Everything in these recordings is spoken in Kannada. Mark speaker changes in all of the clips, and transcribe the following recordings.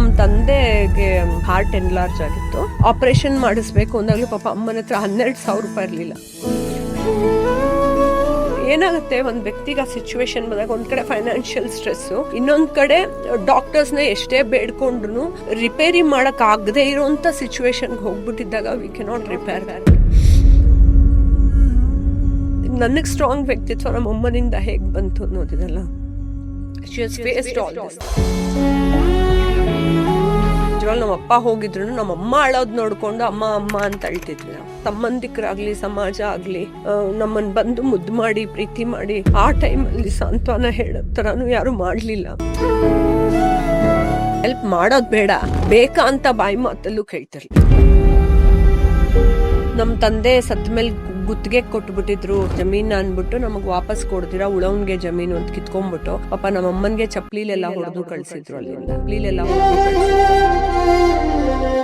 Speaker 1: ನಮ್ಮ ತಂದೆಗೆ ಹಾರ್ಟ್ ಎನ್ಲಾರ್ಜ್ ಆಗಿತ್ತು. ಆಪರೇಷನ್ ಮಾಡಿಸ್ಬೇಕು ಅಂದಾಗಲೂ ಪಾಪ ಅಮ್ಮನ ಹತ್ರ 12,000 ರೂಪಾಯಿ ಇರಲಿಲ್ಲ. ಏನಾಗುತ್ತೆ, ಒಂದು ವ್ಯಕ್ತಿಗೆ ಆ ಸಿಚುವೇಶನ್ ಬಂದಾಗ ಒಂದ್ ಕಡೆ ಫೈನಾನ್ಷಿಯಲ್ ಸ್ಟ್ರೆಸ್, ಇನ್ನೊಂದ್ ಕಡೆ ಡಾಕ್ಟರ್ಸ್ನ ಎಷ್ಟೇ ಬೇಡ್ಕೊಂಡ್ರು ರಿಪೇರಿ ಮಾಡಕ್ ಆಗದೆ ಇರೋಂತ ಸಿಚುವೇಶನ್ಗೆ ಹೋಗ್ಬಿಟ್ಟಿದ್ದಾಗ ವಿ ಕೆನಾಟ್ ರಿಪೇರ್. ನನಗೆ ಸ್ಟ್ರಾಂಗ್ ವ್ಯಕ್ತಿತ್ವ ನಮ್ಮ ಅಮ್ಮನಿಂದ ಹೇಗ್ ಬಂತು ಅನ್ನೋದಿದಲ್ಲ. She has faced all this. ನಮ್ಮ ಅಪ್ಪ ಹೋಗಿದ್ರು ನಮ್ಮ ಅಮ್ಮ ಅಳೋದ್ ನೋಡ್ಕೊಂಡು ಅಮ್ಮ ಅಮ್ಮ ಅಂತ ಅಳ್ತಿದ್ವಿ. ಸಂಬಂಧಿಕರಾಗ್ಲಿ ಸಮಾಜ ಆಗ್ಲಿ ನಮ್ಮನ್ ಬಂದು ಮುದ್ದು ಮಾಡಿ ಪ್ರೀತಿ ಮಾಡಿ ಆ ಟೈಮಲ್ಲಿ ಸಾಂತ್ವನ ಹೇಳೋ ತರಾನು ಯಾರು ಮಾಡ್ಲಿಲ್ಲ. ಹೆಲ್ಪ್ ಮಾಡೋದ್ ಬೇಡ, ಬೇಕಾ ಅಂತ ಬಾಯಿ ಮಾತಲ್ಲೂ ಕೇಳ್ತಿರ್ಲಿ. ನಮ್ ತಂದೆ ಸತ್ತ ಮೇಲೆ ಗುತ್ತಿಗೆ ಕೊಟ್ಬಿಟ್ಟಿದ್ರು ಜಮೀನ್ ಅನ್ಬಿಟ್ಟು ನಮಗ್ ವಾಪಸ್ ಕೊಡ್ತೀರಾ ಉಳವನ್ಗೆ ಜಮೀನು ಅಂತ ಕಿತ್ಕೊಂಡ್ಬಿಟ್ಟು ಪಾಪ ನಮ್ಮ ಅಮ್ಮನ್ಗೆ ಚಪ್ಲಿಲೆಲ್ಲ ಹೊಡೆದು ಕಳ್ಸಿದ್ರು. ಅಲ್ಲಿಂದ ಚಪ್ಲಿಲೆಲ್ಲ ಹೊಡೆದು ಕಳ್ಸಿದ್ರು.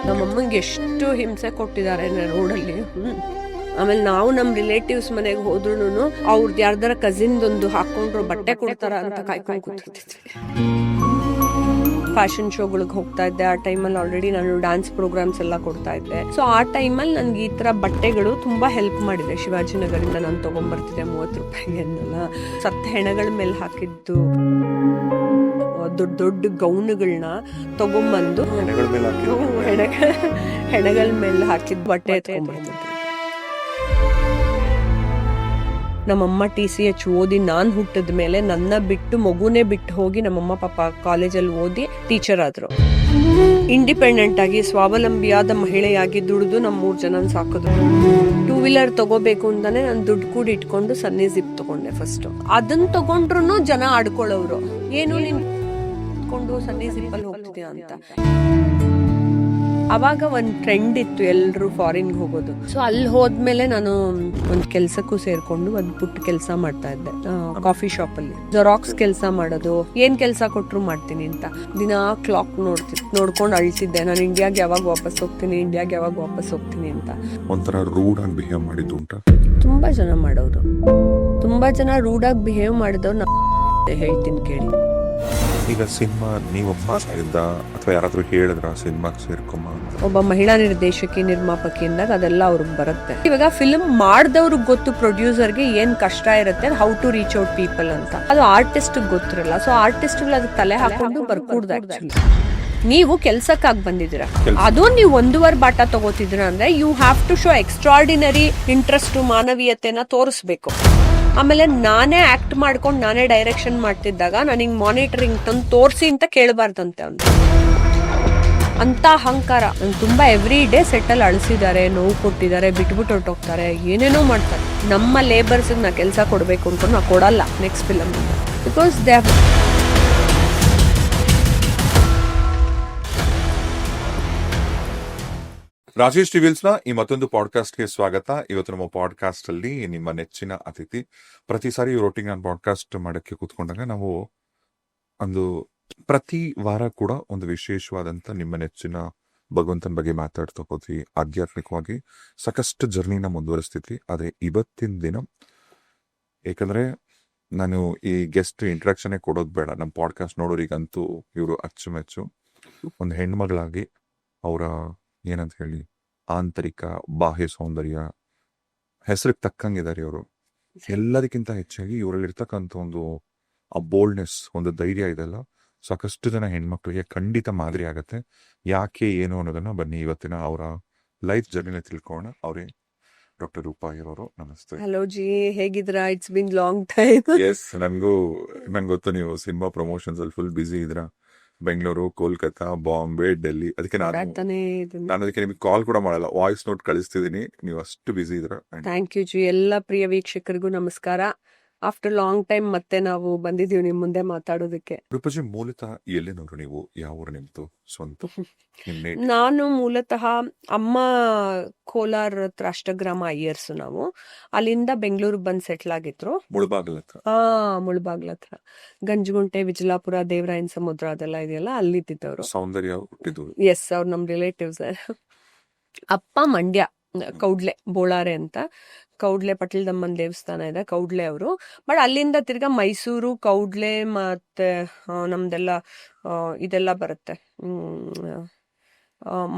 Speaker 1: ನಮ್ಮಮ್ಮಂಗೆ ಎಷ್ಟು ಹಿಂಸೆ ಕೊಟ್ಟಿದ್ದಾರೆ ರೋಡಲ್ಲಿ. ಆಮೇಲೆ ನಾವು ನಮ್ ರಿಲೇಟಿವ್ಸ್ ಮನೆಗೆ ಹೋದ್ರು ಅವ್ರದ್ದು ಯಾರ್ದಾರ ಕಸಿನ್ದೊಂದು ಹಾಕೊಂಡ್ರು ಬಟ್ಟೆ ಕೊಡ್ತಾರ ಅಂತ ಕಾಯ್ಕೊಂಡು ಕೂತಿರ್ತಿದ್ವಿ. ಫ್ಯಾಷನ್ ಶೋಗಳಿಗೆ ಹೋಗ್ತಾ ಇದ್ದೆ. ಆ ಟೈಮಲ್ಲಿ ಆಲ್ರೆಡಿ ನಾನು ಡ್ಯಾನ್ಸ್ ಪ್ರೋಗ್ರಾಮ್ಸ್ ಎಲ್ಲ ಕೊಡ್ತಾ ಇದ್ದೆ. ಸೊ ಆ ಟೈಮಲ್ಲಿ ನನ್ಗೆ ಈ ತರ ಬಟ್ಟೆಗಳು ತುಂಬಾ ಹೆಲ್ಪ್ ಮಾಡಿದೆ. ಶಿವಾಜಿನಗರಿಂದ ನಾನು ತಗೊಂಡ್ಬರ್ತಿದ್ದೆ 30 ರೂಪಾಯಿಗೆ ಅನ್ನಲ್ಲ. ಸತ್ತ ಹೆಣಗಳ ಮೇಲೆ ಹಾಕಿದ್ದು ದೊಡ್ಡ ದೊಡ್ಡ ಗೌನ್ಗಳನ್ನ ತಗೊಂಡ್ಬಂದು ಹೆಣಗಳ ಮೇಲೆ ಹಾಕಿದ್ ಬಟ್ಟೆ ಎತ್ಕೊಂಡ್ಬರ್ತಿದ್ದೆ. ನಮ್ಮಮ್ಮ TCH ಓದಿ ನಾನ್ ಹುಟ್ಟಿದ ಮೇಲೆ ನನ್ನ ಬಿಟ್ಟು ಮಗುನೇ ಬಿಟ್ಟು ಹೋಗಿ ನಮ್ಮಮ್ಮ ಪಾಪ ಕಾಲೇಜಲ್ಲಿ ಓದಿ ಟೀಚರ್ ಆದ್ರು. ಇಂಡಿಪೆಂಡೆಂಟ್ ಆಗಿ ಸ್ವಾವಲಂಬಿಯಾದ ಮಹಿಳೆಯಾಗಿ ದುಡಿದು ನಮ್ಮ 3 ಜನ ಸಾಕಿದ್ರು. 2 ವೀಲರ್ ತಗೋಬೇಕು ಅಂತಾನೆ ನಾನು ದುಡ್ಡು ಕೂಡಿ ಇಟ್ಕೊಂಡು ಸನ್ನಿ ಜಿಪ್ ತಗೊಂಡೆ ಫಸ್ಟ್. ಅದನ್ನ ತಗೊಂಡ್ರು ಜನ ಆಡ್ಕೊಳ್ಳೋರು, ಏನು ನೀನ್ ಕೊಂಡು ಸನ್ನಿ ಜಿಪ್ ಅಲ್ಲಿ ಹೋಗ್ತಿದ್ಯಾ ಅಂತ. ಅವಾಗ ಒಂದ್ ಟ್ರೆಂಡ್ ಇತ್ತು ಎಲ್ರು ಫಾರಿನ್ಗೆ ಹೋಗೋದು. ಸೊ ಅಲ್ಲಿ ಹೋದ್ಮೇಲೆ ನಾನು ಒಂದ್ ಕೆಲ್ಸಕ್ಕೂ ಸೇರ್ಕೊಂಡು ಒಂದ್ ಪುಟ್ಟ ಕೆಲಸ ಮಾಡ್ತಾ ಇದ್ದೆ ಕಾಫಿ ಶಾಪ್ ಅಲ್ಲಿ. ಜೆರಾಕ್ಸ್ ಕೆಲಸ ಮಾಡೋದು, ಏನ್ ಕೆಲಸ ಕೊಟ್ರು ಮಾಡ್ತೀನಿ ಅಂತ. ದಿನ ಕ್ಲಾಕ್ ನೋಡ್ಕೊಂಡು ಅಳ್ತಿದ್ದೆ, ನಾನು ಇಂಡಿಯಾಗೆ ಯಾವಾಗ ವಾಪಸ್ ಹೋಗ್ತೀನಿ ಅಂತ.
Speaker 2: ಒಂಥರ ರೂಡ್ ಆಗಿ ಬಿಹೇವ್ ಮಾಡಿದ್ದು ಉಂಟಾ?
Speaker 1: ತುಂಬಾ ಜನ ಮಾಡೋರು, ತುಂಬಾ ಜನ ರೂಡ್ ಆಗಿ ಬಿಹೇವ್ ಮಾಡಿದವ್ರು ನಾ ಹೇಳ್ತೀನಿ ಕೇಳಿ.
Speaker 2: ಈಗ ಸಿನಿಮಾ ನೀವೊಬ್ಬ ಅಥವಾ ಯಾರಾದ್ರೂ ಹೇಳಿದ್ರ ಸಿನಿಮಾಗೆ ಸೇರ್ಕೊಂಬ?
Speaker 1: ಒಬ್ಬ ಮಹಿಳಾ ನಿರ್ದೇಶಕಿ ನಿರ್ಮಾಪಕಿ ಅಂದಾಗ ಅದೆಲ್ಲ ಅವ್ರಿಗೆ ಬರುತ್ತೆ. ಇವಾಗ ಫಿಲ್ಮ್ ಮಾಡ್ದವ್ರಿಗೆ ಗೊತ್ತು ಪ್ರೊಡ್ಯೂಸರ್ಗೆ ಏನ್ ಕಷ್ಟ ಇರುತ್ತೆ, how to reach out people ಅಂತ. ಅದು ಆರ್ಟಿಸ್ಟ್ ಗೊತ್ತಿರಲ್ಲ. ಸೊ ಆರ್ಟಿಸ್ಟ್ಗಳು ಅದಕ್ಕೆ ತಲೆ ಹಾಕೊಂಡು ಬರ್ಕೂಡ್ದು. ಆಕ್ಚುಲಿ ನೀವು ಕೆಲ್ಸಕ್ಕಾಗಿ ಬಂದಿದ್ದೀರಾ, ಅದು ನೀವು 1.5 ಬಾಟ ತಗೋತಿದ್ದೀರಾ ಅಂದ್ರೆ you have to show extraordinary interest, ಮಾನವೀಯತೆನ ತೋರಿಸ್ಬೇಕು. ಆಮೇಲೆ ನಾನೇ ಆಕ್ಟ್ ಮಾಡ್ಕೊಂಡು ನಾನೇ ಡೈರೆಕ್ಷನ್ ಮಾಡ್ತಿದ್ದಾಗ ನನಗೆ ಮಾನಿಟರಿಂಗ್ ತಂದು ತೋರಿಸಿ ಅಂತ ಕೇಳಬಾರ್ದಂತೆ ಅವ್ನು. ಅಂತ ಅಹಂಕಾರ. ತುಂಬಾ ಎವ್ರಿ ಡೇ ಸೆಟ್ಟಲ್ಲಿ ಅಳಿಸಿದ್ದಾರೆ, ನೋವು ಕೊಟ್ಟಿದ್ದಾರೆ, ಬಿಟ್ಬಿಟ್ಟು ಹೊರಟೋಗ್ತಾರೆ, ಏನೇನೋ ಮಾಡ್ತಾರೆ. ನಮ್ಮ ಲೇಬರ್ಸ್ ನಾ ಕೆಲಸ ಕೊಡ್ಬೇಕು ಅನ್ಕೊಂಡು ನಾ ಕೊಡಲ್ಲ next film because they have.
Speaker 2: Rajesh ಟಿವಿಲ್ಸ್ ನ ಈ ಮತ್ತೊಂದು ಪಾಡ್ಕಾಸ್ಟ್ಗೆ ಸ್ವಾಗತ. ಇವತ್ತು ನಮ್ಮ ಪಾಡ್ಕಾಸ್ಟ್ ಅಲ್ಲಿ ನಿಮ್ಮ ನೆಚ್ಚಿನ ಅತಿಥಿ. ಪ್ರತಿ ಸಾರಿ ರೊಟ್ಟಿಗೆ ನಾನು ಪಾಡ್ಕಾಸ್ಟ್ ಮಾಡಕ್ಕೆ ಕೂತ್ಕೊಂಡಾಗ ನಾವು ಪ್ರತಿ ವಾರ ಕೂಡ ಒಂದು ವಿಶೇಷವಾದಂತ ನಿಮ್ಮ ನೆಚ್ಚಿನ ಭಗವಂತನ ಬಗ್ಗೆ ಮಾತಾಡ್ತಾ ಹೋದ್ವಿ. ಆಧ್ಯಾತ್ಮಿಕವಾಗಿ ಸಾಕಷ್ಟು ಜರ್ನಿನ ಮುಂದುವರಿಸ್ತಿದ್ವಿ. ಆದ್ರೆ ಇವತ್ತಿನ ದಿನ ಏಕೆಂದ್ರೆ ನಾನು ಈ ಗೆಸ್ಟ್ ಇಂಟ್ರಾಕ್ಷನ್ ಕೊಡೋದು ಬೇಡ, ನಮ್ಮ ಪಾಡ್ಕಾಸ್ಟ್ ನೋಡೋರಿಗಂತೂ ಇವರು ಅಚ್ಚುಮೆಚ್ಚು. ಒಂದು ಹೆಣ್ಮಗಳಾಗಿ ಅವರ ಏನಂತ ಹೇಳಿ ಆಂತರಿಕ ಬಾಹ್ಯ ಸೌಂದರ್ಯ ಹೆಸರಿಗೆ ತಕ್ಕಂಗಿದ್ದಾರೆ ಇವರು. ಎಲ್ಲದಕ್ಕಿಂತ ಹೆಚ್ಚಾಗಿ ಇವರಲ್ಲಿ ಇರ್ತಕ್ಕಂಥ ಒಂದು ಆ ಬೋಲ್ಡ್ನೆಸ್, ಒಂದು ಧೈರ್ಯ ಇದೆಲ್ಲ ಸಾಕಷ್ಟು ಜನ ಹೆಣ್ಮಕ್ಳಿಗೆ ಖಂಡಿತ ಮಾದರಿ ಆಗತ್ತೆ. ಯಾಕೆ ಏನು ಅನ್ನೋದನ್ನ ಬನ್ನಿ ಇವತ್ತಿನ ಅವರ ಲೈಫ್ ಜರ್ನಿನ ತಿಳ್ಕೊಳ್ಳೋಣ. ಅವರೇ ಡಾಕ್ಟರ್ ರೂಪಾ ಇರೋರು. ನಮಸ್ತೆ.
Speaker 1: ಹಲೋ ಜಿ, ಹೇಗಿದ್ರಾ? It's been long time.
Speaker 2: Yes, ನಂಗೆ ಗೊತ್ತು ನೀವು ಸಿನಿಮಾ ಪ್ರಮೋಷನ್ಸ್ ಅಲ್ಲಿ ಫುಲ್ ಬಿಸಿ ಇದ್ರ. ಬೆಂಗಳೂರು, ಕೋಲ್ಕತ್ತಾ, ಬಾಂಬೆ, ಡೆಲ್ಲಿ. ಅದಕ್ಕೆ ನಾನು ಅದಕ್ಕೆ ನಿಮಗೆ ಕಾಲ್ ಕೂಡ ಮಾಡಲ್ಲ, ವಾಯ್ಸ್ ನೋಟ್ ಕಳಿಸ್ತಿದೀನಿ. ನೀವು ಅಷ್ಟು ಬಿಸಿ ಇದ್ರ.
Speaker 1: Thank you G. ಎಲ್ಲ ಪ್ರಿಯ ವೀಕ್ಷಕರಿಗೂ ನಮಸ್ಕಾರ. ಆಫ್ಟರ್ ಲಾಂಗ್ ಟೈಮ್ ಮತ್ತೆ ನಾವು ಬಂದಿದೀವಿ ನಿಮ್ ಮುಂದೆ ಮಾತಾಡೋದಕ್ಕೆ.
Speaker 2: ರೂಪಾಜಿ, ಮೂಲತಃ ಎಲ್ಲಿನವರು ನೀವು? ಯಾವ ಊರು ನಿಮ್ದು ಸ್ವಂತ?
Speaker 1: ನಾನು ಮೂಲತಃ ಅಮ್ಮ ಕೋಲಾರ ಹತ್ರ ಅಷ್ಟಗ್ರಾಮ ಅಯ್ಯರ್ಸ್. ನಾವು ಅಲ್ಲಿಂದ ಬೆಂಗಳೂರಿಗೆ ಬಂದ್ ಸೆಟ್ಲ್ ಆಗಿದ್ರು.
Speaker 2: ಮುಳಬಾಗ್ಲ ಹತ್ರ.
Speaker 1: ಮುಳಬಾಗ್ಲ ಹತ್ರ ಗಂಜಗುಂಟೆ, ವಿಜಯಪುರ, ದೇವರಾಯನ ಸಮುದ್ರ ಅದೆಲ್ಲ ಇದೆಯಲ್ಲ, ಅಲ್ಲಿದ್ದವರು.
Speaker 2: ಸೌಂದರ್ಯ ಹುಟ್ಟಿದ್ದು?
Speaker 1: ಎಸ್, ಅವ್ರು ನಮ್ ರಿಲೇಟಿವ್ಸ್. ಅಪ್ಪ ಮಂಡ್ಯ, ಕೌಡ್ಲೆ ಬೋಳಾರೆ ಅಂತ, ಕೌಡ್ಲೆ ಪಟ್ಲದಮ್ಮನ ದೇವಸ್ಥಾನ ಇದೆ, ಕೌಡ್ಲೆ ಅವರು. ಬಟ್ ಅಲ್ಲಿಂದ ತಿರ್ಗಾ ಮೈಸೂರು, ಕೌಡ್ಲೆ, ಮತ್ತೆ ನಮ್ದೆಲ್ಲ ಇದೆಲ್ಲ ಬರುತ್ತೆ,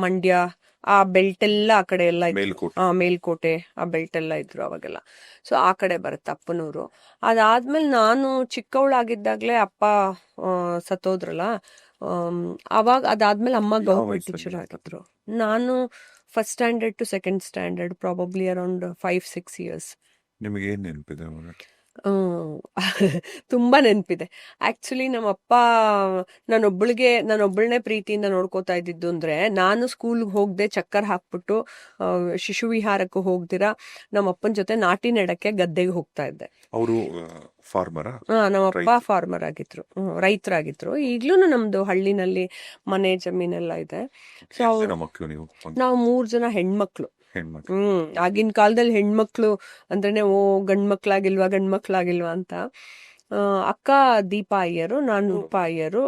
Speaker 1: ಮಂಡ್ಯ, ಆ ಬೆಲ್ಟ್ ಎಲ್ಲ ಆ ಕಡೆ ಎಲ್ಲ ಇತ್ತು.
Speaker 2: ಮೇಲ್ಕೋಟೆ.
Speaker 1: ಮೇಲ್ಕೋಟೆ, ಆ ಬೆಲ್ಟ್ ಎಲ್ಲ ಇದ್ರು ಅವಾಗೆಲ್ಲ. ಸೊ ಆ ಕಡೆ ಬರುತ್ತೆ ಅಪ್ಪನೂರು. ಅದಾದ್ಮೇಲೆ ನಾನು ಚಿಕ್ಕವಳಾಗಿದ್ದಾಗ್ಲೇ ಅಪ್ಪ ಸತ್ತೋದ್ರಲ್ಲ, ಅವಾಗ ಅದಾದ್ಮೇಲೆ ಅಮ್ಮ
Speaker 2: ಯಾವ
Speaker 1: ಗೌರ್ಮೆಂಟ್
Speaker 2: ವಯಸ್ಸಲ್ಲಿ
Speaker 1: ಟೀಚರ್
Speaker 2: ಸತ್ತೋದ್ರು?
Speaker 1: ಆಗಿದ್ರು. ನಾನು first standard to second standard, probably around 5-6 years.
Speaker 2: ನಿಮಗೆ ಏನ್ ನೆನಪಿದೆ ಅವಾಗ?
Speaker 1: ತುಂಬಾ ನೆನಪಿದೆ. ಆಕ್ಚುಲಿ ನಮ್ಮಪ್ಪ ನಾನೊಬ್ಬಳನ್ನೇ ಪ್ರೀತಿಯಿಂದ ನೋಡ್ಕೋತಾ ಇದ್ದಿದ್ದು ಅಂದ್ರೆ, ನಾನು ಸ್ಕೂಲ್ಗೆ ಹೋಗದೆ ಚಕ್ಕರ್ ಹಾಕ್ಬಿಟ್ಟು ಶಿಶು ವಿಹಾರಕ್ಕೂ ಹೋಗ್ದಿರಾ ನಮ್ಮಪ್ಪನ ಜೊತೆ ನಾಟಿ ನೆಡಕ್ಕೆ ಗದ್ದೆಗೆ ಹೋಗ್ತಾ ಇದ್ದೆ.
Speaker 2: ಅವರು ಫಾರ್ಮರಾ?
Speaker 1: ನಮ್ಮಪ್ಪ ಫಾರ್ಮರ್ ಆಗಿದ್ರು, ರೈತರಾಗಿದ್ರು. ಈಗ್ಲೂ ನಮ್ದು ಹಳ್ಳಿನಲ್ಲಿ ಮನೆ ಜಮೀನೆಲ್ಲ ಇದೆ. ಸೊ
Speaker 2: ಮಕ್ಕಳು ನೀವು?
Speaker 1: ನಾವು 3 ಜನ ಹೆಣ್ಮಕ್ಳು.
Speaker 2: ಹೆಣ್ಮಕ್ಳು.
Speaker 1: ಆಗಿನ ಕಾಲದಲ್ಲಿ ಹೆಣ್ಮಕ್ಳು ಅಂದ್ರೇನೆ ಗಂಡ್ಮಕ್ಳಾಗಿಲ್ವಾ ಅಂತ. ಅಕ್ಕ ದೀಪಾ ಅಯ್ಯರು, ನಾನು ರೂಪಾ ಅಯ್ಯರು,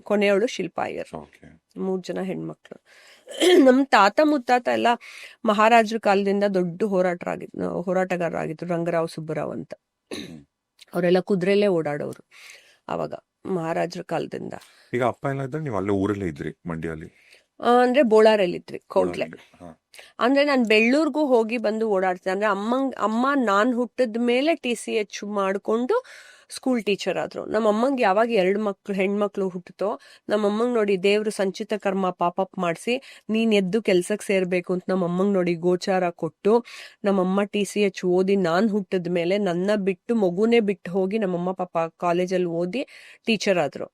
Speaker 1: ಕೊನೆಯವಳು ಶಿಲ್ಪಾ ಅಯ್ಯರು.
Speaker 2: Okay.
Speaker 1: 3 ಜನ ಹೆಣ್ಮಕ್ಳು. ನಮ್ ತಾತ ಮುತ್ತಾತ ಎಲ್ಲ ಮಹಾರಾಜರ ಕಾಲದಿಂದ ದೊಡ್ಡ ಹೋರಾಟಗಾರರಾಗಿದ್ರು, ರಂಗರಾವ್ ಸುಬ್ಬರಾವ್ ಅಂತ. ಅವರೆಲ್ಲ ಕುದುರೆಲ್ಲೇ ಓಡಾಡೋರು ಅವಾಗ ಮಹಾರಾಜರ ಕಾಲದಿಂದ.
Speaker 2: ಈಗ ಅಪ್ಪ ಎಲ್ಲ ಇದ್ದಾಗ ನೀವು ಅಲ್ಲೇ ಊರಲ್ಲೇ ಇದ್ರಿ, ಮಂಡ್ಯಲ್ಲಿ?
Speaker 1: ಅಂದ್ರೆ ಬೋಳಾರಲ್ಲಿದ್ವಿ, ಕೌಡ್ಲೆ.
Speaker 2: ಹಾ.
Speaker 1: ಅಂದ್ರೆ ನಾನು ಬೆಳ್ಳೂರ್ಗೂ ಹೋಗಿ ಬಂದು ಓಡಾಡ್ತೀನಿ. ಅಂದ್ರೆ ಅಮ್ಮ ನಾನ್ ಹುಟ್ಟಿದ ಮೇಲೆ TCH ಮಾಡ್ಕೊಂಡು ಸ್ಕೂಲ್ ಟೀಚರ್ ಆದ್ರು. ನಮ್ಮಮ್ಮಂಗೆ ಯಾವಾಗ 2 ಹೆಣ್ಮಕ್ಳು ಹುಟ್ಟುತ್ತೋ, ನಮ್ಮಮ್ಮಂಗ್ ನೋಡಿ ದೇವ್ರು ಸಂಚಿತ ಕರ್ಮ ಪಾಪಪ್ ಮಾಡಿಸಿ ನೀನ್ ಎದ್ದು ಕೆಲ್ಸಕ್ಕೆ ಸೇರ್ಬೇಕು ಅಂತ ನಮ್ಮಮ್ಮಂಗ್ ನೋಡಿ ಗೋಚಾರ ಕೊಟ್ಟು, ನಮ್ಮಮ್ಮ TCH ಓದಿ ನಾನ್ ಹುಟ್ಟಿದ ಮೇಲೆ ನನ್ನ ಬಿಟ್ಟು ಮಗುನೇ ಬಿಟ್ಟು ಹೋಗಿ ನಮ್ಮಮ್ಮ ಪಾಪ ಕಾಲೇಜಲ್ಲಿ ಓದಿ ಟೀಚರ್ ಆದ್ರು.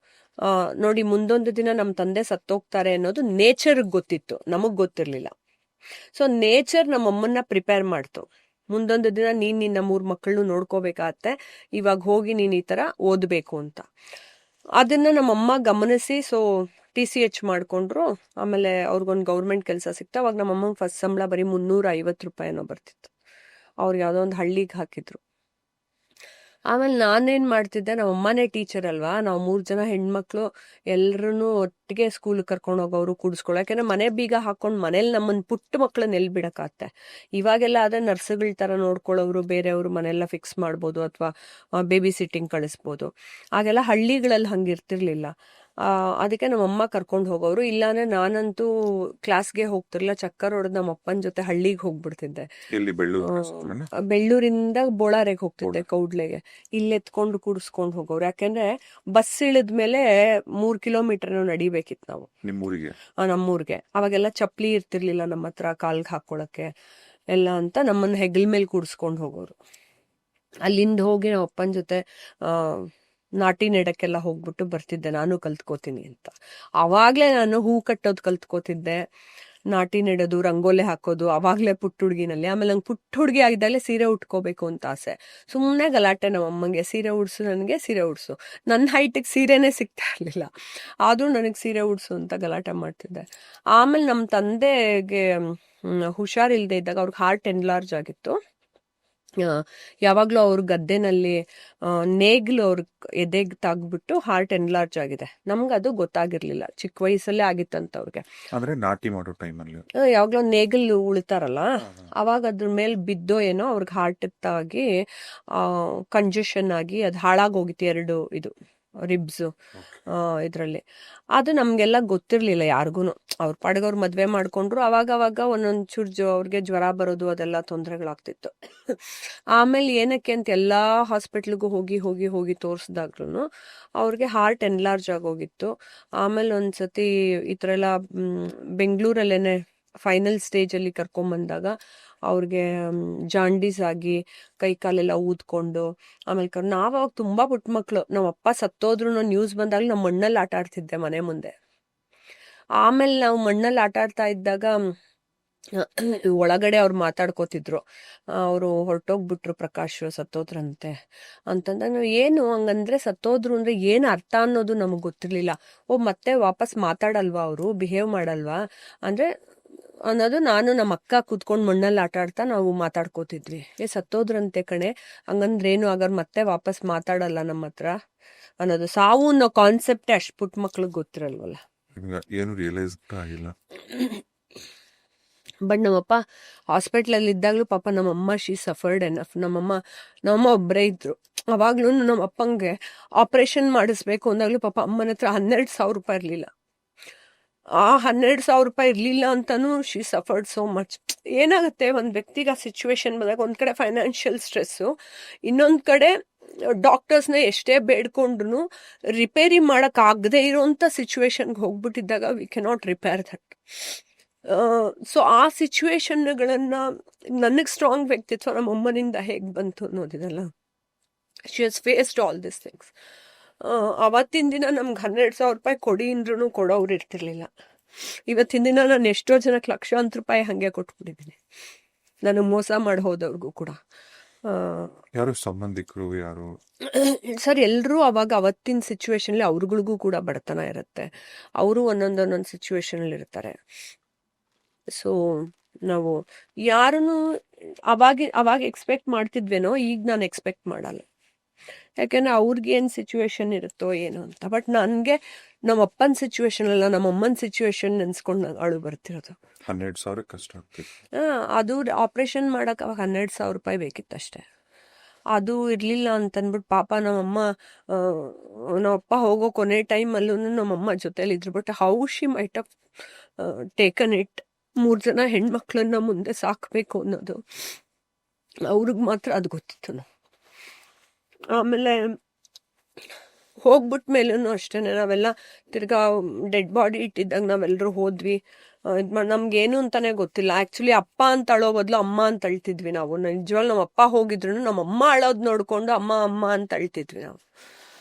Speaker 1: ನೋಡಿ, ಮುಂದೊಂದು ದಿನ ನಮ್ಮ ತಂದೆ ಸತ್ತೋಗ್ತಾರೆ ಅನ್ನೋದು ನೇಚರ್ಗೆ ಗೊತ್ತಿತ್ತು, ನಮಗ್ ಗೊತ್ತಿರ್ಲಿಲ್ಲ. ಸೊ ನೇಚರ್ ನಮ್ಮಮ್ಮನ್ನ ಪ್ರಿಪೇರ್ ಮಾಡ್ತು. ಮುಂದೊಂದು ದಿನ ನೀನ್ ನಿನ್ನ 3 ಮಕ್ಕಳನ್ನು ನೋಡ್ಕೋಬೇಕಾಗತ್ತೆ, ಇವಾಗ ಹೋಗಿ ನೀನ್ ಈ ತರ ಓದ್ಬೇಕು ಅಂತ. ಅದನ್ನ ನಮ್ಮಮ್ಮ ಗಮನಿಸಿ ಸೊ TCH ಮಾಡ್ಕೊಂಡ್ರು. ಆಮೇಲೆ ಅವ್ರಿಗೊಂದು ಗೌರ್ಮೆಂಟ್ ಕೆಲಸ ಸಿಕ್ತು. ಅವಾಗ ನಮ್ಮಮ್ಮ ಫಸ್ಟ್ ಸಂಬಳ ಬರೀ 350 ರೂಪಾಯಿನೋ ಬರ್ತಿತ್ತು. ಅವ್ರಿಗೆ ಯಾವ್ದೋ ಒಂದು ಹಳ್ಳಿಗೆ ಹಾಕಿದ್ರು. ಆಮೇಲೆ ನಾನೇನ್ ಮಾಡ್ತಿದ್ದೆ, ನಮ್ಮಮ್ಮನೇ ಟೀಚರ್ ಅಲ್ವಾ, ನಾವು 3 ಜನ ಹೆಣ್ಮಕ್ಳು ಎಲ್ರು ಒಟ್ಟಿಗೆ ಸ್ಕೂಲ್ ಕರ್ಕೊಂಡು ಹೋಗೋರು, ಕೂಡಿಸ್ಕೊಳ್ಳೋ. ಯಾಕಂದ್ರೆ ಮನೆ ಬೀಗ ಹಾಕೊಂಡ್ ಮನೇಲಿ ನಮ್ಮನ್ ಪುಟ್ಟ ಮಕ್ಳನ್ನ ಎಲ್ಲಿ ಬಿಡಕ್ಕಾಗತ್ತೆ. ಇವಾಗೆಲ್ಲ ಆದ್ರೆ ನರ್ಸ್ಗಳ ತರ ನೋಡ್ಕೊಳ್ಳೋರು ಬೇರೆಯವರು ಮನೆಯೆಲ್ಲ ಫಿಕ್ಸ್ ಮಾಡ್ಬೋದು, ಅಥವಾ ಬೇಬಿ ಸಿಟ್ಟಿಂಗ್ ಕಳಿಸ್ಬೋದು. ಆಗೆಲ್ಲ ಹಳ್ಳಿಗಳಲ್ಲಿ ಹಂಗಿರ್ತಿರ್ಲಿಲ್ಲ. ಅದಕ್ಕೆ ನಮ್ಮಮ್ಮ ಕರ್ಕೊಂಡು ಹೋಗೋರು. ಇಲ್ಲಾಂದ್ರೆ ನಾನಂತೂ ಕ್ಲಾಸ್ಗೆ ಹೋಗ್ತಿರ್ಲಿಲ್ಲ, ಚಕ್ಕರ್ ಹೊಡೆದ್ ನಮ್ಮ ಅಪ್ಪನ ಜೊತೆ ಹಳ್ಳಿಗೆ ಹೋಗ್ಬಿಡ್ತಿದ್ದೆ.
Speaker 2: ಎಲ್ಲಿ?
Speaker 1: ಬೆಳ್ಳೂರಿಂದ ಬೋಳಾರೆಗೆ ಹೋಗ್ತಿದ್ದೆ, ಕೌಡ್ಲೆಗೆ. ಇಲ್ಲಿ ಎತ್ಕೊಂಡು ಕೂಡಿಸ್ಕೊಂಡು ಹೋಗೋರು. ಯಾಕೆಂದ್ರೆ ಬಸ್ ಇಳಿದ್ಮೇಲೆ 3 ಕಿಲೋಮೀಟರ್ ನಡಿಬೇಕಿತ್ತು ನಾವು
Speaker 2: ನಿಮ್ಮೂರಿಗೆ.
Speaker 1: ನಮ್ಮೂರ್ಗೆ. ಅವಾಗೆಲ್ಲ ಚಪ್ಲಿ ಇರ್ತಿರ್ಲಿಲ್ಲ ನಮ್ಮ ಹತ್ರ ಕಾಲ್ಗೆ ಹಾಕೊಳಕ್ಕೆ ಎಲ್ಲ ಅಂತ ನಮ್ಮನ್ನ ಹೆಗಲ್ ಮೇಲೆ ಕೂಡಿಸ್ಕೊಂಡು ಹೋಗೋರು. ಅಲ್ಲಿಂದ ಹೋಗಿ ನಮ್ಮ ಅಪ್ಪನ ಜೊತೆ ನಾಟಿ ನೆಡಕ್ಕೆಲ್ಲ ಹೋಗ್ಬಿಟ್ಟು ಬರ್ತಿದ್ದೆ, ನಾನು ಕಲ್ತ್ಕೋತೀನಿ ಅಂತ. ಅವಾಗ್ಲೇ ನಾನು ಹೂ ಕಟ್ಟೋದು ಕಲ್ತ್ಕೋತಿದ್ದೆ, ನಾಟಿ ನೆಡೋದು, ರಂಗೋಲೆ ಹಾಕೋದು. ಅವಾಗ್ಲೇ ಪುಟ್ಟ ಹುಡುಗಿನಲ್ಲಿ. ಆಮೇಲೆ ನಂಗೆ ಪುಟ್ಟ ಹುಡುಗಿ ಆಗಿದ್ದಾಗಲೇ ಸೀರೆ ಉಟ್ಕೋಬೇಕು ಅಂತ ಆಸೆ. ಸುಮ್ಮನೆ ಗಲಾಟೆ ನಮ್ಮ ಅಮ್ಮಂಗೆ, ಸೀರೆ ಉಡ್ಸು, ನನಗೆ ಸೀರೆ ಉಡ್ಸು. ನನ್ನ ಹೈಟಿಗೆ ಸೀರೆನೇ ಸಿಗ್ತಾ ಇರ್ಲಿಲ್ಲ, ಆದ್ರೂ ನನಗೆ ಸೀರೆ ಉಡ್ಸು ಅಂತ ಗಲಾಟೆ ಮಾಡ್ತಿದ್ದೆ. ಆಮೇಲೆ ನಮ್ಮ ತಂದೆಗೆ ಹುಷಾರಿಲ್ದೆ ಇದ್ದಾಗ, ಅವ್ರಿಗೆ ಹಾರ್ಟ್ ಎನ್ಲಾರ್ಜ್ ಆಗಿತ್ತು. ಯಾವಾಗ್ಲೂ ಅವ್ರ ಗದ್ದೆನಲ್ಲಿ ನೇಗ್ಲು ಅವ್ರ ಎದೆಗ್ ತಾಗ್ಬಿಟ್ಟು ಹಾರ್ಟ್ ಎನ್ಲಾರ್ಜ್ ಆಗಿದೆ. ನಮ್ಗೆ ಅದು ಗೊತ್ತಾಗಿರ್ಲಿಲ್ಲ, ಚಿಕ್ಕ ವಯಸ್ಸಲ್ಲೇ ಆಗಿತ್ತಂತ ಅವ್ರಿಗೆ.
Speaker 2: ಅಂದ್ರೆ ನಾಟಿ ಮಾಡೋ ಟೈಮಲ್ಲಿ
Speaker 1: ಯಾವಾಗ್ಲೂ ನೇಗಲ್ ಉಳಿತಾರಲ್ಲ, ಅವಾಗ ಅದ್ರ ಮೇಲೆ ಬಿದ್ದೋ ಏನೋ ಅವ್ರಿಗೆ ಹಾರ್ಟ್ ಆಗಿ ಕಂಜೆಷನ್ ಆಗಿ ಅದು ಹಾಳಾಗೋಗಿತ್ತು, 2 ಇದು ರಿಬ್ಸ್ ಇದ್ರಲ್ಲಿ. ಅದು ನಮ್ಗೆಲ್ಲ ಗೊತ್ತಿರ್ಲಿಲ್ಲ ಯಾರಿಗೂನು. ಅವ್ರ ಪಾಡಿಗೆ ಅವ್ರು ಮದ್ವೆ ಮಾಡ್ಕೊಂಡ್ರು. ಅವಾಗ ಒಂದೊಂದ್ ಚೂರು ಅವ್ರಿಗೆ ಜ್ವರ ಬರೋದು, ಅದೆಲ್ಲ ತೊಂದರೆಗಳಾಗ್ತಿತ್ತು. ಆಮೇಲೆ ಏನಕ್ಕೆ ಅಂತ ಎಲ್ಲಾ ಹಾಸ್ಪಿಟ್ಲಿಗೂ ಹೋಗಿ ತೋರಿಸ್ದಾಗ್ಲೂ ಅವ್ರಿಗೆ ಹಾರ್ಟ್ ಎನ್ಲಾರ್ಜ್ ಆಗೋಗಿತ್ತು. ಆಮೇಲೆ ಒಂದ್ಸತಿ ಈ ತರ ಎಲ್ಲ ಬೆಂಗಳೂರಲ್ಲೇನೆ ಫೈನಲ್ ಸ್ಟೇಜ್ ಅಲ್ಲಿ ಕರ್ಕೊಂಬಂದಾಗ ಅವ್ರಿಗೆ ಜಾಂಡೀಸ್ ಆಗಿ ಕೈ ಕಾಲೆಲ್ಲ ಊದ್ಕೊಂಡು, ಆಮೇಲೆ ನಾವ್ ಅವಾಗ ತುಂಬಾ ಪುಟ್ಟ ಮಕ್ಳು. ನಮ್ಮ ಅಪ್ಪ ಸತ್ತೋದ್ರು ನ್ಯೂಸ್ ಬಂದಾಗ ನಮ್ಮ ಮಣ್ಣಲ್ಲಿ ಆಟ ಆಡ್ತಿದ್ದೆ ಮನೆ ಮುಂದೆ. ಆಮೇಲೆ ನಾವು ಮಣ್ಣಲ್ಲಿ ಆಟ ಆಡ್ತಾ ಇದ್ದಾಗ ಒಳಗಡೆ ಅವ್ರು ಮಾತಾಡ್ಕೋತಿದ್ರು, ಅವರು ಹೊರಟೋಗ್ಬಿಟ್ರು, ಪ್ರಕಾಶ್ ಸತ್ತೋದ್ರಂತೆ ಅಂತಂದಾಗ ನಾವು ಏನು ಹಂಗಂದ್ರೆ ಸತ್ತೋದ್ರು ಅಂದ್ರೆ ಏನ್ ಅರ್ಥ ಅನ್ನೋದು ನಮಗ್ ಗೊತ್ತಿರ್ಲಿಲ್ಲ. ಮತ್ತೆ ವಾಪಸ್ ಮಾತಾಡಲ್ವಾ, ಅವರು ಬಿಹೇವ್ ಮಾಡಲ್ವಾ ಅಂದ್ರೆ ಅನ್ನೋದು. ನಾನು ನಮ್ಮ ಅಕ್ಕ ಕೂತ್ಕೊಂಡು ಮಣ್ಣಲ್ಲಿ ಆಟ ಆಡ್ತಾ ನಾವು ಮಾತಾಡ್ಕೋತಿದ್ವಿ. ಸತ್ತೋದ್ರಂತೆ ಕಣೆ, ಹಂಗಂದ್ರೇನು ಆಗಾರ ಮತ್ತೆ ವಾಪಸ್ ಮಾತಾಡಲ್ಲ ನಮ್ಮ ಹತ್ರ ಅನ್ನೋದು. ಸಾವು ಅನ್ನೋ ಕಾನ್ಸೆಪ್ಟೇ ಅಷ್ಟು ಪುಟ್ಟ ಮಕ್ಳಿಗೆ ಗೊತ್ತಿರಲ್ವಲ್ಲ.
Speaker 2: ಏನು ರಿಯಲೈಸ್ ಆಗಿಲ್ಲ.
Speaker 1: ಬಟ್ ನಮ್ಮಪ್ಪ ಹಾಸ್ಪಿಟ್ಲಲ್ಲಿ ಇದ್ದಾಗಲೂ ಪಾಪ ನಮ್ಮಮ್ಮ ಶಿ ಸಫರ್ಡ್ ಎನಫ್. ನಮ್ಮಮ್ಮ ಒಬ್ಬರೇ ಇದ್ರು. ಅವಾಗ್ಲೂ ನಮ್ಮ ಅಪ್ಪಂಗೆ ಆಪರೇಷನ್ ಮಾಡಿಸ್ಬೇಕು ಅಂದಾಗ್ಲೂ ಪಾಪ ಅಮ್ಮನ ಹತ್ರ 12,000 ರೂಪಾಯಿ ಇರಲಿಲ್ಲ. ಆ 12,000 ರೂಪಾಯಿ ಇರಲಿಲ್ಲ ಅಂತಾನು ಶಿ ಸಫರ್ಡ್ ಸೋ ಮಚ್. ಏನಾಗುತ್ತೆ ಒಂದು ವ್ಯಕ್ತಿಗೆ ಆ ಸಿಚುವೇಶನ್ ಬಂದಾಗ, ಒಂದು ಕಡೆ ಫೈನಾನ್ಷಿಯಲ್ ಸ್ಟ್ರೆಸ್ಸು, ಇನ್ನೊಂದು ಕಡೆ ಡಾಕ್ಟರ್ಸ್ನ ಎಷ್ಟೇ ಬೇಡ್ಕೊಂಡ್ರು ರಿಪೇರಿ ಮಾಡೋಕ್ಕಾಗದೇ ಇರೋಂಥ ಸಿಚುವೇಶನ್ಗೆ ಹೋಗ್ಬಿಟ್ಟಿದ್ದಾಗ we cannot repair that. So ಆ ಸಿಚುವೇಶನ್ಗಳನ್ನು ನನಗೆ ಸ್ಟ್ರಾಂಗ್ ವ್ಯಕ್ತಿತ್ವ ನಮ್ಮ ಅಮ್ಮನಿಂದ ಹೇಗೆ ಬಂತು ಅನ್ನೋದಿದಲ್ಲ. She has faced all this things. ಅವತ್ತಿನ ದಿನ ನಮ್ಗೆ 12,000 ರೂಪಾಯಿ ಕೊಡಿ ಅಂದ್ರೂ ಕೊಡೋರು ಇರ್ತಿರ್ಲಿಲ್ಲ. ಇವತ್ತಿನ ದಿನ ನಾನು ಎಷ್ಟೋ ಜನಕ್ಕೆ ಲಕ್ಷಾಂತರ ರೂಪಾಯಿ ಹಾಗೆ ಕೊಟ್ಬಿಟ್ಟಿದ್ದೀನಿ, ನನಗೆ ಮೋಸ ಮಾಡಿ ಹೋದವ್ರಿಗೂ ಕೂಡ.
Speaker 2: ಯಾರು ಸಂಬಂಧಿಕರು ಯಾರು
Speaker 1: ಸರ್, ಎಲ್ಲರೂ ಅವತ್ತಿನ ಸಿಚುವೇಶನ್ಲಿ ಅವ್ರುಗಳಿಗೂ ಕೂಡ ಬಡತನ ಇರುತ್ತೆ, ಅವರು ಒಂದೊಂದು ಸಿಚುವೇಶನಲ್ಲಿ ಇರ್ತಾರೆ. ಸೊ ನಾವು ಯಾರನ್ನು ಅವಾಗ ಎಕ್ಸ್ಪೆಕ್ಟ್ ಮಾಡ್ತಿದ್ವೇನೋ ಈಗ ನಾನು ಎಕ್ಸ್ಪೆಕ್ಟ್ ಮಾಡಲ್ಲ. ಯಾಕೆಂದ್ರೆ ಅವ್ರಿಗೆ ಏನು ಸಿಚುವೇಶನ್ ಇರುತ್ತೋ ಏನೋ ಅಂತ. ಬಟ್ ನನಗೆ ನಮ್ಮ ಅಪ್ಪನ ಸಿಚುವೇಶನ್ ಅಲ್ಲ, ನಮ್ಮ ಅಮ್ಮನ ಸಿಚುವೇಶನ್ ನೆನ್ಸ್ಕೊಂಡು ನಂಗೆ ಅಳು ಬರ್ತಿರೋದು.
Speaker 2: 12,000 ಕಷ್ಟ ಆಗ್ತಿತ್ತು.
Speaker 1: ಅದು ಆಪ್ರೇಷನ್ ಮಾಡಕ್ಕೆ ಅವಾಗ 12,000 ರೂಪಾಯಿ ಬೇಕಿತ್ತಷ್ಟೇ. ಅದು ಇರಲಿಲ್ಲ ಅಂತಂದ್ಬಿಟ್ಟು ಪಾಪ ನಮ್ಮಪ್ಪ ಹೋಗೋ ಕೊನೆ ಟೈಮಲ್ಲೂ ನಮ್ಮಮ್ಮ ಜೊತೆಲಿ ಇದ್ರು. But how she mite have taken it. 3 ಜನ ಹೆಣ್ಮಕ್ಳನ್ನ ಮುಂದೆ ಸಾಕಬೇಕು ಅನ್ನೋದು ಅವ್ರಿಗೆ ಮಾತ್ರ ಅದು ಗೊತ್ತಿತ್ತು. ಆಮೇಲೆ ಹೋಗ್ಬಿಟ್ಟ ಮೇಲೂ ಅಷ್ಟೇ, ನಾವೆಲ್ಲ ತಿರ್ಗಾ ಡೆಡ್ ಬಾಡಿ ಇಟ್ಟಿದ್ದಾಗ ನಾವೆಲ್ಲರೂ ಹೋದ್ವಿ. ನಮ್ಗೇನು ಅಂತಾನೆ ಗೊತ್ತಿಲ್ಲ. ಆ್ಯಕ್ಚುಲಿ ಅಪ್ಪ ಅಂತ ಅಳೋ ಬದಲು ಅಮ್ಮ ಅಂತ ಅಳ್ತಿದ್ವಿ ನಾವು. ನಿಜವಾಗ್ಲೂ ನಮ್ಮ ಅಪ್ಪ ಹೋಗಿದ್ರು ನಮ್ಮ ಅಮ್ಮ ಅಳೋದು ನೋಡ್ಕೊಂಡು ಅಮ್ಮ ಅಮ್ಮ ಅಂತ ಅಳ್ತಿದ್ವಿ ನಾವು.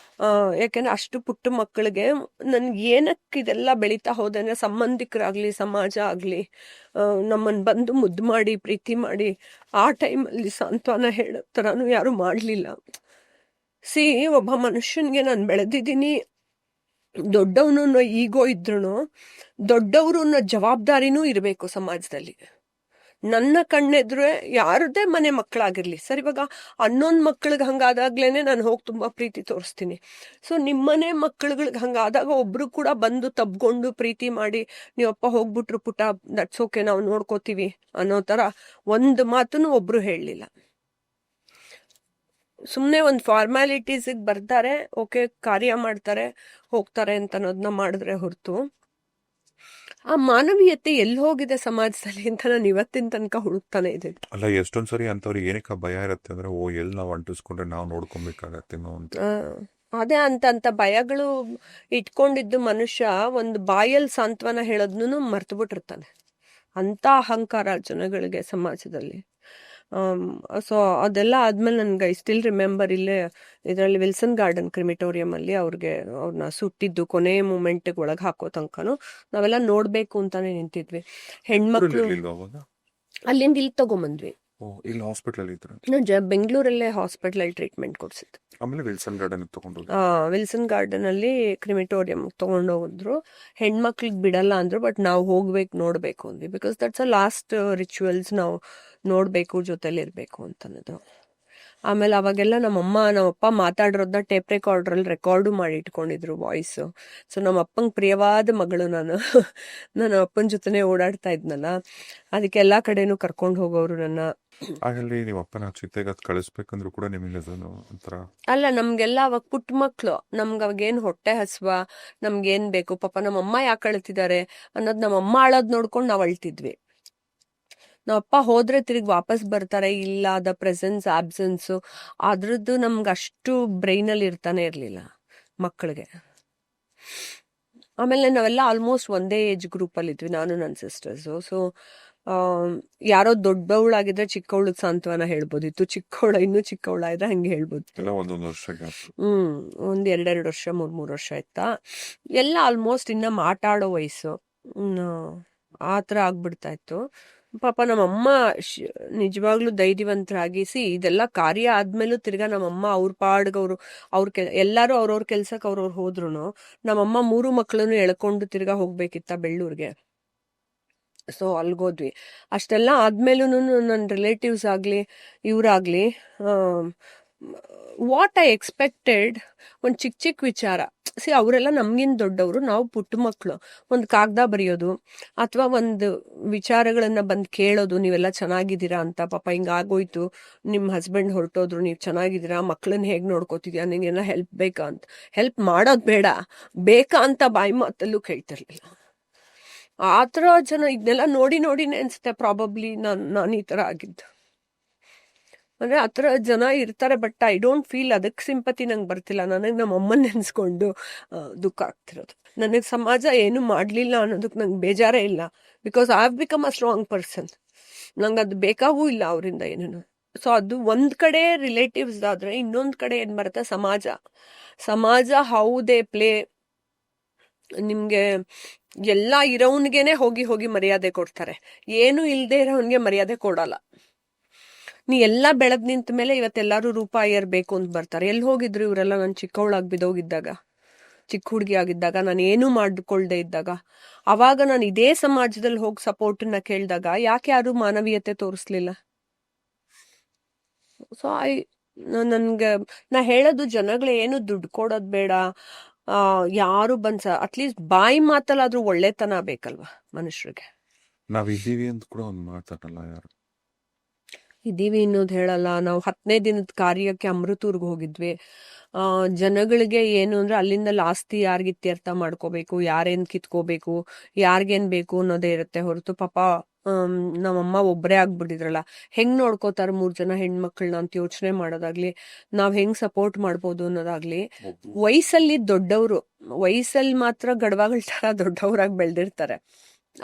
Speaker 1: ಯಾಕೆಂದ್ರೆ ಅಷ್ಟು ಪುಟ್ಟ ಮಕ್ಕಳಿಗೆ ನನ್ಗೆ ಏನಕ್ಕೆ ಇದೆಲ್ಲ ಬೆಳೀತಾ ಹೋದೆ ಅಂದರೆ, ಸಂಬಂಧಿಕರಾಗಲಿ ಸಮಾಜ ಆಗಲಿ ನಮ್ಮನ್ನು ಬಂದು ಮುದ್ದು ಮಾಡಿ ಪ್ರೀತಿ ಮಾಡಿ ಆ ಟೈಮಲ್ಲಿ ಸಾಂತ್ವನ ಹೇಳೋ ಥರನೂ ಯಾರೂ ಮಾಡಲಿಲ್ಲ. ಒಬ್ಬ ಮನುಷ್ಯನಿಗೆ ನಾನು ಬೆಳೆದಿದ್ದೀನಿ, ದೊಡ್ಡವನು ಅನ್ನೋ ಈಗೋ ಇದ್ರೂ ದೊಡ್ಡವರು ಅನ್ನೋ ಜವಾಬ್ದಾರಿನೂ ಇರಬೇಕು ಸಮಾಜದಲ್ಲಿ. ನನ್ನ ಕಣ್ಣೆದ್ರೆ ಯಾರದೇ ಮನೆ ಮಕ್ಕಳಾಗಿರ್ಲಿ ಸರ್, ಇವಾಗ ಅನ್ನೊಂದು ಮಕ್ಕಳಿಗೆ ಹಂಗಾದಾಗ್ಲೇನೆ ನಾನು ಹೋಗಿ ತುಂಬ ಪ್ರೀತಿ ತೋರಿಸ್ತೀನಿ. ಸೊ ನಿಮ್ಮನೆ ಮಕ್ಕಳುಗಳಿಗೆ ಹಂಗಾದಾಗ ಒಬ್ರು ಕೂಡ ಬಂದು ತಬ್ಕೊಂಡು ಪ್ರೀತಿ ಮಾಡಿ, ನೀವಪ್ಪ ಹೋಗ್ಬಿಟ್ರು ಪುಟ, ದಟ್ಸ್ ಓಕೆ ನಾವು ನೋಡ್ಕೋತೀವಿ ಅನ್ನೋ ಥರ ಒಂದು ಮಾತನ್ನು ಒಬ್ರು ಹೇಳಲಿಲ್ಲ. ಸುಮ್ಮನೆ ಒಂದು ಫಾರ್ಮ್ಯಾಲಿಟೀಸಿಗೆ ಬರ್ತಾರೆ, ಓಕೆ ಕಾರ್ಯ ಮಾಡ್ತಾರೆ ಹೋಗ್ತಾರೆ ಅಂತ ಅನ್ನೋದನ್ನ ಮಾಡಿದ್ರೆ ಹೊರತು ಆ ಮಾನವೀಯತೆ ಎಲ್ಲಿ ಹೋಗಿದೆ ಸಮಾಜದಲ್ಲಿ ಅಂತ ನಾನು ಇವತ್ತಿನ ತನಕ ಹುಡುಕ್ತಾನೆ ಇದ್ದೀನಿ.
Speaker 2: ಅಲ್ಲ, ಎಷ್ಟೊಂದ್ಸರಿ ಅಂತವ್ರಿಗೆ ಏನಕ್ಕೆ ಭಯ ಇರುತ್ತೆ ಅಂದ್ರೆ, ಎಲ್ಲಿ ನಾವು ಅಂಟಿಸ್ಕೊಂಡ್ರೆ ನಾವು ನೋಡ್ಕೊಬೇಕಾಗತ್ತೇನೋ ಅಂತ.
Speaker 1: ಅದೇ ಅಂತ ಭಯಗಳು ಇಟ್ಕೊಂಡಿದ್ದು ಮನುಷ್ಯ ಒಂದು ಬಾಯಲ್ಲಿ ಸಾಂತ್ವನ ಹೇಳೋದ್ನು ಮರ್ತು ಬಿಟ್ಟಿರ್ತಾನೆ. ಅಂತ ಅಹಂಕಾರ ಜನಗಳಿಗೆ ಸಮಾಜದಲ್ಲಿ. ಸೊ ಅದೆಲ್ಲ ಆದ್ಮೇಲೆ ನನ್ಗೆ ಐ ಸ್ಟಿಲ್ ರಿಮೆಂಬರ್, ಇಲ್ಲೇ ಇದರಲ್ಲಿ ವಿಲ್ಸನ್ ಗಾರ್ಡನ್ ಕ್ರಿಮಿಟೋರಿಯಂ ಅಲ್ಲಿ ಅವ್ರನ್ನ ಸುಟ್ಟಿದ್ದು ಕೊನೆ ಮೂಮೆಂಟ್ ಒಳಗೆ ಹಾಕೋ ತನಕನು ನಾವೆಲ್ಲ ನೋಡ್ಬೇಕು ಅಂತಾನೆ ನಿಂತಿದ್ವಿ. ಹೆಣ್ಮಕ್ಳು ಅಲ್ಲಿಂದ ಇಲ್ಲಿ ತಗೊಂಬಂದ್ವಿ.
Speaker 2: ಇಲ್ಲಿ ಹಾಸ್ಪಿಟಲ್ ಇದ್ರು,
Speaker 1: ಬೆಂಗಳೂರಲ್ಲೇ ಹಾಸ್ಪಿಟಲ್ ಟ್ರೀಟ್ಮೆಂಟ್ ಕೊಡ್ಸಿದ್ದು.
Speaker 2: ಆಮೇಲೆ ವಿಲ್ಸನ್ ಗಾರ್ಡನ್ ತಗೊಂಡು
Speaker 1: ವಿಲ್ಸನ್ ಗಾರ್ಡನ್ ಅಲ್ಲಿ ಕ್ರಿಮಿಟೋರಿಯಂ ತಗೊಂಡೋಗಿದ್ರು. ಹೆಣ್ಮಕ್ಳಿಗೆ ಬಿಡಲ್ಲ ಅಂದ್ರು, ಬಟ್ ನಾವು ಹೋಗ್ಬೇಕು ನೋಡ್ಬೇಕು ಅಂದ್ವಿ. Because that's a last rituals, ನಾವು ನೋಡ್ಬೇಕು ಜೊತೆಲಿ ಇರ್ಬೇಕು ಅಂತನದು. ಆಮೇಲೆ ಅವಾಗೆಲ್ಲ ನಮ್ಮಪ್ಪ ಮಾತಾಡಿರೋದನ್ನ ಟೇಪ್ ರೆಕಾರ್ಡ್ರಲ್ಲಿ ರೆಕಾರ್ಡು ಮಾಡಿ ಇಟ್ಕೊಂಡಿದ್ರು ವಾಯ್ಸು. ಸೊ ನಮ್ಮ ಅಪ್ಪಂಗೆ ಪ್ರಿಯವಾದ ಮಗಳು ನಾನು. ನನ್ನ ಅಪ್ಪನ ಜೊತೆನೆ ಓಡಾಡ್ತಾ ಇದ್ನಲ್ಲ, ಅದಕ್ಕೆ ಎಲ್ಲ ಕಡೆನೂ ಕರ್ಕೊಂಡು ಹೋಗೋರು ನನ್ನ.
Speaker 2: ಆಗಲ್ಲಿ ನಿಮ್ಮ ಅಪ್ಪನ ಚಿತೆಗೆ ಕಳಿಸ್ಬೇಕಂದ್ರೂ ಕೂಡ ನಿಮಗೆ ಒಂಥರ
Speaker 1: ಅಲ್ಲ, ನಮ್ಗೆಲ್ಲ ಅವಾಗ ಪುಟ್ಟ ಮಕ್ಳು, ನಮ್ಗೆ ಅವಾಗೇನು ಹೊಟ್ಟೆ ಹಸುವ, ನಮ್ಗೇನ್ ಬೇಕು, ಪಾಪ ನಮ್ಮಮ್ಮ ಯಾಕೆ ಅಳ್ತಿದ್ದಾರೆ ಅನ್ನೋದು ನಮ್ಮಮ್ಮ ಅಳೋದ್ ನೋಡ್ಕೊಂಡು ನಾವು ಅಳ್ತಿದ್ವಿ. ನಮ್ಮಪ್ಪ ಹೋದ್ರೆ ತಿರುಗಿ ವಾಪಸ್ ಬರ್ತಾರೆ ಇಲ್ಲ, ದ ಪ್ರೆಸೆನ್ಸ್ ಆಬ್ಸೆನ್ಸು ಅದ್ರದ್ದು ನಮ್ಗೆ ಅಷ್ಟು ಬ್ರೈನಲ್ಲಿ ಇರ್ತಾನೆ ಇರಲಿಲ್ಲ ಮಕ್ಕಳಿಗೆ. ಆಮೇಲೆ ನಾವೆಲ್ಲ ಆಲ್ಮೋಸ್ಟ್ ಒಂದೇ ಏಜ್ ಗ್ರೂಪಲ್ಲಿ ಇದ್ವಿ, ನಾನು ನನ್ನ ಸಿಸ್ಟರ್ಸು. ಸೊ ಯಾರೋ ದೊಡ್ಡವಳಾಗಿದ್ರೆ ಚಿಕ್ಕವಳಿಗೆ ಸಾಂತ್ವನ ಹೇಳ್ಬೋದಿತ್ತು, ಇನ್ನೂ ಚಿಕ್ಕವಳಾಗಿದ್ರೆ ಹಂಗೆ ಹೇಳ್ಬೋದು.
Speaker 2: ಒಂದ್
Speaker 1: 2 ವರ್ಷ 3 ವರ್ಷ ಆಯ್ತಾ. ಎಲ್ಲ ಆಲ್ಮೋಸ್ಟ್ ಇನ್ನ ಮಾತಾಡೋ ವಯಸ್ಸು, ಆ ಥರ ಆಗ್ಬಿಡ್ತಾ ಇತ್ತು. ಪಾಪ ನಮ್ಮಮ್ಮ ನಿಜವಾಗ್ಲೂ ಧೈರ್ಯವಂತರಾಗಿ ಇದೆಲ್ಲ ಕಾರ್ಯ ಆದ್ಮೇಲೂ ತಿರ್ಗಾ ನಮ್ಮಮ್ಮ ಅವ್ರ ಪಾಡ್ಗವ್ರು ಎಲ್ಲಾರು ಅವ್ರವ್ರ ಕೆಲ್ಸಕ್ಕೆ ಅವ್ರವ್ರು ಹೋದ್ರು ನಮ್ಮಮ್ಮ 3 ಮಕ್ಕಳನ್ನು ಎಳ್ಕೊಂಡು ತಿರ್ಗಾ ಹೋಗ್ಬೇಕಿತ್ತ ಬೆಳ್ಳೂರ್ಗೆ. ಸೊ ಅಲ್ಗೋದ್ವಿ. ಅಷ್ಟೆಲ್ಲ ಆದ್ಮೇಲೂ ನನ್ನ ರಿಲೇಟಿವ್ಸ್ ಆಗ್ಲಿ ಇವರಾಗ್ಲಿ ವಾಟ್ ಐ ಎಕ್ಸ್ಪೆಕ್ಟೆಡ್, ಒಂದು ಚಿಕ್ಕ ವಿಚಾರ ಅವರೆಲ್ಲ ನಮ್ಗಿಂತ ದೊಡ್ಡವರು, ನಾವು ಪುಟ್ಟ ಮಕ್ಕಳು. ಒಂದು ಕಾಗದ ಬರೆಯೋದು ಅಥವಾ ಒಂದು ವಿಚಾರಗಳನ್ನ ಬಂದು ಕೇಳೋದು, ನೀವೆಲ್ಲ ಚೆನ್ನಾಗಿದ್ದೀರಾ ಅಂತ, ಪಾಪ ಹಿಂಗಾಗೋಯ್ತು, ನಿಮ್ಮ ಹಸ್ಬೆಂಡ್ ಹೊರಟೋದ್ರು, ನೀವು ಚೆನ್ನಾಗಿದ್ದೀರಾ, ಮಕ್ಕಳನ್ನ ಹೇಗೆ ನೋಡ್ಕೋತಿದ್ಯಾ, ನಿಂಗೇನ ಹೆಲ್ಪ್ ಬೇಕಾ ಅಂತ. ಹೆಲ್ಪ್ ಮಾಡೋದು ಬೇಡ, ಬೇಕಾ ಅಂತ ಬಾಯಿ ಮಾತಲ್ಲೂ ಕೇಳ್ತಿರ್ಲಿಲ್ಲ. ಆ ಥರ ಜನ ಇದನ್ನೆಲ್ಲ ನೋಡಿ ನೋಡಿನೇ ಅನ್ಸುತ್ತೆ ಪ್ರಾಬಬ್ಲಿ ನಾನು ಈ ಥರ ಆಗಿದ್ದು. ಅಂದ್ರೆ ಆ ಥರ ಜನ ಇರ್ತಾರೆ, ಬಟ್ ಐ ಡೋಂಟ್ ಫೀಲ್ ಅದಕ್ಕೆ ಸಿಂಪತಿ ನಂಗೆ ಬರ್ತಿಲ್ಲ. ನನಗೆ ನಮ್ಮ ಅಮ್ಮನ ನೆನೆಸ್ಕೊಂಡು ದುಃಖ ಆಗ್ತಿರೋದು. ನನಗೆ ಸಮಾಜ ಏನು ಮಾಡಲಿಲ್ಲ ಅನ್ನೋದಕ್ಕೆ ನಂಗೆ ಬೇಜಾರೇ ಇಲ್ಲ, because I have become a strong person. ನಂಗೆ ಅದು ಬೇಕಾಗೂ ಇಲ್ಲ ಅವರಿಂದ ಏನೇನು. ಸೊ ಅದು ಒಂದು ಕಡೆ ರಿಲೇಟಿವ್ಸ್ ಆದ್ರೆ, ಇನ್ನೊಂದು ಕಡೆ ಏನು ಬರುತ್ತೆ ಸಮಾಜ ಹೌ ದೇ ಪ್ಲೇ. ನಿಮ್ಗೆ ಎಲ್ಲ ಇರೋನ್ಗೆನೆ ಹೋಗಿ ಮರ್ಯಾದೆ ಕೊಡ್ತಾರೆ, ಏನು ಇಲ್ಲದೆ ಇರೋನ್ಗೆ ಮರ್ಯಾದೆ ಕೊಡಲ್ಲ. ನೀ ಎಲ್ಲ ಬೆಳೆದ್ ನಿಂತ ಮೇಲೆ ಇವತ್ತೆಲ್ಲಾರು ರೂಪಾಯಿಯರ್ ಬೇಕು ಅಂತ ಬರ್ತಾರೆ. ಎಲ್ಲಿ ಹೋಗಿದ್ರು ಇವರೆಲ್ಲ? ನಾನು ಚಿಕ್ಕವಳಾಗಿ ಬಿದ್ದೋಗಿದ್ದಾಗ, ಚಿಕ್ಕ ಹುಡುಗಿ ಆಗಿದ್ದಾಗ, ನಾನು ಏನೂ ಮಾಡ್ಕೊಳ್ದೆ ಇದ್ದಾಗ, ಅವಾಗ ನಾನು ಇದೇ ಸಮಾಜದಲ್ಲಿ ಹೋಗಿ ಸಪೋರ್ಟನ್ನ ಕೇಳಿದಾಗ ಯಾಕೆ ಯಾರು ಮಾನವೀಯತೆ ತೋರಿಸ್ಲಿಲ್ಲ? ಸೊ ನಾ ಹೇಳೋದು, ಜನಗಳು ಏನು ದುಡ್ಡು ಕೊಡೋದು ಬೇಡ, ಯಾರು ಅಟ್ಲೀಸ್ಟ್ ಬಾಯಿ ಮಾತಲ್ಲಾದ್ರೂ ಒಳ್ಳೆತನ ಬೇಕಲ್ವಾ ಮನುಷ್ಯರಿಗೆ.
Speaker 2: ನಾವಿದ್ದೀವಿ ಅಂತ ಕೂಡ ಒಂದು ಮಾತಾಡಲ್ಲ ಯಾರು.
Speaker 1: ಇದೀವಿ ಅನ್ನೋದು ಹೇಳಲ್ಲ. ನಾವು 10ನೇ ದಿನದ ಕಾರ್ಯಕ್ಕೆ ಅಮೃತೂರ್ಗೆ ಹೋಗಿದ್ವಿ. ಜನಗಳಿಗೆ ಏನು ಅಂದ್ರೆ ಅಲ್ಲಿಂದ ಆಸ್ತಿ ಯಾರಿಗೆ ಇತ್ಯರ್ಥ ಮಾಡ್ಕೋಬೇಕು, ಯಾರೇನ್ ಕಿತ್ಕೋಬೇಕು, ಯಾರಿಗೇನ್ ಬೇಕು ಅನ್ನೋದೇ ಇರುತ್ತೆ ಹೊರತು ಪಾಪ ನಮ್ಮಮ್ಮ ಒಬ್ಬರೇ ಆಗ್ಬಿಟ್ಟಿದ್ರಲ್ಲ, ಹೆಂಗ್ ನೋಡ್ಕೋತಾರ 3 ಜನ ಹೆಣ್ಮಕ್ಳನ್ನ ಅಂತ ಯೋಚನೆ ಮಾಡೋದಾಗ್ಲಿ, ನಾವ್ ಹೆಂಗ್ ಸಪೋರ್ಟ್ ಮಾಡ್ಬೋದು ಅನ್ನೋದಾಗ್ಲಿ. ವಯಸ್ಸಲ್ಲಿ ದೊಡ್ಡವರು, ವಯಸ್ಸಲ್ಲಿ ಮಾತ್ರ ಗಡವಾಗಳ ತರ ದೊಡ್ಡವರಾಗಿ ಬೆಳ್ದಿರ್ತಾರೆ,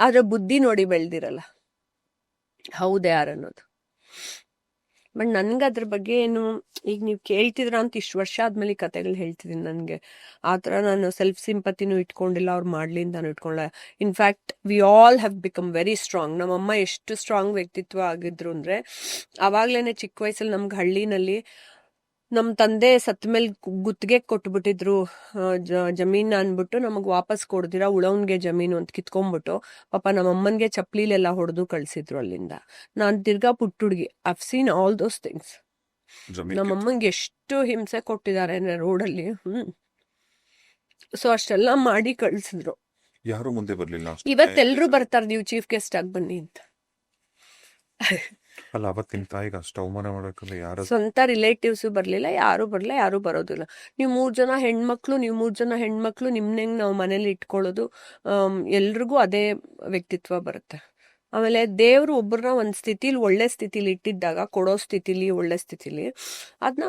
Speaker 1: ಆದ್ರೆ ಬುದ್ಧಿ ನೋಡಿ ಬೆಳ್ದಿರಲ್ಲ. ಹೌದೇ ಯಾರು ಅನ್ನೋದು. ಬಟ್ ನನ್ಗೆ ಅದ್ರ ಬಗ್ಗೆ ಏನು, ಈಗ ನೀವು ಕೇಳ್ತಿದ್ರ ಅಂತ ಇಷ್ಟು ವರ್ಷ ಆದ್ಮೇಲೆ ಈ ಕತೆಗಳು ಹೇಳ್ತಿದ್ದೀನಿ. ನನಗೆ ಆ ಥರ ನಾನು ಸೆಲ್ಫ್ ಸಿಂಪತಿನೂ ಇಟ್ಕೊಂಡಿಲ್ಲ, ಅವ್ರು ಮಾಡ್ಲಿ ಅಂತಾನು ಇಟ್ಕೊಂಡ. In fact we all have become very strong. ನಮ್ಮಮ್ಮ ಎಷ್ಟು ಸ್ಟ್ರಾಂಗ್ ವ್ಯಕ್ತಿತ್ವ ಆಗಿದ್ರು ಅಂದ್ರೆ, ಅವಾಗ್ಲೇನೆ ಚಿಕ್ಕ ವಯಸ್ಸಲ್ಲಿ ನಮ್ಗೆ ಹಳ್ಳಿನಲ್ಲಿ ನಮ್ಮ ತಂದೆ ಸತ್ತ ಮೇಲೆ ಗುತ್ತಿಗೆ ಕೊಟ್ಬಿಟ್ಟಿದ್ರು ಜಮೀನ್ ಅನ್ಬಿಟ್ಟು, ನಮಗ್ ವಾಪಸ್ ಕೊಡ್ದಿರ ಉಳವನ್ಗೆ ಜಮೀನು ಅಂತ ಕಿತ್ಕೊಂಡ್ಬಿಟ್ಟು ಪಾಪ ನಮ್ಮಮ್ಮನ್ಗೆ ಚಪ್ಲಿಲೆಲ್ಲ ಹೊಡೆದು ಕಳ್ಸಿದ್ರು ಅಲ್ಲಿಂದ. ನಾನ್ ತಿರ್ಗಾ ಪುಟ್ಟ ಹುಡುಗಿ, I've seen all those things. ನಮ್ಮಮ್ಮಂಗೆ ಎಷ್ಟು ಹಿಂಸೆ ಕೊಟ್ಟಿದ್ದಾರೆ ರೋಡಲ್ಲಿ. ಸೊ ಅಷ್ಟೆಲ್ಲ ಮಾಡಿ ಕಳ್ಸಿದ್ರು.
Speaker 2: ಯಾರು ಮುಂದೆ ಬರ್ಲಿಲ್ಲ.
Speaker 1: ಇವತ್ತೆಲ್ರು ಬರ್ತಾರೆ, ನೀವು ಚೀಫ್ ಗೆಸ್ಟ್ ಆಗಿ ಬನ್ನಿ ಅಂತ.
Speaker 2: ಅಲ್ಲ, ಅವತ್ತಿನ ತಾಯಿಗೆ ಅಷ್ಟು ಅವಮಾನ ಮಾಡೋಕ್ಕಲ್ಲ ಯಾರು
Speaker 1: ಸ್ವಂತ ರಿಲೇಟಿವ್ಸ್ ಬರ್ಲಿಲ್ಲ, ಯಾರು ಬರಲ್ಲ, ಯಾರು ಬರೋದಿಲ್ಲ. ನೀವು 3 ಜನ ಹೆಣ್ಮಕ್ಳು ನಿಮ್ನೆಂಗ್ ನಾವು ಮನೇಲಿ ಇಟ್ಕೊಳ್ಳೋದು, ಎಲ್ರಿಗೂ ಅದೇ ವ್ಯಕ್ತಿತ್ವ ಬರುತ್ತೆ. ಆಮೇಲೆ ದೇವ್ರು ಒಬ್ಬರನ್ನ ಒಂದ್ ಸ್ಥಿತಿಲಿ, ಒಳ್ಳೆ ಸ್ಥಿತಿಲಿ ಇಟ್ಟಿದ್ದಾಗ, ಕೊಡೋ ಸ್ಥಿತಿಲಿ, ಒಳ್ಳೆ ಸ್ಥಿತಿಲಿ, ಅದನ್ನ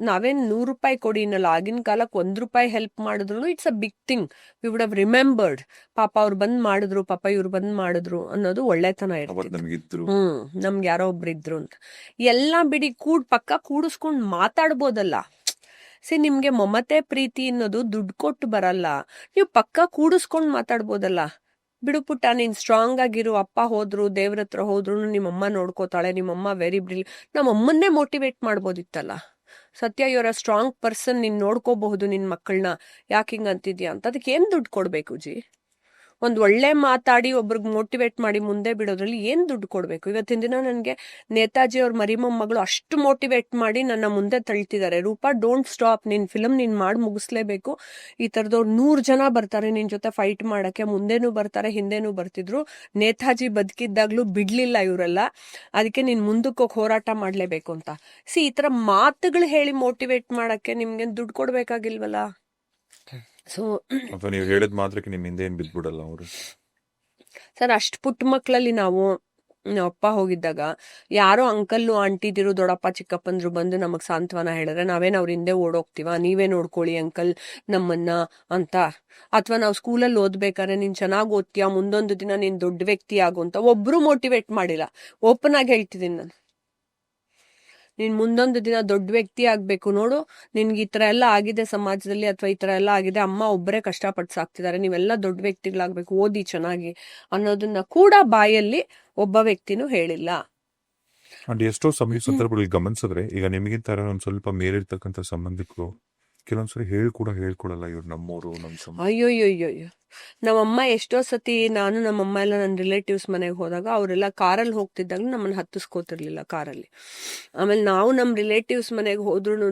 Speaker 1: ನಾವೇನ್ 100 ರೂಪಾಯಿ ಕೊಡಿ ಅನ್ನಲ್ಲ. ಆಗಿನ ಕಾಲಕ್ಕೆ 1 ರೂಪಾಯಿ ಹೆಲ್ಪ್ ಮಾಡಿದ್ರು it's a big thing. We would have remembered, ಪಾಪ ಅವ್ರು ಬಂದ್ ಮಾಡಿದ್ರು, ಪಾಪ ಇವ್ರು ಬಂದ್ ಮಾಡಿದ್ರು ಅನ್ನೋದು ಒಳ್ಳೆತನ ಇರ್ತಿತ್ತು. ನಮ್ಗೆ ಯಾರೋ ಒಬ್ರು ಇದ್ರು ಅಂತ ಎಲ್ಲ ಬಿಡಿ, ಪಕ್ಕ ಕೂಡಿಸ್ಕೊಂಡ್ ಮಾತಾಡ್ಬೋದಲ್ಲ. ನಿಮ್ಗೆ ಮಮತೆ ಪ್ರೀತಿ ಅನ್ನೋದು ದುಡ್ಡು ಕೊಟ್ಟು ಬರಲ್ಲ, ನೀವು ಪಕ್ಕ ಕೂಡಿಸ್ಕೊಂಡ್ ಮಾತಾಡ್ಬೋದಲ್ಲ. ಬಿಡು ಪುಟ್ಟ, ನೀನ್ ಸ್ಟ್ರಾಂಗ್ ಆಗಿರು, ಅಪ್ಪ ಹೋದ್ರು, ದೇವ್ರ ಹತ್ರ ಹೋದ್ರು, ನಿಮ್ಮಮ್ಮ ನೋಡ್ಕೋತಾಳೆ, ನಿಮ್ಮಮ್ಮ ವೆರಿ ಬ್ರಿಲ್. ನಮ್ಮಮ್ಮನ್ನೇ ಮೋಟಿವೇಟ್ ಮಾಡ್ಬೋದಿತ್ತಲ್ಲ. ಸತ್ಯ, ಯುವರ್ ಅ ಸ್ಟ್ರಾಂಗ್ ಪರ್ಸನ್, ನೀನ್ ನೋಡ್ಕೋಬಹುದು ನಿನ್ ಮಕ್ಕಳನ್ನ, ಯಾಕೆ ಹಿಂಗ ಅಂತಿದ್ಯಾ ಅಂತ. ಅದಕ್ಕೆ ಏನ್ ದುಡ್ಡು ಕೊಡ್ಬೇಕು ಜಿ? ಒಂದ್ ಒಳ್ಳೆ ಮಾತಾಡಿ ಒಬ್ರಿಗೆ ಮೋಟಿವೇಟ್ ಮಾಡಿ ಮುಂದೆ ಬಿಡೋದ್ರಲ್ಲಿ ಏನ್ ದುಡ್ಡು ಕೊಡ್ಬೇಕು? ಇವತ್ತಿನ ದಿನ ನನ್ಗೆ ನೇತಾಜಿ ಅವ್ರ ಮರಿಮೊಮ್ಮಗಳು ಅಷ್ಟು ಮೋಟಿವೇಟ್ ಮಾಡಿ ನನ್ನ ಮುಂದೆ ತಳ್ತಿದ್ದಾರೆ. ರೂಪಾ, ಡೋಂಟ್ ಸ್ಟಾಪ್, ನಿನ್ ಫಿಲಮ್ ನೀನ್ ಮಾಡಿ ಮುಗಿಸ್ಲೇಬೇಕು. ಈ ತರದವ್ರು 100 ಜನ ಬರ್ತಾರೆ ನಿನ್ ಜೊತೆ ಫೈಟ್ ಮಾಡಕ್ಕೆ, ಮುಂದೆನೂ ಬರ್ತಾರೆ, ಹಿಂದೆನೂ ಬರ್ತಿದ್ರು. ನೇತಾಜಿ ಬದುಕಿದ್ದಾಗ್ಲೂ ಬಿಡ್ಲಿಲ್ಲ ಇವರೆಲ್ಲ, ಅದಕ್ಕೆ ನೀನ್ ಮುಂದಕ್ಕೆ ಹೋಗಿ ಹೋರಾಟ ಮಾಡ್ಲೇಬೇಕು ಅಂತ. ಈ ತರ ಮಾತುಗಳು ಹೇಳಿ ಮೋಟಿವೇಟ್ ಮಾಡಕ್ಕೆ ನಿಮ್ಗೆ ದುಡ್ಡು ಕೊಡ್ಬೇಕಾಗಿಲ್ವಲ್ಲ. ಸೊ
Speaker 2: ನೀವು ಹೇಳಿದ ಮಾತ್ರಕ್ಕೆ ನಿಮ್ ಹಿಂದೆ ಏನ್ ಬಿದ್ಬಿಡಲ್ಲ ಅವರು.
Speaker 1: ಸರ್, ಅಷ್ಟು ಪುಟ್ಟ ಮಕ್ಕಳಲ್ಲಿ ನಾವು ಅಪ್ಪ ಹೋಗಿದ್ದಾಗ ಯಾರೋ ಅಂಕಲ್ಲು ಆಂಟಿದಿರು ದೊಡ್ಡಪ್ಪ ಚಿಕ್ಕಪ್ಪಂದ್ರು ಬಂದು ನಮಗ್ ಸಾಂತ್ವನ ಹೇಳಿದ್ರೆ ನಾವೇನ್ ಅವ್ರ ಹಿಂದೆ ಓಡೋಗ್ತೀವ? ನೀವೇ ನೋಡ್ಕೊಳ್ಳಿ ಅಂಕಲ್ ನಮ್ಮನ್ನ ಅಂತ. ಅಥವಾ ನಾವು ಸ್ಕೂಲಲ್ಲಿ ಓದ್ಬೇಕಾದ್ರೆ ನೀನ್ ಚೆನ್ನಾಗ್ ಓದ್ತೀಯ, ಮುಂದೊಂದು ದಿನ ನೀನ್ ದೊಡ್ಡ ವ್ಯಕ್ತಿ ಆಗು ಅಂತ ಒಬ್ರು ಮೋಟಿವೇಟ್ ಮಾಡಿಲ್ಲ. ಓಪನ್ ಆಗಿ ಹೇಳ್ತಿದ್ದೀನಿ ನಾನು, ನೀನ್ ಮುಂದೊಂದು ದಿನ ದೊಡ್ಡ ವ್ಯಕ್ತಿ ಆಗ್ಬೇಕು ನೋಡು, ನಿನ್ಗೆ ಈ ತರ ಎಲ್ಲ ಆಗಿದೆ ಸಮಾಜದಲ್ಲಿ, ಅಥವಾ ಈ ತರ ಎಲ್ಲ ಆಗಿದೆ, ಅಮ್ಮ ಒಬ್ಬರೇ ಕಷ್ಟಪಟ್ಟು ಸಾಕ್ತಿದ್ದಾರೆ, ನೀವೆಲ್ಲ ದೊಡ್ಡ ವ್ಯಕ್ತಿಗಳಾಗ್ಬೇಕು, ಓದಿ ಚೆನ್ನಾಗಿ ಅನ್ನೋದನ್ನ ಕೂಡ ಬಾಯಲ್ಲಿ ಒಬ್ಬ ವ್ಯಕ್ತಿನೂ ಹೇಳಿಲ್ಲ.
Speaker 2: ಅಂಡ್ ಎಷ್ಟೋ ಸಂದರ್ಭಗಳಲ್ಲಿ ಗಮನಿಸಿದ್ರೆ, ಈಗ ನಿಮಗಿಂತ ಒಂದ್ ಸ್ವಲ್ಪ ಮೇಲಿರ್ತಕ್ಕಂಥ ಸಂಬಂಧಿಕರು ಕೆಲವೊಂದ್ಸರಿ ಹೇಳ್ಕೊಡಲ್ಲ ಇವ್ರು ನಮ್ಮೋರು ನಮ್ಮ
Speaker 1: ಅಯ್ಯೋಯ್ಯೋಯ್ಯೋ, ನಮ್ಮಮ್ಮ ಎಷ್ಟೋ ಸತಿ ನಾನು ನಮ್ಮಮ್ಮ ಎಲ್ಲ ನನ್ನ ರಿಲೇಟಿವ್ಸ್ ಮನೆಗೆ ಹೋದಾಗ ಅವರೆಲ್ಲ ಕಾರಲ್ಲಿ ಹೋಗ್ತಿದ್ದಾಗ ನಮ್ಮನ್ನ ಹತ್ತಿಸ್ಕೋತಿರ್ಲಿಲ್ಲ ಕಾರಲ್ಲಿ. ಆಮೇಲೆ ನಾವು ನಮ್ಮ ರಿಲೇಟಿವ್ಸ್ ಮನೆಗೆ ಹೋದ್ರೂ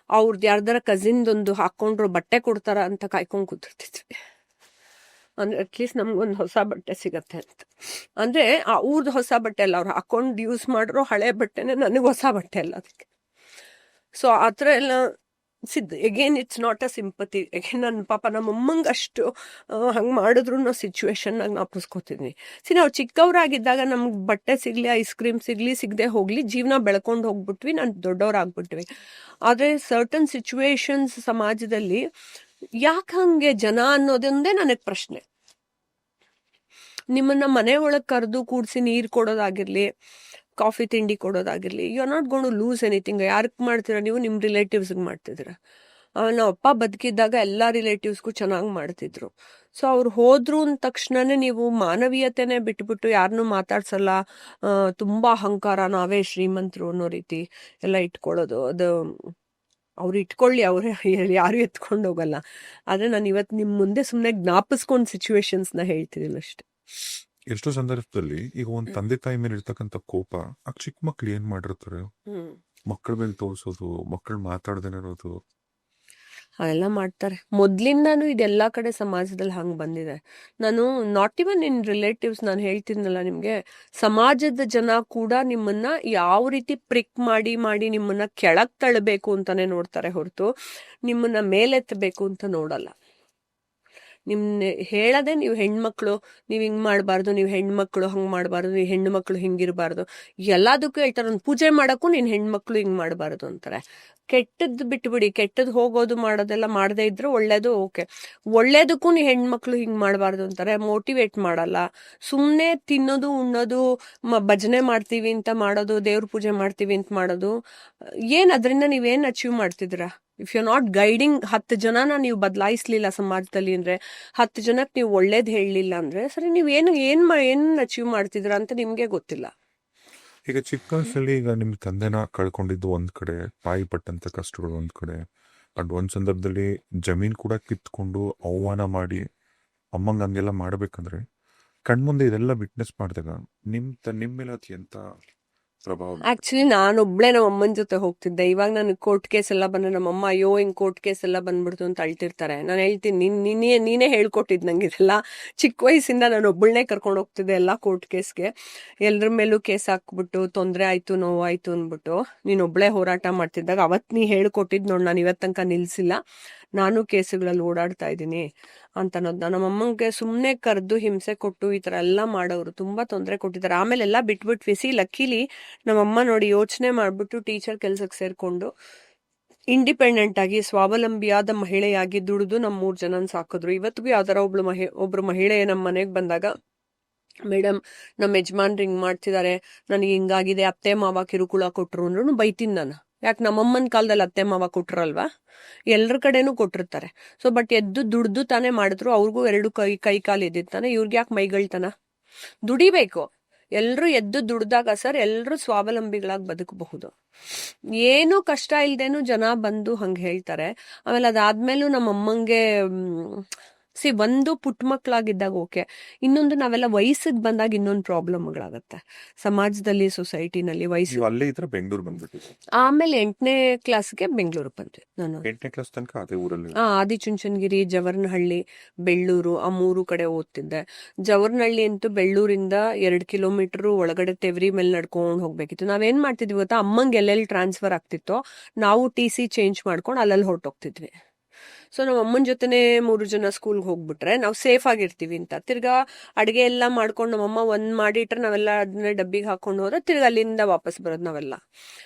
Speaker 1: ಅವ್ರದ್ದು ಯಾರ್ದಾರ ಕಸಿನ್ದೊಂದು ಹಾಕೊಂಡ್ರು ಬಟ್ಟೆ ಕೊಡ್ತಾರ ಅಂತ ಕಾಯ್ಕೊಂಡು ಕೂತಿರ್ತಿದ್ವಿ. ಅಂದ್ರೆ ಅಟ್ಲೀಸ್ಟ್ ನಮ್ಗೊಂದು ಹೊಸ ಬಟ್ಟೆ ಸಿಗತ್ತೆ ಅಂತ. ಅಂದ್ರೆ ಅವ್ರದ್ದು ಹೊಸ ಬಟ್ಟೆ ಅಲ್ಲ, ಅವ್ರು ಹಾಕೊಂಡು ಯೂಸ್ ಮಾಡಿರೋ ಹಳೆ ಬಟ್ಟೆನೆ ನನಗೆ ಹೊಸ ಬಟ್ಟೆ ಅಲ್ಲ ಅದಕ್ಕೆ. ಸೊ ಆ ಥರ ಎಲ್ಲ again it's not a sympathy. Again ನನ್ನ ಪಾಪ ನಮ್ಮ ಅಮ್ಮಂಗೆ ಅಷ್ಟು ಹಂಗೆ ಮಾಡಿದ್ರು ನಾವು ಸಿಚುವೇಶನ್ನಾಗ ನಾವು ಪುಸ್ಕೋತಿದ್ವಿ. ನಾವು ಚಿಕ್ಕವರಾಗಿದ್ದಾಗ ನಮ್ಗೆ ಬಟ್ಟೆ ಸಿಗಲಿ, ಐಸ್ ಕ್ರೀಮ್ ಸಿಗಲಿ, ಸಿಗದೆ ಹೋಗಲಿ, ಜೀವನ ಬೆಳ್ಕೊಂಡು ಹೋಗ್ಬಿಟ್ವಿ, ನಾನು ದೊಡ್ಡವರಾಗ್ಬಿಟ್ವಿ. ಆದರೆ ಸರ್ಟನ್ ಸಿಚುವೇಶನ್ಸ್ ಸಮಾಜದಲ್ಲಿ ಯಾಕೆ ಹಂಗೆ ಜನ ಅನ್ನೋದೊಂದೇ ನನಗೆ ಪ್ರಶ್ನೆ. ನಿಮ್ಮನ್ನ ಮನೆ ಒಳಗೆ ಕರೆದು ಕೂಡಿಸಿ ನೀರು ಕೊಡೋದಾಗಿರ್ಲಿ, ಕಾಫಿ ತಿಂಡಿ ಕೊಡೋದಾಗಿರ್ಲಿ, you are not gone to lose anything. ಯಾರಿಗೆ ಮಾಡ್ತೀರಾ ನೀವು? ನಿಮ್ಮ ರಿಲೇಟಿವ್ಸ್ಗೆ ಮಾಡ್ತಿದ್ದೀರಾ. ಆಮೇಲೆ ನಾವು ಅಪ್ಪ ಬದುಕಿದ್ದಾಗ ಎಲ್ಲ ರಿಲೇಟಿವ್ಸ್ಗೂ ಚೆನ್ನಾಗಿ ಮಾಡ್ತಿದ್ರು. ಸೊ ಅವ್ರು ಹೋದ್ರು ಅಂದ ತಕ್ಷಣನೇ ನೀವು ಮಾನವೀಯತೆನೇ ಬಿಟ್ಬಿಟ್ಟು ಯಾರನ್ನೂ ಮಾತಾಡ್ಸಲ್ಲ, ತುಂಬಾ ಅಹಂಕಾರ, ನಾವೇ ಶ್ರೀಮಂತರು ಅನ್ನೋ ರೀತಿ ಎಲ್ಲ ಇಟ್ಕೊಳ್ಳೋದು. ಅದು ಅವ್ರು ಇಟ್ಕೊಳ್ಳಿ, ಅವ್ರೆ ಯಾರು ಎತ್ಕೊಂಡು ಹೋಗಲ್ಲ. ಆದ್ರೆ ನಾನು ಇವತ್ತು ನಿಮ್ಮ ಮುಂದೆ ಸುಮ್ಮನೆ ಜ್ಞಾಪಿಸ್ಕೊಂಡು ಸಿಚುವೇಶನ್ಸ್ನ ಹೇಳ್ತಿದ್ದೀನಿ ಅಷ್ಟೆ.
Speaker 2: ಎಷ್ಟೋ ಸಂದರ್ಭದಲ್ಲಿ ಈಗ ಒಂದ್ ತಂದೆ ತಾಯಿ ಮೇಲೆ ಇರ್ತಕ್ಕಂಥ ಕೋಪ ಆ ಚಿಕ್ಕ ಮಕ್ಳು ಏನ್ ಮಾಡಿರ್ತಾರೆ, ಮಕ್ಕಳ ಮೇಲೆ ತೋರ್ಸೋದು, ಮಕ್ಕಳು ಮಾತಾಡ್ದೇನೆ ಇರೋದು,
Speaker 1: ಅದೆಲ್ಲ ಮಾಡ್ತಾರೆ. ಮೊದ್ಲಿಂದಾನು ಇದೆಲ್ಲಾ ಕಡೆ ಸಮಾಜದಲ್ಲಿ ಹಂಗ್ ಬಂದಿದೆ. ನಾನು ನಾಟ್ ಇವನ್ ಇನ್ ರಿಲೇಟಿವ್ಸ್, ನಾನು ಹೇಳ್ತೀನಲ್ಲ ನಿಮ್ಗೆ, ಸಮಾಜದ ಜನ ಕೂಡ ನಿಮ್ಮನ್ನ ಯಾವ ರೀತಿ ಪ್ರಿಕ್ ಮಾಡಿ ಮಾಡಿ ನಿಮ್ಮನ್ನ ಕೆಳಗ್ ತಳ್ಳಬೇಕು ಅಂತಾನೆ ನೋಡ್ತಾರೆ ಹೊರತು ನಿಮ್ಮನ್ನ ಮೇಲೆತ್ತಬೇಕು ಅಂತ ನೋಡಲ್ಲ. ನಿಮ್ನ ಹೇಳದೆ ನೀವು ಹೆಣ್ಮಕ್ಳು, ನೀವು ಹಿಂಗ್ ಮಾಡಬಾರ್ದು, ನೀವು ಹೆಣ್ಮಕ್ಳು ಹಂಗ್ ಮಾಡಬಾರ್ದು, ನೀವು ಹೆಣ್ಣು ಮಕ್ಳು ಹಿಂಗಿರಬಾರ್ದು, ಎಲ್ಲದಕ್ಕೂ ಹೇಳ್ತಾರೆ. ಒಂದು ಪೂಜೆ ಮಾಡಕ್ಕೂ ನೀನ್ ಹೆಣ್ಮಕ್ಳು ಹಿಂಗ್ ಮಾಡಬಾರ್ದು ಅಂತಾರೆ. ಕೆಟ್ಟದ್ದು ಬಿಟ್ಬಿಡಿ, ಕೆಟ್ಟದ್ದು ಹೋಗೋದು ಮಾಡೋದೆಲ್ಲ ಮಾಡದೇ ಇದ್ರೆ ಒಳ್ಳೇದು, ಓಕೆ. ಒಳ್ಳೇದಕ್ಕೂ ನೀ ಹೆಣ್ಮಕ್ಳು ಹಿಂಗ್ ಮಾಡಬಾರ್ದು ಅಂತಾರೆ. ಮೋಟಿವೇಟ್ ಮಾಡಲ್ಲ, ಸುಮ್ಮನೆ ತಿನ್ನೋದು, ಉಣ್ಣೋದು, ಭಜನೆ ಮಾಡ್ತೀವಿ ಅಂತ ಮಾಡೋದು, ದೇವ್ರ ಪೂಜೆ ಮಾಡ್ತೀವಿ ಅಂತ ಮಾಡೋದು. ಏನ್ ಅದರಿಂದ ನೀವೇನ್ ಅಚೀವ್ ಮಾಡ್ತಿದ್ದೀರಾ? ಇಫ್ ಯು ನಾಟ್ ಗೈಡಿಂಗ್, 10 ಜನನ ನೀವು ಬದಲಾಯಿಸ್ಲಿಲ್ಲ ಸಮಾಜದಲ್ಲಿ ಅಂದ್ರೆ, 10 ಜನಕ್ಕೆ ನೀವು ಒಳ್ಳೇದ್ ಹೇಳಲಿಲ್ಲ ಅಂದ್ರೆ, ಸರಿ ನೀವು ಏನ್ ಅಚೀವ್ ಮಾಡ್ತಿದ್ರ ಅಂತ ನಿಮ್ಗೆ ಗೊತ್ತಿಲ್ಲ.
Speaker 2: ಈಗ ಚಿಕ್ಕ ವಯಸ್ಸಲ್ಲಿ ಈಗ ನಿಮ್ ತಂದೆನ ಕಳ್ಕೊಂಡಿದ್ದು ಒಂದ್ ಕಡೆ, ತಾಯಿ ಪಟ್ಟಂತ ಕಷ್ಟಗಳು ಒಂದ್ ಕಡೆ, ಅಂಡ್ ಒಂದ್ ಸಂದರ್ಭದಲ್ಲಿ ಜಮೀನ್ ಕೂಡ ಕಿತ್ಕೊಂಡು ಅವಮಾನ ಮಾಡಿ ಅಮ್ಮಂಗ ಹಂಗೆಲ್ಲ ಮಾಡ್ಬೇಕಂದ್ರೆ ಕಣ್ಮುಂದೆ ಇದೆಲ್ಲ ವಿಟ್ನೆಸ್ ಮಾಡಿದಾಗ ನಿಮ್ ಮೇಲೆ ಅದು ಎಂತ ಪ್ರಭಾವ?
Speaker 1: ಆಕ್ಚುಲಿ ನಾನೊಬ್ಳೆ ನಮ್ಮ ಅಮ್ಮನ ಜೊತೆ ಹೋಗ್ತಿದ್ದೆ. ಇವಾಗ ನನಗೆ ಕೋರ್ಟ್ ಕೇಸ್ ಎಲ್ಲ ಬಂದ್ರೆ ನಮ್ಮಮ್ಮ ಅಯ್ಯೋ ಹಿಂಗ್ ಕೋರ್ಟ್ ಕೇಸ್ ಎಲ್ಲ ಬಂದ್ಬಿಡ್ತು ಅಂತ ಅಳ್ತಿರ್ತಾರೆ. ನಾನು ಹೇಳ್ತೀನಿ, ನೀನೇ ಹೇಳ್ಕೊಟ್ಟಿದ್ ನಂಗೆ ಇದೆಲ್ಲ. ಚಿಕ್ಕ ವಯಸ್ಸಿಂದ ನಾನು ಒಬ್ಬಳನ್ನೇ ಕರ್ಕೊಂಡು ಹೋಗ್ತಿದ್ದೆ ಎಲ್ಲ ಕೋರ್ಟ್ ಕೇಸ್ಗೆ. ಎಲ್ಲರ ಮೇಲೂ ಕೇಸ್ ಹಾಕ್ಬಿಟ್ಟು ತೊಂದರೆ ಆಯ್ತು, ನೋವಾಯ್ತು ಅಂದ್ಬಿಟ್ಟು ನೀನೊಬ್ಳೆ ಹೋರಾಟ ಮಾಡ್ತಿದ್ದಾಗ ಅವತ್ ನೀ ಹೇಳ್ಕೊಟ್ಟಿದ್ ನೋಡ್, ನಾನು ಇವತ್ ತನಕ ನಿಲ್ಸಿಲ್ಲ, ನಾನು ಕೇಸುಗಳಲ್ಲಿ ಓಡಾಡ್ತಾ ಇದ್ದೀನಿ ಅಂತ ಅನ್ನೋದು. ನಮ್ಮಮ್ಮಂಗೆ ಸುಮ್ಮನೆ ಕರೆದು ಹಿಂಸೆ ಕೊಟ್ಟು ಈ ತರ ಎಲ್ಲ ಮಾಡೋರು, ತುಂಬಾ ತೊಂದರೆ ಕೊಟ್ಟಿದ್ದಾರೆ. ಆಮೇಲೆ ಎಲ್ಲ ಬಿಟ್ಬಿಟ್ವಿ. ಲಕ್ಕಿಲಿ ನಮ್ಮಮ್ಮ ನೋಡಿ ಯೋಚನೆ ಮಾಡ್ಬಿಟ್ಟು ಟೀಚರ್ ಕೆಲ್ಸಕ್ಕೆ ಸೇರ್ಕೊಂಡು ಇಂಡಿಪೆಂಡೆಂಟ್ ಆಗಿ ಸ್ವಾವಲಂಬಿಯಾದ ಮಹಿಳೆಯಾಗಿ ದುಡಿದು ನಮ್ಮ 3 ಜನನ್ ಸಾಕಿದ್ರು. ಇವತ್ತಿಗೂ ಯಾವ್ದಾರ ಒಬ್ರು ಮಹಿಳೆ ನಮ್ಮ ಮನೆಗೆ ಬಂದಾಗ, ಮೇಡಮ್ ನಮ್ಮ ಯಜಮಾನ್ರು ಹಿಂಗ್ ಮಾಡ್ತಿದ್ದಾರೆ, ನನಗೆ ಹಿಂಗಾಗಿದೆ, ಅತ್ತೆ ಮಾವ ಕಿರುಕುಳ ಕೊಟ್ರು ಅಂದ್ರೂ ಬೈತೀನಿ ನಾನು. ಯಾಕೆ? ನಮ್ಮಮ್ಮನ ಕಾಲದಲ್ಲಿ ಅತ್ತೆ ಮಾವ ಕೊಟ್ರಲ್ವಾ, ಎಲ್ಲರ ಕಡೆನೂ ಕೊಟ್ಟಿರ್ತಾರೆ. ಸೊ ಬಟ್ ಎದ್ದು ದುಡ್ದು ತಾನೇ ಮಾಡಿದ್ರು, ಅವ್ರಿಗೂ 2 ಕೈ ಕಾಲು ಇದ್ದಿತ್ತಾನೆ. ಇವ್ರಿಗೆ ಯಾಕೆ ಮೈಗಳ್ತಾನ? ದುಡಿಬೇಕು. ಎಲ್ರು ಎದ್ದು ದುಡ್ದಾಗ ಸರ್ ಎಲ್ರು ಸ್ವಾವಲಂಬಿಗಳಾಗಿ ಬದುಕಬಹುದು. ಏನೂ ಕಷ್ಟ ಇಲ್ದೇನು ಜನ ಬಂದು ಹಂಗೆ ಹೇಳ್ತಾರೆ. ಆಮೇಲೆ ಅದಾದ್ಮೇಲೂ ನಮ್ಮ ಅಮ್ಮಂಗೆ ಒಂದು ಪುಟ್ಟ ಮಕ್ಕಳಾಗಿದ್ದಾಗ ಓಕೆ, ಇನ್ನೊಂದು ನಾವೆಲ್ಲ ವಯಸ್ಸಿಗೆ ಬಂದಾಗ ಇನ್ನೊಂದು ಪ್ರಾಬ್ಲಮ್ಗಳಾಗತ್ತೆ ಸಮಾಜದಲ್ಲಿ, ಸೊಸೈಟಿನಲ್ಲಿ. ವಯಸ್ಸು
Speaker 2: ಅಲ್ಲೇ ಇದ್ರೆ ಬೆಂಗಳೂರು ಬಂದ್ಬಿಟ್ಟಿದೆ.
Speaker 1: ಆಮೇಲೆ 8ನೇ ಕ್ಲಾಸ್ಗೆ ಬೆಂಗಳೂರು ಬಂದ್ವಿ. ನಾನು
Speaker 2: 8ನೇ ಕ್ಲಾಸ್ ತನಕ ಅದೇ ಊರಲ್ಲಿ
Speaker 1: ಆದಿಚುಂಚನಗಿರಿ, ಜವರ್ನಹಳ್ಳಿ, ಬೆಳ್ಳೂರು ಆ 3 ಕಡೆ ಓದ್ತಿದ್ದೆ. ಜವರ್ನಹಳ್ಳಿ ಅಂತೂ ಬೆಳ್ಳೂರಿಂದ 2 ಕಿಲೋಮೀಟರ್ ಒಳಗಡೆ ತೆವರಿ ಮೇಲೆ ನಡ್ಕೊಂಡು ಹೋಗ್ಬೇಕಿತ್ತು. ನಾವೇನ್ ಮಾಡ್ತಿದ್ವಿ ಗೊತ್ತಾ, ಅಮ್ಮಂಗೆ ಎಲ್ಲೆಲ್ಲಿ ಟ್ರಾನ್ಸ್ಫರ್ ಆಗ್ತಿತ್ತೋ ನಾವು TC ಚೇಂಜ್ ಮಾಡ್ಕೊಂಡು ಅಲ್ಲಲ್ಲಿ ಹೊರಟೋಗ್ತಿದ್ವಿ. ಸೊ ನಮ್ಮ ಅಮ್ಮನ ಜೊತೆನೆ 3 ಜನ ಸ್ಕೂಲ್ಗೆ ಹೋಗ್ಬಿಟ್ರೆ ನಾವು ಸೇಫ್ ಆಗಿರ್ತೀವಿ ಅಂತ. ತಿರ್ಗಾ ಅಡುಗೆ ಎಲ್ಲ ಮಾಡ್ಕೊಂಡು ನಮ್ಮಮ್ಮ ಒಂದ್ ಮಾಡಿಟ್ರೆ ನಾವೆಲ್ಲ ಅದನ್ನ ಡಬ್ಬಿಗೆ ಹಾಕೊಂಡು ಹೋದ್ರೆ ತಿರ್ಗಾ ಅಲ್ಲಿಂದ ವಾಪಸ್ ಬರೋದು ನಾವೆಲ್ಲ.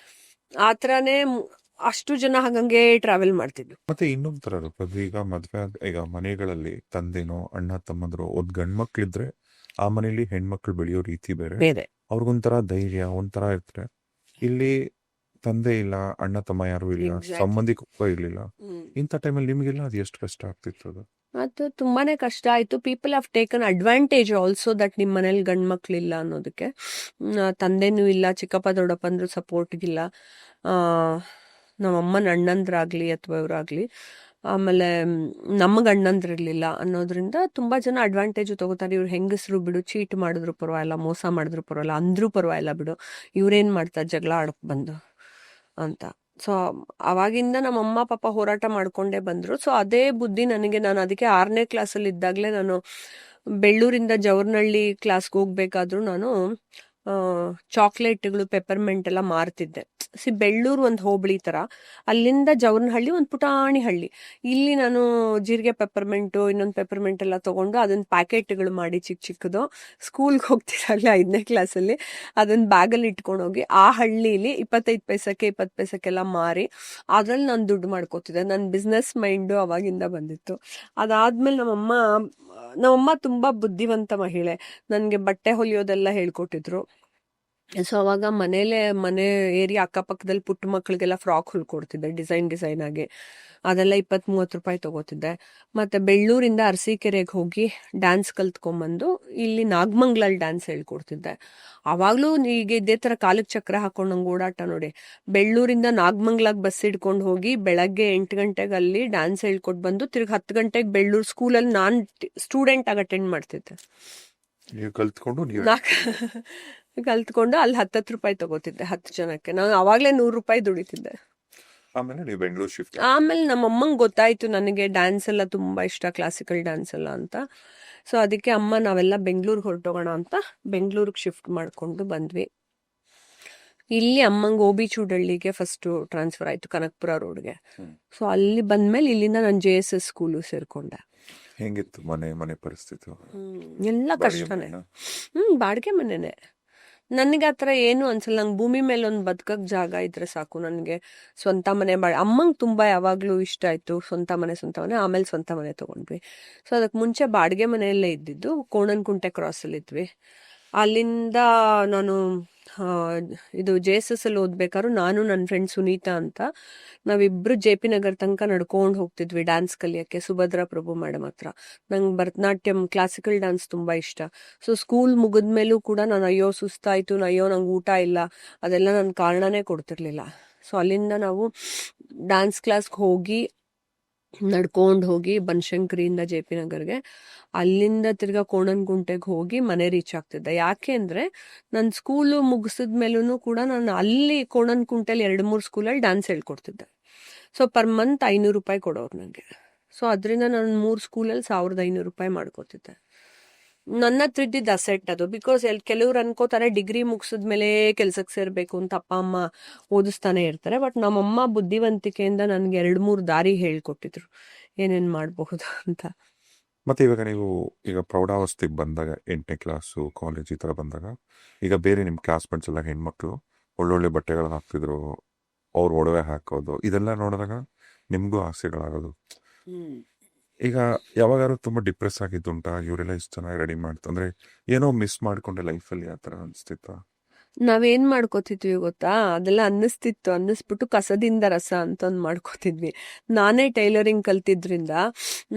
Speaker 1: ಆ ಥರನೇ ಅಷ್ಟು ಜನ ಹಾಗಂಗೆ ಟ್ರಾವೆಲ್ ಮಾಡ್ತಿದ್ವಿ.
Speaker 2: ಮತ್ತೆ ಇನ್ನೊಂದ್ ತರ ಈಗ ಮದ್ವೆ ಈಗ ಮನೆಗಳಲ್ಲಿ ತಂದೆನೋ ಅಣ್ಣ ತಮ್ಮಂದ್ರು ಒಂದ್ ಗಂಡ್ ಮಕ್ಳಿದ್ರೆ ಆ ಮನೇಲಿ ಹೆಣ್ಮಕ್ಳು ಬೆಳೆಯೋ ರೀತಿ ಬೇರೆ, ಅವ್ರಿಗೊಂಥರ ಧೈರ್ಯ ಒಂಥರ ಇರ್ತಾರೆ. ಇಲ್ಲಿ ತಂದೆ ಇಲ್ಲ, ಅಣ್ಣ ತಮ್ಮ ಯಾರು ಇಲ್ಲ, ಸಂಬಂಧಿಕ ಇರ್ಲಿಲ್ಲ. ಇಂಥ ಟೈಮಲ್ಲಿ ನಿಮ್ಗೆಲ್ಲ ಅದು ಎಷ್ಟು ಕಷ್ಟ ಆಗ್ತಿತ್ತು?
Speaker 1: ಅದು ತುಂಬಾನೇ ಕಷ್ಟ ಆಯ್ತು. People have taken advantage also that ನಿಮ್ಮ ಮನೇಲಿ ಗಂಡ್ ಮಕ್ಳಿಲ್ಲ ಅನ್ನೋದಕ್ಕೆ. ತಂದೆನೂ ಇಲ್ಲ, ಚಿಕ್ಕಪ್ಪ ದೊಡ್ಡಪ್ಪ ಅಂದ್ರು ಸಪೋರ್ಟ್ಗಿಲ್ಲ. ನಮ್ಮಮ್ಮನ ಅಣ್ಣಂದ್ರಾಗ್ಲಿ ಅಥವಾ ಇವರಾಗ್ಲಿ. ಆಮೇಲೆ ನಮಗೆ ಅಣ್ಣಂದ್ರಿರ್ಲಿಲ್ಲ ಅನ್ನೋದ್ರಿಂದ ತುಂಬಾ ಜನ ಅಡ್ವಾಂಟೇಜ್ ತಗೋತಾರೆ. ಇವ್ರು ಹೆಂಗಸರು ಬಿಡು, ಚೀಟ್ ಮಾಡಿದ್ರು ಪರವಾಗಿಲ್ಲ, ಮೋಸ ಮಾಡಿದ್ರು ಪರವಾಗಿಲ್ಲ, ಅಂದ್ರೂ ಪರವಾಗಿಲ್ಲ ಬಿಡು, ಇವ್ರೇನ್ ಮಾಡ್ತಾರೆ ಜಗಳ ಆಡಕ್ ಬಂದು ಅಂತ. ಸೊ ಅವಾಗಿಂದ ನಮ್ಮ ಅಮ್ಮ ಪಾಪ ಹೋರಾಟ ಮಾಡ್ಕೊಂಡೇ ಬಂದ್ರು. ಸೊ ಅದೇ ಬುದ್ಧಿ ನನಗೆ, ನಾನು ಅದಕ್ಕೆ 6ನೇ ಕ್ಲಾಸಲ್ಲಿ ಇದ್ದಾಗಲೇ ನಾನು ಬೆಳ್ಳೂರಿಂದ ಜವರ್ನಹಳ್ಳಿ ಕ್ಲಾಸ್ಗೆ ಹೋಗ್ಬೇಕಾದ್ರೂ ನಾನು ಚಾಕ್ಲೇಟ್ಗಳು, ಪೆಪ್ಪರ್ಮೆಂಟ್ ಎಲ್ಲ ಮಾರ್ತಿದ್ದೆ. ಬೆಳ್ಳೂರು ಒಂದು ಹೋಬಳಿ ತರ, ಅಲ್ಲಿಂದ ಜವರ್ನಹಳ್ಳಿ ಒಂದು ಪುಟಾಣಿ ಹಳ್ಳಿ. ಇಲ್ಲಿ ನಾನು ಜೀರಿಗೆ ಪೆಪ್ಪರ್ಮೆಂಟು, ಇನ್ನೊಂದು ಪೆಪ್ಪರ್ಮೆಂಟ್ ಎಲ್ಲ ತಗೊಂಡು ಅದನ್ನ ಪ್ಯಾಕೆಟ್ಗಳು ಮಾಡಿ ಚಿಕ್ಕ ಚಿಕ್ಕದು ಸ್ಕೂಲ್ಗೆ ಹೋಗ್ತಿದ್ದಾಗಲೇ 5ನೇ ಕ್ಲಾಸಲ್ಲಿ ಅದನ್ನ ಬ್ಯಾಗಲ್ಲಿ ಇಟ್ಕೊಂಡು ಹೋಗಿ ಆ ಹಳ್ಳಿಲಿ 25 ಪೈಸಕ್ಕೆ 20 ಪೈಸಕ್ಕೆಲ್ಲ ಮಾರಿ ಅದ್ರಲ್ಲಿ ನಾನು ದುಡ್ಡು ಮಾಡ್ಕೋತಿದ್ದೆ. ನನ್ನ ಬಿಸ್ನೆಸ್ ಮೈಂಡು ಅವಾಗಿಂದ ಬಂದಿತ್ತು. ಅದಾದ್ಮೇಲೆ ನಮ್ಮಮ್ಮ ತುಂಬಾ ಬುದ್ಧಿವಂತ ಮಹಿಳೆ. ನನಗೆ ಬಟ್ಟೆ ಹೊಲಿಯೋದೆಲ್ಲ ಹೇಳ್ಕೊಟ್ಟಿದ್ರು. ಸೊ ಅವಾಗ ಮನೆ ಏರಿಯಾ ಅಕ್ಕಪಕ್ಕದಲ್ಲಿ ಪುಟ್ಟ ಮಕ್ಕಳಿಗೆಲ್ಲ ಫ್ರಾಕ್ ಹೊಲ್ಕೊಡ್ತಿದ್ದೆ ಡಿಸೈನ್ ಆಗಿ. ಅದೆಲ್ಲ 20-30 ರೂಪಾಯಿ ತಗೋತಿದ್ದೆ. ಮತ್ತೆ ಬೆಳ್ಳೂರಿಂದ ಅರಸೀಕೆರೆಗೆ ಹೋಗಿ ಡ್ಯಾನ್ಸ್ ಕಲ್ತ್ಕೊಂಬಂದು ಇಲ್ಲಿ ನಾಗಮಂಗ್ಲಲ್ಲಿ ಡ್ಯಾನ್ಸ್ ಹೇಳ್ಕೊಡ್ತಿದ್ದೆ. ಅವಾಗ್ಲೂ ಈಗ ಇದೇ ತರ ಕಾಲಕ್ಕೆ ಚಕ್ರ ಹಾಕೊಂಡು ನಂಗೆ ಓಡಾಟ ನೋಡಿ. ಬೆಳ್ಳೂರಿಂದ ನಾಗಮಂಗ್ಲಾಗ್ ಬಸ್ ಹಿಡ್ಕೊಂಡು ಹೋಗಿ ಬೆಳಗ್ಗೆ 8 ಗಂಟೆಗೆ ಅಲ್ಲಿ ಡ್ಯಾನ್ಸ್ ಹೇಳ್ಕೊಟ್ಟು ಬಂದು ತಿರ್ಗಿ 10 ಗಂಟೆಗೆ ಬೆಳ್ಳೂರು ಸ್ಕೂಲಲ್ಲಿ ನಾನು ಸ್ಟೂಡೆಂಟ್ ಆಗಿ ಅಟೆಂಡ್ ಮಾಡ್ತಿದ್ದೆ.
Speaker 2: ನೀವು ಕಲ್ತ್ಕೊಂಡು
Speaker 1: ಕಲ್ತ್ಕೊಂಡು ಅಲ್ಲಿ 10 ರೂಪಾಯಿ ತಗೋತಿದ್ದೆ 10 ಜನಕ್ಕೆ. ನಾನು ಅವಾಗ್ಲೇ 100 ರೂಪಾಯಿ ದುಡಿತಿದ್ದೆ.
Speaker 2: ಆಮೇಲೆ ನೀವು ಬೆಂಗಳೂರು ಶಿಫ್ಟ್.
Speaker 1: ಆಮೇಲೆ ನಮ್ಮಮ್ಮಂಗೆ ಗೊತ್ತಾಯ್ತು ನನಗೆ ಡ್ಯಾನ್ಸ್ ಎಲ್ಲ ತುಂಬಾ ಇಷ್ಟ, ಕ್ಲಾಸಿಕಲ್ ಡ್ಯಾನ್ಸ್ ಎಲ್ಲ ಅಂತ. ಸೊ ಅದಕ್ಕೆ ಅಮ್ಮ ನಾವೆಲ್ಲ ಬೆಂಗಳೂರಿಗೆ ಹೊರಟೋಗೋಣ ಅಂತ ಬೆಂಗಳೂರಿಗೆ ಶಿಫ್ಟ್ ಮಾಡ್ಕೊಂಡು ಬಂದ್ವಿ. ಇಲ್ಲಿ ಅಮ್ಮಂಗೆ ಓಬಿ ಚೂಡಳ್ಳಿಗೆ ಫಸ್ಟ್ ಟ್ರಾನ್ಸ್ಫರ್ ಆಯ್ತು, ಕನಕಪುರ ರೋಡ್ಗೆ. ಸೊ ಅಲ್ಲಿ ಬಂದ್ಮೇಲೆ ಇಲ್ಲಿಂದ ನಾನು JSS ಸ್ಕೂಲು ಸೇರ್ಕೊಂಡೆ.
Speaker 2: ಹೆಂಗಿತ್ತು ಮನೆ ಪರಿಸ್ಥಿತಿ?
Speaker 1: ಎಲ್ಲ ಕಷ್ಟನೇ. ಬಾಡಿಗೆ ಮನೆನೇ. ನನಗೆ ಆ ಥರ ಏನು ಅನ್ಸಲ್ಲ. ನಂಗೆ ಭೂಮಿ ಮೇಲೆ ಒಂದು ಬದುಕಕ್ಕೆ ಜಾಗ ಇದ್ರೆ ಸಾಕು. ನನಗೆ ಸ್ವಂತ ಮನೆ ಅಮ್ಮಂಗೆ ತುಂಬ ಯಾವಾಗಲೂ ಇಷ್ಟ ಆಯಿತು ಸ್ವಂತ ಮನೆ. ಆಮೇಲೆ ಸ್ವಂತ ಮನೆ ತೊಗೊಂಡ್ವಿ. ಸೊ ಅದಕ್ಕೆ ಮುಂಚೆ ಬಾಡಿಗೆ ಮನೆಯಲ್ಲೇ ಇದ್ದಿದ್ದು. ಕೋಣನಕುಂಟೆ ಕ್ರಾಸಲ್ಲಿ ಇದ್ವಿ. ಅಲ್ಲಿಂದ ನಾನು ಇದು JSS ಅಲ್ಲಿ ಓದ್ಬೇಕಾದ್ರು ನಾನು ನನ್ನ ಫ್ರೆಂಡ್ ಸುನೀತಾ ಅಂತ ನಾವಿಬ್ರು JP ನಗರ್ ತನಕ ನಡ್ಕೊಂಡು ಹೋಗ್ತಿದ್ವಿ ಡ್ಯಾನ್ಸ್ ಕಲಿಯಕ್ಕೆ, ಸುಭದ್ರಾ ಪ್ರಭು ಮೇಡಮ್ ಹತ್ರ. ನಂಗೆ ಭರತನಾಟ್ಯಂ, ಕ್ಲಾಸಿಕಲ್ ಡ್ಯಾನ್ಸ್ ತುಂಬಾ ಇಷ್ಟ. ಸೊ ಸ್ಕೂಲ್ ಮುಗಿದ್ಮೇಲೂ ಕೂಡ ನಾನು ಅಯ್ಯೋ ಸುಸ್ತಾಯ್ತು, ನಂಗೆ ಊಟ ಇಲ್ಲ, ಅದೆಲ್ಲ ನನ್ನ ಕಾರಣನೇ ಕೊಡ್ತಿರ್ಲಿಲ್ಲ. ಸೊ ಅಲ್ಲಿಂದ ನಾವು ಡ್ಯಾನ್ಸ್ ಕ್ಲಾಸ್ಗೆ ಹೋಗಿ ನಡ್ಕೊಂಡು ಹೋಗಿ ಬನಶಂಕರಿಯಿಂದ JP ನಗರ್ಗೆ, ಅಲ್ಲಿಂದ ತಿರ್ಗಾ ಕೋಣನಕುಂಟೆಗೆ ಹೋಗಿ ಮನೆ ರೀಚ್ ಆಗ್ತಿದ್ದೆ. ಯಾಕೆ ಅಂದ್ರೆ ನನ್ನ ಸ್ಕೂಲು ಮುಗಿಸಿದ್ಮೇಲೂ ಕೂಡ ನಾನು ಅಲ್ಲಿ ಕೋಣನಕುಂಟೆಲಿ 2-3 ಸ್ಕೂಲಲ್ಲಿ ಡ್ಯಾನ್ಸ್ ಹೇಳ್ಕೊಡ್ತಿದ್ದೆ. ಸೊ ಪರ್ ಮಂತ್ 500 ರೂಪಾಯಿ ಕೊಡೋರು ನನಗೆ. ಸೊ ಅದರಿಂದ ನಾನು 3 ಸ್ಕೂಲಲ್ಲಿ 1500 ರೂಪಾಯಿ ಮಾಡ್ಕೋತಿದ್ದೆ. ನನ್ನ ಹತ್ರ ಇದ್ದಿದ್ದು ಅಸೆಟ್ ಅದು. ಬಿಕಾಸ್ ಕೆಲವ್ರು ಅನ್ಕೋತಾರೆ ಡಿಗ್ರಿ ಮುಗಿಸಿದ್ಮೇಲೆ ಕೆಲ್ಸಕ್ಕೆ ಸೇರ್ಬೇಕು ಅಂತ ಅಪ್ಪ ಅಮ್ಮ ಓದಿಸ್ತಾನೆ ಇರ್ತಾರೆ. ಬಟ್ ನಮ್ಮಮ್ಮ ಬುದ್ಧಿವಂತಿಕೆಯಿಂದ ನನ್ಗೆ 2-3 ದಾರಿ ಹೇಳ್ಕೊಟ್ಟಿದ್ರು ಏನೇನ್ ಮಾಡಬಹುದು ಅಂತ.
Speaker 2: ಮತ್ತೆ ಇವಾಗ ನೀವು ಪ್ರೌಢಾವಸ್ಥೆಗೆ ಬಂದಾಗ 8ನೇ ಕ್ಲಾಸು ಕಾಲೇಜ್ ಈ ತರ ಬಂದಾಗ, ಈಗ ಬೇರೆ ನಿಮ್ ಕ್ಲಾಸ್ಮೇಟ್ಸ್ ಎಲ್ಲ ಹೆಣ್ಮಕ್ಳು ಒಳ್ಳೊಳ್ಳೆ ಬಟ್ಟೆಗಳು ಹಾಕ್ತಿದ್ರು, ಅವ್ರು ಒಡವೆ ಹಾಕೋದು, ಇದೆಲ್ಲ ನೋಡಿದಾಗ ನಿಮ್ಗೂ ಆಸೆಗಳಾಗೋದು. ಈಗ ಯಾವಾಗಾದ್ರು ತುಂಬಾ ಡಿಪ್ರೆಸ್ ಆಗಿದ್ದುಂಟಾ? ಇವರೆಲ್ಲ ಇಷ್ಟು ಚೆನ್ನಾಗಿ ರೆಡಿ ಮಾಡ್ತಂದ್ರೆ ಏನೋ ಮಿಸ್ ಮಾಡ್ಕೊಂಡೆ ಲೈಫಲ್ಲಿ, ಆ ಥರ ಅನಿಸ್ತಿತ್ತ?
Speaker 1: ನಾವೇನ್ ಮಾಡ್ಕೋತಿದ್ವಿ ಗೊತ್ತಾ, ಅದೆಲ್ಲ ಅನ್ನಿಸ್ಬಿಟ್ಟು ಕಸದಿಂದ ರಸ ಅಂತ ಒಂದು ಮಾಡ್ಕೋತಿದ್ವಿ. ನಾನೇ ಟೈಲರಿಂಗ್ ಕಲ್ತಿದ್ರಿಂದ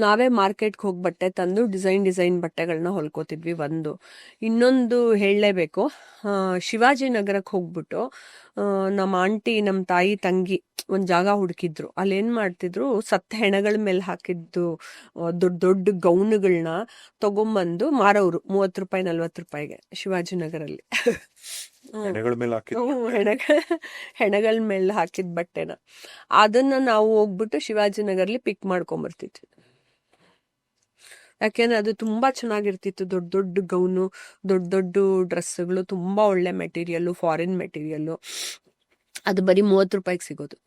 Speaker 1: ನಾವೇ ಮಾರ್ಕೆಟ್ಗೆ ಹೋಗಿ ಬಟ್ಟೆ ತಂದು ಡಿಸೈನ್ ಬಟ್ಟೆಗಳನ್ನ ಹೊಲ್ಕೋತಿದ್ವಿ. ಇನ್ನೊಂದು ಹೇಳಲೇಬೇಕು, ಶಿವಾಜಿನಗರಕ್ಕೆ ಹೋಗ್ಬಿಟ್ಟು ನಮ್ಮ ಆಂಟಿ, ನಮ್ಮ ತಾಯಿ ತಂಗಿ ಒಂದ್ ಜಾಗ ಹುಡುಕಿದ್ರು. ಅಲ್ಲಿ ಏನ್ ಮಾಡ್ತಿದ್ರು, ಸತ್ತ ಹೆಣಗಳ ಮೇಲೆ ಹಾಕಿದ್ದು ದೊಡ್ಡ ಗೌನ್ಗಳನ್ನ ತಗೊಂಬಂದು ಮಾರೋರು 30 ರೂಪಾಯಿ 40 ರೂಪಾಯಿಗೆ ಶಿವಾಜಿನಗರಲ್ಲಿ. ಹೆಣಗಳ ಮೇಲೆ ಹಾಕಿದ ಬಟ್ಟೆನ ಅದನ್ನ ನಾವು ಹೋಗ್ಬಿಟ್ಟು ಶಿವಾಜಿನಗರ್ಲಿ ಪಿಕ್ ಮಾಡ್ಕೊಂಬರ್ತಿದ್ವಿ. ಯಾಕೆಂದ್ರೆ ಅದು ತುಂಬಾ ಚೆನ್ನಾಗಿರ್ತಿತ್ತು. ದೊಡ್ಡ ಗೌನು, ದೊಡ್ಡ ಡ್ರೆಸ್ಗಳು, ತುಂಬಾ ಒಳ್ಳೆ ಮೆಟೀರಿಯಲ್, ಫಾರಿನ್ ಮೆಟೀರಿಯಲ್. ಅದು ಬರೀ 30 ರೂಪಾಯಿಗೆ ಸಿಗೋದು.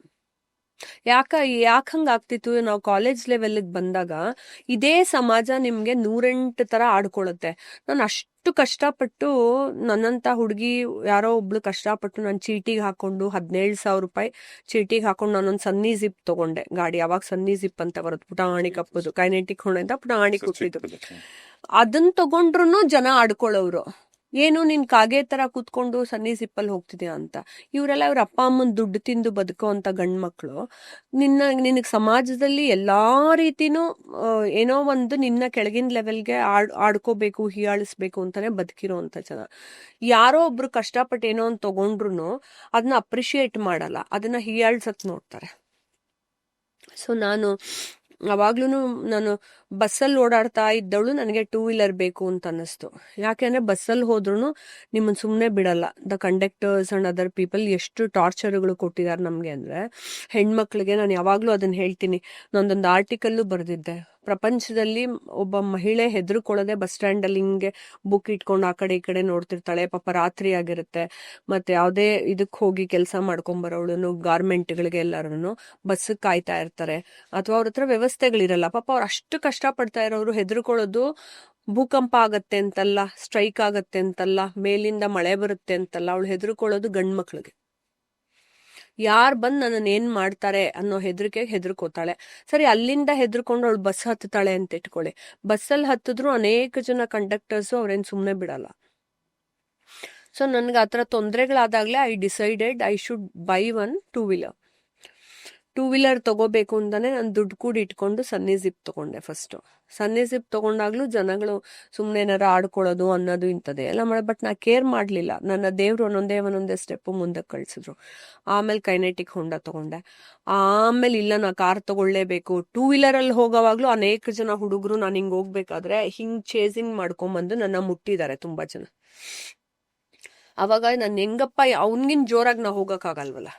Speaker 1: ಯಾಕೆ ಹಂಗ ಆಗ್ತಿತ್ತು? ನಾವು ಕಾಲೇಜ್ ಲೆವೆಲ್ಗೆ ಬಂದಾಗ ಇದೇ ಸಮಾಜ ನಿಮ್ಗೆ 108 ತರ ಆಡ್ಕೊಳತ್ತೆ. ನಾನು ಅಷ್ಟು ಕಷ್ಟಪಟ್ಟು, ನನ್ನಂತ ಹುಡುಗಿ ಯಾರೋ ಒಬ್ಳು ಕಷ್ಟಪಟ್ಟು ನಾನು ಚೀಟಿಗೆ ಹಾಕೊಂಡು 17,000 ರೂಪಾಯಿ ಚೀಟಿಗೆ ಹಾಕೊಂಡು ನಾನೊಂದು ಸನ್ನಿ ಜಿಪ್ ತಗೊಂಡೆ ಗಾಡಿ. ಅವಾಗ ಸನ್ನಿ ಜಿಪ್ ಅಂತ ಬರುತ್ತೆ, ಪುಟಾಣಿ ಕಪ್ಪದು, ಕೈನೆಟಿಕ್ ಹೊಣೆಯಿಂದ ಪುಟಾಣಿ ಕುಟ್ಟಿದ್ದು. ಅದನ್ನ ತಗೊಂಡ್ರು ಜನ ಆಡ್ಕೊಳ್ಳೋರು. ಏನು ನೀನ್ ಕಾಗೆ ತರ ಕೂತ್ಕೊಂಡು ಸನ್ನಿ ಸಿಪ್ಪಲ್ಲಿ ಹೋಗ್ತಿದ್ಯಾ ಅಂತ. ಇವರೆಲ್ಲ ಇವ್ರ ಅಪ್ಪ ಅಮ್ಮನ ದುಡ್ಡು ತಿಂದು ಬದುಕೋ ಅಂತ ಗಂಡ್ ಮಕ್ಳು ನಿನಗ್ ಸಮಾಜದಲ್ಲಿ ಎಲ್ಲಾ ರೀತಿನೂ ಏನೋ ಒಂದು ನಿನ್ನ ಕೆಳಗಿನ ಲೆವೆಲ್ಗೆ ಆಡ್ಕೋಬೇಕು, ಹೀಯಾಳಿಸ್ಬೇಕು ಅಂತಾನೆ ಬದುಕಿರೋ ಅಂತ ಜನ. ಯಾರೋ ಒಬ್ರು ಕಷ್ಟಪಟ್ಟು ಏನೋ ಒಂದು ತಗೊಂಡ್ರು ಅದನ್ನ ಅಪ್ರಿಶಿಯೇಟ್ ಮಾಡಲ್ಲ, ಅದನ್ನ ಹೀಯಾಳ್ಸಕ್ ನೋಡ್ತಾರೆ. ಸೊ ನಾನು ಬಸ್ಸಲ್ಲಿ ಓಡಾಡ್ತಾ ಇದ್ದವಳು ನನಗೆ 2 ವೀಲರ್ ಬೇಕು ಅಂತ ಅನ್ನಿಸ್ತು. ಯಾಕೆಂದ್ರೆ ಬಸ್ಸಲ್ಲಿ ಹೋದ್ರು ನಿಮ್ಮನ್ನ ಸುಮ್ಮನೆ ಬಿಡಲ್ಲ. The conductors and other people ಎಷ್ಟು ಟಾರ್ಚರ್ಗಳು ಕೊಟ್ಟಿದ್ದಾರೆ ನಮ್ಗೆ ಅಂದ್ರೆ, ಹೆಣ್ಮಕ್ಳಿಗೆ ನಾನು ಯಾವಾಗ್ಲೂ ಅದನ್ನ ಹೇಳ್ತೀನಿ. ನಾನೊಂದೊಂದು ಆರ್ಟಿಕಲ್ಲು ಬರೆದಿದ್ದೆ, ಪ್ರಪಂಚದಲ್ಲಿ ಒಬ್ಬ ಮಹಿಳೆ ಹೆದರ್ಕೊಳ್ಳದೆ ಬಸ್ ಸ್ಟ್ಯಾಂಡ್ ಅಲ್ಲಿ ಹಿಂಗೆ ಬುಕ್ ಇಟ್ಕೊಂಡು ಆ ಕಡೆ ಈ ಕಡೆ ನೋಡ್ತಿರ್ತಾಳೆ. ಪಾಪ ರಾತ್ರಿ ಆಗಿರುತ್ತೆ, ಮತ್ತೆ ಯಾವ್ದೇ ಇದಕ್ ಹೋಗಿ ಕೆಲಸ ಮಾಡ್ಕೊಂಬರೋಳು ಗಾರ್ಮೆಂಟ್ಗಳಿಗೆ ಎಲ್ಲಾರು ಬಸ್ ಕಾಯ್ತಾ ಇರ್ತಾರೆ, ಅಥವಾ ಅವ್ರ ಹತ್ರ ವ್ಯವಸ್ಥೆಗಳಿರಲ್ಲ. ಪಾಪ ಅವ್ರು ಅಷ್ಟು ಕಷ್ಟ ಪಡ್ತಾ ಇರೋರು ಹೆದರ್ಕೊಳ್ಳೋದು ಭೂಕಂಪ ಆಗತ್ತೆ ಅಂತಲ್ಲ, ಸ್ಟ್ರೈಕ್ ಆಗತ್ತೆ ಅಂತಲ್ಲ, ಮೇಲಿಂದ ಮಳೆ ಬರುತ್ತೆ ಅಂತಲ್ಲ, ಅವಳು ಹೆದರ್ಕೊಳ್ಳೋದು ಗಂಡ್ ಮಕ್ಳಿಗೆ. ಯಾರು ಬಂದು ನನ್ನನ್ನು ಏನ್ ಮಾಡ್ತಾರೆ ಅನ್ನೋ ಹೆದರಿಕೆಗೆ ಹೆದರ್ಕೋತಾಳೆ. ಸರಿ, ಅಲ್ಲಿಂದ ಹೆದರ್ಕೊಂಡು ಅವಳು ಬಸ್ ಹತ್ತಾಳೆ ಅಂತ ಇಟ್ಕೊಳ್ಳಿ. ಬಸ್ಸಲ್ಲಿ ಹತ್ತಿದ್ರು ಅನೇಕ ಜನ ಕಂಡಕ್ಟರ್ಸು ಅವ್ರೇನ್ ಸುಮ್ಮನೆ ಬಿಡಲ್ಲ. ಸೊ ನನ್ಗೆ ಆ ಥರ ತೊಂದರೆಗಳಾದಾಗಲೇ I decided I should buy 1 2 wheeler. 2 wheeler ತಗೋಬೇಕು ಅಂತಾನೆ ನಾನು ದುಡ್ಡು ಕೂಡಿ ಇಟ್ಕೊಂಡು ಸನ್ನಿ ಜಿಪ್ ತಗೊಂಡೆ. ಫಸ್ಟ್ ಸನ್ನಿ ಜಿಪ್ ತಗೊಂಡಾಗ್ಲೂ ಜನಗಳು ಸುಮ್ಮನೆ ಏನಾರ ಆಡ್ಕೊಳ್ಳೋದು ಅನ್ನೋದು ಇಂಥದ್ದೇ ಎಲ್ಲ ಬಟ್ ನಾ ಕೇರ್ ಮಾಡಲಿಲ್ಲ. ನನ್ನ ದೇವ್ರು ಒಂದೊಂದೇ ಸ್ಟೆಪ್ ಮುಂದೆ ಕಳಿಸಿದ್ರು. ಆಮೇಲೆ ಕೈನೆಟಿಕ್ ಹೊಂಡಾ ತಗೊಂಡೆ. ಆಮೇಲೆ ಇಲ್ಲ ನಾ ಕಾರ್ ತಗೊಳ್ಳೇಬೇಕು. 2 ವೀಲರಲ್ಲಿ ಹೋಗೋವಾಗ್ಲೂ ಅನೇಕ ಜನ ಹುಡುಗರು ನಾನು ಹಿಂಗೆ ಹೋಗ್ಬೇಕಾದ್ರೆ ಹಿಂಗ್ ಚೇಸಿಂಗ್ ಮಾಡ್ಕೊಂಬಂದು ನನ್ನ ಮುಟ್ಟಿದ್ದಾರೆ ತುಂಬಾ ಜನ. ಅವಾಗ ನಾನು ಹೆಂಗಪ್ಪ ಅವನ್ಗಿನ್ ಜೋರಾಗಿ ನಾ ಹೋಗಕ್ಕಾಗಲ್ವಲ್ಲ,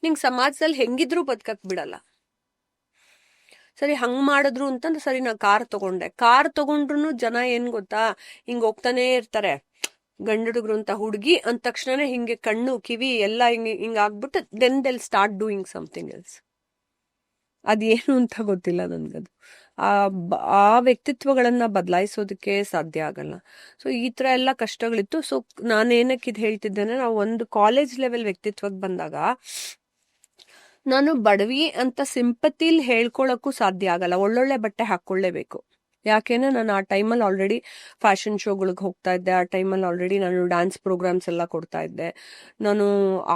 Speaker 1: ನಿಂಗೆ ಸಮಾಜದಲ್ಲಿ ಹೆಂಗಿದ್ರು ಬದುಕಕ್ ಬಿಡಲ್ಲ. ಸರಿ ಹಂಗ್ ಮಾಡಿದ್ರು ಅಂತಂದ್ರೆ ಸರಿ ನಾ ಕಾರ್ ತಗೊಂಡೆ. ಕಾರ್ ತಗೊಂಡ್ರು ಜನ ಏನ್ ಗೊತ್ತಾ, ಹಿಂಗ್ ಹೋಗ್ತಾನೆ ಇರ್ತಾರೆ. ಗಂಡ ಹುಡುಗರು ಅಂತ ಹುಡುಗಿ ಅಂದ ತಕ್ಷಣನೇ ಹಿಂಗೆ ಕಣ್ಣು ಕಿವಿ ಎಲ್ಲ ಹಿಂಗ್ ಆಗ್ಬಿಟ್ಟು then they'll start doing something else. ಅದೇನು ಅಂತ ಗೊತ್ತಿಲ್ಲ ನನ್ಗದು. ಆ ವ್ಯಕ್ತಿತ್ವಗಳನ್ನ ಬದಲಾಯಿಸೋದಕ್ಕೆ ಸಾಧ್ಯ ಆಗಲ್ಲ. ಸೊ ಈ ತರ ಎಲ್ಲ ಕಷ್ಟಗಳಿತ್ತು. ಸೊ ನಾನೇನಕ್ಕೆ ಇದು ಹೇಳ್ತಿದ್ದೇನೆ, ನಾವು ಒಂದು ಕಾಲೇಜ್ ಲೆವೆಲ್ ವ್ಯಕ್ತಿತ್ವಕ್ಕೆ ಬಂದಾಗ ನಾನು ಬಡವಿ ಅಂತ ಸಿಂಪತಿಲ್ ಹೇಳ್ಕೊಳಕ್ಕೂ ಸಾಧ್ಯ ಆಗಲ್ಲ. ಒಳ್ಳೊಳ್ಳೆ ಬಟ್ಟೆ ಹಾಕೊಳ್ಳೇಬೇಕು. ಯಾಕೆಂದ್ರೆ ನಾನು ಆ ಟೈಮಲ್ಲಿ ಆಲ್ರೆಡಿ ಫ್ಯಾಷನ್ ಶೋಗಳಿಗೆ ಹೋಗ್ತಾ ಇದ್ದೆ. ಆ ಟೈಮಲ್ಲಿ ಆಲ್ರೆಡಿ ನಾನು ಡ್ಯಾನ್ಸ್ ಪ್ರೋಗ್ರಾಮ್ಸ್ ಎಲ್ಲ ಕೊಡ್ತಾ ಇದ್ದೆ. ನಾನು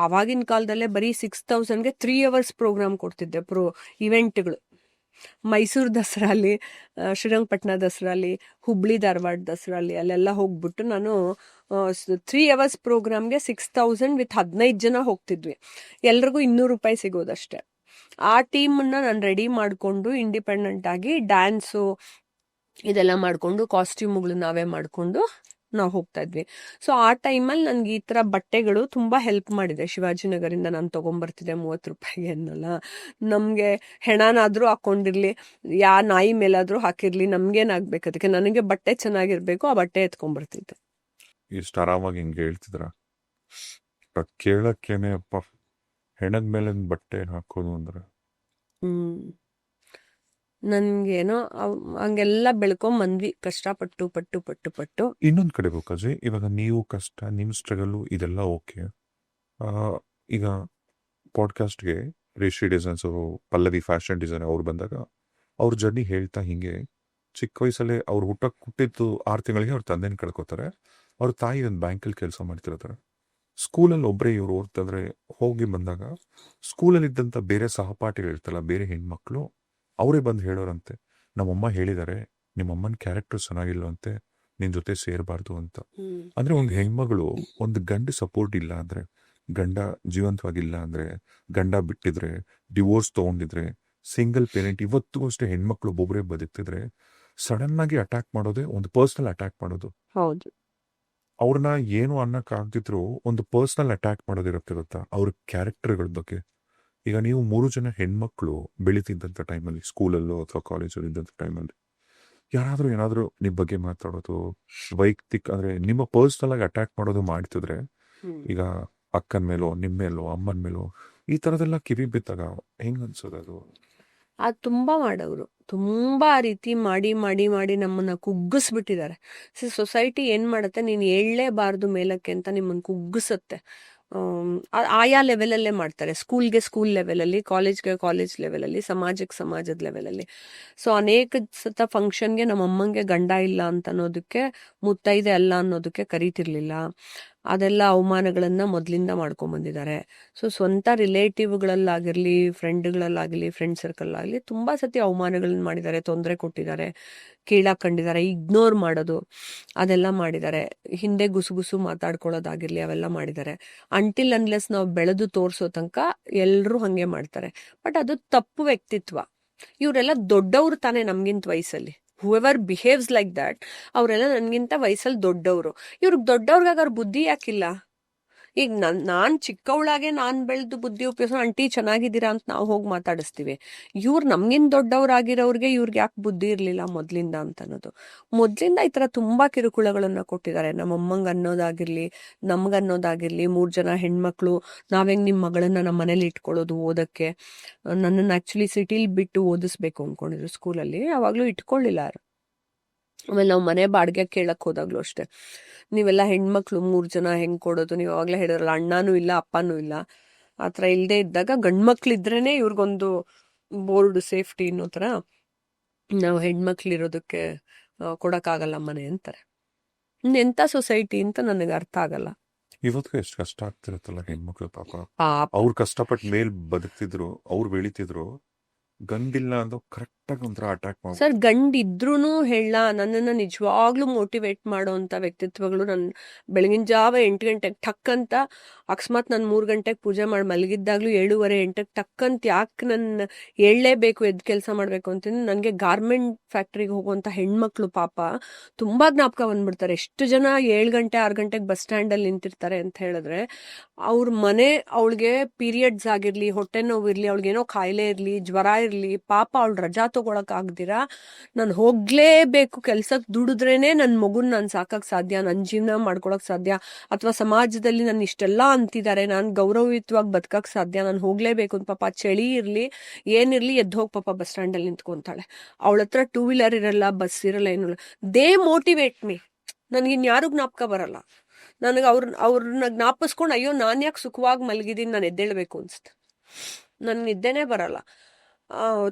Speaker 1: ಆವಾಗಿನ ಕಾಲದಲ್ಲೇ ಬರೀ 6000ಗೆ 3 hours ಪ್ರೋಗ್ರಾಮ್ ಕೊಡ್ತಿದ್ದೆ. ಇವೆಂಟ್ಗಳು ಮೈಸೂರು ದಸರಾಲಿ, ಶ್ರೀರಂಗಪಟ್ಟಣ ದಸರಾಲಿ, ಹುಬ್ಳಿ ಧಾರವಾಡ ದಸರಾಲಿ ಅಲ್ಲೆಲ್ಲ ಹೋಗ್ಬಿಟ್ಟು ನಾನು 3 hours ಪ್ರೋಗ್ರಾಮ್ಗೆ 6000 ವಿತ್ 15 ಜನ ಹೋಗ್ತಿದ್ವಿ. ಎಲ್ರಿಗೂ 200 ರೂಪಾಯಿ ಸಿಗೋದಷ್ಟೇ. ಆ ಟೀಮನ್ನ ನಾನು ರೆಡಿ ಮಾಡಿಕೊಂಡು ಇಂಡಿಪೆಂಡೆಂಟ್ ಆಗಿ ಡ್ಯಾನ್ಸು ಇದೆಲ್ಲ ಮಾಡಿಕೊಂಡು ಕಾಸ್ಟ್ಯೂಮ್ಗಳು ನಾವೇ ಮಾಡಿಕೊಂಡು ನಾವು ಹೋಗ್ತಾ ಇದ್ವಿ. ಸೊ ಆ ಟೈಮಲ್ಲಿ ನನ್ಗೆ ಈ ತರ ಬಟ್ಟೆಗಳು ತುಂಬಾ ಹೆಲ್ಪ್ ಮಾಡಿದೆ. ಶಿವಾಜಿನಗರಿಂದ ನಾನು ತಗೊಂಡ್ಬರ್ತಿದ್ದೆ 30 ರೂಪಾಯಿಗೆ ಅನ್ನಲ್ಲ. ನಮ್ಗೆ ಹೆಣನಾದ್ರೂ ಹಾಕೊಂಡಿರ್ಲಿ, ನಾಯಿ ಮೇಲಾದ್ರೂ ಹಾಕಿರ್ಲಿ, ನಮ್ಗೇನಾಗ್ಬೇಕು, ಅದಕ್ಕೆ ನನಗೆ ಬಟ್ಟೆ ಚೆನ್ನಾಗಿರ್ಬೇಕು, ಆ ಬಟ್ಟೆ ಎತ್ಕೊಂಡ್ಬರ್ತಿದ್ದೆ.
Speaker 2: ಇಷ್ಟು ಆರಾಮಾಗಿ ಹಿಂಗೆ ಹೇಳ್ತಿದ್ರ ಕೇಳಕ್ಕೇನೆ ಅಪ್ಪ, ಹೆಣದ ಮೇಲೆ ಬಟ್ಟೆ ಹಾಕೋದು ಅಂದ್ರೆ
Speaker 1: ನನ್ಗೇನೋ ಹಂಗೆಲ್ಲ ಬೆಳ್ಕೊಂಡ್ ಬಂದ್ವಿ ಕಷ್ಟಪಟ್ಟು ಪಟ್ಟು ಪಟ್ಟು ಪಟ್ಟು.
Speaker 2: ಇನ್ನೊಂದ್ ಕಡೆ ಬೇಕಾದ್ರೆ ಇವಾಗ ನೀವು ಕಷ್ಟ, ನಿಮ್ ಸ್ಟ್ರಗಲ್ ಇದೆಲ್ಲ ಓಕೆ. ಈಗ ಪಾಡ್ಕಾಸ್ಟ್ಗೆ ರೇಷಿ ಡಿಸೈನ್ಸ್ ಅವರು, ಪಲ್ಲವಿ ಫ್ಯಾಷನ್ ಡಿಸೈನ್ ಅವ್ರು ಬಂದಾಗ ಅವ್ರ ಜರ್ನಿ ಹೇಳ್ತಾ ಹಿಂಗೆ ಚಿಕ್ಕ ವಯಸ್ಸಲ್ಲೇ ಅವ್ರು ಹುಟ್ಟಿದ್ದು 6 ತಿಂಗಳಿಗೆ ಅವ್ರ ತಂದೆನ ಕಳ್ಕೊತಾರೆ. ಅವ್ರ ತಾಯಿ ಒಂದು ಬ್ಯಾಂಕಲ್ಲಿ ಕೆಲಸ ಮಾಡ್ತಿರ್ತಾರೆ. ಸ್ಕೂಲಲ್ಲಿ ಒಬ್ಬರೇ ಇವ್ರು ಓದ್ತಂದ್ರೆ ಹೋಗಿ ಬಂದಾಗ ಸ್ಕೂಲಲ್ಲಿ ಇದ್ದಂಥ ಬೇರೆ ಸಹಪಾಠಿಗಳು ಇರ್ತಲ್ಲ, ಬೇರೆ ಹೆಣ್ಮಕ್ಳು ಅವರೇ ಬಂದು ಹೇಳೋರಂತೆ, ನಮ್ಮಮ್ಮ ಹೇಳಿದ್ದಾರೆ ನಿಮ್ಮಮ್ಮನ ಕ್ಯಾರೆಕ್ಟರ್ ಚೆನ್ನಾಗಿಲ್ವಂತೆ, ನಿನ್ ಜೊತೆ ಸೇರಬಾರ್ದು ಅಂತ. ಅಂದ್ರೆ ಒಂದು ಹೆಣ್ಮಗಳು ಒಂದು ಗಂಡ ಸಪೋರ್ಟ್ ಇಲ್ಲ ಅಂದ್ರೆ, ಗಂಡ ಜೀವಂತವಾಗಿಲ್ಲ ಅಂದ್ರೆ, ಗಂಡ ಬಿಟ್ಟಿದ್ರೆ, ಡಿವೋರ್ಸ್ ತಗೊಂಡಿದ್ರೆ, ಸಿಂಗಲ್ ಪೇರೆಂಟ್ ಇವತ್ತಿಗೂ ಅಷ್ಟೇ ಹೆಣ್ಮಕ್ಳು ಒಬ್ಬೊಬ್ಬರೇ ಬದುಕ್ತಿದ್ರೆ ಸಡನ್ ಆಗಿ ಅಟ್ಯಾಕ್ ಮಾಡೋದೇ ಒಂದು ಪರ್ಸನಲ್ ಅಟ್ಯಾಕ್ ಮಾಡೋದು.
Speaker 1: ಹೌದು,
Speaker 2: ಅವ್ರನ್ನ ಏನು ಅನ್ನಕ್ ಆಗ್ತಿದ್ರು ಒಂದು ಪರ್ಸನಲ್ ಅಟ್ಯಾಕ್ ಮಾಡೋದಿರುತ್ತೆ ಗೊತ್ತಾ, ಅವ್ರ ಕ್ಯಾರೆಕ್ಟರ್ಗಳ ಬಗ್ಗೆ. ಈಗ ನೀವು 3 ಜನ ಹೆಣ್ಮಕ್ಳು ಬೆಳೀತಿದ್ದಂಥ ಟೈಮಲ್ಲಿ, ಸ್ಕೂಲಲ್ಲೋ ಅಥವಾ ಕಾಲೇಜಲ್ಲಿ ಇದ್ದಂಥ ಟೈಮಲ್ಲಿ ಯಾರಾದ್ರೂ ಏನಾದ್ರೂ ನಿಮ್ ಬಗ್ಗೆ ಮಾತಾಡೋದು, ವೈಯಕ್ತಿಕ ಅಂದ್ರೆ ನಿಮ್ಮ ಪರ್ಸನಲ್ ಆಗಿ ಅಟ್ಯಾಕ್ ಮಾಡೋದು ಮಾಡ್ತಿದ್ರೆ, ಈಗ ಅಕ್ಕನ ಮೇಲೋ, ನಿಮ್ಮ ಮೇಲೋ, ಅಮ್ಮನ ಮೇಲೋ ಈ ತರದೆಲ್ಲ ಕಿವಿ ಬಿದ್ದಾಗ ಹೆಂಗ್ ಅನ್ಸೋದು ಅದು?
Speaker 1: ಅದು ತುಂಬಾ ಮಾಡೋರು, ತುಂಬಾ ಆ ರೀತಿ ಮಾಡಿ ಮಾಡಿ ಮಾಡಿ ನಮ್ಮನ್ನ ಕುಗ್ಗಿಸ್ಬಿಟ್ಟಿದ್ದಾರೆ. ಸೊಸೈಟಿ ಏನ್ ಮಾಡತ್ತೆ, ನೀನ್ ಏಳಲೇಬಾರ್ದು ಮೇಲಕ್ಕೆ ಅಂತ ನಿಮ್ಮನ್ನ ಕುಗ್ಗಿಸತ್ತೆ. ಆಯಾ ಲೆವೆಲಲ್ಲೇ ಮಾಡ್ತಾರೆ. ಸ್ಕೂಲ್ಗೆ ಸ್ಕೂಲ್ ಲೆವೆಲಲ್ಲಿ, ಕಾಲೇಜ್ಗೆ ಕಾಲೇಜ್ ಲೆವೆಲಲ್ಲಿ, ಸಮಾಜಕ್ಕೆ ಸಮಾಜದ ಲೆವೆಲಲ್ಲಿ. ಸೊ ಅನೇಕ ಸತ ಫಂಕ್ಷನ್ಗೆ ನಮ್ಮ ಅಮ್ಮಂಗೆ ಗಂಡ ಇಲ್ಲ ಅಂತ ಅನ್ನೋದಕ್ಕೆ, ಮುತ್ತೈದೆ ಅಲ್ಲ ಅನ್ನೋದಕ್ಕೆ ಕರೀತಿರ್ಲಿಲ್ಲ. ಅದೆಲ್ಲ ಅವಮಾನಗಳನ್ನ ಮೊದಲಿಂದ ಮಾಡ್ಕೊಂಬಂದಿದ್ದಾರೆ. ಸೊ ಸ್ವಂತ ರಿಲೇಟಿವ್ಗಳಲ್ಲಾಗಿರ್ಲಿ, ಫ್ರೆಂಡ್ಗಳಲ್ಲಾಗಲಿ, ಫ್ರೆಂಡ್ ಸರ್ಕಲ್ ಆಗಲಿ ತುಂಬಾ ಸತಿ ಅವಮಾನಗಳನ್ನ ಮಾಡಿದ್ದಾರೆ, ತೊಂದರೆ ಕೊಟ್ಟಿದ್ದಾರೆ, ಕೀಳಾಗ್ ಕಂಡಿದ್ದಾರೆ, ಇಗ್ನೋರ್ ಮಾಡೋದು ಅದೆಲ್ಲ ಮಾಡಿದ್ದಾರೆ. ಹಿಂದೆ ಗುಸುಗುಸು ಮಾತಾಡ್ಕೊಳ್ಳೋದಾಗಿರ್ಲಿ ಅವೆಲ್ಲ ಮಾಡಿದ್ದಾರೆ. ಅಂಟಿಲ್ ಅನ್ಲೆಸ್ ನಾವು ಬೆಳೆದು ತೋರ್ಸೋ ತನಕ ಎಲ್ರೂ ಹಂಗೆ ಮಾಡ್ತಾರೆ. ಬಟ್ ಅದು ತಪ್ಪು ವ್ಯಕ್ತಿತ್ವ. ಇವರೆಲ್ಲ ದೊಡ್ಡವ್ರು ತಾನೇ ನಮ್ಗಿಂತ ವಯಸ್ಸಲ್ಲಿ. ಹೂಎವರ್ ಬಿಹೇವ್ಸ್ ಲೈಕ್ ದಟ್ ಅವರೆಲ್ಲ ನನ್ಗಿಂತ ವಯಸ್ಸಲ್ಲಿ ದೊಡ್ಡವರು. ಇವ್ರಿಗೆ ದೊಡ್ಡವ್ರಿಗಾಗ ಬುದ್ಧಿ ಯಾಕಿಲ್ಲ? ಈಗ ನಾನ್ ಚಿಕ್ಕವಳಾಗೆ ನಾನ್ ಬೆಳೆದು ಬುದ್ಧಿ ಉಪಯೋಗಿಸೋ, ಆಂಟಿ ಚೆನ್ನಾಗಿದ್ದೀರಾ ಅಂತ ನಾವು ಹೋಗಿ ಮಾತಾಡಿಸ್ತೀವಿ. ಇವ್ರು ನಮ್ಗಿಂತ ದೊಡ್ಡವ್ರಾಗಿರೋರ್ಗೆ ಇವ್ರಿಗೆ ಯಾಕೆ ಬುದ್ಧಿ ಇರ್ಲಿಲ್ಲ ಮೊದ್ಲಿಂದ ಅಂತ ಅನ್ನೋದು. ಮೊದ್ಲಿಂದ ಈ ತರ ತುಂಬಾ ಕಿರುಕುಳಗಳನ್ನ ಕೊಟ್ಟಿದ್ದಾರೆ. ನಮ್ಮ ಅಮ್ಮಂಗ್ ಅನ್ನೋದಾಗಿರ್ಲಿ, ನಮ್ಗನ್ನೋದಾಗಿರ್ಲಿ. 3 ಜನ ಹೆಣ್ಮಕ್ಳು, ನಾವೆಂಗ್ ನಿಮ್ ಮಗಳನ್ನ ನಮ್ಮ ಮನೇಲಿ ಇಟ್ಕೊಳ್ಳೋದು ಓದಕ್ಕೆ. ನನ್ನನ್ನು ಆಕ್ಚುಲಿ ಸಿಟಿಲಿ ಬಿಟ್ಟು ಓದಿಸ್ಬೇಕು ಅನ್ಕೊಂಡಿದ್ರು ಸ್ಕೂಲಲ್ಲಿ, ಅವಾಗ್ಲೂ ಇಟ್ಕೊಳ್ಳಿಲ್ಲ ಯಾರು. ಆಮೇಲೆ ನಾವು ಮನೆ ಬಾಡಿಗೆ ಕೇಳಕ್ ಹೋದಾಗ್ಲೂ ಅಷ್ಟೇ, ನೀವೆಲ್ಲ ಹೆಣ್ಮಕ್ಳು 3 ಜನ ಹೆಂಗ್ ಕೊಡೋದು, ನೀವು ಅವಾಗ್ಲೇ ಹೇಳಿದ್ರಲ್ಲ ಅಣ್ಣನೂ ಇಲ್ಲ ಅಪ್ಪನೂ ಇಲ್ಲ. ಆತರ ಇಲ್ದೇ ಇದ್ದಾಗ ಗಂಡ್ಮಕ್ಳಿದ್ರೇನೆ ಇವ್ರಿಗೊಂದು ಬೋರ್ಡ್ ಸೇಫ್ಟಿ ಅನ್ನೋ ತರ, ನಾವು ಹೆಣ್ಮಕ್ಳಿರೋದಕ್ಕೆ ಕೊಡಕ್ಕಾಗಲ್ಲ ಮನೆ ಅಂತಾರೆ. ಎಂತ ಸೊಸೈಟಿ ಅಂತ ನನಗೆ ಅರ್ಥ ಆಗಲ್ಲ.
Speaker 2: ಇವತ್ತಿಗೂ ಎಷ್ಟು ಕಷ್ಟ ಆಗ್ತಿರತ್ತಲ್ಲ ಹೆಣ್ಮಕ್ಳು ಪಾಪ.
Speaker 1: ಪಾಪ
Speaker 2: ಅವ್ರು ಕಷ್ಟಪಟ್ಟು ಮೇಲ್ ಬದುಕ್ತಿದ್ರು, ಅವ್ರು ಬೆಳಿತಿದ್ರು. ಗಂಡಿಲ್ಲ ಅಂತ ಕರೆಕ್ಟಾಗಿ ಒಂಥರ ಅಟ್ಯಾಕ್ ಮಾಡಿ.
Speaker 1: ಸರ್, ಗಂಡಿದ್ರೂನು ಹೇಳ, ನನ್ನನ್ನ ನಿಜವಾಗ್ಲೂ ಮೋಟಿವೇಟ್ ಮಾಡೋಂಥ ವ್ಯಕ್ತಿತ್ವಗಳು. ನನ್ ಬೆಳಗಿನ ಜಾವ 8 ಗಂಟೆಗೆ ಟಕ್ ಅಂತ, ಅಕಸ್ಮಾತ್ ನಾನು 3 ಗಂಟೆಗೆ ಪೂಜೆ ಮಾಡಿ ಮಲಗಿದ್ದಾಗ್ಲೂ 7:30 8ಕ್ಕೆ ಟಕ್ ಅಂತ ಯಾಕೆ ನನ್ನ ಏಳಲೇಬೇಕು, ಎದ್ದು ಕೆಲಸ ಮಾಡ್ಬೇಕು ಅಂತೀನಿ. ನನಗೆ ಗಾರ್ಮೆಂಟ್ ಫ್ಯಾಕ್ಟ್ರಿಗೆ ಹೋಗುವಂತ ಹೆಣ್ಮಕ್ಳು ಪಾಪ ತುಂಬಾ ಜ್ಞಾಪಕ ಬಂದ್ಬಿಡ್ತಾರೆ. ಎಷ್ಟು ಜನ 7 ಗಂಟೆ 6 ಗಂಟೆಗೆ ಬಸ್ ಸ್ಟ್ಯಾಂಡ್ ಅಲ್ಲಿ ನಿಂತಿರ್ತಾರೆ ಅಂತ ಹೇಳಿದ್ರೆ, ಅವ್ರ ಮನೆ, ಅವಳಿಗೆ ಪೀರಿಯಡ್ಸ್ ಆಗಿರ್ಲಿ, ಹೊಟ್ಟೆ ನೋವು ಇರ್ಲಿ, ಅವಳಿಗೇನೋ ಕಾಯಿಲೆ ಇರ್ಲಿ, ಜ್ವರ ಇರ್ಲಿ, ಪಾಪ ಅವಳು ರಜಾ ತಗೊಳಕ್ ಆಗ್ದಿರಾ ನಾನು ಹೋಗ್ಲೇಬೇಕು ಕೆಲ್ಸಕ್ಕೆ, ದುಡಿದ್ರೇನೆ ನನ್ನ ಮಗುನ್ ನಾನು ಸಾಕಕ್ ಸಾಧ್ಯ, ನನ್ನ ಜೀವನ ಮಾಡ್ಕೊಳಕ್ ಸಾಧ್ಯ, ಅಥವಾ ಸಮಾಜದಲ್ಲಿ ನನ್ನ ಇಷ್ಟೆಲ್ಲ ಅಂತಿದ್ದಾರೆ, ನಾನು ಗೌರವಯುತವಾಗಿ ಬದುಕಕ್ ಸಾಧ್ಯ, ನಾನು ಹೋಗ್ಲೇಬೇಕು ಅಂತ. ಪಾಪ ಚಳಿ ಇರ್ಲಿ ಏನಿರ್ಲಿ ಎದ್ದು ಹೋಗಿ ಪಾಪ ಬಸ್ ಸ್ಟ್ಯಾಂಡ್ ಅಲ್ಲಿ ನಿಂತ್ಕೊಂತಾಳೆ. ಅವಳ ಹತ್ರ 2 ವೀಲರ್ ಇರಲ್ಲ, ಬಸ್ ಇರಲ್ಲ, ಏನೂ ಇಲ್ಲ. They motivate me. ನನ್ಗಿನ್ಯಾರು ಜ್ಞಾಪಕ ಬರಲ್ಲ. ನನಗೆ ಅವ್ರನ್ನ ಜ್ಞಾಪಿಸ್ಕೊಂಡು ಅಯ್ಯೋ ನಾನು ಯಾಕೆ ಸುಖವಾಗಿ ಮಲಗಿದ್ದೀನಿ, ನಾನು ಎದ್ದೇಳ್ಬೇಕು ಅನ್ಸುತ್ತೆ. ನನ್ ನಿದ್ದೆನೆ ಬರಲ್ಲ.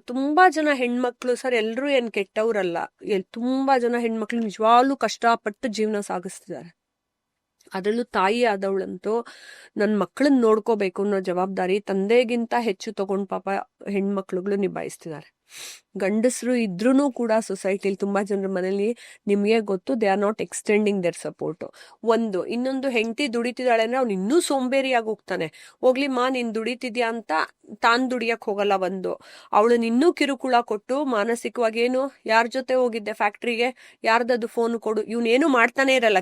Speaker 1: ತುಂಬಾ ಜನ ಹೆಣ್ಮಕ್ಳು ಸರ್, ಎಲ್ರೂ ಏನ್ ಕೆಟ್ಟವ್ರಲ್ಲ. ತುಂಬಾ ಜನ ಹೆಣ್ಮಕ್ಳು ನಿಜವಾಗ್ಲೂ ಕಷ್ಟಪಟ್ಟು ಜೀವನ ಸಾಗಿಸ್ತಿದ್ದಾರೆ. ಅದರಲ್ಲೂ ತಾಯಿ ಆದವಳಂತೂ ನನ್ನ ಮಕ್ಕಳನ್ನ ನೋಡ್ಕೋಬೇಕು ಅನ್ನೋ ಜವಾಬ್ದಾರಿ ತಂದೆಗಿಂತ ಹೆಚ್ಚು ತಗೊಂಡ್ ಪಾಪ ಹೆಣ್ಮಕ್ಳುಗಳು ನಿಭಾಯಿಸ್ತಿದ್ದಾರೆ. ಗಂಡಸರು ಇದ್ರೂ ಕೂಡ ಸೊಸೈಟಿಲಿ ತುಂಬಾ ಜನರ ಮನೇಲಿ ನಿಮ್ಗೆ ಗೊತ್ತು, they are not extending there support. ಇನ್ನೊಂದು ಹೆಂಡತಿ ದುಡಿತಿದ್ದಾಳೆ ಅಂದ್ರೆ ಅವ್ನು ಇನ್ನೂ ಸೋಂಬೇರಿಯಾಗಿ ಹೋಗ್ತಾನೆ. ಹೋಗ್ಲಿ ಮಾ ನೀನ್ ದುಡಿತಿದ್ಯಾ ಅಂತ ತಾನ್ ದುಡಿಯಕ್ ಹೋಗಲ್ಲ. ಅವಳನ್ನ ಇನ್ನೂ ಕಿರುಕುಳ ಕೊಟ್ಟು ಮಾನಸಿಕವಾಗಿ, ಏನು ಯಾರ ಜೊತೆ ಹೋಗಿದ್ದೆ ಫ್ಯಾಕ್ಟ್ರಿಗೆ, ಯಾರ್ದದು ಫೋನ್ ಕೊಡು, ಇವನೇನು ಮಾಡ್ತಾನೆ ಇರಲ್ಲ,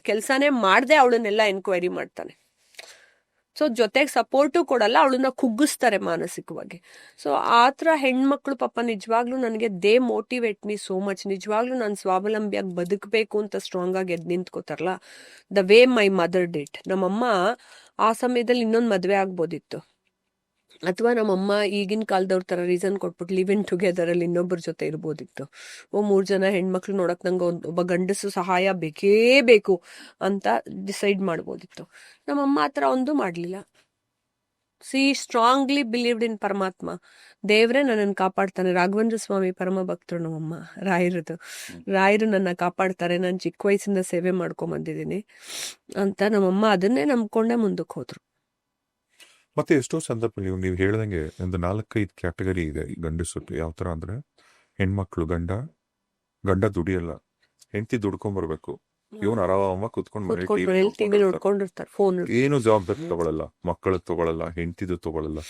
Speaker 1: ಕೆಲ್ಸಾನೇ ಮಾಡ್ದೆ ಅವಳನ್ನೆಲ್ಲ ಎನ್ಕ್ವೈರಿ ಮಾಡ್ತಾನೆ. ಸೊ ಜೊತೆಗೆ ಸಪೋರ್ಟು ಕೊಡಲ್ಲ, ಅವಳನ್ನ ಕುಗ್ಗಿಸ್ತಾರೆ ಮಾನಸಿಕವಾಗಿ. ಸೊ ಆತರ ಹೆಣ್ಮಕ್ಳು ಪಾಪ ನಿಜವಾಗ್ಲೂ ನನಗೆ they motivate me so much. ನಿಜವಾಗ್ಲೂ ನಾನು ಸ್ವಾವಲಂಬಿಯಾಗಿ ಬದುಕಬೇಕು ಅಂತ ಸ್ಟ್ರಾಂಗ್ ಆಗಿ ಎದ್ದು ನಿಂತ್ಕೋತಾರಲ್ಲ, the way my mother did. ನಮ್ಮಮ್ಮ ಆ ಸಮಯದಲ್ಲಿ ಇನ್ನೊಂದು ಮದ್ವೆ ಆಗ್ಬೋದಿತ್ತು, ಅಥವಾ ನಮ್ಮಮ್ಮ ಈಗಿನ ಕಾಲದವ್ರ ತರ ರೀಸನ್ ಕೊಟ್ಬಿಟ್ಟು ಲಿವ್ ಇನ್ ಟುಗೆದರ್ ಅಲ್ಲಿ ಇನ್ನೊಬ್ಬರ ಜೊತೆ ಇರ್ಬೋದಿತ್ತು. 3 ಜನ ಹೆಣ್ಮಕ್ಳು ನೋಡಕ್ ನಂಗೆ ಒಬ್ಬ ಗಂಡಸು ಸಹಾಯ ಬೇಕೇ ಬೇಕು ಅಂತ ಡಿಸೈಡ್ ಮಾಡ್ಬೋದಿತ್ತು. ನಮ್ಮಮ್ಮ ಆತರ ಒಂದು ಮಾಡ್ಲಿಲ್ಲ. ಸಿ ಸ್ಟ್ರಾಂಗ್ಲಿ ಬಿಲೀವ್ಡ್ ಇನ್ ಪರಮಾತ್ಮ. ದೇವ್ರೆ ನನ್ನನ್ನು ಕಾಪಾಡ್ತಾನೆ. ರಾಘವೇಂದ್ರ ಸ್ವಾಮಿ ಪರಮ ಭಕ್ತರು ನಮ್ಮಮ್ಮ, ರಾಯರು ನನ್ನ ಕಾಪಾಡ್ತಾರೆ, ನಾನು ಚಿಕ್ಕ ವಯಸ್ಸಿಂದ ಸೇವೆ ಮಾಡ್ಕೊಂಡ್ ಬಂದಿದ್ದೀನಿ ಅಂತ ನಮ್ಮಮ್ಮ ಅದನ್ನೇ ನಂಬ್ಕೊಂಡೆ ಮುಂದಕ್ಕೆ ಹೋದ್ರು.
Speaker 2: ಮತ್ತೆ ಎಷ್ಟೋ ಸಂದರ್ಭದಲ್ಲಿ ನೀವು ಹೇಳ್ದಂಗೆ ಒಂದು 4-5 ಕ್ಯಾಟಗರಿ ಇದೆ ಈ ಗಂಡಸರು. ಯಾವ ತರ ಅಂದ್ರೆ, ಹೆಣ್ಮಕ್ಳು, ಗಂಡ ದುಡಿಯಲ್ಲ, ಹೆಂಡತಿ ದುಡ್ಕೊಂಡ್ಬರ್ಬೇಕು, ಇವನು ಆರಾಮಾಗಿ ಕುತ್ಕೊಂಡು
Speaker 1: ಫೋನ್,
Speaker 2: ಏನು ಜವಾಬ್ದಾರಿ ತಗೊಳಲ್ಲ, ಮಕ್ಕಳು ತಗೊಳಲ್ಲ, ಹೆಂಡತಿದು ತಗೊಳಲ್ಲ.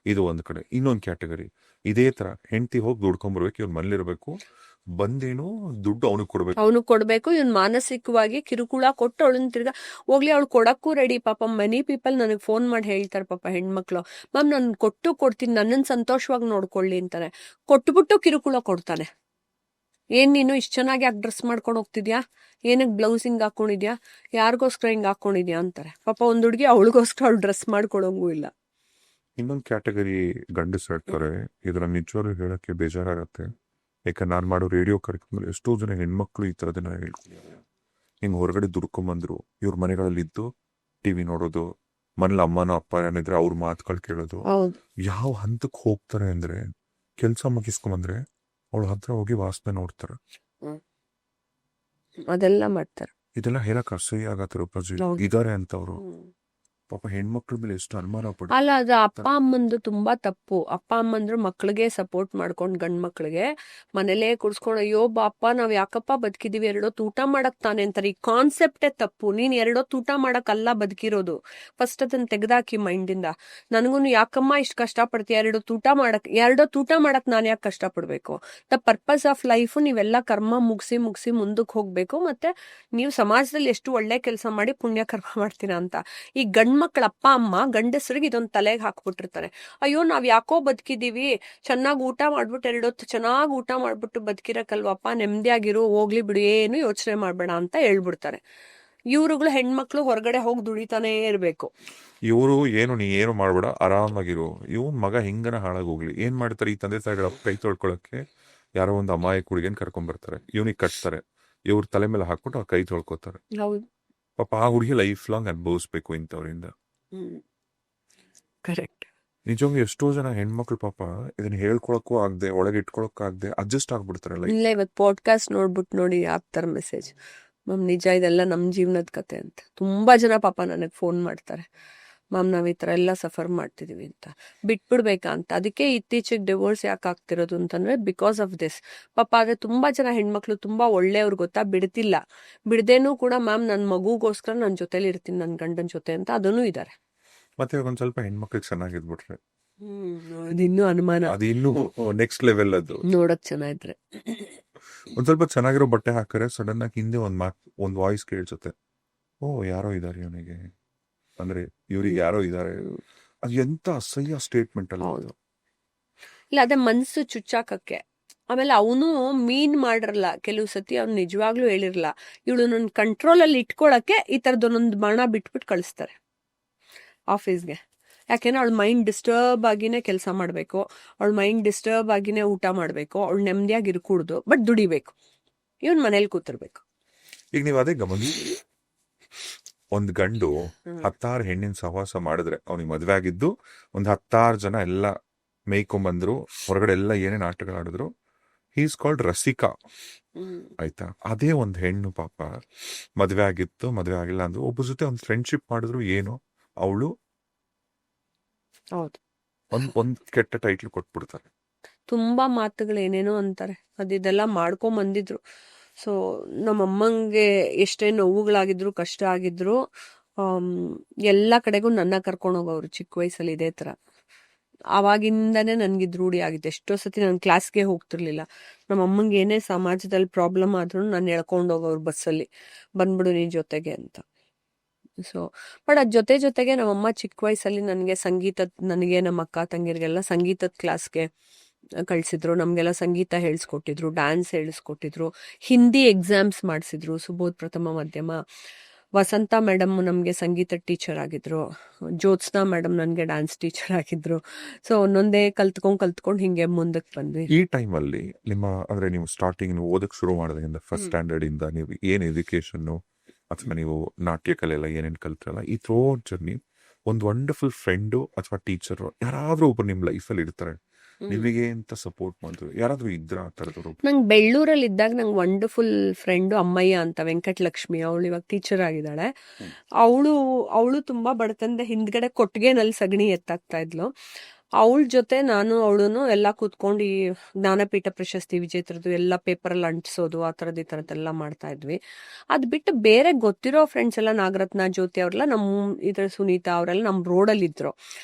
Speaker 2: ಇದು ಒಂದ್ ಕಡೆ. ಇನ್ನೊಂದ್ ಕ್ಯಾಟಗರಿ ಇದೇ ತರ, ಹೆಂಡತಿ ಹೋಗಿ ದುಡ್ಕೊಂಡ್ಬರ್ಬೇಕು, ಇವ್ನು ಮನೇಲಿರ್ಬೇಕು, ಬಂದೇನು ದುಡ್ಡು ಅವನು ಕೊಡ್ಬೇಕು,
Speaker 1: ಇವ್ನು ಮಾನಸಿಕವಾಗಿ ಕಿರುಕುಳ ಕೊಟ್ಟು ಅವಳನ್ನ ತಿರ್ಗಾ ಹೋಗ್ಲಿ, ಅವಳು ಕೊಡಕ್ಕೂ ರೆಡಿ. ಪಾಪ ಮನಿ ಪೀಪಲ್ ನನಗೆ ಫೋನ್ ಮಾಡಿ ಹೇಳ್ತಾರೆ ಪಾಪ ಹೆಣ್ಮಕ್ಳು, ಮ್ಯಾಮ್ ನಾನು ಕೊಡ್ತೀನಿ, ನನ್ನನ್ನು ಸಂತೋಷವಾಗಿ ನೋಡ್ಕೊಳ್ಳಿ ಅಂತಾರೆ. ಕೊಟ್ಬಿಟ್ಟು ಕಿರುಕುಳ ಕೊಡ್ತಾನೆ. ಏನ್ ನೀನು ಇಷ್ಟು ಚೆನ್ನಾಗಿ ಯಾಕೆ ಡ್ರೆಸ್ ಮಾಡ್ಕೊಂಡು ಹೋಗ್ತಿದ್ಯಾ, ಏನಕ್ಕೆ ಬ್ಲೌಸ್ ಹಿಂಗ್ ಹಾಕೊಂಡಿದ್ಯಾ, ಯಾರಿಗೋಸ್ಕರ ಹಿಂಗ್ ಹಾಕೊಂಡಿದ್ಯಾ ಅಂತಾರೆ. ಪಾಪ ಒಂದ್ ಹುಡುಗಿ ಅವಳಿಗೋಸ್ಕರ ಅವಳು ಡ್ರೆಸ್ ಮಾಡ್ಕೊಳಂಗೂ ಇಲ್ಲ.
Speaker 2: ಇನ್ನೊಂದು ಕ್ಯಾಟಗರಿ ಗಂಡಸರು ಹೇಳ್ತಾರೆ, ಇದರ ನಿಜವಾಗ್ಲೂ ಹೇಳಕ್ಕೆ ಬೇಜಾರಾಗತ್ತೆ. ಯಾಕಂದ್ರೆ ನಾನು ಮಾಡೋ ರೇಡಿಯೋ ಕಾರ್ಯಕ್ರಮದಲ್ಲಿ ಎಷ್ಟೋ ಜನ ಹೆಣ್ಮಕ್ಳು ಈ ಥರದನ್ನ ಹೇಳ್ಕೊಂಡಿದ್ದಾರೆ. ಹಿಂಗೆ ಹೊರಗಡೆ ದುಡ್ಕೊಂಬಂದ್ರು, ಇವ್ರ ಮನೆಗಳಲ್ಲಿ ಇದ್ದು ಟಿವಿ ನೋಡೋದು, ಮನೇಲಿ ಅಮ್ಮನೋ ಅಪ್ಪ ಏನಿದ್ರೆ ಅವ್ರ ಮಾತುಗಳು ಕೇಳೋದು.
Speaker 1: ಹೌದು.
Speaker 2: ಯಾವ ಹಂತಕ್ಕೆ ಹೋಗ್ತಾರೆ ಅಂದ್ರೆ, ಕೆಲ್ಸ ಮುಗಿಸ್ಕೊಂಬಂದ್ರೆ ಅವಳ ಹತ್ರ ಹೋಗಿ ವಾಸನೆ ನೋಡ್ತಾರೆ.
Speaker 1: ಅದೆಲ್ಲ ಮಾಡ್ತಾರೆ.
Speaker 2: ಇದೆಲ್ಲ ಹೇಳಕ್ ಅಸಹ್ಯ ಆಗತ್ತಿರೋ ಪ್ರಜೆ
Speaker 1: ಹೌದು.
Speaker 2: ಇದಾರೆ ಅಂತ ಅವರು. ಪಾಪ ಹೆಣ್ಮಕ್ಳ ಮೇಲೆ ಎಷ್ಟು ಅನುಮಾನ ಪಡ.
Speaker 1: ಅಲ್ಲ, ಅದು ಅಪ್ಪ ಅಮ್ಮಂದು ತುಂಬಾ ತಪ್ಪು. ಅಪ್ಪ ಅಮ್ಮಂದ್ರು ಮಕ್ಳಿಗೆ ಸಪೋರ್ಟ್ ಮಾಡ್ಕೊಂಡು ಗಂಡ್ ಮಕ್ಳಿಗೆ ಮನೇಲೇ ಕೂರ್ಸ್ಕೊಂಡು, ಅಯ್ಯೋ ಬಾಪ ನಾವ್ ಯಾಕಪ್ಪ ಬದುಕಿದೀವಿ, ಎರಡೊತ್ತು ಊಟ ಮಾಡಕ್ ತಾನೆ ಅಂತಾರೆ. ಈ ಕಾನ್ಸೆಪ್ಟೇ ತಪ್ಪು. ನೀನ್ ಎರಡೊತ್ತು ಊಟ ಮಾಡಕ್ಕಲ್ಲ ಬದುಕಿರೋದು. ಫಸ್ಟ್ ಅದನ್ನ ತೆಗ್ದಾಕಿ ಮೈಂಡಿಂದ. ನನಗೂ ಯಾಕಮ್ಮ ಇಷ್ಟು ಕಷ್ಟ ಪಡ್ತೀಯ, ಎರಡೊತ್ತು ಊಟ ಮಾಡಕ್ ನಾನು ಯಾಕೆ ಕಷ್ಟ ಪಡ್ಬೇಕು? ದ ಪರ್ಪಸ್ ಆಫ್ ಲೈಫ್ ನೀವೆಲ್ಲ ಕರ್ಮ ಮುಗಿಸಿ ಮುಂದಕ್ಕೆ ಹೋಗ್ಬೇಕು. ಮತ್ತೆ ನೀವು ಸಮಾಜದಲ್ಲಿ ಎಷ್ಟು ಒಳ್ಳೆ ಕೆಲಸ ಮಾಡಿ ಪುಣ್ಯ ಕರ್ಮ ಮಾಡ್ತೀರಾ ಅಂತ. ಈ ಗಂಡ್ ಮಕ್ಳ ಅಪ್ಪ ಅಮ್ಮ ಗಂಡಸರಿಗೆ ಇದೊಂದು ತಲೆಗೆ ಹಾಕ್ಬಿಟ್ಟಿರ್ತಾರೆ. ಅಯ್ಯೋ ನಾವ್ ಯಾಕೋ ಬದುಕಿದೀವಿ, ಚೆನ್ನಾಗಿ ಊಟ ಮಾಡ್ಬಿಟ್ಟು ಎರಡೊತ್ತು ಚೆನ್ನಾಗಿ ಊಟ ಮಾಡ್ಬಿಟ್ಟು ಬದುಕಿರಕಲ್ವಪ್ಪ, ನೆಮ್ಮದಿಯಾಗಿರು, ಹೋಗ್ಲಿ ಬಿಡು, ಏನು ಯೋಚನೆ ಮಾಡ್ಬೇಡ ಅಂತ ಹೇಳ್ಬಿಡ್ತಾರೆ. ಇವ್ರುಗಳು ಹೆಣ್ಮಕ್ಳು ಹೊರಗಡೆ ಹೋಗಿ ದುಡಿತಾನೇ ಇರ್ಬೇಕು.
Speaker 2: ಇವರು ನೀ ಏನು ಮಾಡ್ಬೇಡ, ಆರಾಮಾಗಿರು. ಇವನ್ ಮಗ ಹಿಂಗನ ಹಾಳಾಗೋಗ್ಲಿ. ಏನ್ ಮಾಡ್ತಾರೆ ಈ ತಂದೆ ತಾಯಿಗಳ ಕೈ ತೊಳ್ಕೊಳಕ್ಕೆ ಯಾರೋ ಒಂದು ಅಮಾಯಕ ಹುಡುಗಿನ ಕರ್ಕೊಂಡ್ ಬರ್ತಾರೆ, ಇವನಿಗೆ ಕಟ್ತಾರೆ, ಇವ್ರ ತಲೆ ಮೇಲೆ ಹಾಕ್ಬಿಟ್ಟು ಆ ಕೈ ತೊಳ್ಕೊತಾರೆ.
Speaker 1: ಹೌದು.
Speaker 2: ಪಾಪ ಆ ಹುಡುಗಿ ಲೈಫ್ ಲಾಂಗ್ ಅನುಭವಿಸ್ಬೇಕು ಇಂಥವ್ರಿಂದ.
Speaker 1: ಕರೆಕ್ಟ್.
Speaker 2: ನಿಜವಾಗ್ಲೂ ಎಷ್ಟೋ ಜನ ಹೆಣ್ಮಕ್ಳು ಪಾಪ ಇದನ್ನ ಹೇಳ್ಕೊಳಕ್ಕೂ ಆಗದೆ, ಒಳಗೆ ಇಟ್ಕೊಳಕ್ ಆಗದೆ ಅಡ್ಜಸ್ಟ್ ಆಗ್ಬಿಡ್ತಾರೆ.
Speaker 1: ಇಲ್ಲ, ಇವತ್ತು ಪಾಡ್ಕಾಸ್ಟ್ ನೋಡ್ಬಿಟ್ಟು ನೋಡಿ ಆಗ್ತಾರ ಮೆಸೇಜ್, ಮ್ಯಾಮ್ ನಿಜ ಇದೆಲ್ಲ ನಮ್ಮ ಜೀವನದ ಕತೆ ಅಂತ. ತುಂಬಾ ಜನ ಪಾಪ ನನಗೆ ಫೋನ್ ಮಾಡ್ತಾರೆ, ಮ್ಯಾಮ್ ನಾವ್ ಈ ತರ ಎಲ್ಲ ಸಫರ್ ಮಾಡ್ತಿದೀವಿ ಅಂತ. ಬಿಟ್ಬಿಡ್ಬೇಕಾ ಅಂತ. ಅದಕ್ಕೆ ಇತ್ತೀಚೆಗೆ ಡಿವೋರ್ಸ್ ಯಾಕೆ ಆಗ್ತಿರೋದು ಅಂತಂದ್ರೆ ಬಿಕಾಸ್ ಆಫ್ ದಿಸ್. ಪಾಪ ಆದ್ರೆ ತುಂಬಾ ಜನ ಹೆಣ್ಮಕ್ಳು ತುಂಬಾ ಒಳ್ಳೆಯವ್ರು ಗೊತ್ತಾ, ಬಿಡ್ತಿಲ್ಲ. ಬಿಡ್ದೇನೂ ಕೂಡ ಮ್ಯಾಮ್ ನನ್ನ ಮಗುಗೋಸ್ಕರ ನನ್ನ ಜೊತೆಲಿ ಇರ್ತೀನಿ, ನನ್ನ ಗಂಡನ ಜೊತೆ ಅಂತ ಅದನ್ನು ಇದಾರೆ.
Speaker 2: ಮತ್ತೆ ಒಂದ್ ಸ್ವಲ್ಪ ಹೆಣ್ಮಕ್ಳಿಗೆ ಚೆನ್ನಾಗಿದ್ಬಿಟ್ರೆ
Speaker 1: ಅದಿನ್ನೂ ಅನುಮಾನ,
Speaker 2: ಅದು ಇನ್ನೂ ನೆಕ್ಸ್ಟ್ ಲೆವೆಲ್. ಅದು
Speaker 1: ನೋಡಕ್ ಚೆನ್ನಾಗಿದ್ರೆ.
Speaker 2: ಒಂದ್ ಸ್ವಲ್ಪ ಚೆನ್ನಾಗಿರೋ ಬಟ್ಟೆ ಹಾಕರೆ ಸಡನ್ ಆಗಿ ಹಿಂದೆ ಒಂದ್ ವಾಯ್ಸ್ ಕೇಳಿಸುತ್ತೆ, ಓ ಯಾರೋ ಇದಾರೆ ಇವನಿಗೆ, ಅಂದ್ರೆ ಇವ್ರಿಗೆ ಯಾರೋ ಇದಾರೆ. ಅದು ಎಂತ ಅಸಹ್ಯ ಸ್ಟೇಟ್ಮೆಂಟ್ ಅಲ್ಲ.
Speaker 1: ಹೌದು. ಇಲ್ಲ, ಅದೇ ಮನ್ಸು ಚುಚ್ಚಾಕಕ್ಕೆ. ಆಮೇಲೆ ಅವನು ಮೀನ್ ಮಾಡಿರಲ್ಲ, ಕೆಲವು ಸತಿ ಅವ್ನು ನಿಜವಾಗ್ಲೂ ಹೇಳಿರಲ್ಲ. ಇವಳು ನನ್ನ ಕಂಟ್ರೋಲ್ ಅಲ್ಲಿ ಇಟ್ಕೊಳಕ್ಕೆ ಈ ತರದೊಂದೊಂದು ಬಾಣ ಬಿಟ್ಬಿಟ್ಟು ಕಳಿಸ್ತಾರೆ ಆಫೀಸ್ಗೆ. ಯಾಕೆಂದ್ರೆ ಅವಳ ಮೈಂಡ್ ಡಿಸ್ಟರ್ಬ್ ಆಗಿನೇ ಕೆಲಸ ಮಾಡ್ಬೇಕು, ಅವಳ ಮೈಂಡ್ ಡಿಸ್ಟರ್ಬ್ ಆಗಿನೇ ಊಟ ಮಾಡ್ಬೇಕು, ಅವಳು ನೆಮ್ಮದಿಯಾಗಿ ಇರ್ಕೂಡ್ದು, ಬಟ್ ದುಡಿಬೇಕು, ಇವನ್ ಮನೇಲಿ ಕೂತಿರ್ಬೇಕು.
Speaker 2: ಈಗ ನೀವು ಅದೇ ಗಮನಿಸಿ, ಒಂದ್ ಗಂಡು 10 ಹೆಣ್ಣಿನ ಸಹವಾಸ ಮಾಡಿದ್ರೆ, ಅವ್ನಿಗೆ ಮದ್ವೆ ಆಗಿದ್ದು ಒಂದ್ 10 ಜನ ಎಲ್ಲ ಮೇಯ್ಕೊಂಬಂದ್ರು, ಹೊರಗಡೆ ಎಲ್ಲ ಏನೇನ್ ಆಟಗಳಾಡಿದ್ರು, ಹೀಸ್ ಕಾಲ್ಡ್ ರಸಿಕಾ. ಆಯ್ತಾ? ಅದೇ ಒಂದ್ ಹೆಣ್ಣು ಪಾಪ ಮದ್ವೆ ಆಗಿತ್ತು, ಮದ್ವೆ ಆಗಿಲ್ಲ ಅಂದ್ರು, ಒಬ್ಬ ಜೊತೆ ಒಂದ್ ಫ್ರೆಂಡ್ಶಿಪ್ ಮಾಡಿದ್ರು, ಏನು ಅವಳು
Speaker 1: ಹೌದು
Speaker 2: ಒಂದ್ ಕೆಟ್ಟ ಟೈಟ್ಲ್ ಕೊಟ್ಬಿಡ್ತಾರೆ.
Speaker 1: ತುಂಬಾ ಮಾತುಗಳು ಏನೇನೋ ಅಂತಾರೆ. ಇದೆಲ್ಲ ಮಾಡ್ಕೊಂಡ್ ಬಂದಿದ್ರು. ಸೊ ನಮ್ಮಮ್ಮಂಗೆ ಎಷ್ಟೇ ನೋವುಗಳಾಗಿದ್ರು, ಕಷ್ಟ ಆಗಿದ್ರು, ಎಲ್ಲ ಕಡೆಗೂ ನನ್ನ ಕರ್ಕೊಂಡು ಹೋಗೋರು ಚಿಕ್ಕ ವಯಸ್ಸಲ್ಲಿ ಇದೇ ತರ. ಆವಾಗಿಂದಾನೇ ನನ್ಗಿದ್ ರೂಢಿ ಆಗಿತ್ತು. ಎಷ್ಟೋ ಸತಿ ನಾನು ಕ್ಲಾಸ್ಗೆ ಹೋಗ್ತಿರ್ಲಿಲ್ಲ. ನಮ್ಮ ಅಮ್ಮಂಗೆ ಏನೇ ಸಮಾಜದಲ್ಲಿ ಪ್ರಾಬ್ಲಮ್ ಆದ್ರೂ ನಾನು ಎಳ್ಕೊಂಡು ಹೋಗೋರು ಬಸ್ಸಲ್ಲಿ, ಬಂದ್ಬಿಡು ನೀನ್ ಜೊತೆಗೆ ಅಂತ. ಸೊ ಬಟ್ ಅದ್ ಜೊತೆಗೆ ನಮ್ಮಮ್ಮ ಚಿಕ್ಕ ವಯಸ್ಸಲ್ಲಿ ನನಗೆ ನಮ್ಮ ಅಕ್ಕ ತಂಗಿರಿಗೆಲ್ಲ ಸಂಗೀತದ ಕ್ಲಾಸ್ಗೆ ಕಳ್ಸಿದ್ರು. ನಮ್ಗೆಲ್ಲ ಸಂಗೀತ ಹೇಳಿಸ್ಕೊಟ್ಟಿದ್ರು, ಡ್ಯಾನ್ಸ್ ಹೇಳಿಸ್ಕೊಟ್ಟಿದ್ರು, ಹಿಂದಿ ಎಕ್ಸಾಮ್ಸ್ ಮಾಡಿಸಿದ್ರು. ಸುಬೋಧ್ ಪ್ರಥಮ ಮಾಧ್ಯಮ, ವಸಂತ ಮೇಡಮ್ ನಮ್ಗೆ ಸಂಗೀತ ಟೀಚರ್ ಆಗಿದ್ರು, ಜ್ಯೋತ್ಸ್ನಾ ಮೇಡಮ್ ನನ್ಗೆ ಡ್ಯಾನ್ಸ್ ಟೀಚರ್ ಆಗಿದ್ರು. ಸೊ ಒಂದೊಂದೇ ಕಲ್ತ್ಕೊಂಡ್ ಹಿಂಗೆ ಮುಂದಕ್ಕೆ ಬಂದ್ವಿ.
Speaker 2: ಈ ಟೈಮಲ್ಲಿ ಅಂದ್ರೆ ನೀವು ಸ್ಟಾರ್ಟಿಂಗ್ ನೀವು ಓದಕ್ ಶುರು ಮಾಡಿದ್ರಿಂದ ಫಸ್ಟ್ ಸ್ಟ್ಯಾಂಡರ್ಡ್ ಇಂದ ನೀವು ಏನ್ ಎಜುಕೇಶನ್ ಅಥವಾ ನೀವು ನಾಟ್ಯ ಕಲೆ ಎಲ್ಲ ಏನೇನು ಕಲ್ತ್ರಲ್ಲ, ಈ ಥ್ರೂ ಜರ್ನಿ ಒಂದು ವಂಡರ್ಫುಲ್ ಫ್ರೆಂಡು ಅಥವಾ ಟೀಚರು ಯಾರಾದ್ರೂ ಒಬ್ರು ನಿಮ್ ಲೈಫಲ್ಲಿ ಇರ್ತಾರೆ, ನಿಮಗೆ ಅಂತ ಸಪೋರ್ಟ್ ಮಾಡಿದ್ರು ಯಾರಾದ್ರೂ ಇದ್ರ ಆ ಥರದವರು?
Speaker 1: ನಂಗೆ ಬೆಳ್ಳೂರಲ್ಲಿ ಇದ್ದಾಗ ನಂಗೆ ವಂಡರ್ಫುಲ್ ಫ್ರೆಂಡು ಅಮ್ಮಯ್ಯ ಅಂತ, ವೆಂಕಟಲಕ್ಷ್ಮಿ. ಅವಳು ಇವಾಗ ಟೀಚರ್ ಆಗಿದ್ದಾಳೆ. ಅವಳು ತುಂಬಾ ಬಡತನದ ಹಿಂದ್ಗಡೆ ಕೊಟ್ಟಿಗೆನಲ್ಲಿ ಸಗಣಿ ಎತ್ತಾಕ್ತಾ ಇದ್ಲು. ಅವಳ ಜೊತೆ ಅವಳು ಎಲ್ಲ ಕೂತ್ಕೊಂಡು ಈ ಜ್ಞಾನಪೀಠ ಪ್ರಶಸ್ತಿ ವಿಜೇತರದ್ದು ಎಲ್ಲ ಪೇಪರಲ್ಲಿ ಅಂಟಿಸೋದು, ಆ ಥರದ್ದು ಈ ಥರದ್ದೆಲ್ಲ ಮಾಡ್ತಾ ಇದ್ವಿ. ಅದು ಬಿಟ್ಟು ಬೇರೆ ಗೊತ್ತಿರೋ ಫ್ರೆಂಡ್ಸ್ ಎಲ್ಲ ನಾಗರತ್ನ, ಜ್ಯೋತಿ ಅವರೆಲ್ಲ ಇದ್ರ ಸುನೀತಾ ಅವರೆಲ್ಲ ನಮ್ಮ ರೋಡಲ್ಲಿ ಇದ್ರು.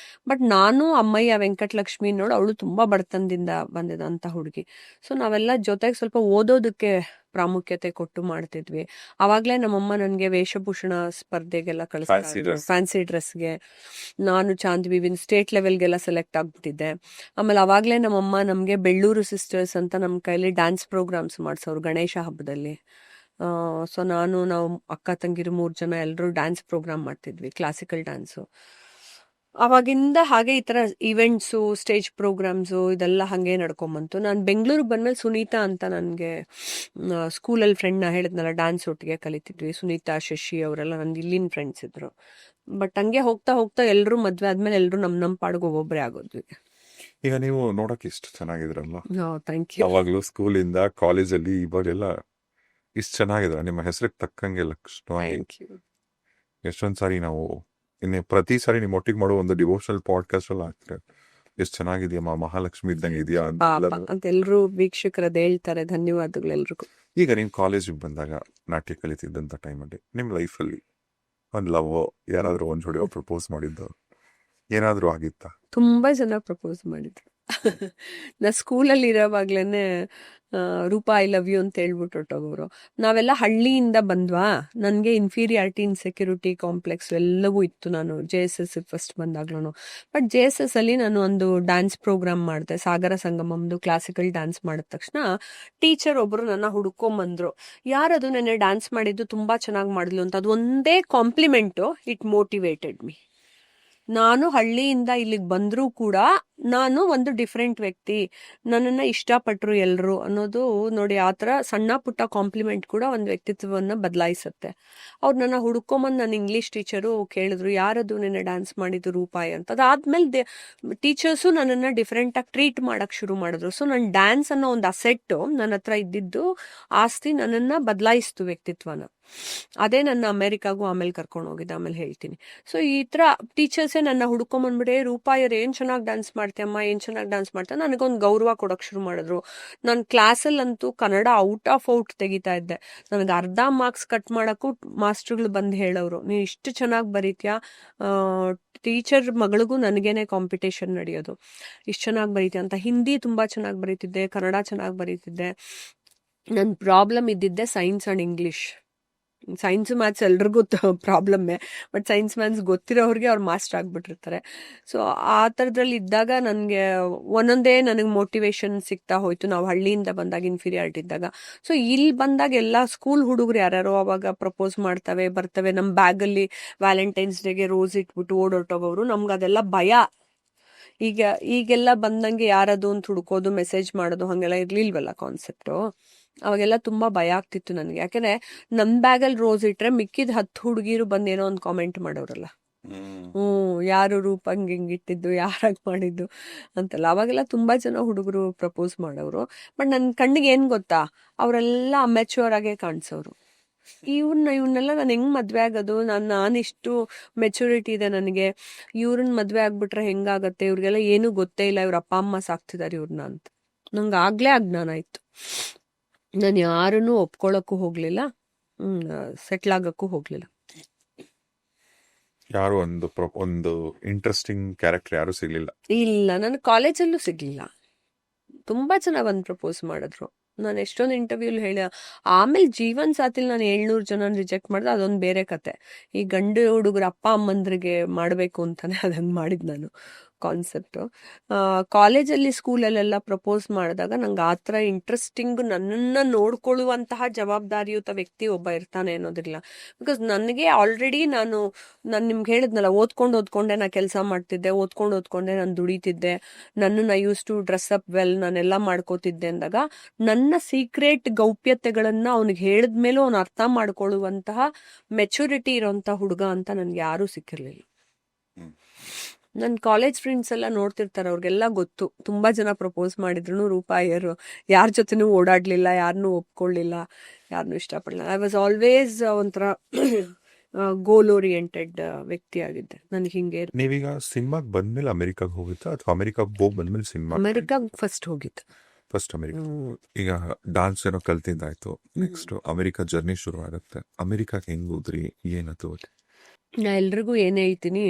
Speaker 1: ಬಟ್ ನಾನು ಅಮ್ಮಯ್ಯ ವೆಂಕಟಲಕ್ಷ್ಮಿ ಅವಳು ತುಂಬಾ ಬಡತನದಿಂದ ಬಂದಿದಂತ ಹುಡುಗಿ. ಸೊ ನಾವೆಲ್ಲ ಜೊತೆಗೆ ಸ್ವಲ್ಪ ಓದೋದಕ್ಕೆ ಪ್ರಾಮುಖ್ಯತೆ ಕೊಟ್ಟು ಮಾಡ್ತಿದ್ವಿ. ಅವಾಗ್ಲೇ ನಮ್ಮಮ್ಮ ನನ್ಗೆ ವೇಷಭೂಷಣ ಸ್ಪರ್ಧೆಗೆಲ್ಲ ಕಳಿಸ್ತಾ, ಫ್ಯಾನ್ಸಿ ಡ್ರೆಸ್ಗೆ. ನಾನು ಚಾಂದ್ವಿವಿನ್ ಸ್ಟೇಟ್ ಲೆವೆಲ್ಗೆಲ್ಲ ಸೆಲೆಕ್ಟ್ ಆಗ್ಬಿಟ್ಟಿದ್ದೆ. ಆಮೇಲೆ ಅವಾಗ್ಲೇ ನಮ್ಮಮ್ಮ ನಮ್ಗೆ ಬೆಳ್ಳೂರು ಸಿಸ್ಟರ್ಸ್ ಅಂತ ನಮ್ಮ ಕೈಲಿ ಡ್ಯಾನ್ಸ್ ಪ್ರೋಗ್ರಾಮ್ಸ್ ಮಾಡ್ಸೋರು ಗಣೇಶ ಹಬ್ಬದಲ್ಲಿ. ಸೊ ನಾವು ಅಕ್ಕ ತಂಗಿರು 3 ಜನ ಎಲ್ಲರೂ ಡ್ಯಾನ್ಸ್ ಪ್ರೋಗ್ರಾಮ್ ಮಾಡ್ತಿದ್ವಿ, ಕ್ಲಾಸಿಕಲ್ ಡ್ಯಾನ್ಸು. ಅವಾಗಿಂದ ಹಾಗೆ ಈ ಥರ ಇವೆಂಟ್ಸು ಸ್ಟೇಜ್ ಪ್ರೋಗ್ರಾಮ್ಸು ಇದೆಲ್ಲ ಹಾಗೆ ನಡ್ಕೊಂಬಂತು. ನಾನು ಬೆಂಗಳೂರಿಗೆ ಬಂದಮೇಲೆ ಸುನೀತಾ ಅಂತ ನನಗೆ ಸ್ಕೂಲಲ್ಲಿ ಫ್ರೆಂಡ್ನ ಹೇಳಿದ್ನಲ್ಲ, ಡ್ಯಾನ್ಸ್ ಒಟ್ಟಿಗೆ ಕಲಿತಿದ್ವಿ. ಸುನೀತಾ, ಶಶಿ ಅವರೆಲ್ಲ ನನ್ನ ಇಲ್ಲಿನ ಫ್ರೆಂಡ್ಸ್ ಇದ್ರು. ಬಟ್ ಹಂಗೆ ಹೋಗ್ತಾ ಹೋಗ್ತಾ ಎಲ್ಲರೂ ಮದುವೆ ಆದ್ಮೇಲೆ ಎಲ್ಲರೂ ನಮ್ಮ ಪಾಡ್ಗೆ ಒಬ್ಬೊಬ್ಬರೇ ಆಗೋದ್ವಿ.
Speaker 2: ಈಗ ನೀವು ನೋಡಕ್ ಇಷ್ಟು ಚೆನ್ನಾಗಿದ್ರಲ್ಲ,
Speaker 1: ಥ್ಯಾಂಕ್ ಯು.
Speaker 2: ಯಾವಾಗ್ಲೂ ಸ್ಕೂಲಿಂದ ಕಾಲೇಜಲ್ಲಿ ಇವಾಗೆಲ್ಲ ಇಷ್ಟು ಚೆನ್ನಾಗಿದ್ರ, ನಿಮ್ಮ ಹೆಸರಿಗೆ ತಕ್ಕಂಗೆ ಲಕ್ಷಣವಾಗಿ.
Speaker 1: Thank you.
Speaker 2: ಎಷ್ಟೊಂದ್ ಸಾರಿ ನಾವು ಪ್ರತಿ ಸಾರಿ ನಿಮ್ ಒಟ್ಟಿಗೆ ಮಾಡೋ ಒಂದು ಡಿವೋಷನಲ್ ಪಾಡ್ಕಾಸ್ಟ್ ಎಲ್ಲ ಆಗ್ತಾರೆ, ಎಷ್ಟು ಚೆನ್ನಾಗಿದೆಯಮ್ಮ, ಮಹಾಲಕ್ಷ್ಮಿ ಇದ್ದಂಗೆ ಇದೆಯಾ ಅಂತ
Speaker 1: ಪಾಪ
Speaker 2: ಎಲ್ಲರೂ.
Speaker 1: ಅಂತ ಎಲ್ರು ವೀಕ್ಷಕರದ್ದು ಹೇಳ್ತಾರೆ. ಧನ್ಯವಾದಗಳು ಎಲ್ರಿಗೂ.
Speaker 2: ಈಗ ನೀವು ಕಾಲೇಜಿಗೆ ಬಂದಾಗ ನಾಟ್ಯ ಕಲಿತಿದ್ದಂಥ ಟೈಮಲ್ಲಿ ನಿಮ್ಮ ಲೈಫಲ್ಲಿ ಒಂದು ಲವ್ ಯಾರಾದರೂ ಒಂದು ಜೋಡಿ ಪ್ರಪೋಸ್ ಮಾಡಿದ್ದು ಏನಾದರೂ ಆಗಿತ್ತಾ?
Speaker 1: ತುಂಬಾ ಜನ ಪ್ರಪೋಸ್ ಮಾಡಿದ್ರು. ನಾ ಸ್ಕೂಲಲ್ಲಿ ಇರೋವಾಗ್ಲೇನೆ ರೂಪಾ ಐ ಲವ್ ಯು ಅಂತ ಹೇಳ್ಬಿಟ್ಟು ಹೊಟ್ಟೋಗೋರು. ನಾವೆಲ್ಲ ಹಳ್ಳಿಯಿಂದ ಬಂದ್ವಾ, ನನಗೆ ಇನ್ಫೀರಿಯಾರಿಟಿ, ಇನ್ಸೆಕ್ಯೂರಿಟಿ ಕಾಂಪ್ಲೆಕ್ಸ್ ಎಲ್ಲವೂ ಇತ್ತು. ನಾನು JSS ಫಸ್ಟ್ ಬಂದಾಗ್ಲೂ. ಬಟ್ JSS ಅಲ್ಲಿ ನಾನು ಒಂದು ಡ್ಯಾನ್ಸ್ ಪ್ರೋಗ್ರಾಮ್ ಮಾಡಿದೆ, ಸಾಗರ ಸಂಗಮಮ್ದು ಕ್ಲಾಸಿಕಲ್ ಡ್ಯಾನ್ಸ್ ಮಾಡಿದ ತಕ್ಷಣ ಟೀಚರ್ ಒಬ್ರು ನನ್ನ ಹುಡ್ಕೊಂಬಂದ್ರು. ಯಾರದು ನೆನ್ನೆ ಡ್ಯಾನ್ಸ್ ಮಾಡಿದ್ದು ತುಂಬಾ ಚೆನ್ನಾಗಿ ಮಾಡಿದ್ಲು ಅಂತ. ಅದು ಒಂದೇ ಕಾಂಪ್ಲಿಮೆಂಟು, ಇಟ್ ಮೋಟಿವೇಟೆಡ್ ಮಿ. ನಾನು ಹಳ್ಳಿಯಿಂದ ಇಲ್ಲಿಗೆ ಬಂದರೂ ಕೂಡ ನಾನು ಒಂದು ಡಿಫ್ರೆಂಟ್ ವ್ಯಕ್ತಿ, ನನ್ನನ್ನು ಇಷ್ಟಪಟ್ಟರು ಎಲ್ಲರೂ ಅನ್ನೋದು ನೋಡಿ. ಆ ಥರ ಸಣ್ಣ ಪುಟ್ಟ ಕಾಂಪ್ಲಿಮೆಂಟ್ ಕೂಡ ಒಂದು ವ್ಯಕ್ತಿತ್ವವನ್ನು ಬದಲಾಯಿಸುತ್ತೆ. ಅವ್ರು ನನ್ನ ಹುಡ್ಕೊಂಬಂದು ನನ್ನ ಇಂಗ್ಲೀಷ್ ಟೀಚರು ಕೇಳಿದ್ರು, ಯಾರದು ನಿನ್ನೆ ಡ್ಯಾನ್ಸ್ ಮಾಡಿದ್ದು ರೂಪಾಯಿ ಅಂತ. ಅದಾದ್ಮೇಲೆ ಟೀಚರ್ಸು ನನ್ನನ್ನು ಡಿಫ್ರೆಂಟಾಗಿ ಟ್ರೀಟ್ ಮಾಡೋಕ್ಕೆ ಶುರು ಮಾಡಿದ್ರು. ಸೊ ನನ್ನ ಡ್ಯಾನ್ಸ್ ಅನ್ನೋ ಒಂದು ಅಸೆಟ್ಟು ನನ್ನ ಹತ್ರ ಇದ್ದಿದ್ದು ಆಸ್ತಿ ನನ್ನನ್ನು ಬದಲಾಯಿಸ್ತು, ವ್ಯಕ್ತಿತ್ವನ. ಅದೇ ನನ್ನ ಅಮೆರಿಕಾಗೂ ಆಮೇಲೆ ಕರ್ಕೊಂಡು ಹೋಗಿದ್ದೆ, ಆಮೇಲೆ ಹೇಳ್ತೀನಿ. ಸೊ ಈ ಥರ ಟೀಚರ್ಸೇ ನನ್ನ ಹುಡ್ಕೊಂಬಂದ್ಬಿಟ್ಟೆ, ರೂಪಾಯರು ಏನು ಚೆನ್ನಾಗಿ ಡ್ಯಾನ್ಸ್ ಮಾಡ್ತೀಯಮ್ಮ, ಏನು ಚೆನ್ನಾಗಿ ಡ್ಯಾನ್ಸ್ ಮಾಡ್ತೀಯ, ನನಗೊಂದು ಗೌರವ ಕೊಡೋಕೆ ಶುರು ಮಾಡಿದ್ರು. ನಾನು ಕ್ಲಾಸಲ್ಲಂತೂ ಕನ್ನಡ ಔಟ್ ತೆಗಿತಾ ಇದ್ದೆ. ನನಗೆ ಅರ್ಧ ಮಾರ್ಕ್ಸ್ ಕಟ್ ಮಾಡೋಕ್ಕೂ ಮಾಸ್ಟರ್ಗಳು ಬಂದು ಹೇಳೋರು, ನೀನು ಇಷ್ಟು ಚೆನ್ನಾಗಿ ಬರೀತೀಯಾ. ಟೀಚರ್ ಮಗಳಿಗೂ ನನಗೇನೆ ಕಾಂಪಿಟೇಷನ್ ನಡೆಯೋದು, ಇಷ್ಟು ಚೆನ್ನಾಗಿ ಬರೀತೀಯ ಅಂತ. ಹಿಂದಿ ತುಂಬ ಚೆನ್ನಾಗಿ ಬರೀತಿದ್ದೆ, ಕನ್ನಡ ಚೆನ್ನಾಗಿ ಬರೀತಿದ್ದೆ. ನನ್ನ ಪ್ರಾಬ್ಲಮ್ ಇದ್ದಿದ್ದೆ science and English. Science maths ಎಲ್ರಿಗೂ ಪ್ರಾಬ್ಲಮ್ಮೇ, ಬಟ್ ಸೈನ್ಸ್ ಮ್ಯಾಥ್ಸ್ ಗೊತ್ತಿರೋರಿಗೆ ಅವ್ರು ಮಾಸ್ಟರ್ ಆಗಿಬಿಟ್ಟಿರ್ತಾರೆ. ಸೊ ಆ ಥರದ್ರಲ್ಲಿ ಇದ್ದಾಗ ನನಗೆ ಒಂದೊಂದೇ ನನಗೆ ಮೋಟಿವೇಶನ್ ಸಿಗ್ತಾ ಹೋಯ್ತು. ನಾವು ಹಳ್ಳಿಯಿಂದ ಬಂದಾಗ ಇನ್ಫೀರಿಯಾರಿಟಿ ಇದ್ದಾಗ. ಸೊ ಇಲ್ಲಿ ಬಂದಾಗ ಎಲ್ಲ ಸ್ಕೂಲ್ ಹುಡುಗರು ಯಾರ್ಯಾರೋ ಅವಾಗ ಪ್ರಪೋಸ್ ಬರ್ತವೆ. ನಮ್ಮ ಬ್ಯಾಗಲ್ಲಿ ವ್ಯಾಲೆಂಟೈನ್ಸ್ ಡೇಗೆ ರೋಸ್ ಇಟ್ಬಿಟ್ಟು ಓಡೋಟೋಗೋರು. ನಮ್ಗೆ ಅದೆಲ್ಲ ಭಯ. ಈಗೆಲ್ಲ ಬಂದಂಗೆ ಯಾರದು ಅಂತ ಹುಡ್ಕೋದು, ಮೆಸೇಜ್ ಮಾಡೋದು ಹಾಗೆಲ್ಲ ಇರ್ಲಿಲ್ವಲ್ಲ ಕಾನ್ಸೆಪ್ಟು. ಅವಾಗೆಲ್ಲ ತುಂಬಾ ಭಯ ಆಗ್ತಿತ್ತು ನನಗೆ. ಯಾಕಂದ್ರೆ ನನ್ನ ಬ್ಯಾಗಲ್ಲಿ ರೋಸ್ ಇಟ್ರೆ ಮಿಕ್ಕಿದ 10 ಹುಡುಗಿರು ಬಂದೇನೋ ಒಂದು ಕಾಮೆಂಟ್ ಮಾಡೋರಲ್ಲ, ಯಾರು ರೂಪಂಗ್ ಹಿಂಗಿಟ್ಟಿದ್ದು, ಯಾರಾಗ ಮಾಡಿದ್ದು ಅಂತೆಲ್ಲ. ಅವಾಗೆಲ್ಲ ತುಂಬಾ ಜನ ಹುಡುಗರು ಪ್ರಪೋಸ್ ಮಾಡೋರು. ಬಟ್ ನನ್ನ ಕಣ್ಣಿಗೆ ಏನ್ ಗೊತ್ತಾ, ಅವರೆಲ್ಲ ಅಮೆಚ್ಯೂರ್ ಆಗೇ ಕಾಣಿಸೋರು. ಇವನ್ನೆಲ್ಲ ನಾನು ಹೆಂಗ್ ಮದ್ವೆ ಆಗೋದು, ನಾನಿಷ್ಟು ಮೆಚುರಿಟಿ ಇದೆ ನನಗೆ, ಇವ್ರನ್ನ ಮದ್ವೆ ಆಗ್ಬಿಟ್ರೆ ಹೆಂಗಾಗತ್ತೆ, ಇವ್ರಿಗೆಲ್ಲ ಏನು ಗೊತ್ತೇ ಇಲ್ಲ, ಇವ್ರ ಅಪ್ಪ ಅಮ್ಮ ಸಾಕ್ತಿದಾರೆ ಇವ್ರನ್ನ ಅಂತ. ನಂಗೆ ಆಗ್ಲೇ ಅಜ್ಞಾನ ಆಯ್ತು. ನಾನು ಯಾರನ್ನೂ ಒಪ್ಕೊಳ್ಳೋಕ್ಕೂ ಹೋಗ್ಲಿಲ್ಲ, ಸೆಟ್ಲ್ ಆಗಕ್ಕೂ ಹೋಗ್ಲಿಲ್ಲ.
Speaker 2: ಯಾರು ಒಂದು ಇಂಟ್ರೆಸ್ಟಿಂಗ್ ಕ್ಯಾರೆಕ್ಟರ್ ಯಾರು ಸಿಗ್ಲಿಲ್ಲ? ಇಲ್ಲ,
Speaker 1: ನನ್ನ ಕಾಲೇಜಲ್ಲೂ ಸಿಗ್ಲಿಲ್ಲ. ತುಂಬಾ ಜನ ಬಂದು ಪ್ರಪೋಸ್ ಮಾಡಿದ್ರು. ನಾನು ಎಷ್ಟೊಂದು ಇಂಟರ್ವ್ಯೂಲ್ ಹೇಳ. ಆಮೇಲೆ ಜೀವನ್ ಸಾಥಿಲ್ ನಾನು 700 ಜನ ರಿಜೆಕ್ಟ್ ಮಾಡಿದೆ, ಅದೊಂದು ಬೇರೆ ಕತೆ. ಈ ಗಂಡು ಹುಡುಗರ ಅಪ್ಪ ಅಮ್ಮಂದ್ರಿಗೆ ಮಾಡಬೇಕು ಅಂತಾನೆ ಅದನ್ನು ಮಾಡಿದ್ ನಾನು ಕಾನ್ಸೆಪ್ಟು. ಕಾಲೇಜಲ್ಲಿ ಸ್ಕೂಲಲ್ಲೆಲ್ಲ ಪ್ರಪೋಸ್ ಮಾಡಿದಾಗ ನಂಗೆ ಆ ಥರ ಇಂಟ್ರೆಸ್ಟಿಂಗ್, ನನ್ನನ್ನು ನೋಡ್ಕೊಳ್ಳುವಂತಹ ಜವಾಬ್ದಾರಿಯುತ ವ್ಯಕ್ತಿ ಒಬ್ಬ ಇರ್ತಾನೆ ಅನ್ನೋದಿಲ್ಲ. ಬಿಕಾಸ್ ನನಗೆ ಆಲ್ರೆಡಿ ನಾನು ನಿಮ್ಗೆ ಹೇಳಿದ್ನಲ್ಲ, ಓದ್ಕೊಂಡೆ ನಾನು ಕೆಲಸ ಮಾಡ್ತಿದ್ದೆ, ಓದ್ಕೊಂಡೆ ನಾನು ದುಡಿತಿದ್ದೆ, ನನ್ನನ್ನು used to dress up well, ನಾನೆಲ್ಲ ಮಾಡ್ಕೋತಿದ್ದೆ ಅಂದಾಗ ನನ್ನ ಸೀಕ್ರೆಟ್ ಗೌಪ್ಯತೆಗಳನ್ನು ಅವ್ನಿಗೆ ಹೇಳಿದ್ಮೇಲೂ ಅವ್ನು ಅರ್ಥ ಮಾಡ್ಕೊಳ್ಳುವಂತಹ ಮೆಚುರಿಟಿ ಇರೋಂಥ ಹುಡುಗ ಅಂತ ನನಗೆ ಯಾರೂ ಸಿಕ್ಕಿರಲಿಲ್ಲ. ನನ್ನ ಕಾಲೇಜ್ ಫ್ರೆಂಡ್ಸ್ ಎಲ್ಲ ನೋಡ್ತಿರ್ತಾರೆ, ಅವ್ರಿಗೆಲ್ಲ ಗೊತ್ತು. ತುಂಬಾ ಜನ ಪ್ರಪೋಸ್ ಮಾಡಿದ್ರು, ರೂಪಾಯರು ಯಾರ ಜೊತೆನೂ ಓಡಾಡ್ಲಿಲ್ಲ, ಯಾರನ್ನೂ ಒಪ್ಕೊಳ್ಳಿಲ್ಲ, ಯಾರನ್ನೂ ಇಷ್ಟಪಡಲಿಲ್ಲ. ಐ ವಾಸ್ ಆಲ್ವೇಸ್ ಒಂಥರ ಗೋಲ್ ಓರಿಯೆಂಟೆಡ್ ವ್ಯಕ್ತಿ ಆಗಿದ್ದೆ. ನನಗೆ ಹಿಂಗೆ.
Speaker 2: ನೀವೀಗ ಸಿನಿಮಾಗೆ ಬಂದ್ಮೇಲೆ ಅಮೆರಿಕಾಗೆ ಹೋಗಿತ್ತಾ, ಅಥವಾ ಅಮೆರಿಕಾಗೆ ಹೋಗಿ ಬಂದ್ಮೇಲೆ ಸಿನಿಮಾ?
Speaker 1: ಅಮೆರಿಕಾಗೆ ಫಸ್ಟ್ ಹೋಗಿತ್ತು.
Speaker 2: First America. ಈಗ ಡಾನ್ಸ್ ಏನೋ ಕಲ್ತಿದ್ದಾಯ್ತು, ನೆಕ್ಸ್ಟ್ ಅಮೆರಿಕಾ ಜರ್ನಿ ಶುರು ಆಗುತ್ತೆ. ಅಮೆರಿಕಾಗೆ ಹೆಂಗ್ ಹೋದ್ರಿ, ಏನದು?
Speaker 1: ನಾ ಎಲ್ರಿಗೂ ಏನ್ ಹೇಳ್ತೀನಿ,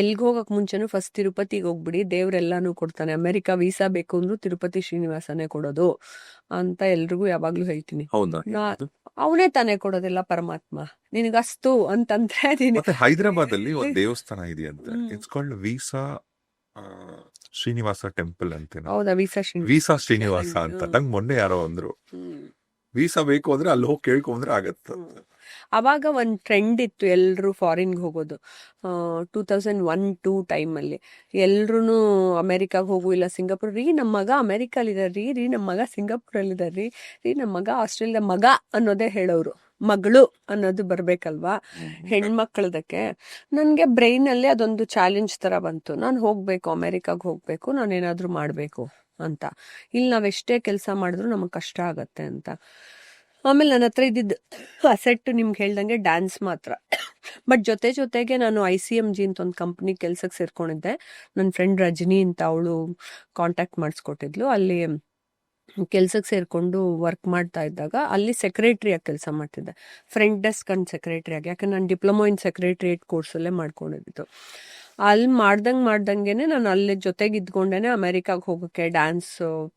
Speaker 1: ಎಲ್ಗೆ ಹೋಗಕ್ ಮುಂಚೆನೂ ಫಸ್ಟ್ ತಿರುಪತಿಗೆ ಹೋಗ್ಬಿಡಿ, ದೇವ್ರೆಲ್ಲಾನು ಕೊಡ್ತಾನೆ. ಅಮೆರಿಕಾ ವೀಸಾ ಬೇಕು ಅಂದ್ರೂ ತಿರುಪತಿ ಶ್ರೀನಿವಾಸನೇ ಕೊಡೋದು ಅಂತ ಎಲ್ರಿಗೂ ಯಾವಾಗ್ಲೂ ಹೇಳ್ತೀನಿ. ಅವನೇ ತಾನೇ ಕೊಡೋದಿಲ್ಲ, ಪರಮಾತ್ಮ. ನಿನಗಸ್ತು ಅಂತಂದ್ರೆ
Speaker 2: ಮತ್ತೆ ಹೈದರಾಬಾದ್ ಅಲ್ಲಿ ಒಂದು ದೇವಸ್ಥಾನ ಇದೆಯಂತೆ, it's called visa Srinivasa temple ಅಂತ.
Speaker 1: ಹೌದಾ?
Speaker 2: ವೀಸಾ ಶ್ರೀನಿವಾಸ ಅಂತ ನಂಗೆ ಮೊನ್ನೆ ಯಾರೋ ಅಂದ್ರು. ವೀಸಾ ಬೇಕು ಅಂದ್ರೆ ಅಲ್ಲಿ ಹೋಗಿ ಕೇಳ್ಕೊಂಡ್ರೆ ಆಗತ್ತ.
Speaker 1: ಅವಾಗ ಒಂದು ಟ್ರೆಂಡ್ ಇತ್ತು ಎಲ್ಲರೂ ಫಾರಿನ್ಗೆ ಹೋಗೋದು. 2001-2 ಟೈಮಲ್ಲಿ ಎಲ್ರೂ ಅಮೆರಿಕಾಗೆ ಹೋಗು, ಇಲ್ಲ ಸಿಂಗಾಪುರ್, ರೀ ನಮ್ಮ ಮಗ ಅಮೆರಿಕಲ್ಲಿದ್ದಾರೆ ರೀ ನಮ್ಮ ಮಗ ಸಿಂಗಾಪುರಲ್ಲಿದ್ದಾರೆ ರೀ ನಮ್ಮ ಮಗ ಆಸ್ಟ್ರೇಲಿಯಾ, ಮಗ ಅನ್ನೋದೇ ಹೇಳೋರು, ಮಗಳು ಅನ್ನೋದು ಬರ್ಬೇಕಲ್ವಾ ಹೆಣ್ಮಕ್ಳದಕ್ಕೆ. ನನಗೆ ಬ್ರೈನಲ್ಲಿ ಅದೊಂದು ಚಾಲೆಂಜ್ ಥರ ಬಂತು, ನಾನು ಹೋಗಬೇಕು, ಅಮೆರಿಕಾಗೆ ಹೋಗಬೇಕು, ನಾನು ಏನಾದರೂ ಮಾಡಬೇಕು ಅಂತ. ಇಲ್ಲಿ ನಾವೆಷ್ಟೇ ಕೆಲಸ ಮಾಡಿದ್ರು ನಮಗೆ ಕಷ್ಟ ಆಗತ್ತೆ ಅಂತ. ಆಮೇಲೆ ನನ್ನ ಹತ್ರ ಇದ್ದಿದ್ದು ಅಸೆಟ್ ನಿಮ್ಗೆ ಹೇಳ್ದಂಗೆ ಡ್ಯಾನ್ಸ್ ಮಾತ್ರ. ಬಟ್ ಜೊತೆಗೆ ನಾನು ICMG ಅಂತ ಒಂದು ಕಂಪ್ನಿ ಕೆಲ್ಸಕ್ಕೆ ಸೇರ್ಕೊಂಡಿದ್ದೆ. ನನ್ನ ಫ್ರೆಂಡ್ ರಜನಿ ಅಂತ ಅವಳು ಕಾಂಟ್ಯಾಕ್ಟ್ ಮಾಡಿಸ್ಕೊಟ್ಟಿದ್ಲು. ಅಲ್ಲಿ ಕೆಲ್ಸಕ್ಕೆ ಸೇರ್ಕೊಂಡು ವರ್ಕ್ ಮಾಡ್ತಾ ಇದ್ದಾಗ ಅಲ್ಲಿ ಸೆಕ್ರೆಟ್ರಿಯಾಗಿ ಕೆಲಸ ಮಾಡ್ತಿದ್ದೆ, ಫ್ರಂಟ್ ಡೆಸ್ಕ್ ಅಂಡ್ ಸೆಕ್ರೆಟ್ರಿಯಾಗಿ. ಯಾಕಂದ್ರೆ ನಾನು ಡಿಪ್ಲೊಮಾ ಇನ್ ಸೆಕ್ರೆಟ್ರಿಯೇಟ್ ಕೋರ್ಸಲ್ಲೇ ಮಾಡ್ಕೊಂಡಿದ್ದು. ಅಲ್ಲಿ ಮಾಡ್ದಂಗೆನೆ ನಾನು ಅಲ್ಲಿ ಜೊತೆಗೆ ಇದ್ಕೊಂಡೇನೆ ಅಮೆರಿಕಾಗೆ ಹೋಗೋಕ್ಕೆ, ಡ್ಯಾನ್ಸ್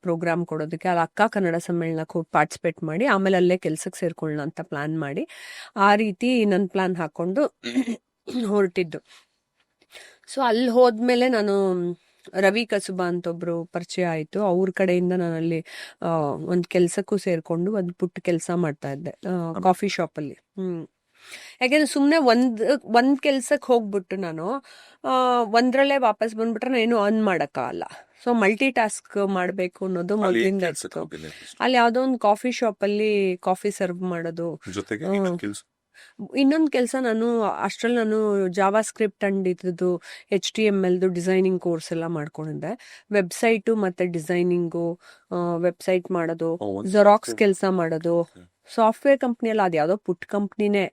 Speaker 1: ಪ್ರೋಗ್ರಾಮ್ ಕೊಡೋದಕ್ಕೆ, ಅಲ್ಲಿ ಅಕ್ಕ ಕನ್ನಡ ಸಮ್ಮೇಳನಕ್ಕೆ ಹೋಗಿ ಪಾರ್ಟಿಸಿಪೇಟ್ ಮಾಡಿ ಆಮೇಲೆ ಅಲ್ಲೇ ಕೆಲ್ಸಕ್ಕೆ ಸೇರ್ಕೊಳ್ಳೋಣ ಅಂತ ಪ್ಲಾನ್ ಮಾಡಿ, ಆ ರೀತಿ ನನ್ನ ಪ್ಲಾನ್ ಹಾಕೊಂಡು ಹೊರಟಿದ್ದು. ಸೊ ಅಲ್ಲಿ ಹೋದ್ಮೇಲೆ ನಾನು ರವಿ ಕಸುಬಾ ಅಂತ ಒಬ್ರು ಪರಿಚಯ ಆಯಿತು. ಅವ್ರ ಕಡೆಯಿಂದ ನಾನು ಅಲ್ಲಿ ಒಂದು ಕೆಲ್ಸಕ್ಕೂ ಸೇರ್ಕೊಂಡು ಒಂದು ಪುಟ್ಟ ಕೆಲಸ ಮಾಡ್ತಾ ಇದ್ದೆ ಕಾಫಿ ಶಾಪಲ್ಲಿ. ಯಾಕೆಂದ್ರೆ ಸುಮ್ಮನೆ ಒಂದ್ ಕೆಲ್ಸಕ್ಕೆ ಹೋಗ್ಬಿಟ್ಟು ನಾನು ಒಂದ್ರಲ್ಲೇ ವಾಪಸ್ ಬಂದ್ಬಿಟ್ರೆ ನಾನು ಏನು ಅರ್ನ್ ಮಾಡೋಕ್ಕಾಗಲ್ಲ. ಸೊ ಮಲ್ಟಿ ಟಾಸ್ಕ್ ಮಾಡಬೇಕು ಅನ್ನೋದು ಮೊದಲಿಂದ ಇತ್ತು. ಅಲ್ಲಿ ಯಾವುದೋ ಒಂದು ಕಾಫಿ ಶಾಪಲ್ಲಿ ಕಾಫಿ ಸರ್ವ್ ಮಾಡೋದು. ಇನ್ನೊಂದು ಕೆಲಸ, ನಾನು ಅಷ್ಟರಲ್ಲಿ ನಾನು ಜಾವಾ ಸ್ಕ್ರಿಪ್ಟ್ ಅಂಡ್ ಇದ್ದು HTML ಡಿಸೈನಿಂಗ್ ಕೋರ್ಸ್ ಎಲ್ಲ ಮಾಡ್ಕೊಂಡಿದ್ದೆ. ವೆಬ್ಸೈಟು ಮತ್ತೆ ಡಿಸೈನಿಂಗು, ವೆಬ್ಸೈಟ್ ಮಾಡೋದು, ಜೆರಾಕ್ಸ್ ಕೆಲಸ ಮಾಡೋದು. ಸಾಫ್ಟ್ವೇರ್ ಕಂಪ್ನಿಯಲ್ಲ, ಅದು ಯಾವುದೋ ಪುಟ್ ಕಂಪ್ನಿನೇ,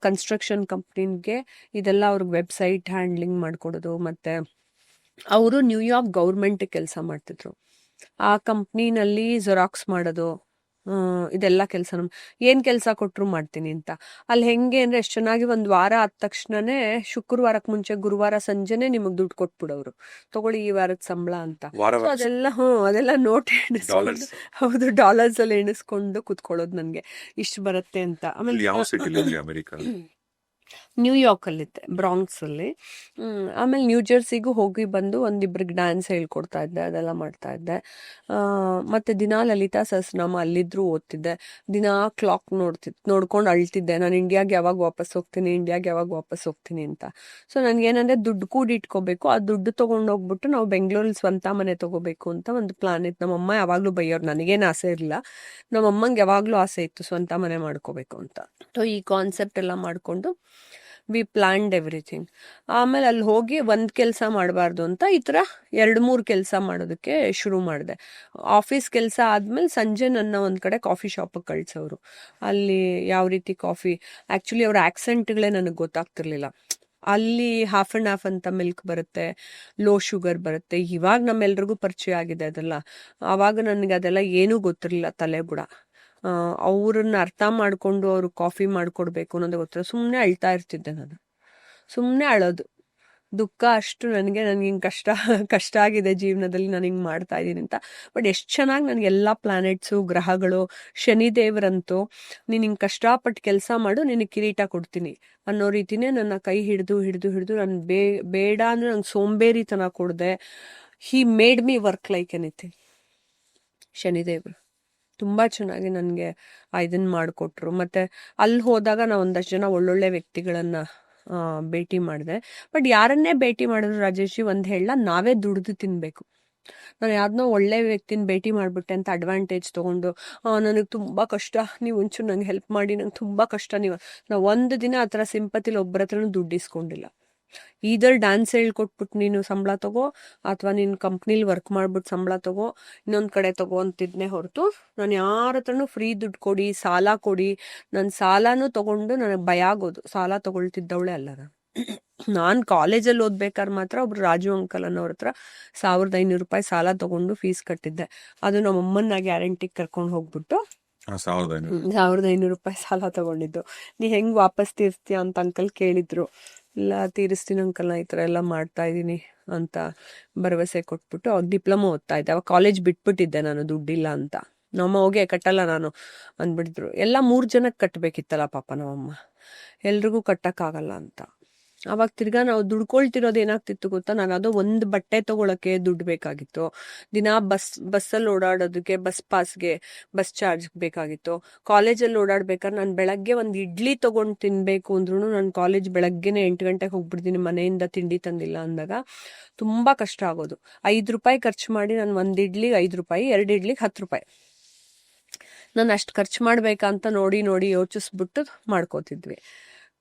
Speaker 1: ಕನ್ಸ್ಟ್ರಕ್ಷನ್ ಕಂಪ್ನಿಗೆ ಇದೆಲ್ಲ ಅವ್ರಿಗೆ ವೆಬ್ಸೈಟ್ ಹ್ಯಾಂಡ್ಲಿಂಗ್ ಮಾಡ್ಕೊಡೋದು. ಮತ್ತೆ ಅವರು ನ್ಯೂಯಾರ್ಕ್ ಗೌರ್ಮೆಂಟ್ ಕೆಲಸ ಮಾಡ್ತಿದ್ರು, ಆ ಕಂಪ್ನಿನಲ್ಲಿ ಜೆರಾಕ್ಸ್ ಮಾಡೋದು, ಇದೆಲ್ಲ ಕೆಲಸ ಏನ್ ಕೆಲಸ ಕೊಟ್ರು ಮಾಡ್ತೀನಿ ಅಂತ. ಅಲ್ಲಿ ಹೆಂಗೆ ಅಂದ್ರೆ ಎಷ್ಟು ಚೆನ್ನಾಗಿ ಒಂದು ವಾರ ಆದ ತಕ್ಷಣನೇ ಶುಕ್ರವಾರಕ್ಕೆ ಮುಂಚೆ ಗುರುವಾರ ಸಂಜೆನೆ ನಿಮಗ್ ದುಡ್ಡು ಕೊಟ್ಬಿಡೋರು, ತಗೊಳ್ಳಿ ಈ ವಾರದ ಸಂಬಳ ಅಂತ. ಅದೆಲ್ಲ ನೋಟ್ ಎಣಿಸ್ಕೊಂಡು, ಹೌದು, ಡಾಲರ್ಸ್ ಅಲ್ಲಿ ಎಣಿಸ್ಕೊಂಡು ಕುತ್ಕೊಳ್ಳೋದು ನನ್ಗೆ ಇಷ್ಟು ಬರುತ್ತೆ ಅಂತ. ಆಮೇಲೆ ನ್ಯೂಯಾರ್ಕ್ ಅಲ್ಲಿದ್ದೆ, ಬ್ರಾಂಕ್ಸ್ ಅಲ್ಲಿ. ಆಮೇಲೆ ನ್ಯೂ ಜೆರ್ಸಿಗೂ ಹೋಗಿ ಬಂದು ಒಂದಿಬ್ರಿಗೆ ಡ್ಯಾನ್ಸ್ ಹೇಳ್ಕೊಡ್ತಾ ಇದ್ದೆ, ಅದೆಲ್ಲ ಮಾಡ್ತಾ ಇದ್ದೆ. ಮತ್ತೆ ದಿನಾ ಲಲಿತಾ ಸಹಸ್ರನಾಮ ಅಲ್ಲಿದ್ರು ಓದ್ತಿದ್ದೆ. ದಿನಾ ಕ್ಲಾಕ್ ನೋಡ್ಕೊಂಡು ಅಳ್ತಿದ್ದೆ, ನಾನು ಇಂಡಿಯಾಗೆ ಯಾವಾಗ ವಾಪಸ್ ಹೋಗ್ತೀನಿ ಅಂತ. ಸೊ ನನ್ಗೇನಂದ್ರೆ ದುಡ್ಡು ಕೂಡಿಟ್ಕೋಬೇಕು, ಆ ದುಡ್ಡು ತಗೊಂಡೋಗ್ಬಿಟ್ಟು ನಾವು ಬೆಂಗಳೂರಲ್ಲಿ ಸ್ವಂತ ಮನೆ ತಗೋಬೇಕು ಅಂತ ಒಂದು ಪ್ಲಾನ್ ಇತ್ತು. ನಮ್ಮಮ್ಮ ಯಾವಾಗ್ಲೂ ಬೈಯೋರು, ನನಗೇನು ಆಸೆ ಇರಲಿಲ್ಲ, ನಮ್ಮಮ್ಮಂಗೆ ಯಾವಾಗ್ಲೂ ಆಸೆ ಇತ್ತು ಸ್ವಂತ ಮನೆ ಮಾಡ್ಕೋಬೇಕು ಅಂತ. ಸೊ ಈ ಕಾನ್ಸೆಪ್ಟ್ ಎಲ್ಲ ಮಾಡ್ಕೊಂಡು ವಿ ಪ್ಲಾನ್ಡ್ ಎವ್ರಿಥಿಂಗ್. ಆಮೇಲೆ ಅಲ್ಲಿ ಹೋಗಿ ಒಂದು ಕೆಲಸ ಮಾಡಬಾರ್ದು ಅಂತ ಈ ಥರ 2-3 ಕೆಲಸ ಮಾಡೋದಕ್ಕೆ ಶುರು ಮಾಡಿದೆ. ಆಫೀಸ್ ಕೆಲಸ ಆದ್ಮೇಲೆ ಸಂಜೆ ನನ್ನ ಒಂದು ಕಡೆ ಕಾಫಿ ಶಾಪಿಗೆ ಕಳ್ಸೋರು. ಅಲ್ಲಿ ಯಾವ ರೀತಿ ಕಾಫಿ, ಆ್ಯಕ್ಚುಲಿ ಅವ್ರ ಆಕ್ಸೆಂಟ್ಗಳೇ ನನಗೆ ಗೊತ್ತಾಗ್ತಿರ್ಲಿಲ್ಲ. ಅಲ್ಲಿ ಹಾಫ್ ಆ್ಯಂಡ್ ಹಾಫ್ ಅಂತ ಮಿಲ್ಕ್ ಬರುತ್ತೆ, ಲೋ ಶುಗರ್ ಬರುತ್ತೆ. ಇವಾಗ ನಮ್ಮೆಲ್ರಿಗೂ ಪರಿಚಯ ಆಗಿದೆ ಅದೆಲ್ಲ, ಆವಾಗ ನನಗೆ ಅದೆಲ್ಲ ಏನೂ ಗೊತ್ತಿರಲಿಲ್ಲ, ತಲೆ ಬುಡ. ಅವ್ರನ್ನ ಅರ್ಥ ಮಾಡ್ಕೊಂಡು ಅವ್ರು ಕಾಫಿ ಮಾಡ್ಕೊಡ್ಬೇಕು ಅನ್ನೋದೇ ಗೊತ್ತಿಲ್ಲ. ಸುಮ್ಮನೆ ಅಳ್ತಾ ಇರ್ತಿದ್ದೆ ನಾನು, ಸುಮ್ಮನೆ ಅಳೋದು. ದುಃಖ ಅಷ್ಟು ನನಗೆ ಹಿಂಗೆ ಕಷ್ಟ ಆಗಿದೆ ಜೀವನದಲ್ಲಿ, ನಾನು ಹಿಂಗೆ ಮಾಡ್ತಾ ಇದ್ದೀನಿ ಅಂತ. ಬಟ್ ಎಷ್ಟು ಚೆನ್ನಾಗಿ ನನಗೆ ಎಲ್ಲ ಪ್ಲಾನೆಟ್ಸು, ಗ್ರಹಗಳು, ಶನಿದೇವರಂತೂ ನೀನು ಹಿಂಗೆ ಕಷ್ಟಪಟ್ಟು ಕೆಲಸ ಮಾಡು, ನಿನಗೆ ಕಿರೀಟ ಕೊಡ್ತೀನಿ ಅನ್ನೋ ರೀತಿನೇ ನನ್ನ ಕೈ ಹಿಡಿದು ನಾನು ಬೇಡ ಅಂದರೆ ನಂಗೆ ಸೋಂಬೇರಿತನ ಕೊಡದೆ, he made me work like anything. ಶನಿದೇವರು ತುಂಬ ಚೆನ್ನಾಗಿ ನನಗೆ ಇದನ್ನು ಮಾಡಿಕೊಟ್ರು. ಮತ್ತು ಅಲ್ಲಿ ಹೋದಾಗ ನಾವು ಒಂದಷ್ಟು ಜನ ಒಳ್ಳೊಳ್ಳೆ ವ್ಯಕ್ತಿಗಳನ್ನು ಭೇಟಿ ಮಾಡಿದೆ. ಬಟ್ ಯಾರನ್ನೇ ಭೇಟಿ ಮಾಡಿದ್ರು ರಾಜೇಶಿ ಒಂದು ಹೇಳ, ನಾವೇ ದುಡ್ದು ತಿನ್ನಬೇಕು. ನಾನು ಯಾರನ್ನೋ ಒಳ್ಳೆ ವ್ಯಕ್ತಿನ ಭೇಟಿ ಮಾಡಿಬಿಟ್ಟೆ ಅಂತ ಅಡ್ವಾಂಟೇಜ್ ತೊಗೊಂಡು, ನನಗೆ ತುಂಬ ಕಷ್ಟ, ನೀವು ಒಂಚೂರು ನಂಗೆ ಹೆಲ್ಪ್ ಮಾಡಿ, ನಂಗೆ ತುಂಬ ಕಷ್ಟ, ನಾವು ಒಂದು ದಿನ ಆ ಥರ ಸಿಂಪತಿಲಿ ಒಬ್ಬರ ಹತ್ರನೂ ದುಡ್ಡು ಇಸ್ಕೊಂಡಿಲ್ಲ. ಈದರ್ ಡ್ಯಾನ್ಸ್ ಹೇಳ್ಕೊಟ್ಬಿಟ್ಟು ನೀನು ಸಂಬಳ ತಗೋ, ಅಥವಾ ನೀನು ಕಂಪ್ನಿಲಿ ವರ್ಕ್ ಮಾಡ್ಬಿಟ್ಟು ಸಂಬಳ ತಗೋ, ಇನ್ನೊಂದು ಕಡೆ ತಗೋ ಅಂತಿದ್ನೇ ಹೊರತು ನಾನು ಯಾರ ಹತ್ರನೂ ಫ್ರೀ ದುಡ್ಡು ಕೊಡಿ, ಸಾಲ ಕೊಡಿ, ನನ್ನ ಸಾಲನೂ ತಗೊಂಡು ನನಗೆ ಭಯ ಆಗೋದು. ಸಾಲ ತಗೊಳ್ತಿದ್ದವಳೆ ಅಲ್ಲ ನಾನು ಕಾಲೇಜಲ್ಲಿ ಓದ್ಬೇಕಾದ್ರೆ ಮಾತ್ರ ಒಬ್ರು ರಾಜು ಅಂಕಲ್ ಅನ್ನೋರ ಹತ್ರ 1500 ರೂಪಾಯಿ ಸಾಲ ತಗೊಂಡು ಫೀಸ್ ಕಟ್ಟಿದ್ದೆ. ಅದು ನಮ್ಮ ಅಮ್ಮನ ಗ್ಯಾರಂಟಿಗೆ ಕರ್ಕೊಂಡು ಹೋಗ್ಬಿಟ್ಟು 1500 ರೂಪಾಯಿ ಸಾಲ ತಗೊಂಡಿದ್ದು. ನೀ ಹೆಂಗ್ ವಾಪಸ್ ತೀರ್ಸ್ತೀಯ ಅಂತ ಅಂಕಲ್ ಕೇಳಿದ್ರು. ಇಲ್ಲ ತೀರಿಸ್ತೀನಿ ಅಂಕಲ್, ಈ ಥರ ಎಲ್ಲ ಮಾಡ್ತಾ ಇದ್ದೀನಿ ಅಂತ ಭರವಸೆ ಕೊಟ್ಬಿಟ್ಟು ಅವ್ರು ಡಿಪ್ಲೊಮಾ ಓದ್ತಾ ಇದ್ದೆ. ಅವಾಗ ಕಾಲೇಜ್ ಬಿಟ್ಬಿಟ್ಟಿದ್ದೆ ನಾನು, ದುಡ್ಡಿಲ್ಲ ಅಂತ. ನಮ್ಮಮ್ಮ ಹೋಗಿ ಕಟ್ಟಲ್ಲ ನಾನು ಅಂದ್ಬಿಟ್ಟಿದ್ರು. ಎಲ್ಲ 3 ಜನಕ್ಕೆ ಕಟ್ಟಬೇಕಿತ್ತಲ್ಲ ಪಾಪ ನಮ್ಮಮ್ಮ, ಎಲ್ರಿಗೂ ಕಟ್ಟಕ್ಕಾಗಲ್ಲ ಅಂತ. ಅವಾಗ ತಿರ್ಗಾ ನಾವು ದುಡ್ಕೊಳ್ತಿರೋದು ಏನಾಗ್ತಿತ್ತು ಗೊತ್ತಾ, ನಾನು ಯಾವುದೋ ಒಂದು ಬಟ್ಟೆ ತಗೊಳಕ್ಕೆ ದುಡ್ಡು ಬೇಕಾಗಿತ್ತು, ದಿನ ಬಸ್ಸಲ್ಲಿ ಓಡಾಡೋದಕ್ಕೆ, ಬಸ್ ಪಾಸ್ಗೆ, ಬಸ್ ಚಾರ್ಜ್ ಬೇಕಾಗಿತ್ತು. ಕಾಲೇಜಲ್ಲಿ ಓಡಾಡ್ಬೇಕಾದ್ರೆ ನಾನು ಬೆಳಗ್ಗೆ ಒಂದು ಇಡ್ಲಿ ತಗೊಂಡು ತಿನ್ಬೇಕು ಅಂದ್ರೂ ನಾನು ಕಾಲೇಜ್ ಬೆಳಗ್ಗೆನೆ 8 ಗಂಟೆಗೆ ಹೋಗ್ಬಿಡ್ತೀನಿ, ಮನೆಯಿಂದ ತಿಂಡಿ ತಂದಿಲ್ಲ ಅಂದಾಗ ತುಂಬಾ ಕಷ್ಟ ಆಗೋದು. 5 ರೂಪಾಯಿ ಖರ್ಚು ಮಾಡಿ ನಾನು ಒಂದು ಇಡ್ಲಿಗೆ 5 ರೂಪಾಯಿ, 2 ಇಡ್ಲಿಗೆ 10 ರೂಪಾಯಿ, ನಾನು ಅಷ್ಟು ಖರ್ಚು ಮಾಡ್ಬೇಕಂತ ನೋಡಿ ನೋಡಿ ಯೋಚಿಸ್ಬಿಟ್ಟು ಮಾಡ್ಕೋತಿದ್ವಿ.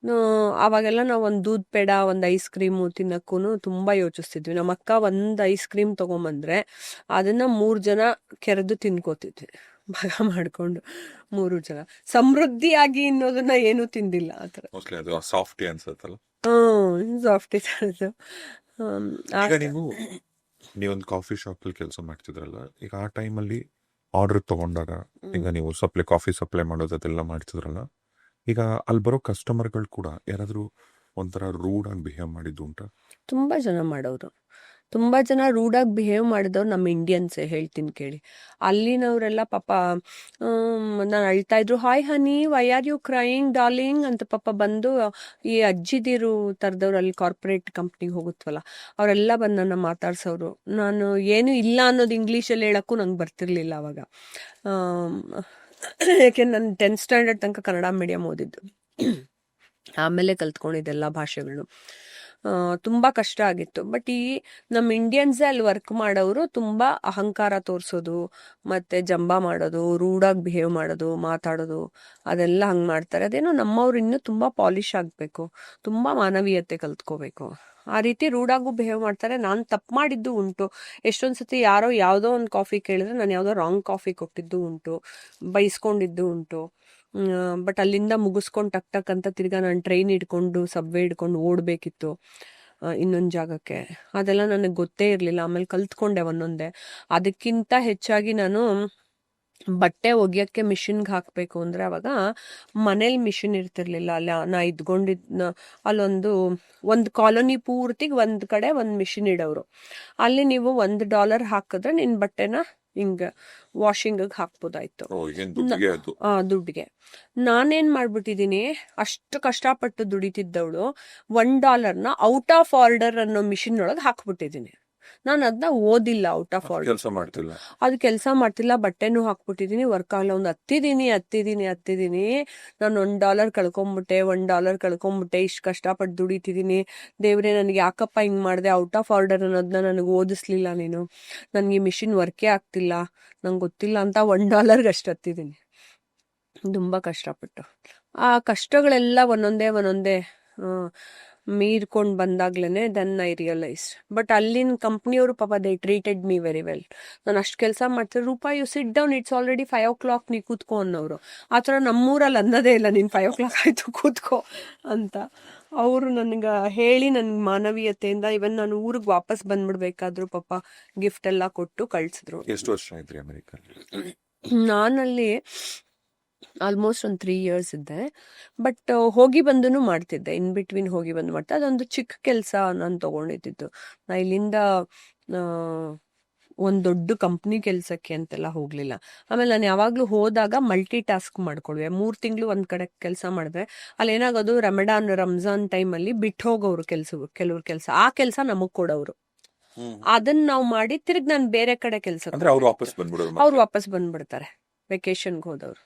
Speaker 1: ಅವಾಗೆಲ್ಲ ನಾವು ಒಂದು ದೂದ್ ಪೇಡ, ಒಂದು ಐಸ್ ಕ್ರೀಮು ತಿನ್ನಕ್ಕೂ ತುಂಬಾ ಯೋಚಿಸ್ತಿದ್ವಿ. ನಮ್ಮ ಅಕ್ಕ ಒಂದು ಐಸ್ ಕ್ರೀಮ್ ತಗೊಂಬಂದ್ರೆ ಅದನ್ನ 3 ಜನ ಕೆರೆದು ತಿನ್ಕೋತಿದ್ವಿ, ಭಾಗ ಮಾಡ್ಕೊಂಡು 3 ಜನ. ಸಮೃದ್ಧಿಯಾಗಿ ಅನ್ನೋದನ್ನ ಏನು ತಿಂದಿಲ್ಲ ಆತರ.
Speaker 2: ಮೋಸ್ಟ್ಲಿ ಅದು ಸಾಫ್ಟಿ ಅನ್ಸತ್ತಲ್ಲ.
Speaker 1: ಸಾಫ್ಟಿ ತರದ್ದು.
Speaker 2: ಈಗ ನೀವೊಂದು ಕಾಫಿ ಶಾಪ್ ಅಲ್ಲಿ ಕೆಲಸ ಮಾಡ್ತಿದ್ರಲ್ಲ, ಈಗ ಆ ಟೈಮಲ್ಲಿ ಆರ್ಡರ್ ತಗೊಂಡಾಗ ಈಗ ನೀವು ಕಾಫಿ ಸಪ್ಲೈ ಮಾಡೋದು ಅದೆಲ್ಲ ಮಾಡ್ತಿದ್ರಲ್ಲ, ಈಗ ಅಲ್ಲಿ ಬರೋ ಕಸ್ಟಮರ್ಗಳು ಕೂಡ ಯಾರಾದ್ರೂ ಒಂಥರ ರೂಡ್ ಆಗಿ ಬಿಹೇವ್ ಮಾಡಿದ್ದು ಉಂಟಾ?
Speaker 1: ತುಂಬಾ ಜನ ಮಾಡೋರು, ತುಂಬಾ ಜನ ರೂಡಾಗಿ ಬಿಹೇವ್ ಮಾಡಿದವ್ರು ನಮ್ಮ ಇಂಡಿಯನ್ಸೇ, ಹೇಳ್ತೀನಿ ಕೇಳಿ. ಅಲ್ಲಿನವರೆಲ್ಲ ಪಾಪ ನಾನು ಅಳ್ತಾ ಇದ್ರು, hi honey, why are you crying darling ಅಂತ ಪಾಪ ಬಂದು ಈ ಅಜ್ಜಿದಿರು ತರದವ್ರು, ಅಲ್ಲಿ ಕಾರ್ಪೊರೇಟ್ ಕಂಪ್ನಿಗೆ ಹೋಗುತ್ತವಲ್ಲ ಅವರೆಲ್ಲ ಬಂದು ನನ್ನ ಮಾತಾಡ್ಸೋರು. ನಾನು ಏನು ಇಲ್ಲ ಅನ್ನೋದು ಇಂಗ್ಲೀಷಲ್ಲಿ ಹೇಳಕ್ಕೂ ನಂಗೆ ಬರ್ತಿರ್ಲಿಲ್ಲ ಅವಾಗ. ಯಾಕೆ ನಾನು 10th ಸ್ಟ್ಯಾಂಡರ್ಡ್ ತನಕ ಕನ್ನಡ ಮೀಡಿಯಂ ಓದಿದ್ದು, ಆಮೇಲೆ ಕಲ್ತ್ಕೊಂಡಿದ್ದೆಲ್ಲ ಭಾಷೆಗಳು. ತುಂಬಾ ಕಷ್ಟ ಆಗಿತ್ತು. ಬಟ್ ಈ ನಮ್ಮ ಇಂಡಿಯನ್ಸೇ ಅಲ್ಲಿ ವರ್ಕ್ ಮಾಡೋರು ತುಂಬಾ ಅಹಂಕಾರ ತೋರಿಸೋದು, ಮತ್ತೆ ಜಂಬ ಮಾಡೋದು, ರೂಡಾಗಿ ಬಿಹೇವ್ ಮಾಡೋದು, ಮಾತಾಡೋದು, ಅದೆಲ್ಲ ಹಂಗೆ ಮಾಡ್ತಾರೆ. ಅದೇನೋ ನಮ್ಮವ್ರು ಇನ್ನೂ ತುಂಬಾ ಪಾಲಿಶ್ ಆಗಬೇಕು, ತುಂಬಾ ಮಾನವೀಯತೆ ಕಲ್ತ್ಕೋಬೇಕು. ಆ ರೀತಿ ರೂಡಾಗೂ ಬಿಹೇವ್ ಮಾಡ್ತಾರೆ. ನಾನು ತಪ್ಪು ಮಾಡಿದ್ದು ಉಂಟು. ಎಷ್ಟೊಂದ್ಸತಿ ಯಾರೋ ಯಾವುದೋ ಒಂದು ಕಾಫಿ ಕೇಳಿದ್ರೆ ನಾನು ಯಾವುದೋ ರಾಂಗ್ ಕಾಫಿ ಕೊಟ್ಟಿದ್ದು ಉಂಟು, ಬೈಸ್ಕೊಂಡಿದ್ದು ಉಂಟು. ಬಟ್ ಅಲ್ಲಿಂದ ಮುಗಿಸ್ಕೊಂಡು ಟಕ್ ಟಕ್ ಅಂತ ತಿರ್ಗಾ ನಾನು ಟ್ರೈನ್ ಹಿಡ್ಕೊಂಡು, ಸಬ್ವೆ ಹಿಡ್ಕೊಂಡು ಓಡಬೇಕಿತ್ತು ಇನ್ನೊಂದು ಜಾಗಕ್ಕೆ. ಅದೆಲ್ಲ ನನಗೆ ಗೊತ್ತೇ ಇರಲಿಲ್ಲ, ಆಮೇಲೆ ಕಲ್ತ್ಕೊಂಡೆ ಒಂದೊಂದೇ. ಅದಕ್ಕಿಂತ ಹೆಚ್ಚಾಗಿ ನಾನು ಬಟ್ಟೆ ಒಗೆಯೋಕ್ಕೆ ಮಿಷಿನ್ಗೆ ಹಾಕಬೇಕು ಅಂದರೆ ಅವಾಗ ಮನೇಲಿ ಮಿಷಿನ್ ಇರ್ತಿರ್ಲಿಲ್ಲ. ಅಲ್ಲಿ ನಾ ಇದ್ಕೊಂಡಿದ್ದ ಒಂದು ಕಾಲೋನಿ ಪೂರ್ತಿಗೆ ಒಂದು ಕಡೆ ಒಂದು ಮಿಷಿನ್ ಇಡೋರು. ಅಲ್ಲಿ ನೀವು $1 ಹಾಕಿದ್ರೆ ನಿನ್ನ ಬಟ್ಟೆನ ಹಿಂಗೆ ವಾಷಿಂಗಿಗೆ ಹಾಕ್ಬೋದಾಯ್ತು, ದುಡ್ಡಿಗೆ. ನಾನೇನ್ ಮಾಡ್ಬಿಟ್ಟಿದೀನಿ, ಅಷ್ಟು ಕಷ್ಟಪಟ್ಟು ದುಡಿತಿದ್ದವಳು $1ನ ಔಟ್ ಆಫ್ ಆರ್ಡರ್ ಅನ್ನೋ ಮಿಷಿನ್ ಒಳಗೆ ಹಾಕ್ಬಿಟ್ಟಿದೀನಿ. ನಾನು ಅದನ್ನ ಓದಿಲ್ಲ, ಔಟ್ ಆಫ್ ಆರ್ಡರ್ ಅದು ಕೆಲಸ ಮಾಡ್ತಿಲ್ಲ. ಬಟ್ಟೆನೂ ಹಾಕ್ಬಿಟ್ಟಿದೀನಿ, ವರ್ಕ್ ಆಗಲ್ಲ. ಒಂದು ಹತ್ತಿದೀನಿ ನಾನು $1 ಕಳ್ಕೊಂಬಿಟ್ಟೆ. ಇಷ್ಟು ಕಷ್ಟಪಟ್ಟು ದುಡಿತಿದ್ದೀನಿ, ದೇವ್ರೆ ನನಗೆ ಯಾಕಪ್ಪ ಹಿಂಗ್ ಮಾಡಿದೆ, ಔಟ್ ಆಫ್ ಆರ್ಡರ್ ಅನ್ನೋದನ್ನ ನನಗೆ ಓದಿಸ್ಲಿಲ್ಲ ನೀನು, ನನಗೆ ಈ ಮಿಷಿನ್ ವರ್ಕೇ ಆಗ್ತಿಲ್ಲ, ನಂಗೆ ಗೊತ್ತಿಲ್ಲ ಅಂತ $1ಗೆ ಅಷ್ಟು ಹತ್ತಿದ್ದೀನಿ, ತುಂಬಾ ಕಷ್ಟಪಟ್ಟು. ಆ ಕಷ್ಟಗಳೆಲ್ಲ ಒಂದೊಂದೇ ಮೀರ್ಕೊಂಡು ಬಂದಾಗ್ಲೇನೆ ದೆನ್ ಐ ರಿಯಲೈಸ್. ಬಟ್ ಅಲ್ಲಿನ ಕಂಪ್ನಿಯವರು ಪಾಪ they treated me very well. ನಾನು ಅಷ್ಟು ಕೆಲಸ ಮಾಡ್ತೀನಿ, Roopa you sit down, it's already 5 o'clock, ನೀ ಕೂತ್ಕೋ ಅನ್ನೋರು. ಆ ಥರ ನಮ್ಮೂರಲ್ಲಿ ಅನ್ನೋದೇ ಇಲ್ಲ, ನೀನು 5 o'clock ಆಯಿತು ಕೂತ್ಕೋ ಅಂತ. ಅವರು ನನಗೆ ಹೇಳಿ ನನಗೆ ಮಾನವೀಯತೆಯಿಂದ ಇವನ್ ನಾನು ಊರಿಗೆ ವಾಪಸ್ ಬಂದ್ಬಿಡ್ಬೇಕಾದ್ರು ಪಾಪ ಗಿಫ್ಟ್ ಎಲ್ಲ ಕೊಟ್ಟು ಕಳ್ಸಿದ್ರು.
Speaker 2: ಎಷ್ಟು ವರ್ಷ ಇದ್ರಿ ಅಮೆರಿಕ?
Speaker 1: ನಾನಲ್ಲಿ ಆಲ್ಮೋಸ್ಟ್ ಒಂದು 3 years ಇದ್ದೆ. ಬಟ್ ಹೋಗಿ ಬಂದು ಮಾಡ್ತಿದ್ದೆ, ಇನ್ ಬಿಟ್ವೀನ್ ಹೋಗಿ ಬಂದು ಮಾಡ್ತಾ. ಅದೊಂದು ಚಿಕ್ಕ ಕೆಲಸ ನಾನು ತಗೊಂಡಿದ್ದು. ನಾ ಇಲ್ಲಿಂದ ಒಂದು ದೊಡ್ಡ ಕಂಪ್ನಿ ಕೆಲಸಕ್ಕೆ ಅಂತೆಲ್ಲ ಹೋಗ್ಲಿಲ್ಲ. ಆಮೇಲೆ ನಾನು ಯಾವಾಗ್ಲೂ ಹೋದಾಗ ಮಲ್ಟಿ ಟಾಸ್ಕ್ ಮಾಡ್ಕೊಳ್ವೆ. 3 ತಿಂಗಳು ಒಂದ್ ಕಡೆ ಕೆಲಸ ಮಾಡಿದ್ರೆ ಅಲ್ಲಿ ಏನಾಗೋದು, ರಂಜಾನ್ ಟೈಮಲ್ಲಿ ಬಿಟ್ಟು ಹೋಗೋರು ಕೆಲವ್ರು ಕೆಲಸ, ಆ ಕೆಲಸ ನಮಗ್ ಕೊಡೋರು. ಅದನ್ನ ನಾವು ಮಾಡಿ ತಿರ್ಗಿ ನಾನು ಬೇರೆ ಕಡೆ ಕೆಲಸ, ಅವ್ರು ವಾಪಸ್ ಬಂದ್ಬಿಡ್ತಾರೆ ವೆಕೇಶನ್ಗೆ ಹೋದವ್ರು.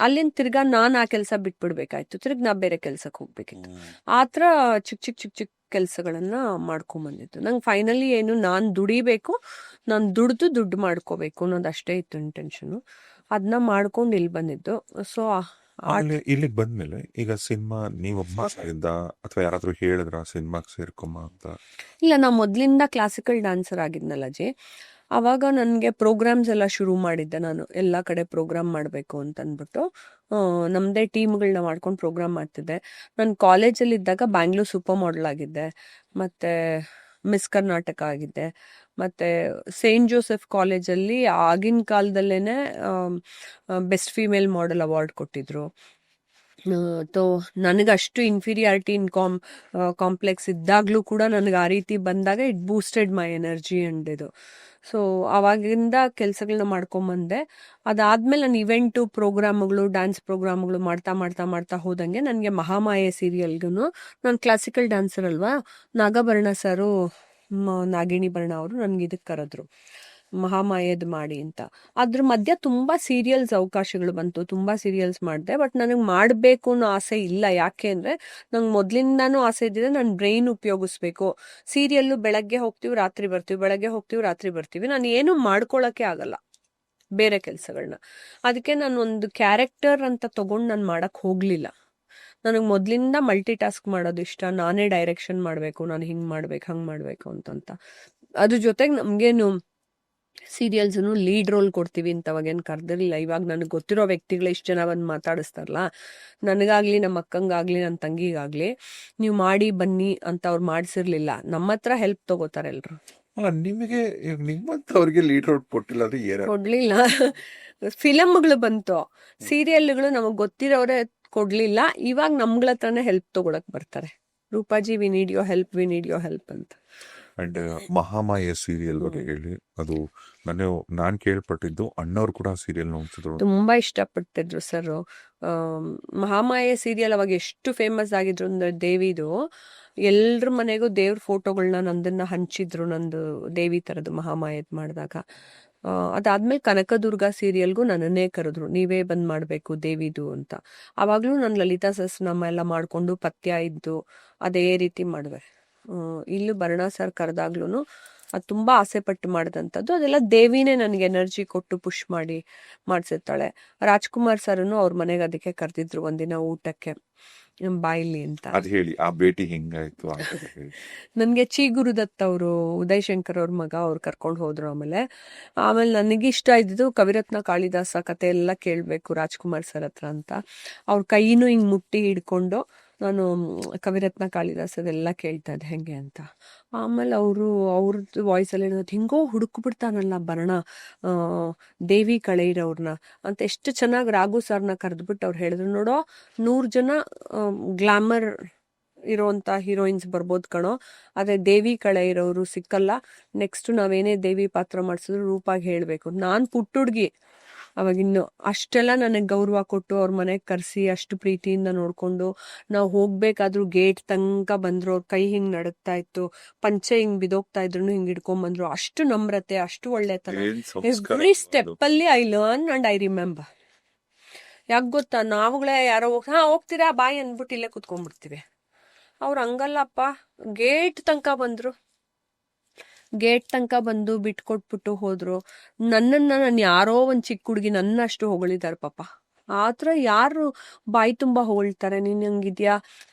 Speaker 1: ಅಲ್ಲಿಂದ ತಿರ್ಗಾ ನಾನ್ ಆ ಕೆಲಸ ಬಿಟ್ಬಿಡ್ಬೇಕಾಯ್ತು, ತಿರ್ಗಿ ನಾ ಬೇರೆ ಕೆಲ್ಸಕ್ಕೆ ಹೋಗ್ಬೇಕಿತ್ತು. ಆತರ ಚಿಕ್ಕ ಕೆಲ್ಸಗಳನ್ನ ಮಾಡ್ಕೊಂಡ್ ಬಂದಿತ್ತು. ನಂಗೆ ಫೈನಲಿ ಏನು, ನಾನ್ ದುಡಿಬೇಕು, ನಾನ್ ದುಡ್ಡು ಮಾಡ್ಕೋಬೇಕು ಅನ್ನೋದು ಅಷ್ಟೇ ಇತ್ತು ಇಂಟೆನ್ಷನ್. ಅದನ್ನ ಮಾಡ್ಕೊಂಡು ಇಲ್ಲಿ ಬಂದಿದ್ದು. ಸೊ
Speaker 2: ಇಲ್ಲಿಗೆ ಬಂದ್ಮೇಲೆ ಈಗ ಸಿನಿಮಾ ನೀವೊಬ್ಬ ಅಥವಾ ಯಾರಾದ್ರೂ ಹೇಳಿದ್ರ ಸಿನಿಮಾಗೆ ಸೇರ್ಕೊಮ್ಮ ಅಂತ?
Speaker 1: ಇಲ್ಲ, ನಾ ಮೊದ್ಲಿಂದ ಕ್ಲಾಸಿಕಲ್ ಡಾನ್ಸರ್ ಆಗಿದ್ನಲ್ಲ ಜಿ. ಅವಾಗ ನನಗೆ ಪ್ರೋಗ್ರಾಮ್ಸ್ ಎಲ್ಲ ಶುರು ಮಾಡಿದ್ದೆ. ನಾನು ಎಲ್ಲ ಕಡೆ ಪ್ರೋಗ್ರಾಮ್ ಮಾಡಬೇಕು ಅಂತ ಅಂದ್ಬಿಟ್ಟು ನಮ್ಮದೇ ಟೀಮ್ಗಳನ್ನ ಮಾಡ್ಕೊಂಡು ಪ್ರೋಗ್ರಾಮ್ ಮಾಡ್ತಿದ್ದೆ. ನಾನು ಕಾಲೇಜಲ್ಲಿ ಇದ್ದಾಗ ಬ್ಯಾಂಗ್ಳೂರ್ ಸೂಪರ್ ಮಾಡೆಲ್ ಆಗಿದ್ದೆ, ಮತ್ತು ಮಿಸ್ ಕರ್ನಾಟಕ ಆಗಿದ್ದೆ, ಮತ್ತು ಸೇಂಟ್ ಜೋಸೆಫ್ ಕಾಲೇಜಲ್ಲಿ ಆಗಿನ ಕಾಲದಲ್ಲೇ ಬೆಸ್ಟ್ ಫೀಮೇಲ್ ಮಾಡೆಲ್ ಅವಾರ್ಡ್ ಕೊಟ್ಟಿದ್ರು. ತೋ ನನಗೆ ಅಷ್ಟು ಇನ್ಫೀರಿಯಾರಿಟಿ ಕಾಂಪ್ಲೆಕ್ಸ್ ಇದ್ದಾಗಲೂ ಕೂಡ ನನಗೆ ಆ ರೀತಿ ಬಂದಾಗ it boosted my energy and ಇದು. ಸೊ ಅವಾಗಿಂದ ಕೆಲಸಗಳನ್ನ ಮಾಡ್ಕೊಂಬಂದೆ. ಅದಾದ್ಮೇಲೆ ನಾನು ಇವೆಂಟು ಪ್ರೋಗ್ರಾಮ್ಗಳು, ಡ್ಯಾನ್ಸ್ ಪ್ರೋಗ್ರಾಮ್ಗಳು ಮಾಡ್ತಾ ಮಾಡ್ತಾ ಮಾಡ್ತಾ ಹೋದಂಗೆ ನನಗೆ ಮಹಾಮಾಯೆ ಸೀರಿಯಲ್ಗೂ, ನಾನು ಕ್ಲಾಸಿಕಲ್ ಡ್ಯಾನ್ಸರ್ ಅಲ್ವಾ, ನಾಗಭರಣ ಸರು, ನಾಗಿಣಿ ಭರಣ ಅವರು ನನಗೆ ಇದಕ್ಕೆ ಕರೆದ್ರು, ಮಹಾಮಾಯದ್ ಮಾಡಿ ಅಂತ. ಅದ್ರ ಮಧ್ಯ ತುಂಬಾ ಸೀರಿಯಲ್ಸ್ ಅವಕಾಶಗಳು ಬಂತು, ತುಂಬಾ ಸೀರಿಯಲ್ಸ್ ಮಾಡಿದೆ. ಬಟ್ ನನಗೆ ಮಾಡಬೇಕು ಅನ್ನೋ ಆಸೆ ಇಲ್ಲ. ಯಾಕೆ ಅಂದ್ರೆ ನಂಗೆ ಮೊದ್ಲಿಂದಾನು ಆಸೆ ಇದ್ದಿದೆ, ನಾನು ಬ್ರೈನ್ ಉಪಯೋಗಿಸ್ಬೇಕು. ಸೀರಿಯಲ್ಲು ಬೆಳಗ್ಗೆ ಹೋಗ್ತೀವಿ ರಾತ್ರಿ ಬರ್ತೀವಿ, ಬೆಳಗ್ಗೆ ಹೋಗ್ತೀವಿ ರಾತ್ರಿ ಬರ್ತೀವಿ, ನಾನು ಏನು ಮಾಡ್ಕೊಳಕ್ಕೆ ಆಗಲ್ಲ ಬೇರೆ ಕೆಲಸಗಳನ್ನ. ಅದಕ್ಕೆ ನಾನು ಒಂದು ಕ್ಯಾರೆಕ್ಟರ್ ಅಂತ ತಗೊಂಡು ನಾನು ಮಾಡಕ್ ಹೋಗ್ಲಿಲ್ಲ. ನನಗೆ ಮೊದ್ಲಿಂದ ಮಲ್ಟಿ ಟಾಸ್ಕ್ ಮಾಡೋದು ಇಷ್ಟ, ನಾನೇ ಡೈರೆಕ್ಷನ್ ಮಾಡಬೇಕು, ನಾನು ಹಿಂಗೆ ಮಾಡ್ಬೇಕು ಹಂಗೆ ಮಾಡಬೇಕು ಅಂತಂತ. ಅದ್ರ ಜೊತೆಗೆ ನಮಗೇನು ಸೀರಿಯಲ್ಸ್ನು ಲೀಡ್ ರೋಲ್ ಕೊಡ್ತೀವಿ ಅಂತವಾಗೇನು ಕರೆದಿರಲಿಲ್ಲ. ಇವಾಗ ನನಗೆ ಗೊತ್ತಿರೋ ವ್ಯಕ್ತಿಗಳು ಇಷ್ಟು ಜನ ಬಂದು ಮಾತಾಡಿಸ್ತಾರಲ್ಲ, ನನಗಾಗ್ಲಿ, ನಮ್ಮ ಅಕ್ಕಂಗಾಗ್ಲಿ, ನನ್ನ ತಂಗಿಗಾಗ್ಲಿ, ನೀವು ಮಾಡಿ ಬನ್ನಿ ಅಂತ ಅವ್ರು ಮಾಡಿಸಿರ್ಲಿಲ್ಲ. ನಮ್ಮ ಹತ್ರ ಹೆಲ್ಪ್ ತಗೋತಾರೆ ಎಲ್ರು.
Speaker 2: ನಿಮಗೆ ನಿಮ್ಮಂತವ್ರಿಗೆ ಲೀಡ್ ರೋಡ್ ಕೊಟ್ಟಿಲ್ಲ ಅಂದ್ರೆ
Speaker 1: ಕೊಡ್ಲಿಲ್ಲ. ಫಿಲಮ್ಗಳು ಬಂತು, ಸೀರಿಯಲ್ಗಳು ನಮಗ್ ಗೊತ್ತಿರೋರೆ ಕೊಡ್ಲಿಲ್ಲ. ಇವಾಗ ನಮ್ಗಳ ಹತ್ರನೇ ಹೆಲ್ಪ್ ತಗೊಳಕ್ ಬರ್ತಾರೆ. Roopaji, we need your help, we need your help ಅಂತ.
Speaker 2: ಅಂಡ್ ಮಹಾಮಾಯ ಸೀರಿಯಲ್ ಬಗ್ಗೆ ಹೇಳಿ. ಅದು ನಾನ್ ಕೇಳ್ಪಟ್ಟಿದ್ದು ಅಣ್ಣವ್ರು ಕೂಡ ಸೀರಿಯಲ್ ನೋಡ್ತಿದ್ರು,
Speaker 1: ತುಂಬಾ ಇಷ್ಟಪಡ್ತಿದ್ರು ಸರ್. ಮಹಾಮಾಯ ಸೀರಿಯಲ್ ಅವಾಗ ಎಷ್ಟು ಫೇಮಸ್ ಆಗಿದ್ರು ಅಂದ್ರೆ, ದೇವಿದು ಎಲ್ರ ಮನೆಗೂ ದೇವ್ರ ಫೋಟೋಗಳನ್ನ ನಂದನ್ನ ಹಂಚಿದ್ರು, ನಂದು ದೇವಿ ತರದು ಮಹಾಮಾಯದ್ ಮಾಡಿದಾಗ. ಅದಾದ್ಮೇಲೆ ಕನಕದುರ್ಗ ಸೀರಿಯಲ್ಗೂ ನನ್ನನ್ನೇ ಕರೆದ್ರು, ನೀವೇ ಬಂದ್ ಮಾಡ್ಬೇಕು ದೇವಿದು ಅಂತ. ಅವಾಗ್ಲೂ ನಾನು ಲಲಿತಾ ಸಹಸ್ರನಾಮ ಎಲ್ಲ ಮಾಡ್ಕೊಂಡು ಪಥ್ಯ ಇದ್ದು ಅದೇ ರೀತಿ ಮಾಡುವೆ. ಇಲ್ಲೂ ಭರಣ ಸರ್ ಕರೆದಾಗ್ಲೂ ಅದು ತುಂಬಾ ಆಸೆ ಪಟ್ಟು ಮಾಡಿದಂಥದ್ದು. ಅದೆಲ್ಲ ದೇವಿನೇ ನನಗೆ ಎನರ್ಜಿ ಕೊಟ್ಟು ಪುಷ್ ಮಾಡಿ ಮಾಡ್ಸಿರ್ತಾಳೆ. ರಾಜ್ಕುಮಾರ್ ಸರ್ನು ಅವ್ರ ಮನೆಗೆ ಅದಕ್ಕೆ ಕರೆದಿದ್ರು ಒಂದಿನ ಊಟಕ್ಕೆ, ಬಾಯಿಲಿ ಅಂತ.
Speaker 2: ಅದ್ ಹೇಳಿ, ಆ ಭೇಟಿ ಹೆಂಗಾಯ್ತು?
Speaker 1: ನನ್ಗೆ ಚಿ ಗುರುದತ್ ಅವರು, ಉದಯ್ ಶಂಕರ್ ಅವ್ರ ಮಗ, ಅವ್ರು ಕರ್ಕೊಂಡು ಹೋದ್ರು. ಆಮೇಲೆ ನನಗೆ ಇಷ್ಟ ಇದ್ದಿದ್ದು ಕವಿರತ್ನ ಕಾಳಿದಾಸ ಕತೆ ಎಲ್ಲ ಕೇಳ್ಬೇಕು ರಾಜ್ಕುಮಾರ್ ಸರ್ ಹತ್ರ ಅಂತ. ಅವ್ರ ಕೈನೂ ಹಿಂಗ್ ಮುಟ್ಟಿ ಹಿಡ್ಕೊಂಡು ನಾನು ಕವಿರತ್ನ ಕಾಳಿದಾಸದೆಲ್ಲ ಕೇಳ್ತಾ ಇದ್ದೆ ಹೆಂಗೆ ಅಂತ. ಆಮೇಲೆ ಅವ್ರದ್ದು ವಾಯ್ಸಲ್ಲಿ ಹೇಳೋದು, ಹಿಂಗೋ ಹುಡುಕ್ಬಿಡ್ತಾನಲ್ಲ ಭರಣ ದೇವಿ ಕಳೈರವ್ರನ್ನ ಅಂತ. ಎಷ್ಟು ಚೆನ್ನಾಗಿ ರಾಘು ಸರ್ನ ಕರೆದ್ಬಿಟ್ಟು ಅವ್ರು ಹೇಳಿದ್ರು, ನೋಡೋ 100 ಜನ ಗ್ಲಾಮರ್ ಇರೋಂಥ ಹೀರೋಯಿನ್ಸ್ ಬರ್ಬೋದು ಕಣೋ, ಆದರೆ ದೇವಿ ಕಳೈರವರು ಸಿಕ್ಕಲ್ಲ. ನೆಕ್ಸ್ಟ್ ನಾವೇನೇ ದೇವಿ ಪಾತ್ರ ಮಾಡಿಸಿದ್ರು ರೂಪಾಗಿ ಹೇಳಬೇಕು. ನಾನು ಪುಟ್ಟ ಹುಡ್ಗಿ ಅವಾಗಿನ್ನು, ಅಷ್ಟೆಲ್ಲ ನನಗೆ ಗೌರವ ಕೊಟ್ಟು ಅವ್ರ ಮನೆಗೆ ಕರೆಸಿ ಅಷ್ಟು ಪ್ರೀತಿಯಿಂದ ನೋಡ್ಕೊಂಡು, ನಾವು ಹೋಗ್ಬೇಕಾದ್ರೂ ಗೇಟ್ ತನಕ ಬಂದ್ರು, ಅವ್ರ ಕೈ ಹಿಂಗ್ ನಡುಗ್ತಾ ಇತ್ತು, ಪಂಚೆ ಹಿಂಗ್ ಬಿದೋಗ್ತಾ ಇದ್ರು ಹಿಂಗ್ ಹಿಡ್ಕೊಂಡ್ ಬಂದ್ರು. ಅಷ್ಟು ನಮ್ರತೆ, ಅಷ್ಟು ಒಳ್ಳೆತನ. ಎವ್ರಿ ಸ್ಟೆಪ್ ಅಲ್ಲಿ I learn and I remember. ಯಾಕೆ ಗೊತ್ತಾ, ನಾವುಗಳೇ ಯಾರೋ ಹೋಗ್ತೀರಾ ಬಾಯ್ ಅಂದ್ಬಿಟ್ಟು ಇಲ್ಲೇ ಕುತ್ಕೊಂಡ್ಬಿಡ್ತೀವಿ. ಅವ್ರು ಹಂಗಲ್ಲಪ್ಪ, ಗೇಟ್ ತನಕ ಬಂದು ಬಿಟ್ಕೊಟ್ಬಿಟ್ಟು ಹೋದ್ರು. ನಾನು ಯಾರೋ ಒಂದ್ ಚಿಕ್ಕ ಹುಡುಗಿ ನನ್ನ ಅಷ್ಟು ಹೊಗಳಿದಾರೆ ಪಾಪ. ಆತರ ಯಾರು ಬಾಯಿ ತುಂಬಾ ಹೊಗಳ್ತಾರೆ, ನೀನ್ ಹಂಗಿದ್ಯಾ.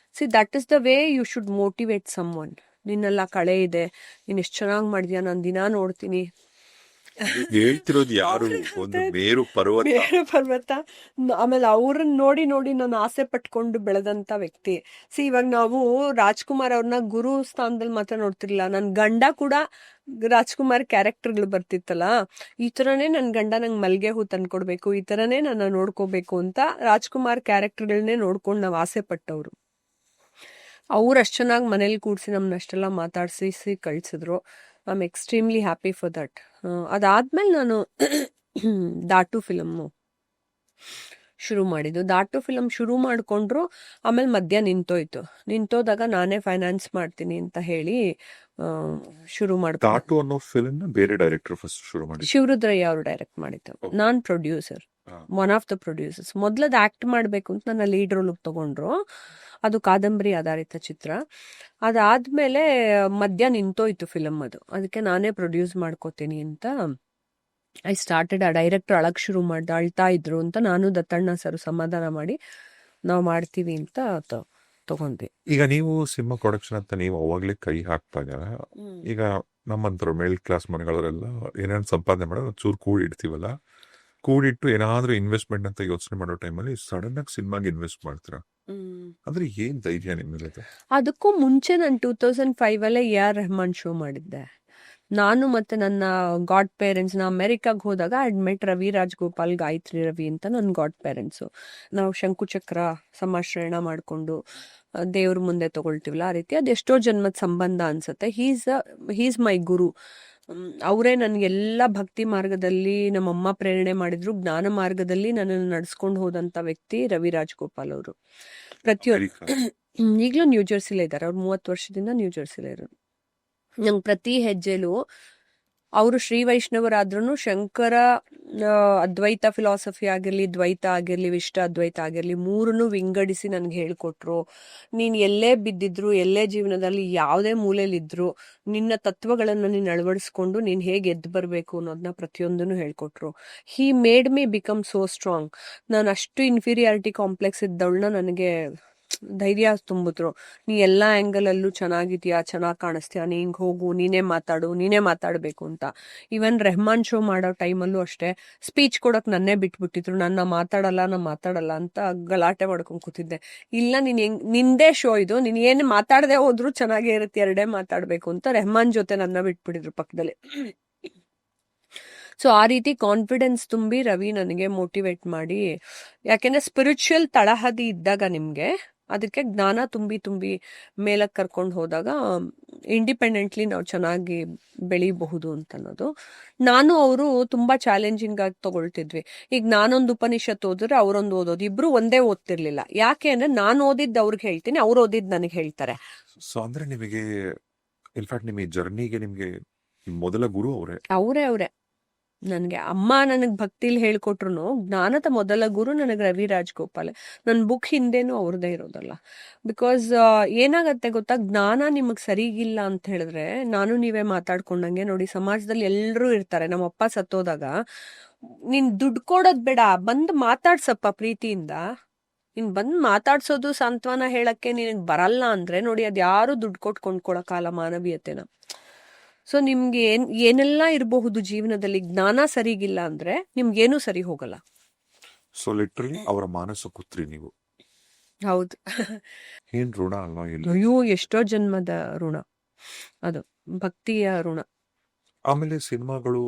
Speaker 1: That is the way you should motivate someone. ನಿನ್ನೆಲ್ಲ ಕಳೆ ಇದೆ, ನೀನ್ ಎಷ್ಟು ಚೆನ್ನಾಗಿ ಮಾಡಿದ್ಯಾ, ನಾನು ದಿನಾ ನೋಡ್ತೀನಿ.
Speaker 2: ಹೇಳ್ತಿರೋದು ಯಾರು? ಒಂದು ಮೇರು
Speaker 1: ಪರ್ವತ. ಆಮೇಲೆ ಅವ್ರನ್ನ ನೋಡಿ ನೋಡಿ ನಾನು ಆಸೆ ಪಟ್ಕೊಂಡು ಬೆಳೆದಂತ ವ್ಯಕ್ತಿ. ಇವಾಗ ನಾವು ರಾಜ್ಕುಮಾರ್ ಅವ್ರನ್ನ ಗುರು ಸ್ಥಾನದಲ್ಲಿ ಮಾತ್ರ ನೋಡ್ತಿರ್ಲಿಲ್ಲ. ನನ್ ಗಂಡ ಕೂಡ ರಾಜ್ಕುಮಾರ್ ಕ್ಯಾರೆಕ್ಟರ್ಗಳು ಬರ್ತಿತ್ತಲ್ಲ, ಈ ತರನೇ ನನ್ ಗಂಡ ನಂಗೆ ಮಲ್ಗೆ ಹೂ ತಂದ್ಕೊಡ್ಬೇಕು, ಈ ತರನೇ ನನ್ನ ನೋಡ್ಕೋಬೇಕು ಅಂತ ರಾಜ್ಕುಮಾರ್ ಕ್ಯಾರೆಕ್ಟರ್ಗಳನ್ನೇ ನೋಡ್ಕೊಂಡು ನಾವ್ ಆಸೆ ಪಟ್ಟವ್ರು. ಅವ್ರು ಅಷ್ಟು ಚೆನ್ನಾಗಿ ಮನೇಲಿ ಕೂಡ್ಸಿ ನಮ್ನ ಅಷ್ಟೆಲ್ಲ ಮಾತಾಡ್ಸಿ ಕಳ್ಸಿದ್ರು. I am extremely happy for that. ಅದಾದ್ಮೇಲೆ ನಾನು ದಾಟು ಫಿಲಮ್ಮು ಶುರು ಮಾಡಿದ್ದು. ದಾಟು ಫಿಲಮ್ ಶುರು ಮಾಡ್ಕೊಂಡ್ರು, ಆಮೇಲೆ ಮಧ್ಯ ನಿಂತೋದಾಗ ನಾನೇ ಫೈನಾನ್ಸ್ ಮಾಡ್ತೀನಿ ಅಂತ ಹೇಳಿ ಶುರು ಮಾಡ್ಕೊಂಡು.
Speaker 2: ದಾಟು ಅನ್ನೋ ಫಿಲ್ಮ್ ಬೇರೆ ಡೈರೆಕ್ಟರ್ ಫಸ್ಟ್ ಶುರು ಮಾಡಿ,
Speaker 1: ಶಿವರುದ್ರಯ್ಯ ಅವರು ಡೈರೆಕ್ಟ್ ಮಾಡಿದ್ದು. ನಾನ್ producer, one of the producers. ಮೊದ್ಲದ್ ಆಕ್ಟ್ ಮಾಡ್ಬೇಕು ಅಂತ ನನ್ನ ಲೀಡ್ ರೋಲ್ ತಗೊಂಡ್ರು. ಅದು ಕಾದಂಬರಿ ಆಧಾರಿತ ಚಿತ್ರ. ಅದಾದ್ಮೇಲೆ ಮಧ್ಯ ನಿಂತೋಯ್ತು ಫಿಲಮ್ ಅದು. ಅದಕ್ಕೆ ನಾನೇ ಪ್ರೊಡ್ಯೂಸ್ ಮಾಡ್ಕೋತೀನಿ ಅಂತ ಐ ಸ್ಟಾರ್ಟೆಡ್. ಆ ಡೈರೆಕ್ಟರ್ ಅಳಕ್ ಶುರು ಮಾಡ್ದೆ, ಅಳ್ತಾ ಇದ್ರು ಅಂತ. ನಾನು ದತ್ತಣ್ಣ ಸರ್ ಸಮಾಧಾನ ಮಾಡಿ ನಾವು ಮಾಡ್ತೀವಿ ಅಂತ ತಗೊಂಡ್ವಿ.
Speaker 2: ಈಗ ನೀವು ಸಿನಿಮಾ ಪ್ರೊಡಕ್ಷನ್ ಅಂತ ನೀವು ಅವಾಗ್ಲೇ ಕೈ ಹಾಕ್ದಾಗ, ಈಗ ನಮ್ಮಂತರ ಮಿಡಲ್ ಕ್ಲಾಸ್ ಮನೆಗಳವರೆಲ್ಲ ಏನೇನು ಸಂಪಾದನೆ ಮಾಡೋದು ಚೂರು ಕೂಡಿಡ್ತೀವಲ್ಲ, ಕೂಡಿಟ್ಟು ಏನಾದ್ರೂ ಇನ್ವೆಸ್ಟ್ಮೆಂಟ್ ಅಂತ ಯೋಚನೆ ಮಾಡೋ ಟೈಮಲ್ಲಿ ಸಡನ್ ಆಗಿ ಸಿನಿಮಾಗೆ ಇನ್ವೆಸ್ಟ್ ಮಾಡ್ತೀರಾ. ಅಂದ್ರೆ ಏನ್ ಧೈರ್ಯ ನಿಮ್ಮಿರುತ್ತೆ?
Speaker 1: ಅದಕ್ಕೂ ಮುಂಚೆ ನಾನು 2005 ಅಲ್ಲೇ AR ರೆಹಮಾನ್ ಶೋ ಮಾಡಿದ್ದೆ. ನಾನು ಮತ್ತೆ ನನ್ನ ಗಾಡ್ ಪೇರೆಂಟ್ಸ್ ನಾ ಅಮೆರಿಕಾಗ್ ಹೋದಾಗ ಅಡ್ಮಿಟ್ ರವಿ ರಾಜ್ಗೋಪಾಲ್ ಗಾಯತ್ರಿ ರವಿ ಅಂತ ನನ್ನ ಗಾಡ್ ಪೇರೆಂಟ್ಸು. ನಾವು ಶಂಕುಚಕ್ರ ಸಮಾಶ್ರಯಣ ಮಾಡಿಕೊಂಡು ದೇವ್ರ ಮುಂದೆ ತಗೊಳ್ತೀವಲ್ಲ ಆ ರೀತಿ ಅದೆಷ್ಟೋ ಜನ್ಮದ ಸಂಬಂಧ ಅನ್ಸುತ್ತೆ. ಹೀಸ್ ಮೈ ಗುರು. ಅವರೇ ನನಗೆಲ್ಲ ಭಕ್ತಿ ಮಾರ್ಗದಲ್ಲಿ ನಮ್ಮಮ್ಮ ಪ್ರೇರಣೆ ಮಾಡಿದ್ರು, ಜ್ಞಾನ ಮಾರ್ಗದಲ್ಲಿ ನನ್ನನ್ನು ನಡ್ಸ್ಕೊಂಡು ಹೋದಂಥ ವ್ಯಕ್ತಿ ರವಿ ರಾಜ್ಗೋಪಾಲ್ ಅವರು. ಪ್ರತಿಯೊಂದು ಈಗಲೂ ನ್ಯೂ ಜೆರ್ಸಿಲೇ ಇದ್ದಾರೆ. ಅವ್ರು 30 ವರ್ಷದಿಂದ ನ್ಯೂ ಜೆರ್ಸಿಲೇ ಇರೋರು. ನಂಗೆ ಪ್ರತಿ ಹೆಜ್ಜೆಲೂ ಅವರು ಶ್ರೀ ವೈಷ್ಣವರಾದ್ರೂ ಶಂಕರ ಅದ್ವೈತ ಫಿಲಾಸಫಿ ಆಗಿರಲಿ, ದ್ವೈತ ಆಗಿರಲಿ, ವಿಶಿಷ್ಟ ಅದ್ವೈತ ಆಗಿರಲಿ, ಮೂರನ್ನು ವಿಂಗಡಿಸಿ ನನಗೆ ಹೇಳ್ಕೊಟ್ರು. ನೀನು ಎಲ್ಲೇ ಬಿದ್ದಿದ್ರು, ಎಲ್ಲೇ ಜೀವನದಲ್ಲಿ ಯಾವುದೇ ಮೂಲೆಯಲ್ಲಿದ್ರು, ನಿನ್ನ ತತ್ವಗಳನ್ನು ನೀನು ಅಳವಡಿಸ್ಕೊಂಡು ನೀನು ಹೇಗೆ ಎದ್ದು ಬರಬೇಕು ಅನ್ನೋದನ್ನ ಪ್ರತಿಯೊಂದನ್ನು ಹೇಳ್ಕೊಟ್ರು. ಹಿ made me become so strong. ನಾನು ಅಷ್ಟು ಇನ್ಫೀರಿಯಾರಿಟಿ ಕಾಂಪ್ಲೆಕ್ಸ್ ಇದ್ದವಳನ್ನ ನನಗೆ ಧೈರ್ಯ ತುಂಬಿದ್ರು. ನೀ ಎಲ್ಲ ಆ್ಯಂಗಲಲ್ಲೂ ಚೆನ್ನಾಗಿದ್ಯಾ, ಚೆನ್ನಾಗಿ ಕಾಣಿಸ್ತೀಯಾ, ನೀ ಹಿಂಗೆ ಹೋಗು, ನೀನೇ ಮಾತಾಡು, ನೀನೇ ಮಾತಾಡಬೇಕು ಅಂತ. ಈವನ್ ರೆಹಮಾನ್ ಶೋ ಮಾಡೋ ಟೈಮಲ್ಲೂ ಅಷ್ಟೇ ಸ್ಪೀಚ್ ಕೊಡೋಕೆ ನನ್ನೇ ಬಿಟ್ಬಿಟ್ಟಿದ್ರು. ನಾ ಮಾತಾಡಲ್ಲ ಅಂತ ಗಲಾಟೆ ಮಾಡ್ಕೊಂಡು ಕೂತಿದ್ದೆ. ಇಲ್ಲ, ನಿಂದೇ ಶೋ ಇದು, ನೀನು ಏನು ಮಾತಾಡದೆ ಹೋದ್ರು ಚೆನ್ನಾಗೇ ಇರುತ್ತೆ, ಎರಡೇ ಮಾತಾಡಬೇಕು ಅಂತ ರೆಹಮಾನ್ ಜೊತೆ ನನ್ನ ಬಿಟ್ಬಿಟ್ಟಿದ್ರು ಪಕ್ಕದಲ್ಲಿ. ಸೊ ಆ ರೀತಿ ಕಾನ್ಫಿಡೆನ್ಸ್ ತುಂಬಿ ರವಿ ನನಗೆ ಮೋಟಿವೇಟ್ ಮಾಡಿ, ಯಾಕೆಂದ್ರೆ ಸ್ಪಿರಿಚುವಲ್ ತಳಹದಿ ಇದ್ದಾಗ ನಿಮಗೆ ಅದಕ್ಕೆ ಜ್ಞಾನ ತುಂಬಿ ಮೇಲಕ್ಕೆ ಕರ್ಕೊಂಡು ಹೋದಾಗ ಇಂಡಿಪೆಂಡೆಂಟ್ಲಿ ನಾವು ಚೆನ್ನಾಗಿ ಬೆಳಿಬಹುದು ಅಂತ ಅನ್ನೋದು. ನಾನು ಅವರು ತುಂಬಾ ಚಾಲೆಂಜಿಂಗ್ ಆಗಿ ತಗೊಳ್ತಿದ್ವಿ. ಈಗ ನಾನೊಂದು ಉಪನಿಷತ್ ಓದಿದ್ರೆ ಅವರೊಂದು ಓದೋದು, ಇಬ್ರು ಒಂದೇ ಓದ್ತಿರ್ಲಿಲ್ಲ. ಯಾಕೆ ಅಂದ್ರೆ ನಾನು ಓದಿದ್ದು ಅವ್ರಿಗೆ ಹೇಳ್ತೀನಿ, ಅವ್ರು ಓದಿದ್ದು ನನಗೆ ಹೇಳ್ತಾರೆ.
Speaker 2: ಸೊ ಅಂದ್ರೆ ನಿಮಗೆ ಇನ್ಫ್ಯಾಕ್ಟ್ ನಿಮ್ಮ ಈ ಜರ್ನಿಗೆ ನಿಮ್ಗೆ ಮೊದಲ ಗುರು
Speaker 1: ಅವರೇ ನನಗೆ ಅಮ್ಮ ನನಗೆ ಭಕ್ತಿಲಿ ಹೇಳ್ಕೊಟ್ರು, ಜ್ಞಾನದ ಮೊದಲ ಗುರು ನನಗೆ ರವಿ ರಾಜ್ಗೋಪಾಲ್. ನನ್ನ ಬುಕ್ ಹಿಂದೆನೂ ಅವ್ರದ್ದೇ ಇರೋದಲ್ಲ. ಬಿಕಾಸ್ ಏನಾಗತ್ತೆ ಗೊತ್ತಾ, ಜ್ಞಾನ ನಿಮಗೆ ಸರಿಗಿಲ್ಲ ಅಂತ ಹೇಳಿದ್ರೆ, ನಾನು ನೀವೇ ಮಾತಾಡ್ಕೊಂಡಂಗೆ ನೋಡಿ, ಸಮಾಜದಲ್ಲಿ ಎಲ್ಲರೂ ಇರ್ತಾರೆ. ನಮ್ಮಪ್ಪ ಸತ್ತೋದಾಗ ನೀನ್ ದುಡ್ಡು ಕೊಡೋದ್ ಬೇಡ, ಬಂದು ಮಾತಾಡ್ಸಪ್ಪ ಪ್ರೀತಿಯಿಂದ. ನೀನ್ ಬಂದು ಮಾತಾಡ್ಸೋದು, ಸಾಂತ್ವನ ಹೇಳಕ್ಕೆ ನಿನಗೆ ಬರಲ್ಲ ಅಂದ್ರೆ ನೋಡಿ, ಅದ್ಯಾರು ದುಡ್ಡು ಕೊಟ್ಟು ಕೊಂಡ್ಕೊಳಕಾಲ ಮಾನವೀಯತೆನ. ಸೊ ನಿಮ್ಗೆ ಏನೆಲ್ಲ ಇರಬಹುದು ಜೀವನದಲ್ಲಿ, ಜ್ಞಾನ ಸರಿಗಿಲ್ಲ ಅಂದ್ರೆ ನಿಮ್ಗೇನು ಸರಿ ಹೋಗಲ್ಲ.
Speaker 2: ಸೊ ಲಿಟ್ರಲಿ ಅವರ ಮಾನಸ ಪುತ್ರಿ ನೀವು.
Speaker 1: ಹೌದು.
Speaker 2: ಏನ್ ಋಣ ಅಲ್ವಾ?
Speaker 1: ಅಯ್ಯೋ, ಎಷ್ಟೋ ಜನ್ಮದ ಋಣ ಅದು, ಭಕ್ತಿಯ ಋಣ.
Speaker 2: ಆಮೇಲೆ ಸಿನಿಮಾಗಳು,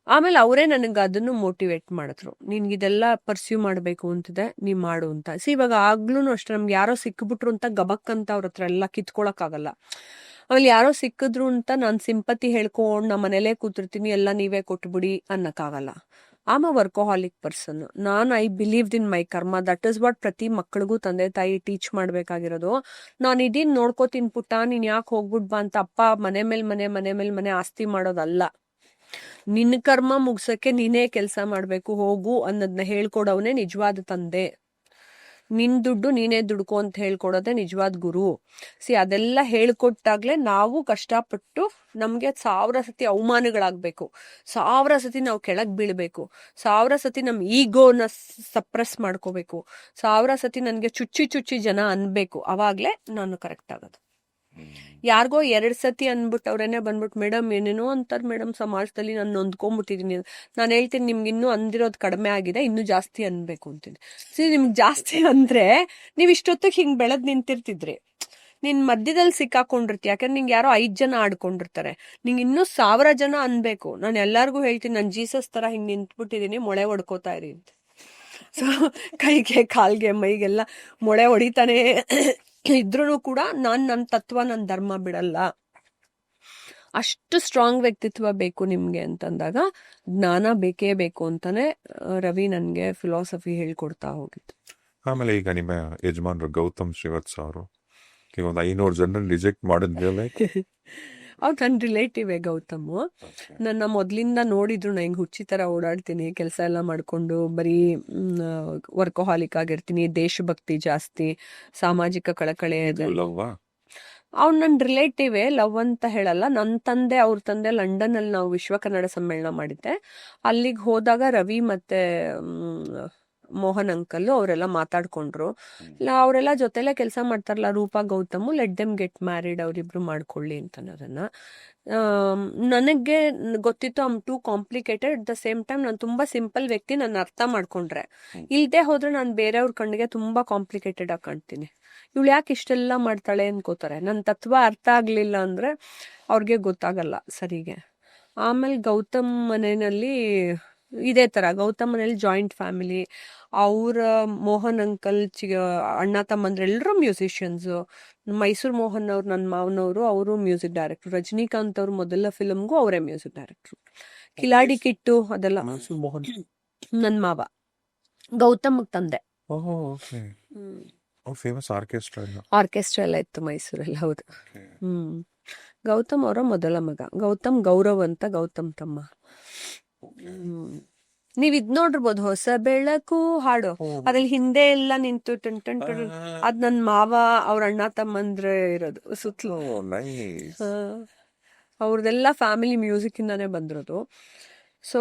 Speaker 1: ಆಮೇಲೆ ಅವರೇ ನನಗೆ ಅದನ್ನು ಮೋಟಿವೇಟ್ ಮಾಡಿದ್ರು. ನಿನ್ಗಿದೆಲ್ಲ ಪರ್ಸ್ಯೂ ಮಾಡಬೇಕು ಅಂತಿದೆ, ನೀ ಮಾಡು ಅಂತ. ಇವಾಗ ಆಗ್ಲೂ ಅಷ್ಟೇ, ನಮ್ಗೆ ಯಾರೋ ಸಿಕ್ಬಿಟ್ರು ಅಂತ ಗಬಕ್ ಅಂತ ಅವ್ರ ಹತ್ರ ಎಲ್ಲ ಕಿತ್ಕೊಳಕ್ಕಾಗಲ್ಲ. ಆಮೇಲೆ ಯಾರೋ ಸಿಕ್ಕಿದ್ರು ಅಂತ ನಾನು ಸಿಂಪತಿ ಹೇಳ್ಕೊಂಡು ನಮ್ಮ ಮನೇಲೇ ಕೂತಿರ್ತೀನಿ, ಎಲ್ಲ ನೀವೇ ಕೊಟ್ಬಿಡಿ ಅನ್ನಕ್ಕಾಗಲ್ಲ. Am a workaholic person. I believe in my karma. That is what ಪ್ರತಿ ಮಕ್ಕಳಿಗೂ ತಂದೆ ತಾಯಿ ಟೀಚ್ ಮಾಡ್ಬೇಕಾಗಿರೋದು. ನಾನು ಇದೀನ್ ನೋಡ್ಕೋತೀನಿ ಪುಟ್ಟ, ನೀನ್ ಯಾಕೆ ಹೋಗ್ಬಿಟ್ ಬಾ ಅಂತ ಅಪ್ಪ ಮನೆ ಮೇಲೆ ಮನೆ ಆಸ್ತಿ ಮಾಡೋದಲ್ಲ. ನಿನ್ನ ಕರ್ಮ ಮುಗ್ಸಕ್ಕೆ ನೀನೇ ಕೆಲಸ ಮಾಡ್ಬೇಕು, ಹೋಗು ಅನ್ನೋದನ್ನ ಹೇಳ್ಕೊಡೋವನೇ ನಿಜವಾದ ತಂದೆ. ನಿನ್ ದುಡ್ಡು ನೀನೇ ದುಡ್ಕೊ ಅಂತ ಹೇಳ್ಕೊಡೋದೆ ನಿಜವಾದ ಗುರು. ಅದೆಲ್ಲ ಹೇಳ್ಕೊಟ್ಟಾಗ್ಲೇ ನಾವು ಕಷ್ಟಪಟ್ಟು, ನಮ್ಗೆ 1000 ಸತಿ ಅವಮಾನಗಳಾಗ್ಬೇಕು, 1000 ಸತಿ ನಾವು ಕೆಳಗ್ ಬೀಳ್ಬೇಕು, 1000 ಸತಿ ನಮ್ ಈಗೋನ ಸಪ್ರೆಸ್ ಮಾಡ್ಕೋಬೇಕು, 1000 ಸತಿ ನನ್ಗೆ ಚುಚ್ಚಿ ಜನ ಅನ್ಬೇಕು. ಅವಾಗ್ಲೇ ನಾನು ಕರೆಕ್ಟ್ ಆಗೋದು. ಯಾರಿಗೋ 2 ಸತಿ ಅನ್ಬಿಟ್ಟು ಅವ್ರೇನೆ ಬಂದ್ಬಿಟ್ಟು, ಮೇಡಮ್ ಏನೇನೋ ಅಂತಾರೆ ಮೇಡಮ್ ಸಮಾಜದಲ್ಲಿ, ನಾನು ನೊಂದ್ಕೊಂಡ್ಬಿಟ್ಟಿದೀನಿ. ನಾನು ಹೇಳ್ತೀನಿ, ನಿಮ್ಗೆ ಇನ್ನೂ ಅಂದಿರೋದು ಕಡಿಮೆ ಆಗಿದೆ, ಇನ್ನೂ ಜಾಸ್ತಿ ಅನ್ಬೇಕು ಅಂತೀನಿ. ನಿಮ್ಗೆ ಜಾಸ್ತಿ ಅಂದ್ರೆ ನೀವ್ ಇಷ್ಟೊತ್ತಿಗೆ ಹಿಂಗ್ ಬೆಳೆದ್ ನಿಂತಿರ್ತಿದ್ರಿ, ನಿನ್ ಮಧ್ಯದಲ್ಲಿ ಸಿಕ್ಕಾಕೊಂಡಿರ್ತಿ. ಯಾಕಂದ್ರೆ ನಿಂಗೆ ಯಾರೋ 5 ಜನ ಆಡ್ಕೊಂಡಿರ್ತಾರೆ, ನಿಂಗೆ ಇನ್ನೂ 1000 ಜನ ಅನ್ಬೇಕು. ನಾನು ಎಲ್ಲಾರ್ಗು ಹೇಳ್ತೀನಿ, ನಾನು ಜೀಸಸ್ ತರ ಹಿಂಗ್ ನಿಂತ್ಬಿಟ್ಟಿದೀನಿ, ಮೊಳೆ ಹೊಡ್ಕೋತಾ ಇರಿ ಅಂತ. ಸೊ ಕೈಗೆ ಕಾಲ್ಗೆ ಮೈಗೆಲ್ಲ ಮೊಳೆ ಹೊಡಿತಾನೆ ಇದ್ರೂ ಕೂಡ ನನ್ನ ತತ್ವ, ನನ್ನ ಧರ್ಮ ಬಿಡಲ್ಲ. ಅಷ್ಟು ಸ್ಟ್ರಾಂಗ್ ವ್ಯಕ್ತಿತ್ವ ಬೇಕು ನಿಮ್ಗೆ ಅಂತಂದಾಗ ಜ್ಞಾನ ಬೇಕೇ ಬೇಕು ಅಂತಾನೆ ರವಿ ನನ್ಗೆ ಫಿಲಾಸಫಿ ಹೇಳ್ಕೊಡ್ತಾ ಹೋಗಿತ್ತು.
Speaker 2: ಆಮೇಲೆ ಈಗ ನಿಮ್ಮ ಯಜಮಾನ್ರು ಗೌತಮ್ ಶ್ರೀವತ್ಸ ಅವರು ಈಗ ಒಂದು 500 ಜನ ರಿಜೆಕ್ಟ್ ಮಾಡಿದ್ಮೇಲೆ
Speaker 1: ಅವ್ರು ನನ್ನ ರಿಲೇಟಿವೇ ಗೌತಮ್. ನನ್ನ ಮೊದ್ಲಿಂದ ನೋಡಿದ್ರು, ನಾ ಹಿಂಗೆ ಹುಚ್ಚಿ ಥರ ಓಡಾಡ್ತೀನಿ, ಕೆಲಸ ಎಲ್ಲ ಮಾಡಿಕೊಂಡು ಬರೀ ವರ್ಕೋಹಾಲಿಕ್ ಆಗಿರ್ತೀನಿ, ದೇಶಭಕ್ತಿ ಜಾಸ್ತಿ, ಸಾಮಾಜಿಕ ಕಳಕಳೆ. ಅವ್ನು ನನ್ನ ರಿಲೇಟಿವೇ, ಲವ್ ಅಂತ ಹೇಳಲ್ಲ. ನನ್ನ ತಂದೆ ಅವ್ರ ತಂದೆ ಲಂಡನ್ನಲ್ಲಿ ನಾವು ವಿಶ್ವ ಕನ್ನಡ ಸಮ್ಮೇಳನ ಮಾಡಿದ್ದೆ. ಅಲ್ಲಿಗೆ ಹೋದಾಗ ರವಿ ಮತ್ತೆ ಮೋಹನ್ ಅಂಕಲ್ ಅವರೆಲ್ಲ ಮಾತಾಡ್ಕೊಂಡ್ರು. ಅವರೆಲ್ಲ ಜೊತೆಲೆ ಕೆಲಸ ಮಾಡ್ತಾರಲ್ಲ, Roopa Gautam, let them get married, ಅವರಿಬ್ರು ಮಾಡ್ಕೊಳ್ಳಿ ಅಂತ ಅನ್ನೋದನ್ನ. ನನಗೆ ಗೊತ್ತಿತ್ತು I am too complicated. At the same time ನಾನು ತುಂಬಾ ಸಿಂಪಲ್ ವ್ಯಕ್ತಿ, ನನ್ನ ಅರ್ಥ ಮಾಡ್ಕೊಂಡ್ರೆ. ಇಲ್ದೆ ಹೋದ್ರೆ ನಾನು ಬೇರೆಯವ್ರ ಕಣ್ಣಿಗೆ ತುಂಬಾ ಕಾಂಪ್ಲಿಕೇಟೆಡ್ ಆಗಿ ಕಾಣ್ತೀನಿ. ಇವಳು ಯಾಕೆ ಇಷ್ಟೆಲ್ಲ ಮಾಡ್ತಾಳೆ ಅನ್ಕೋತಾರೆ. ನನ್ನ ತತ್ವ ಅರ್ಥ ಆಗ್ಲಿಲ್ಲ ಅಂದ್ರೆ ಅವ್ರಿಗೆ ಗೊತ್ತಾಗಲ್ಲ ಸರಿಗೆ. ಆಮೇಲೆ ಗೌತಮ್ ಮನೆಯಲ್ಲಿ ಇದೇ ಥರ ಗೌತಮ್ ಮನೇಲಿ ಜಾಯಿಂಟ್ ಫ್ಯಾಮಿಲಿ. ಅವರ ಮೋಹನ್ ಅಂಕಲ್ ಅಣ್ಣ ತಮ್ಮಂದ್ರೆ ಎಲ್ಲರೂ ಮ್ಯೂಸಿಷಿಯನ್ಸು. ಮೈಸೂರು ಮೋಹನ್ ಅವ್ರು ನನ್ನ ಮಾವನವರು, ಅವರು ಮ್ಯೂಸಿಕ್ ಡೈರೆಕ್ಟ್ರು. ರಜನಿಕಾಂತ್ ಅವ್ರ ಮೊದಲ ಫಿಲಮ್ಗೂ ಅವರೇ ಮ್ಯೂಸಿಕ್ ಡೈರೆಕ್ಟ್ರು. ಕಿಲಾಡಿ ಕಿಟ್ಟು ಅದೆಲ್ಲ
Speaker 2: ಮೈಸೂರು ಮೋಹನ್
Speaker 1: ನನ್ನ ಮಾವ, ಗೌತಮ್ ತಂದೆ.
Speaker 2: ಓಕೆ. ಫೇಮಸ್ ಆರ್ಕೆಸ್ಟ್ರಾ ಎಲ್ಲ.
Speaker 1: ಆರ್ಕೆಸ್ಟ್ರಾ ಎಲ್ಲ ಇತ್ತು ಮೈಸೂರಲ್ಲಿ, ಹೌದು. ಗೌತಮ್ ಅವರ ಮೊದಲ ಮಗ. ಗೌತಮ್ ಗೌರವ್ ಅಂತ ಗೌತಮ್ ತಮ್ಮ. ನೀವ್ ಇದ್ ನೋಡಿರ್ಬೋದು, ಹೊಸ ಬೆಳಕು ಹಾಡು. ಅದ್ರಲ್ಲಿ ಹಿಂದೆ ಎಲ್ಲ ನಿಂತು ಟನ್ ಟನ್ ಟನ್ ಅದ್ ನನ್ ಮಾವ ಅವ್ರ ಅಣ್ಣ ತಮ್ಮಂದ್ರೆ ಇರೋದು ಸುತ್ತಲೂ. ಅವ್ರದೆಲ್ಲ ಫ್ಯಾಮಿಲಿ ಮ್ಯೂಸಿಕ್ ಇಂದಾನೆ ಬಂದಿರೋದು. ಸೊ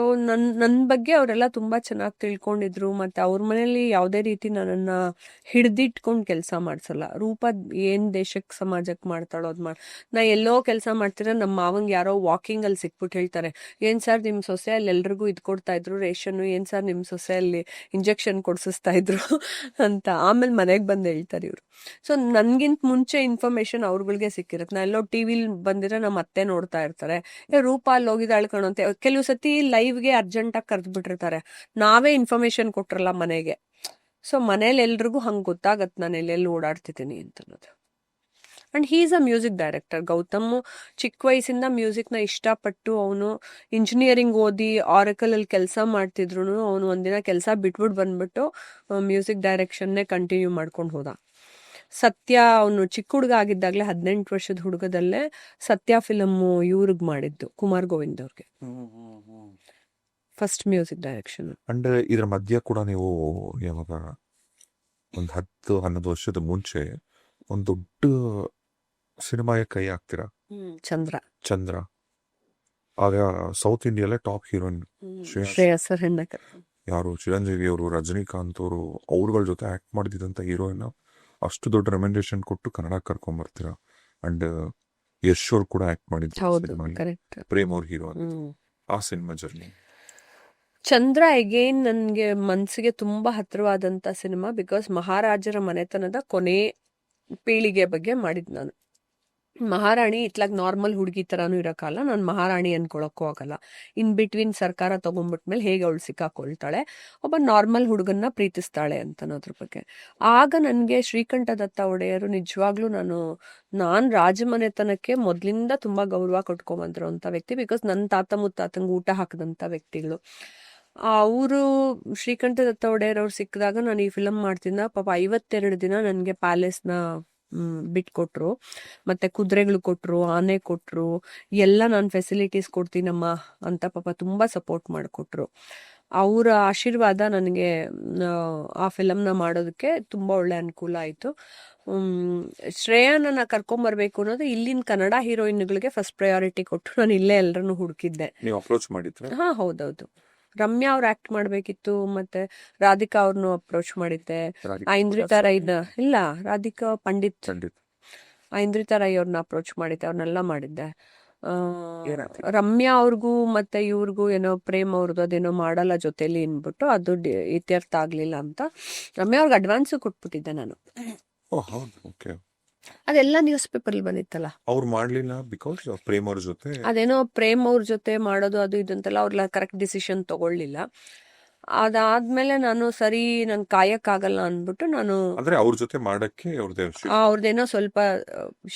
Speaker 1: ನನ್ನ ಬಗ್ಗೆ ಅವರೆಲ್ಲ ತುಂಬಾ ಚೆನ್ನಾಗಿ ತಿಳ್ಕೊಂಡಿದ್ರು. ಮತ್ತೆ ಅವ್ರ ಮನೇಲಿ ಯಾವುದೇ ರೀತಿ ನನ್ನನ್ನ ಹಿಡ್ದಿಟ್ಕೊಂಡು ಕೆಲಸ ಮಾಡ್ಸಲ್ಲ. ರೂಪ ಏನ್ ದೇಶಕ್ಕೆ ಸಮಾಜಕ್ಕೆ ಮಾಡ್ತಾಳೋ ಅದ್ ನಾ ಎಲ್ಲೋ ಕೆಲಸ ಮಾಡ್ತಿರೋ ನಮ್ಮ ಮಾವಂಗೆ ಯಾರೋ ವಾಕಿಂಗ್ ಅಲ್ಲಿ ಸಿಕ್ಬಿಟ್ಟು ಹೇಳ್ತಾರೆ, ಏನ್ ಸರ್ ನಿಮ್ ಸೊಸೆಯಲ್ಲಿ ಎಲ್ರಿಗೂ ಇದ್ ಕೊಡ್ತಾ ಇದ್ರು ರೇಷನ್, ಏನ್ ಸರ್ ನಿಮ್ ಸೊಸೆಯಲ್ಲಿ ಇಂಜೆಕ್ಷನ್ ಕೊಡ್ಸಿಸ್ತಾ ಇದ್ರು ಅಂತ. ಆಮೇಲೆ ಮನೆಗೆ ಬಂದು ಹೇಳ್ತಾರೆ ಇವ್ರು. ಸೊ ನನ್ಗಿಂತ ಮುಂಚೆ ಇನ್ಫಾರ್ಮೇಶನ್ ಅವ್ರಗಳಿಗೆ ಸಿಕ್ಕಿರುತ್ತೆ. ನಾ ಎಲ್ಲೋ ಟಿವಿಲಿ ಬಂದಿರೋ ನಮ್ಮ ಅತ್ತೆ ನೋಡ್ತಾ ಇರ್ತಾರೆ, ರೂಪ ಅಲ್ಲಿ ಹೋಗಿದ್ದಾಳೆ ಕಣಂತೆ. ಕೆಲವು ಸತಿ ಲೈವ್ಗೆ ಅರ್ಜೆಂಟಾಗಿ ಕರೆದು ಬಿಟ್ಟಿರ್ತಾರೆ, ನಾವೇ ಇನ್ಫಾರ್ಮೇಶನ್ ಕೊಟ್ರಲ್ಲ ಮನೆಗೆ. ಸೊ ಮನೇಲಿ ಎಲ್ರಿಗೂ ಹಂಗೆ ಗೊತ್ತಾಗತ್ತೆ ನಾನು ಎಲ್ಲೆಲ್ಲಿ ಓಡಾಡ್ತಿದ್ದೀನಿ ಅಂತ ಅನ್ನೋದು. And he is a music director. Gautam ಚಿಕ್ಕ ವಯಸ್ಸಿಂದ ಮ್ಯೂಸಿಕ್ನ ಇಷ್ಟಪಟ್ಟು ಅವನು ಇಂಜಿನಿಯರಿಂಗ್ ಓದಿ ಆರಕಲ್ ಅಲ್ಲಿ ಕೆಲಸ ಮಾಡ್ತಿದ್ರು. ಅವನು ಒಂದಿನ ಕೆಲಸ ಬಿಟ್ಬಿಟ್ಟು ಬಂದ್ಬಿಟ್ಟು ಮ್ಯೂಸಿಕ್ ಡೈರೆಕ್ಷನ್ನೇ ಕಂಟಿನ್ಯೂ ಮಾಡ್ಕೊಂಡು ಹೋದ. ಸತ್ಯ ಅವನು ಚಿಕ್ಕ ಹುಡುಗ ಆಗಿದ್ದಾಗಲೇ 18 ವರ್ಷದ ಹುಡುಗದಲ್ಲೇ ಸತ್ಯ ಫಿಲಮ್ ಇವ್ರಿಗೆ ಮಾಡಿದ್ದು, ಕುಮಾರ್ ಗೋವಿಂದ್ ಅವ್ರಿಗೆ ಫಸ್ಟ್ ಮ್ಯೂಸಿಕ್ ಡೈರೆಕ್ಷನ್.
Speaker 2: ಅಂಡ್ ಇದ್ರ ಮಧ್ಯ ಕೂಡ ನೀವು ಯಾವಾಗ ಒಂದು 10-11 ವರ್ಷದ ಮುಂಚೆ ಒಂದು ದೊಡ್ಡ ಸಿನಿಮಾಗೆ ಕೈ ಹಾಕ್ತೀರಾ, ಚಂದ್ರ. ಆಗ ಸೌತ್ ಇಂಡಿಯಲ್ಲೇ ಟಾಪ್ ಹೀರೋಯಿನ್
Speaker 1: ಶ್ರೇಯಾ ಸರಣ್ಣಕರ್,
Speaker 2: ಯಾರು ಚಿರಂಜೀವಿ ಅವರು, ರಜನಿಕಾಂತ್ ಅವರು, ಅವ್ರಗಳ ಜೊತೆ ಆಕ್ಟ್ ಮಾಡಿದಂತ ಹೀರೋಯಿನ್ ಅಷ್ಟು ದೊಡ್ಡ ರೆಮೆಂಡೇಶನ್ ಕೊಟ್ಟು ಕನ್ನಡ ಕರ್ಕೊಂಡ್ ಬರ್ತೀರಾ. ಅಂಡ್ ಯಶ್ ಅವ್ರು ಕೂಡ ಆಕ್ಟ್ ಮಾಡಿದ್ರು, ಪ್ರೇಮ್ ಅವ್ರ ಹೀರೋ. ಆ ಸಿನಿಮಾ ಜರ್ನಿ
Speaker 1: ಚಂದ್ರ ಅಗೇನ್ ನನ್ಗೆ ಮನ್ಸಿಗೆ ತುಂಬಾ ಹತ್ರವಾದಂತ ಸಿನಿಮಾ. ಬಿಕಾಸ್ ಮಹಾರಾಜರ ಮನೆತನದ ಕೊನೆ ಪೀಳಿಗೆ ಬಗ್ಗೆ ಮಾಡಿದ್ ನಾನು. ಮಹಾರಾಣಿ ಇತ್ಲಾಗ ನಾರ್ಮಲ್ ಹುಡುಗಿ ತರಾನು ಇರಕ್ಕಲ್ಲ, ನಾನು ಮಹಾರಾಣಿ ಅನ್ಕೊಳಕ್ಕೂ ಆಗಲ್ಲ. ಇನ್ ಬಿಟ್ವೀನ್ ಸರ್ಕಾರ ತಗೊಂಡ್ಬಿಟ್ಮೇಲೆ ಹೇಗೆ ಅವಳು ಸಿಕ್ಕಾಕೊಳ್ತಾಳೆ, ಒಬ್ಬ ನಾರ್ಮಲ್ ಹುಡುಗನ್ನ ಪ್ರೀತಿಸ್ತಾಳೆ ಅಂತ ಅನ್ನೋದ್ರ ಬಗ್ಗೆ. ಆಗ ನನಗೆ ಶ್ರೀಕಂಠ ದತ್ತ ಒಡೆಯರು ನಿಜವಾಗ್ಲೂ ನಾನ್ ರಾಜಮನೆತನಕ್ಕೆ ಮೊದ್ಲಿಂದ ತುಂಬಾ ಗೌರವ ಕೊಟ್ಕೊಂಬಂದ್ರು ಅಂತ ವ್ಯಕ್ತಿ. ಬಿಕಾಸ್ ನನ್ನ ತಾತ ಮುತ್ತಾತಂಗೆ ಊಟ ಹಾಕದಂತ ವ್ಯಕ್ತಿಗಳು ಅವರು. ಶ್ರೀಕಂಠ ದತ್ತ ಒಡೆಯರ್ ಅವ್ರು ಸಿಕ್ಕಿದಾಗ ನಾನು ಈ ಫಿಲಮ್ ಮಾಡ್ತಿದ್ದ. ಪಾಪ 52 ದಿನ ನನಗೆ ಪ್ಯಾಲೇಸ್ನ ಬಿಟ್ಕೊಟ್ರು, ಮತ್ತೆ ಕುದುರೆಗಳು ಕೊಟ್ರು, ಆನೆ ಕೊಟ್ರು, ಎಲ್ಲ ನಾನು ಫೆಸಿಲಿಟೀಸ್ ಕೊಡ್ತೀನಮ್ಮ ಅಂತ ಪಾಪ ತುಂಬಾ ಸಪೋರ್ಟ್ ಮಾಡಿಕೊಟ್ರು. ಅವರ ಆಶೀರ್ವಾದ ನನಗೆ ಆ ಫಿಲಮ್ನ ಮಾಡೋದಕ್ಕೆ ತುಂಬಾ ಒಳ್ಳೆ ಅನುಕೂಲ ಆಯಿತು. ಶ್ರೇಯಾನ ಕರ್ಕೊಂಬರ್ಬೇಕು ಅನ್ನೋದು ಇಲ್ಲಿನ ಕನ್ನಡ ಹೀರೋಯಿನ್ಗಳಿಗೆ ಫಸ್ಟ್ ಪ್ರಯಾರಿಟಿ ಕೊಟ್ಟು ನಾನು ಇಲ್ಲೇ ಎಲ್ಲರನ್ನು ಹುಡುಕಿದ್ದೆ.
Speaker 2: ನೀವು ಅಪ್ರೋಚ್ ಮಾಡಿದ್ರೆ?
Speaker 1: ಹಾ, ಹೌದೌದು. ರಮ್ಯಾ ಅವ್ರು ಆಕ್ಟ್ ಮಾಡ್ಬೇಕಿತ್ತು, ಮತ್ತೆ ರಾಧಿಕಾ ಅವ್ರನ್ನು ಅಪ್ರೋಚ್ ಮಾಡಿದ್ದೆ. ಐಂದ್ರಿತಾ ರೈ ಇಲ್ಲ, ರಾಧಿಕಾ ಪಂಡಿತ್, ಐಂದ್ರಿತಾ ರೈ ಅವ್ರನ್ನ ಅಪ್ರೋಚ್ ಮಾಡಿದ್ದೆ, ಅವ್ರನ್ನೆಲ್ಲ ಮಾಡಿದ್ದೆ. ರಮ್ಯಾ ಅವ್ರಿಗೂ ಮತ್ತೆ ಇವ್ರಿಗೂ ಏನೋ ಪ್ರೇಮ್ ಅವ್ರದ್ದು ಅದೇನೋ ಮಾಡಲ್ಲ ಜೊತೆಲಿ ಅನ್ಬಿಟ್ಟು ಅದು ಇತ್ಯರ್ಥ ಆಗ್ಲಿಲ್ಲ ಅಂತ ರಮ್ಯಾ ಅವ್ರಿಗೆ ಅಡ್ವಾನ್ಸ್ ಕೊಟ್ಬಿಟ್ಟಿದ್ದೆ ನಾನು. ಅದೆಲ್ಲ ನ್ಯೂಸ್ ಪೇಪರ್ ಅಲ್ಲಿ ಬಂದಿತ್ತಲ್ಲ.
Speaker 2: ಅವ್ರು ಮಾಡ್ಲಿಲ್ಲ ಬಿಕಾಸ್ ಪ್ರೇಮ್ ಅವ್ರ ಜೊತೆ
Speaker 1: ಅದೇನೋ ಪ್ರೇಮ್ ಅವ್ರ ಜೊತೆ ಮಾಡೋದು ಅದು ಇದಂತೆಲ್ಲ ಅವ್ರ ಕರೆಕ್ಟ್ ಡಿಸಿಷನ್ ತಗೊಳ್ಳಿಲ್ಲ. ಅದಾದ್ಮೇಲೆ ನಾನು ಸರಿ ನನ್ ಕಾಯಕ್ಕಾಗಲ್ಲ ಅನ್ಬಿಟ್ಟು ನಾನು
Speaker 2: ಅಂದ್ರೆ ಅವ್ರ ಜೊತೆ ಮಾಡಕ್ಕೆ
Speaker 1: ಅವ್ರದ್ದೇನೋ ಸ್ವಲ್ಪ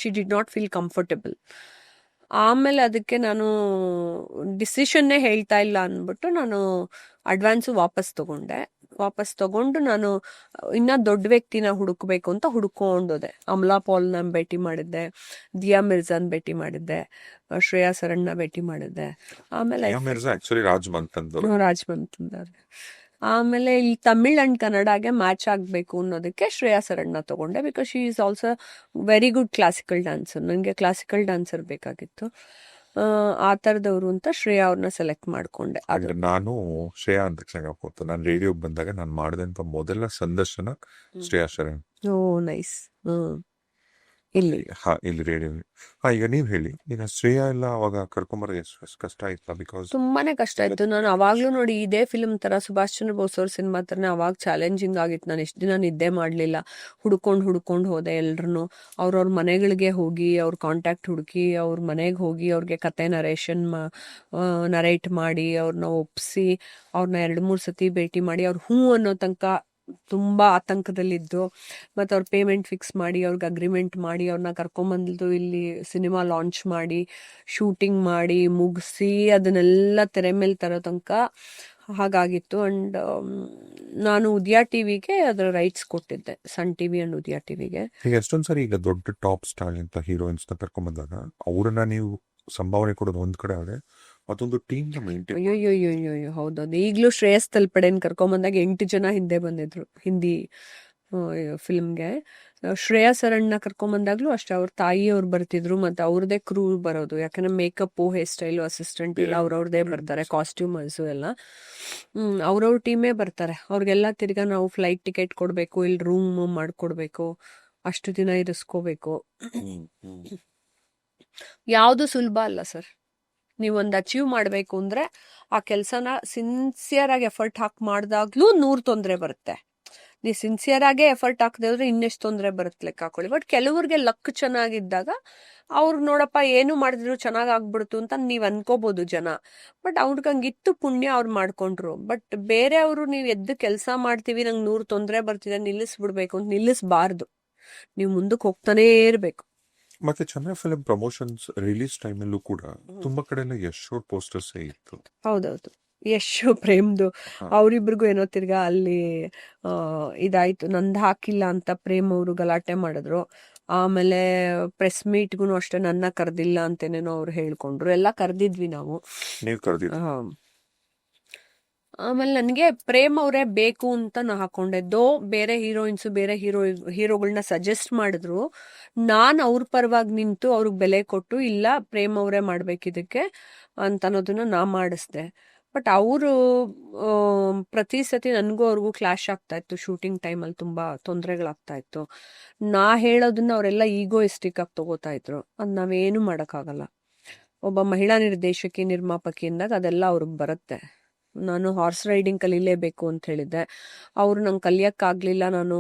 Speaker 1: she did not feel comfortable. ಆಮೇಲೆ ಅದಕ್ಕೆ ನಾನು ಡಿಸಿಷನ್ನೇ ಹೇಳ್ತಾ ಇಲ್ಲ ಅನ್ಬಿಟ್ಟು ನಾನು ಅಡ್ವಾನ್ಸು ವಾಪಸ್ ತಗೊಂಡು ನಾನು ಇನ್ನ ದೊಡ್ಡ ವ್ಯಕ್ತಿನ ಹುಡುಕ್ಬೇಕು ಅಂತ ಹುಡ್ಕೊಂಡೋದೆ. ಅಮಲಾ ಪಾಲ್ನ ಭೇಟಿ ಮಾಡಿದ್ದೆ, ದಿಯಾ ಮಿರ್ಜಾನ್ ಭೇಟಿ ಮಾಡಿದ್ದೆ, ಶ್ರೇಯಾ ಸರಣ್ನ ಭೇಟಿ ಮಾಡಿದ್ದೆ. ಆಮೇಲೆ ರಾಜ್ಮಂತಂದವ್ರೆ. ಆಮೇಲೆ ಇಲ್ಲಿ ತಮಿಳ್ ಅಂಡ್ ಕನ್ನಡಗೆ ಮ್ಯಾಚ್ ಆಗಬೇಕು ಅನ್ನೋದಕ್ಕೆ ಶ್ರೇಯಾ ಸರಣ್ನ ತಗೊಂಡೆ. Because she is also very good classical dancer. ನನಗೆ ಕ್ಲಾಸಿಕಲ್ ಡ್ಯಾನ್ಸರ್ ಬೇಕಾಗಿತ್ತು, ಆ ಥರದವರು ಅಂತ ಶ್ರೇಯಾ ಅವ್ರನ್ನ ಸೆಲೆಕ್ಟ್ ಮಾಡ್ಕೊಂಡೆ.
Speaker 2: ನಾನು ಶ್ರೇಯಾ ಅಂತ ಚೆನ್ನಾಗಿ ನಾನು ರೇಡಿಯೋಗೆ ಬಂದಾಗ ನಾನು ಮಾಡಿದಂತ ಮೊದಲ ಸಂದರ್ಶನ ಶ್ರೇಯಾ ಶರಣ್.
Speaker 1: ಓ ನೈಸ್. ಇಲ್ಲಿ
Speaker 2: ಇಲ್ಲಿ ರೇಡಿಯೋ. ಈಗ ನೀವ್ ಹೇಳಿ, ಈಗ ಶ್ರೇಯಾ ಎಲ್ಲ ಅವಾಗ ಕರ್ಕೊಂಬರೋದು ಎಷ್ಟು ಕಷ್ಟ ಆಯ್ತಾ? ಬಿಕಾಸ್
Speaker 1: ತುಂಬಾನೇ ಕಷ್ಟ ಆಯ್ತು. ನಾನು ಅವಾಗ್ಲೂ ನೋಡಿ ಇದೇ ಫಿಲ್ಮ್ ತರ ಸುಭಾಷ್ ಚಂದ್ರ ಬೋಸ್ ಅವ್ರ ಸಿನಿಮಾ ತರನೇ ಅವಾಗ ಚಾಲೆಂಜಿಂಗ್ ಆಗಿತ್ತು. ನಾನು ಎಷ್ಟು ದಿನ ನಿದ್ದೆ ಮಾಡ್ಲಿಲ್ಲ, ಹುಡ್ಕೊಂಡು ಹೋದೆ ಎಲ್ರು. ಅವ್ರವ್ರ ಮನೆಗಳಿಗೆ ಹೋಗಿ ಅವ್ರ ಕಾಂಟ್ಯಾಕ್ಟ್ ಹುಡುಕಿ ಅವ್ರ ಮನೆಗೆ ಹೋಗಿ ಅವ್ರಿಗೆ ಕತೆ ನರೇಟ್ ಮಾಡಿ ಅವ್ರನ್ನ ಒಪ್ಸಿ ಅವ್ರನ್ನ 2-3 ಸತಿ ಭೇಟಿ ಮಾಡಿ ಅವ್ರ ಹ್ಞೂ ಅನ್ನೋ ತನಕ ತುಂಬಾ ಆತಂಕದಲ್ಲಿದ್ದು, ಮತ್ತೆ ಅವ್ರ ಪೇಮೆಂಟ್ ಫಿಕ್ಸ್ ಮಾಡಿ ಅವ್ರಿಗೆ ಅಗ್ರಿಮೆಂಟ್ ಮಾಡಿ ಅವ್ರನ್ನ ಕರ್ಕೊಂಬಂದು ಇಲ್ಲಿ ಸಿನಿಮಾ ಲಾಂಚ್ ಮಾಡಿ ಶೂಟಿಂಗ್ ಮಾಡಿ ಮುಗಿಸಿ ಅದನ್ನೆಲ್ಲ ತೆರೆ ಮೇಲೆ ತರೋ ತನಕ ಹಾಗಾಗಿತ್ತು. ಅಂಡ್ ನಾನು ಉದಯ ಟಿವಿಗೆ ಅದರ ರೈಟ್ಸ್ ಕೊಟ್ಟಿದ್ದೆ, ಸನ್ ಟಿವಿ ಅಂಡ್ ಉದಯ ಟಿವಿಗೆ.
Speaker 2: ಈಗ ಎಷ್ಟೊಂದ್ಸರಿ ಈಗ ದೊಡ್ಡ ಟಾಪ್ ಸ್ಟಾರ್ ಅಂತ ಹೀರೋಯಿನ್ಸ್ ನ ಕರ್ಕೊಂಬಂದಾಗ ಅವ್ರನ್ನ ನೀವು ಸಂಭಾವನೆ ಕೊಡೋದು ಒಂದ್ ಕಡೆ ಆದ್ರೆ ಮತ್ತೊಂದು ಟೀಮ್ ನ ಮೇಂಟೈನ್.
Speaker 1: ಅಯ್ಯೋ ಹೌದೌದು. ಈಗಲೂ ಶ್ರೇಯಸ್ ತಲ್ಪಡೆನ್ ಕರ್ಕೊಂಬಂದಾಗ 8 ಜನ ಹಿಂದೆ ಬಂದಿದ್ರು ಹಿಂದಿ ಫಿಲ್ಮ್ಗೆ. ಶ್ರೇಯಾ ಸರಣ್ನ ಕರ್ಕೊಂಬಂದಾಗ್ಲೂ ಅಷ್ಟೇ ಅವ್ರ ತಾಯಿಯವ್ರು ಬರ್ತಿದ್ರು, ಮತ್ತೆ ಅವ್ರದೇ ಕ್ರೂ ಬರೋದು. ಯಾಕಂದ್ರೆ ಮೇಕಪ್, ಹೇರ್ ಸ್ಟೈಲು, ಅಸಿಸ್ಟೆಂಟ್ ಎಲ್ಲ ಅವ್ರವ್ರದೇ ಬರ್ತಾರೆ, ಕಾಸ್ಟ್ಯೂಮರ್ಸು ಎಲ್ಲ ಅವ್ರವ್ರ ಟೀಮೇ ಬರ್ತಾರೆ. ಅವ್ರಿಗೆಲ್ಲ ತಿರ್ಗಾ ನಾವು ಫ್ಲೈಟ್ ಟಿಕೆಟ್ ಕೊಡ್ಬೇಕು, ಇಲ್ಲಿ ರೂಮ್ ಮಾಡ್ಕೊಡ್ಬೇಕು, ಅಷ್ಟು ದಿನ ಇರಿಸ್ಕೋಬೇಕು. ಯಾವುದು ಸುಲಭ ಅಲ್ಲ ಸರ್. ನೀವೊಂದು ಅಚೀವ್ ಮಾಡಬೇಕು ಅಂದ್ರೆ ಆ ಕೆಲಸನ ಸಿನ್ಸಿಯರ್ ಆಗಿ ಎಫರ್ಟ್ ಹಾಕಿ ಮಾಡಿದಾಗ್ಲೂ 100 ತೊಂದರೆ ಬರುತ್ತೆ. ನೀವು ಸಿನ್ಸಿಯರ್ ಆಗೇ ಎಫರ್ಟ್ ಹಾಕದೆ ಹೋದ್ರೆ ಇನ್ನೆಷ್ಟು ತೊಂದರೆ ಬರುತ್ತೆ ಲೆಕ್ಕ ಹಾಕೊಳ್ಳಿ. ಬಟ್ ಕೆಲವ್ರಿಗೆ ಲಕ್ ಚೆನ್ನಾಗಿದ್ದಾಗ ಅವ್ರು ನೋಡಪ್ಪ ಏನು ಮಾಡಿದ್ರು ಚೆನ್ನಾಗ್ ಆಗ್ಬಿಡ್ತು ಅಂತ ನೀವ್ ಅನ್ಕೋಬಹುದು ಜನ. ಬಟ್ ಅವ್ರಿಗೆ ಹಂಗಿತ್ತು ಪುಣ್ಯ, ಅವ್ರು ಮಾಡ್ಕೊಂಡ್ರು. ಬಟ್ ಬೇರೆ ಅವರು ನೀವು ಎದ್ದು ಕೆಲಸ ಮಾಡ್ತೀವಿ ನಂಗೆ 100 ತೊಂದರೆ ಬರ್ತಿದೆ ನಿಲ್ಲಿಸ್ಬಿಡ್ಬೇಕು ಅಂತ ನಿಲ್ಲಿಸಬಾರ್ದು. ನೀವು ಮುಂದಕ್ಕೆ ಹೋಗ್ತಾನೇ ಇರ್ಬೇಕು.
Speaker 2: ಮತ್ತೆ ಚಂದ್ರ ಫಿಲ್ಮ್ ಪ್ರಮೋಷನ್ಸ್ ರಿಲೀಸ್ ಟೈಮಲ್ಲೂ ಕೂಡ ತುಂಬಾ ಕಡೆ ಎಲ್ಲ ಯಶ್ ಪೋಸ್ಟರ್ಸ್ ಇತ್ತು.
Speaker 1: ಹೌದೌದು, ಯಶ್ ಪ್ರೇಮ್ದು ಅವ್ರಿಬ್ರಿಗೂ ಏನೋ ತಿರ್ಗಾ ಅಲ್ಲಿ ಇದಾಯ್ತು. ನಂದು ಹಾಕಿಲ್ಲ ಅಂತ ಪ್ರೇಮ್ ಅವರು ಗಲಾಟೆ ಮಾಡಿದ್ರು. ಆಮೇಲೆ ಪ್ರೆಸ್ ಮೀಟ್ಗೂ ಅಷ್ಟೇ ನನ್ನ ಕರೆದಿಲ್ಲ ಅಂತೇನೇನೋ ಅವ್ರು ಹೇಳ್ಕೊಂಡ್ರು. ಎಲ್ಲ ಕರೆದಿದ್ವಿ ನಾವು.
Speaker 2: ನೀವು ಕರೆದಿದ್ರಿ?
Speaker 1: ಆಮೇಲೆ ನನಗೆ ಪ್ರೇಮ್ ಅವರೇ ಬೇಕು ಅಂತ ನಾ ಹಾಕೊಂಡೆದ್ದೋ. ಬೇರೆ ಹೀರೋಯಿನ್ಸ್ ಬೇರೆ ಹೀರೋಗಳನ್ನ ಸಜೆಸ್ಟ್ ಮಾಡಿದ್ರು. ನಾನು ಅವ್ರ ಪರವಾಗಿ ನಿಂತು ಅವ್ರಿಗೆ ಬೆಲೆ ಕೊಟ್ಟು ಇಲ್ಲ ಪ್ರೇಮ್ ಅವರೇ ಮಾಡ್ಬೇಕಿದಕ್ಕೆ ಅಂತ ಅನ್ನೋದನ್ನ ನಾ ಮಾಡಿಸ್ದೆ. ಬಟ್ ಅವರು ಪ್ರತಿ ಸತಿ ನನಗೂ ಅವ್ರಿಗೂ ಕ್ಲಾಶ್ ಆಗ್ತಾ ಇತ್ತು. ಶೂಟಿಂಗ್ ಟೈಮಲ್ಲಿ ತುಂಬಾ ತೊಂದರೆಗಳಾಗ್ತಾ ಇತ್ತು. ನಾ ಹೇಳೋದನ್ನ ಅವರೆಲ್ಲ ಈಗೋಯಿಸ್ಟಿಕ್ ಆಗಿ ತಗೋತಾ ಇದ್ರು. ಅದು ನಾವೇನು ಮಾಡೋಕ್ಕಾಗಲ್ಲ. ಒಬ್ಬ ಮಹಿಳಾ ನಿರ್ದೇಶಕಿ ನಿರ್ಮಾಪಕಿ ಅಂದಾಗ ಅದೆಲ್ಲ ಅವ್ರಿಗೆ ಬರುತ್ತೆ. ನಾನು ಹಾರ್ಸ್ ರೈಡಿಂಗ್ ಕಲೀಲೇಬೇಕು ಅಂತ ಹೇಳಿದ್ದೆ. ಅವರು ನಂಗೆ ಕಲಿಯಕ್ಕಾಗ್ಲಿಲ್ಲ, ನಾನು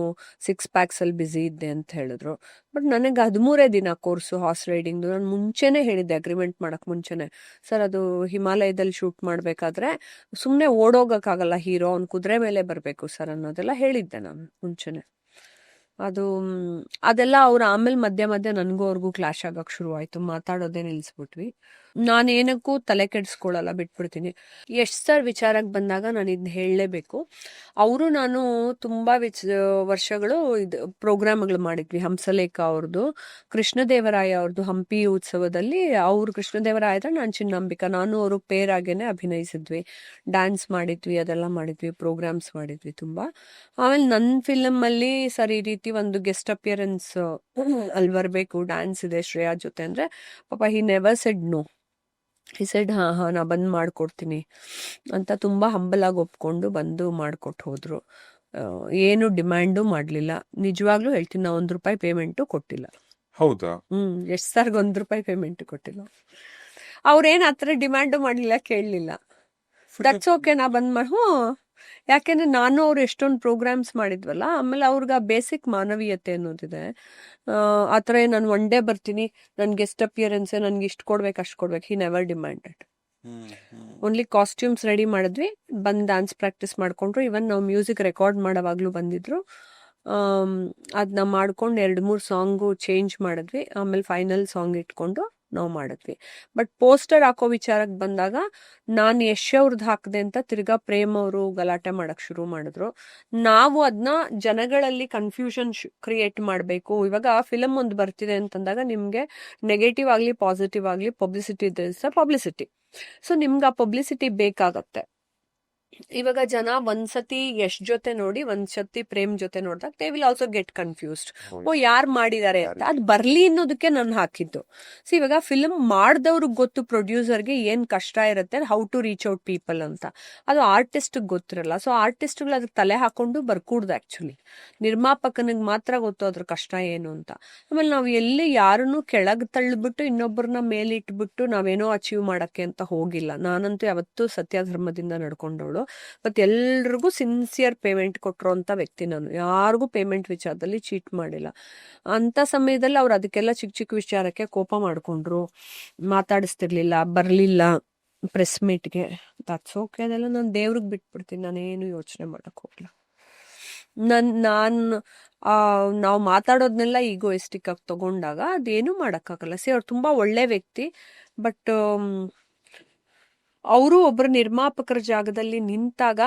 Speaker 1: 6 ಪ್ಯಾಕ್ಸ್ ಅಲ್ಲಿ ಬ್ಯುಸಿ ಇದ್ದೆ ಅಂತ ಹೇಳಿದ್ರು. ಬಟ್ ನನಗೆ 13 ದಿನ ಕೋರ್ಸು ಹಾರ್ಸ್ ರೈಡಿಂಗ್ದು. ನಾನು ಮುಂಚೆನೇ ಹೇಳಿದ್ದೆ, ಅಗ್ರಿಮೆಂಟ್ ಮಾಡಕ್ ಮುಂಚೆನೆ, ಸರ್ ಅದು ಹಿಮಾಲಯದಲ್ಲಿ ಶೂಟ್ ಮಾಡ್ಬೇಕಾದ್ರೆ ಸುಮ್ಮನೆ ಓಡೋಗಕ್ಕಾಗಲ್ಲ ಹೀರೋ, ಅವ್ನು ಕುದುರೆ ಮೇಲೆ ಬರಬೇಕು ಸರ್ ಅನ್ನೋದೆಲ್ಲ ಹೇಳಿದ್ದೆ ನಾನು ಮುಂಚೆನೆ. ಅದೆಲ್ಲ ಅವ್ರು ಆಮೇಲೆ ಮಧ್ಯ ನನಗೂ ಅವ್ರಿಗೂ ಕ್ಲಾಶ್ ಆಗಕ್ ಶುರು ಆಯ್ತು. ಮಾತಾಡೋದೇ ನಿಲ್ಸ್ಬಿಟ್ವಿ. ನಾನೇನಕ್ಕೂ ತಲೆ ಕೆಡಿಸ್ಕೊಳ್ಳಲ್ಲ, ಬಿಟ್ಬಿಡ್ತೀನಿ. ಯಶ್ ಸರ್ ವಿಚಾರಕ್ಕೆ ಬಂದಾಗ ನಾನು ಇದನ್ನ ಹೇಳಲೇಬೇಕು. ಅವರು ನಾನು ತುಂಬಾ ವರ್ಷಗಳು ಇದು ಪ್ರೋಗ್ರಾಮ್ಗಳು ಮಾಡಿದ್ವಿ. ಹಂಸಲೇಖ ಅವ್ರದ್ದು, ಕೃಷ್ಣದೇವರಾಯ ಅವ್ರದ್ದು ಹಂಪಿ ಉತ್ಸವದಲ್ಲಿ ಅವ್ರು ಕೃಷ್ಣದೇವರಾಯ ನಾನು ಚಿನ್ನಂಬಿಕಾ, ನಾನು ಅವರು ಪೇರ್ ಆಗೇನೆ ಅಭಿನಯಿಸಿದ್ವಿ. ಡ್ಯಾನ್ಸ್ ಮಾಡಿದ್ವಿ, ಅದೆಲ್ಲ ಮಾಡಿದ್ವಿ, ಪ್ರೋಗ್ರಾಮ್ಸ್ ಮಾಡಿದ್ವಿ ತುಂಬಾ. ಆಮೇಲೆ ನನ್ನ ಫಿಲಮ್ ಅಲ್ಲಿ ಸರ್ ಈ ರೀತಿ ಒಂದು ಗೆಸ್ಟ್ ಅಪಿಯರೆನ್ಸ್ ಅಲ್ಲಿ ಬರ್ಬೇಕು, ಡ್ಯಾನ್ಸ್ ಇದೆ ಶ್ರೇಯಾ ಜೊತೆ ಅಂದ್ರೆ, ಪಾಪ he never said no. He said ಹಾ ನಾ ಬಂದು ಮಾಡ್ಕೊಡ್ತೀನಿ ಅಂತ ತುಂಬಾ ಹಂಬಲ್ ಆಗಿ ಒಪ್ಕೊಂಡು ಬಂದು ಮಾಡ್ಕೊಟ್ಟು ಹೋದ್ರು. ಏನು ಡಿಮ್ಯಾಂಡು ಮಾಡ್ಲಿಲ್ಲ. ನಿಜವಾಗ್ಲೂ ಹೇಳ್ತೀನಿ, ನಾ ₹1 ಪೇಮೆಂಟು ಕೊಟ್ಟಿಲ್ಲ.
Speaker 2: ಹೌದಾ?
Speaker 1: ಎಷ್ಟು ಸರ್ಗೆ ₹1 ಪೇಮೆಂಟ್ ಕೊಟ್ಟಿಲ್ಲ. ಅವ್ರೇನ್ ಆತರ ಡಿಮ್ಯಾಂಡು ಮಾಡ್ಲಿಲ್ಲ, ಕೇಳಲಿಲ್ಲ. ದಟ್ಸ್ ಓಕೆ, ನಾ ಬಂದ್ ಯಾಕೆಂದ್ರೆ ನಾನು ಅವ್ರು ಎಷ್ಟೊಂದು ಪ್ರೋಗ್ರಾಮ್ಸ್ ಮಾಡಿದ್ವಲ್ಲ. ಆಮೇಲೆ ಅವ್ರಿಗೆ ಆ ಬೇಸಿಕ್ ಮಾನವೀಯತೆ ಅನ್ನೋದಿದೆ. ಆ ಥರ ನಾನು ಒನ್ ಡೇ ಬರ್ತೀನಿ, ನನ್ ಗೆಸ್ಟ್ ಅಪಿಯರೆನ್ಸ್ ನನ್ಗೆ ಇಷ್ಟು ಕೊಡ್ಬೇಕು ಅಷ್ಟು ಕೊಡ್ಬೇಕು. He never demanded. Only costumes ready ಮಾಡಿದ್ವಿ, ಬಂದು ಡ್ಯಾನ್ಸ್ ಪ್ರಾಕ್ಟೀಸ್ ಮಾಡ್ಕೊಂಡ್ರು. ಇವನ್ ನಾವು ಮ್ಯೂಸಿಕ್ ರೆಕಾರ್ಡ್ ಮಾಡೋವಾಗ್ಲೂ ಬಂದಿದ್ರು. ಅದನ್ನ ಮಾಡ್ಕೊಂಡು 2-3 ಸಾಂಗು ಚೇಂಜ್ ಮಾಡಿದ್ವಿ. ಆಮೇಲೆ ಫೈನಲ್ ಸಾಂಗ್ ಇಟ್ಕೊಂಡು ನಾವು ಮಾಡಿದ್ವಿ. ಬಟ್ ಪೋಸ್ಟರ್ ಹಾಕೋ ವಿಚಾರಕ್ಕೆ ಬಂದಾಗ ನಾನು ಯಶ್ ಅವ್ರದ್ದು ಹಾಕಿದೆ ಅಂತ ತಿರ್ಗಾ ಪ್ರೇಮ್ ಅವರು ಗಲಾಟೆ ಮಾಡಕ್ ಶುರು ಮಾಡಿದ್ರು. ನಾವು ಅದನ್ನ ಜನಗಳಲ್ಲಿ ಕನ್ಫ್ಯೂಷನ್ ಕ್ರಿಯೇಟ್ ಮಾಡಬೇಕು. ಇವಾಗ ಫಿಲಮ್ ಒಂದು ಬರ್ತಿದೆ ಅಂತಂದಾಗ ನಿಮ್ಗೆ ನೆಗೆಟಿವ್ ಆಗ್ಲಿ ಪಾಸಿಟಿವ್ ಆಗ್ಲಿ ಪಬ್ಲಿಸಿಟಿ ಇದೆ, ಪಬ್ಲಿಸಿಟಿ. ಸೊ ನಿಮ್ಗೆ ಆ ಪಬ್ಲಿಸಿಟಿ ಬೇಕಾಗತ್ತೆ. ಇವಾಗ ಜನ ಒಂದ್ಸತಿ ಯಶ್ ಜೊತೆ ನೋಡಿ ಒಂದ್ಸತಿ ಪ್ರೇಮ್ ಜೊತೆ ನೋಡಿದಾಗ they will also get confused. ಓ ಯಾರು ಮಾಡಿದ್ದಾರೆ ಅಂತ ಅದು ಬರ್ಲಿ ಅನ್ನೋದಕ್ಕೆ ನಾನು ಹಾಕಿದ್ದು. ಸೊ ಇವಾಗ ಫಿಲ್ಮ್ ಮಾಡ್ದವ್ರಿಗೆ ಗೊತ್ತು ಪ್ರೊಡ್ಯೂಸರ್ಗೆ ಏನ್ ಕಷ್ಟ ಇರುತ್ತೆ, how to reach out people ಅಂತ. ಅದು ಆರ್ಟಿಸ್ಟ್ ಗೊತ್ತಿರಲ್ಲ. ಸೊ ಆರ್ಟಿಸ್ಟ್ಗಳು ಅದಕ್ಕೆ ತಲೆ ಹಾಕೊಂಡು ಬರ್ಕೂಡ್ದು. ಆಕ್ಚುಲಿ ನಿರ್ಮಾಪಕನಿಗೆ ಮಾತ್ರ ಗೊತ್ತು ಅದ್ರ ಕಷ್ಟ ಏನು ಅಂತ. ಆಮೇಲೆ ನಾವು ಎಲ್ಲಿ ಯಾರನ್ನು ಕೆಳಗ್ ತಳ್ಳಿಬಿಟ್ಟು ಇನ್ನೊಬ್ಬರನ್ನ ಮೇಲಿಟ್ಬಿಟ್ಟು ನಾವೇನೋ ಅಚೀವ್ ಮಾಡಕ್ಕೆ ಅಂತ ಹೋಗಿಲ್ಲ. ನಾನಂತೂ ಯಾವತ್ತೂ ಸತ್ಯ ಧರ್ಮದಿಂದ ನಡ್ಕೊಂಡವಳು. ಮತ್ತೆ ಎಲ್ರಿಗೂ ಸಿನ್ಸಿಯರ್ ಪೇಮೆಂಟ್ ಕೊಟ್ಟಿರೋ ಅಂತ ವ್ಯಕ್ತಿ ನಾನು. ಯಾರಿಗೂ ಪೇಮೆಂಟ್ ವಿಚಾರದಲ್ಲಿ ಚೀಟ್ ಮಾಡಿಲ್ಲ. ಅಂತ ಸಮಯದಲ್ಲಿ ಅವ್ರು ಅದಕ್ಕೆಲ್ಲ ಚಿಕ್ಕ ಚಿಕ್ಕ ವಿಚಾರಕ್ಕೆ ಕೋಪ ಮಾಡ್ಕೊಂಡ್ರು, ಮಾತಾಡಿಸ್ತಿರ್ಲಿಲ್ಲ, ಬರ್ಲಿಲ್ಲ ಪ್ರೆಸ್ ಮೀಟ್ಗೆ. ದಟ್ಸ್ ಓಕೆ, ಅದೆಲ್ಲ ನಾನು ದೇವ್ರಿಗೆ ಬಿಟ್ಬಿಡ್ತೀನಿ. ನಾನೇನು ಯೋಚನೆ ಮಾಡಕ್ ಹೋಗ್ಲ. ನಾವು ಮಾತಾಡೋದ್ನೆಲ್ಲ ಈಗೋಯಿಸ್ಟಿಕ್ ಆಗಿ ತಗೊಂಡಾಗ ಅದೇನು ಮಾಡಕ್ಕಾಗಲ್ಲ. ಅವ್ರು ತುಂಬಾ ಒಳ್ಳೆ ವ್ಯಕ್ತಿ. ಬಟ್ ಅವರು ಒಬ್ಬರು ನಿರ್ಮಾಪಕರ ಜಾಗದಲ್ಲಿ ನಿಂತಾಗ,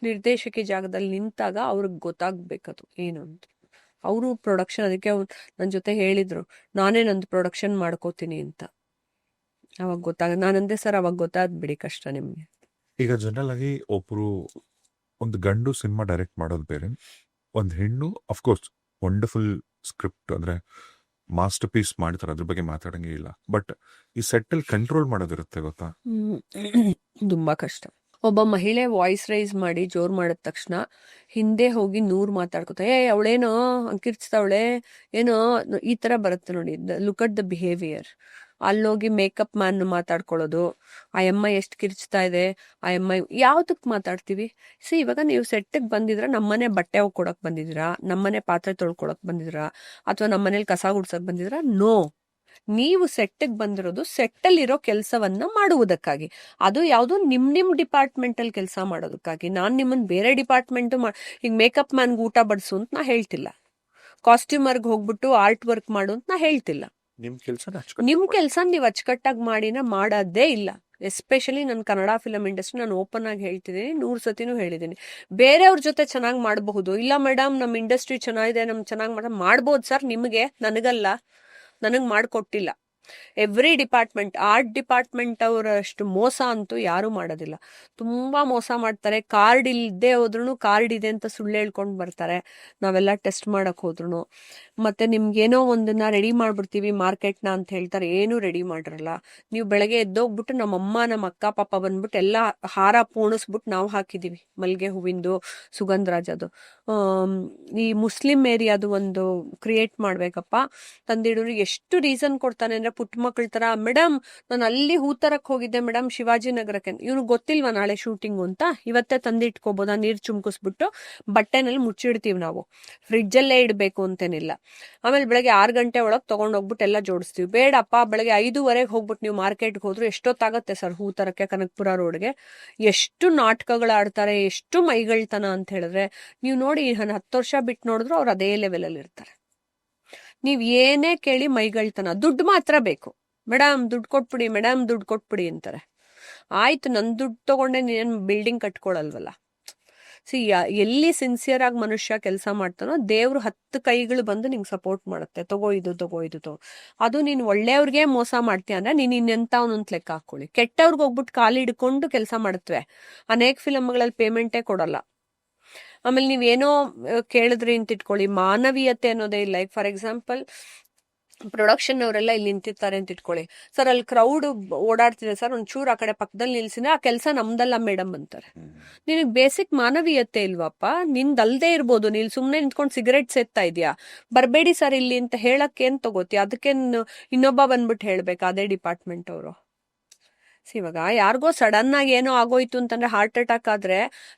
Speaker 1: ನಿರ್ದೇಶಕಿ ಜಾಗದಲ್ಲಿ ನಿಂತಾಗ ಅವ್ರಿಗೆ ಗೊತ್ತಾಗ್ಬೇಕದು ಏನು ಅಂತ. ಅವರು ಪ್ರೊಡಕ್ಷನ್, ಅದಕ್ಕೆ ನನ್ನ ಜೊತೆ ಹೇಳಿದ್ರು ನಾನೇ ನಂದು ಪ್ರೊಡಕ್ಷನ್ ಮಾಡ್ಕೋತೀನಿ ಅಂತ. ಅವಾಗ ನಾನಂದೆ ಸರ್ ಅವಾಗ ಗೊತ್ತಾದ್ಬಿಡಿ ಕಷ್ಟ ನಿಮ್ಗೆ.
Speaker 2: ಈಗ ಜನರಲ್ ಆಗಿ ಒಬ್ರು ಒಂದು ಗಂಡು ಸಿನಿಮಾ ಡೈರೆಕ್ಟ್ ಮಾಡೋದು ಬೇರೆ, ಒಂದು ಹೆಣ್ಣು ಅಫ್ಕೋರ್ಸ್ ವಂಡರ್ಫುಲ್ ಸ್ಕ್ರಿಪ್ಟ್ ಅಂದ್ರೆ ಮಾಸ್ಟರ್ ಪೀಸ್ ಮಾಡ್ತಾರೆ, ಅದ್ರ ಬಗ್ಗೆ ಮಾತಾಡಂಗೆ ಇಲ್ಲ. ಬಟ್ ಈ ಸೆಟ್ಟಲ್ ಕಂಟ್ರೋಲ್ ಮಾಡೋದಿರುತ್ತೆ ಗೊತ್ತಾ,
Speaker 1: ತುಂಬಾ ಕಷ್ಟ. ಒಬ್ಬ ಮಹಿಳೆ ವಾಯ್ಸ್ ರೈಸ್ ಮಾಡಿ ಜೋರ್ ಮಾಡಿದ ತಕ್ಷಣ ಹಿಂದೆ ಹೋಗಿ 100 ಮಾತಾಡ್ಕೊತ ಅವಳೇನೋ ಕಿರ್ಚ್ತಾವಳೆ ಏನೋ ಈ ತರ ಬರುತ್ತೆ ನೋಡಿ. Look at the behaviour. ಅಲ್ಲೋಗಿ ಮೇಕಪ್ ಮ್ಯಾನ್ ಮಾತಾಡ್ಕೊಳ್ಳೋದು, ಆ ಎಮ್ಮ ಎಷ್ಟು ಕಿರ್ಚ್ತಾ ಇದೆ, ಆ ಎಮ್ಮ ಯಾವ್ದಕ್ ಮಾತಾಡ್ತೀವಿ. ಇವಾಗ ನೀವು ಸೆಟ್ಟಿಗೆ ಬಂದಿದ್ರ, ನಮ್ಮನೆ ಬಟ್ಟೆ ಕೊಡಕ್ ಬಂದಿದ್ದೀರಾ, ನಮ್ಮನೆ ಪಾತ್ರೆ ತೊಳ್ಕೊಳಕ್ ಬಂದಿದ್ದೀರಾ, ಅಥವಾ ನಮ್ಮನೇಲಿ ಕಸ ಗುಡ್ಸಕ್ ಬಂದಿದ್ದೀರಾ? ನೋ. ನೀವು ಸೆಟ್ಟಿಗೆ ಬಂದಿರೋದು ಸೆಟ್ಟಲ್ಲಿರೋ ಕೆಲಸವನ್ನ ಮಾಡುವುದಕ್ಕಾಗಿ. ಅದು ಯಾವುದು ನಿಮ್ ಡಿಪಾರ್ಟ್ಮೆಂಟ್ ಅಲ್ಲಿ ಕೆಲಸ ಮಾಡೋದಕ್ಕಾಗಿ. ನಾನ್ ನಿಮ್ಮನ್ನ ಬೇರೆ ಡಿಪಾರ್ಟ್ಮೆಂಟ್ ಈಗ ಮೇಕಪ್ ಮ್ಯಾನ್ಗೆ ಊಟ ಬಡಿಸು ಅಂತ ನಾ ಹೇಳ್ತಿಲ್ಲ, ಕಾಸ್ಟ್ಯೂಮರ್ಗೆ ಹೋಗ್ಬಿಟ್ಟು ಆರ್ಟ್ ವರ್ಕ್ ಮಾಡು ಅಂತ ನಾ ಹೇಳ್ತಿಲ್ಲ. ನಿಮ್ ಕೆಲ್ಸ ನೀವು ಅಚ್ಚುಕಟ್ಟಾಗಿ ಮಾಡೋದೇ ಇಲ್ಲ. ಎಸ್ಪೆಷಲಿ ನನ್ನ ಕನ್ನಡ ಫಿಲಮ್ ಇಂಡಸ್ಟ್ರಿ, ನಾನು ಓಪನ್ ಆಗಿ ಹೇಳ್ತಿದ್ದೀನಿ, 100 ಸತಿನೂ ಹೇಳಿದ್ದೀನಿ. ಬೇರೆಯವ್ರ ಜೊತೆ ಚೆನ್ನಾಗಿ ಮಾಡಬಹುದು. ಇಲ್ಲ ಮೇಡಮ್ ನಮ್ಮ ಇಂಡಸ್ಟ್ರಿ ಚೆನ್ನಾಗಿದೆ, ಚೆನ್ನಾಗಿ ಮಾಡ್ಬೋದು ಸರ್, ನಿಮಗೆ, ನನಗಲ್ಲ, ನನಗ್ ಮಾಡ್ಕೊಟ್ಟಿಲ್ಲ. ಎವ್ರಿ ಡಿಪಾರ್ಟ್ಮೆಂಟ್, ಆರ್ಟ್ ಡಿಪಾರ್ಟ್ಮೆಂಟ್ ಅವರಷ್ಟು ಮೋಸ ಅಂತೂ ಯಾರು ಮಾಡೋದಿಲ್ಲ. ತುಂಬಾ ಮೋಸ ಮಾಡ್ತಾರೆ. ಕಾರ್ಡ್ ಇಲ್ಲದೆ ಹೋದ್ರು ಕಾರ್ಡ್ ಇದೆ ಅಂತ ಸುಳ್ಳು ಹೇಳ್ಕೊಂಡು ಬರ್ತಾರೆ ನಾವೆಲ್ಲ ಟೆಸ್ಟ್ ಮಾಡಕ್ ಹೋದ್ರು. ಮತ್ತೆ ನಿಮ್ಗೇನೋ ಒಂದನ್ನ ರೆಡಿ ಮಾಡ್ಬಿಡ್ತೀವಿ ಮಾರ್ಕೆಟ್ನ ಅಂತ ಹೇಳ್ತಾರೆ, ಏನು ರೆಡಿ ಮಾಡಿರಲ್ಲ. ನೀವು ಬೆಳಗ್ಗೆ ಎದ್ದೋಗ್ಬಿಟ್ಟು ನಮ್ಮಮ್ಮ ನಮ್ಮ ಅಕ್ಕ ಪಾಪ ಬಂದ್ಬಿಟ್ಟು ಎಲ್ಲ ಹಾರ ಪೋಣಿಸ್ಬಿಟ್ಟು ನಾವು ಹಾಕಿದೀವಿ, ಮಲ್ಗೆ ಹೂವಿಂದು, ಸುಗಂಧರಾಜದು. ಈ ಮುಸ್ಲಿಂ ಏರಿಯಾದು ಒಂದು ಕ್ರಿಯೇಟ್ ಮಾಡ್ಬೇಕಪ್ಪ, ತಂದಿಡೋರು ಎಷ್ಟು ರೀಸನ್ ಕೊಡ್ತಾನೆ ಅಂದ್ರೆ ಪುಟ್ಟ ಮಕ್ಕಳ ತರ. ಮೇಡಮ್ ನಾನು ಅಲ್ಲಿ ಹೂ ತರಕ್ ಹೋಗಿದ್ದೆ ಮೇಡಮ್ ಶಿವಾಜಿನಗರಕ್ಕೆ. ಇವ್ನು ಗೊತ್ತಿಲ್ವಾ ನಾಳೆ ಶೂಟಿಂಗು ಅಂತ? ಇವತ್ತೇ ತಂದಿಟ್ಕೋಬೋದಾ? ನೀರ್ ಚುಮ್ಕಿಸ್ಬಿಟ್ಟು ಬಟ್ಟೆನಲ್ಲಿ ಮುಚ್ಚಿಡ್ತೀವಿ ನಾವು, ಫ್ರಿಡ್ಜ್ ಅಲ್ಲೇ ಇಡ್ಬೇಕು ಅಂತೇನಿಲ್ಲ. ಆಮೇಲೆ ಬೆಳಗ್ಗೆ 6 ಗಂಟೆ ಒಳಗೆ ತಗೊಂಡೋಗ್ಬಿಟ್ಟು ಎಲ್ಲ ಜೋಡಿಸ್ತೀವಿ. ಬೇಡಪ್ಪ, ಬೆಳಗ್ಗೆ 5:15 ಹೋಗ್ಬಿಟ್ಟು ನೀವು ಮಾರ್ಕೆಟ್ಗೆ ಹೋದ್ರು ಎಷ್ಟೊತ್ತಾಗತ್ತೆ ಸರ್ ಹೂ ತರಕ್ಕೆ ಕನಕಪುರ ರೋಡ್ಗೆ? ಎಷ್ಟು ನಾಟಕಗಳು ಆಡ್ತಾರೆ, ಎಷ್ಟು ಮೈಗಳ್ತನ ಅಂತ ಹೇಳಿದ್ರೆ ನೀವು ನೋಡಿ. 10 ವರ್ಷ ಬಿಟ್ಟು ನೋಡಿದ್ರು ಅವ್ರು ಅದೇ ಲೆವೆಲ್ ಅಲ್ಲಿ ಇರ್ತಾರೆ. ನೀವ್ ಏನೇ ಕೇಳಿ ಮೈಗಳ್ತನ. ದುಡ್ಡು ಮಾತ್ರ ಬೇಕು, ಮೇಡಮ್ ದುಡ್ಡು ಕೊಟ್ಬಿಡಿ, ಮೇಡಮ್ ದುಡ್ಡು ಕೊಟ್ಬಿಡಿ ಅಂತಾರೆ. ಆಯ್ತು, ನನ್ ದುಡ್ಡು ತಗೊಂಡೆ ನೀನ್ ಬಿಲ್ಡಿಂಗ್ ಕಟ್ಕೊಳಲ್ವಲ್ಲ. ಎಲ್ಲಿ ಸಿನ್ಸಿಯರ್ ಆಗಿ ಮನುಷ್ಯ ಕೆಲಸ ಮಾಡ್ತಾನೋ ದೇವ್ರು 10 ಕೈಗಳು ಬಂದು ನಿಂಗೆ ಸಪೋರ್ಟ್ ಮಾಡುತ್ತೆ. ತಗೋ ಇದು ತಗೋ. ಅದು ನೀನ್ ಒಳ್ಳೆಯವ್ರಿಗೆ ಮೋಸ ಮಾಡ್ತೀಯ ಅಂದ್ರೆ ನೀನ್ ಇನ್ನೆಂತವನು ಅಂತ ಲೆಕ್ಕ ಹಾಕೊಳ್ಳಿ. ಕೆಟ್ಟವ್ರಿಗೆ ಹೋಗ್ಬಿಟ್ಟು ಕಾಲಿ ಹಿಡ್ಕೊಂಡು ಕೆಲಸ ಮಾಡುತ್ತವೆ. ಅನೇಕ ಫಿಲಮ್ಗಳಲ್ಲಿ ಪೇಮೆಂಟೇ ಕೊಡಲ್ಲ. ಆಮೇಲೆ ನೀವೇನೋ ಕೇಳಿದ್ರಿ ಅಂತ ಇಟ್ಕೊಳ್ಳಿ, ಮಾನವೀಯತೆ ಅನ್ನೋದೇ ಇಲ್ಲ. ಈಗ ಫಾರ್ ಎಕ್ಸಾಂಪಲ್ ಪ್ರೊಡಕ್ಷನ್ ಅವರೆಲ್ಲ ಇಲ್ಲಿ ನಿಂತಿರ್ತಾರೆ ಅಂತ ಇಟ್ಕೊಳ್ಳಿ, ಸರ್ ಅಲ್ಲಿ ಕ್ರೌಡ್ ಓಡಾಡ್ತಿದೆ ಸರ್, ಒಂಚೂರು ಆ ಕಡೆ ಪಕ್ಕದಲ್ಲಿ ನಿಲ್ಸಿದ್ರೆ ಆ ಕೆಲಸ ನಮ್ದಲ್ಲ ಮೇಡಮ್ ಅಂತಾರೆ. ನಿನಗ್ ಬೇಸಿಕ್ ಮಾನವೀಯತೆ ಇಲ್ವಪ್ಪ? ನಿಂದಲ್ದೇ ಇರ್ಬೋದು, ನೀನ್ ಸುಮ್ನೆ ನಿಂತ್ಕೊಂಡು ಸಿಗರೇಟ್ ಸೇತ್ತಾ ಇದೆಯಾ, ಬರ್ಬೇಡಿ ಸರ್ ಇಲ್ಲಿ ಅಂತ ಹೇಳಕ್ಕೆ ಏನ್ ತಗೋತಿ? ಅದಕ್ಕೆ ಇನ್ನೊಬ್ಬ ಬಂದ್ಬಿಟ್ಟು ಹೇಳ್ಬೇಕು ಅದೇ ಡಿಪಾರ್ಟ್ಮೆಂಟ್ ಅವರು. ಇವಾಗ ಯಾರಿಗೋ ಸಡನ್ ಆಗಿ ಏನೋ ಆಗೋಯ್ತು ಅಂತಂದ್ರೆ, ಹಾರ್ಟ್ ಅಟ್ಯಾಕ್ ಆದ್ರೆ,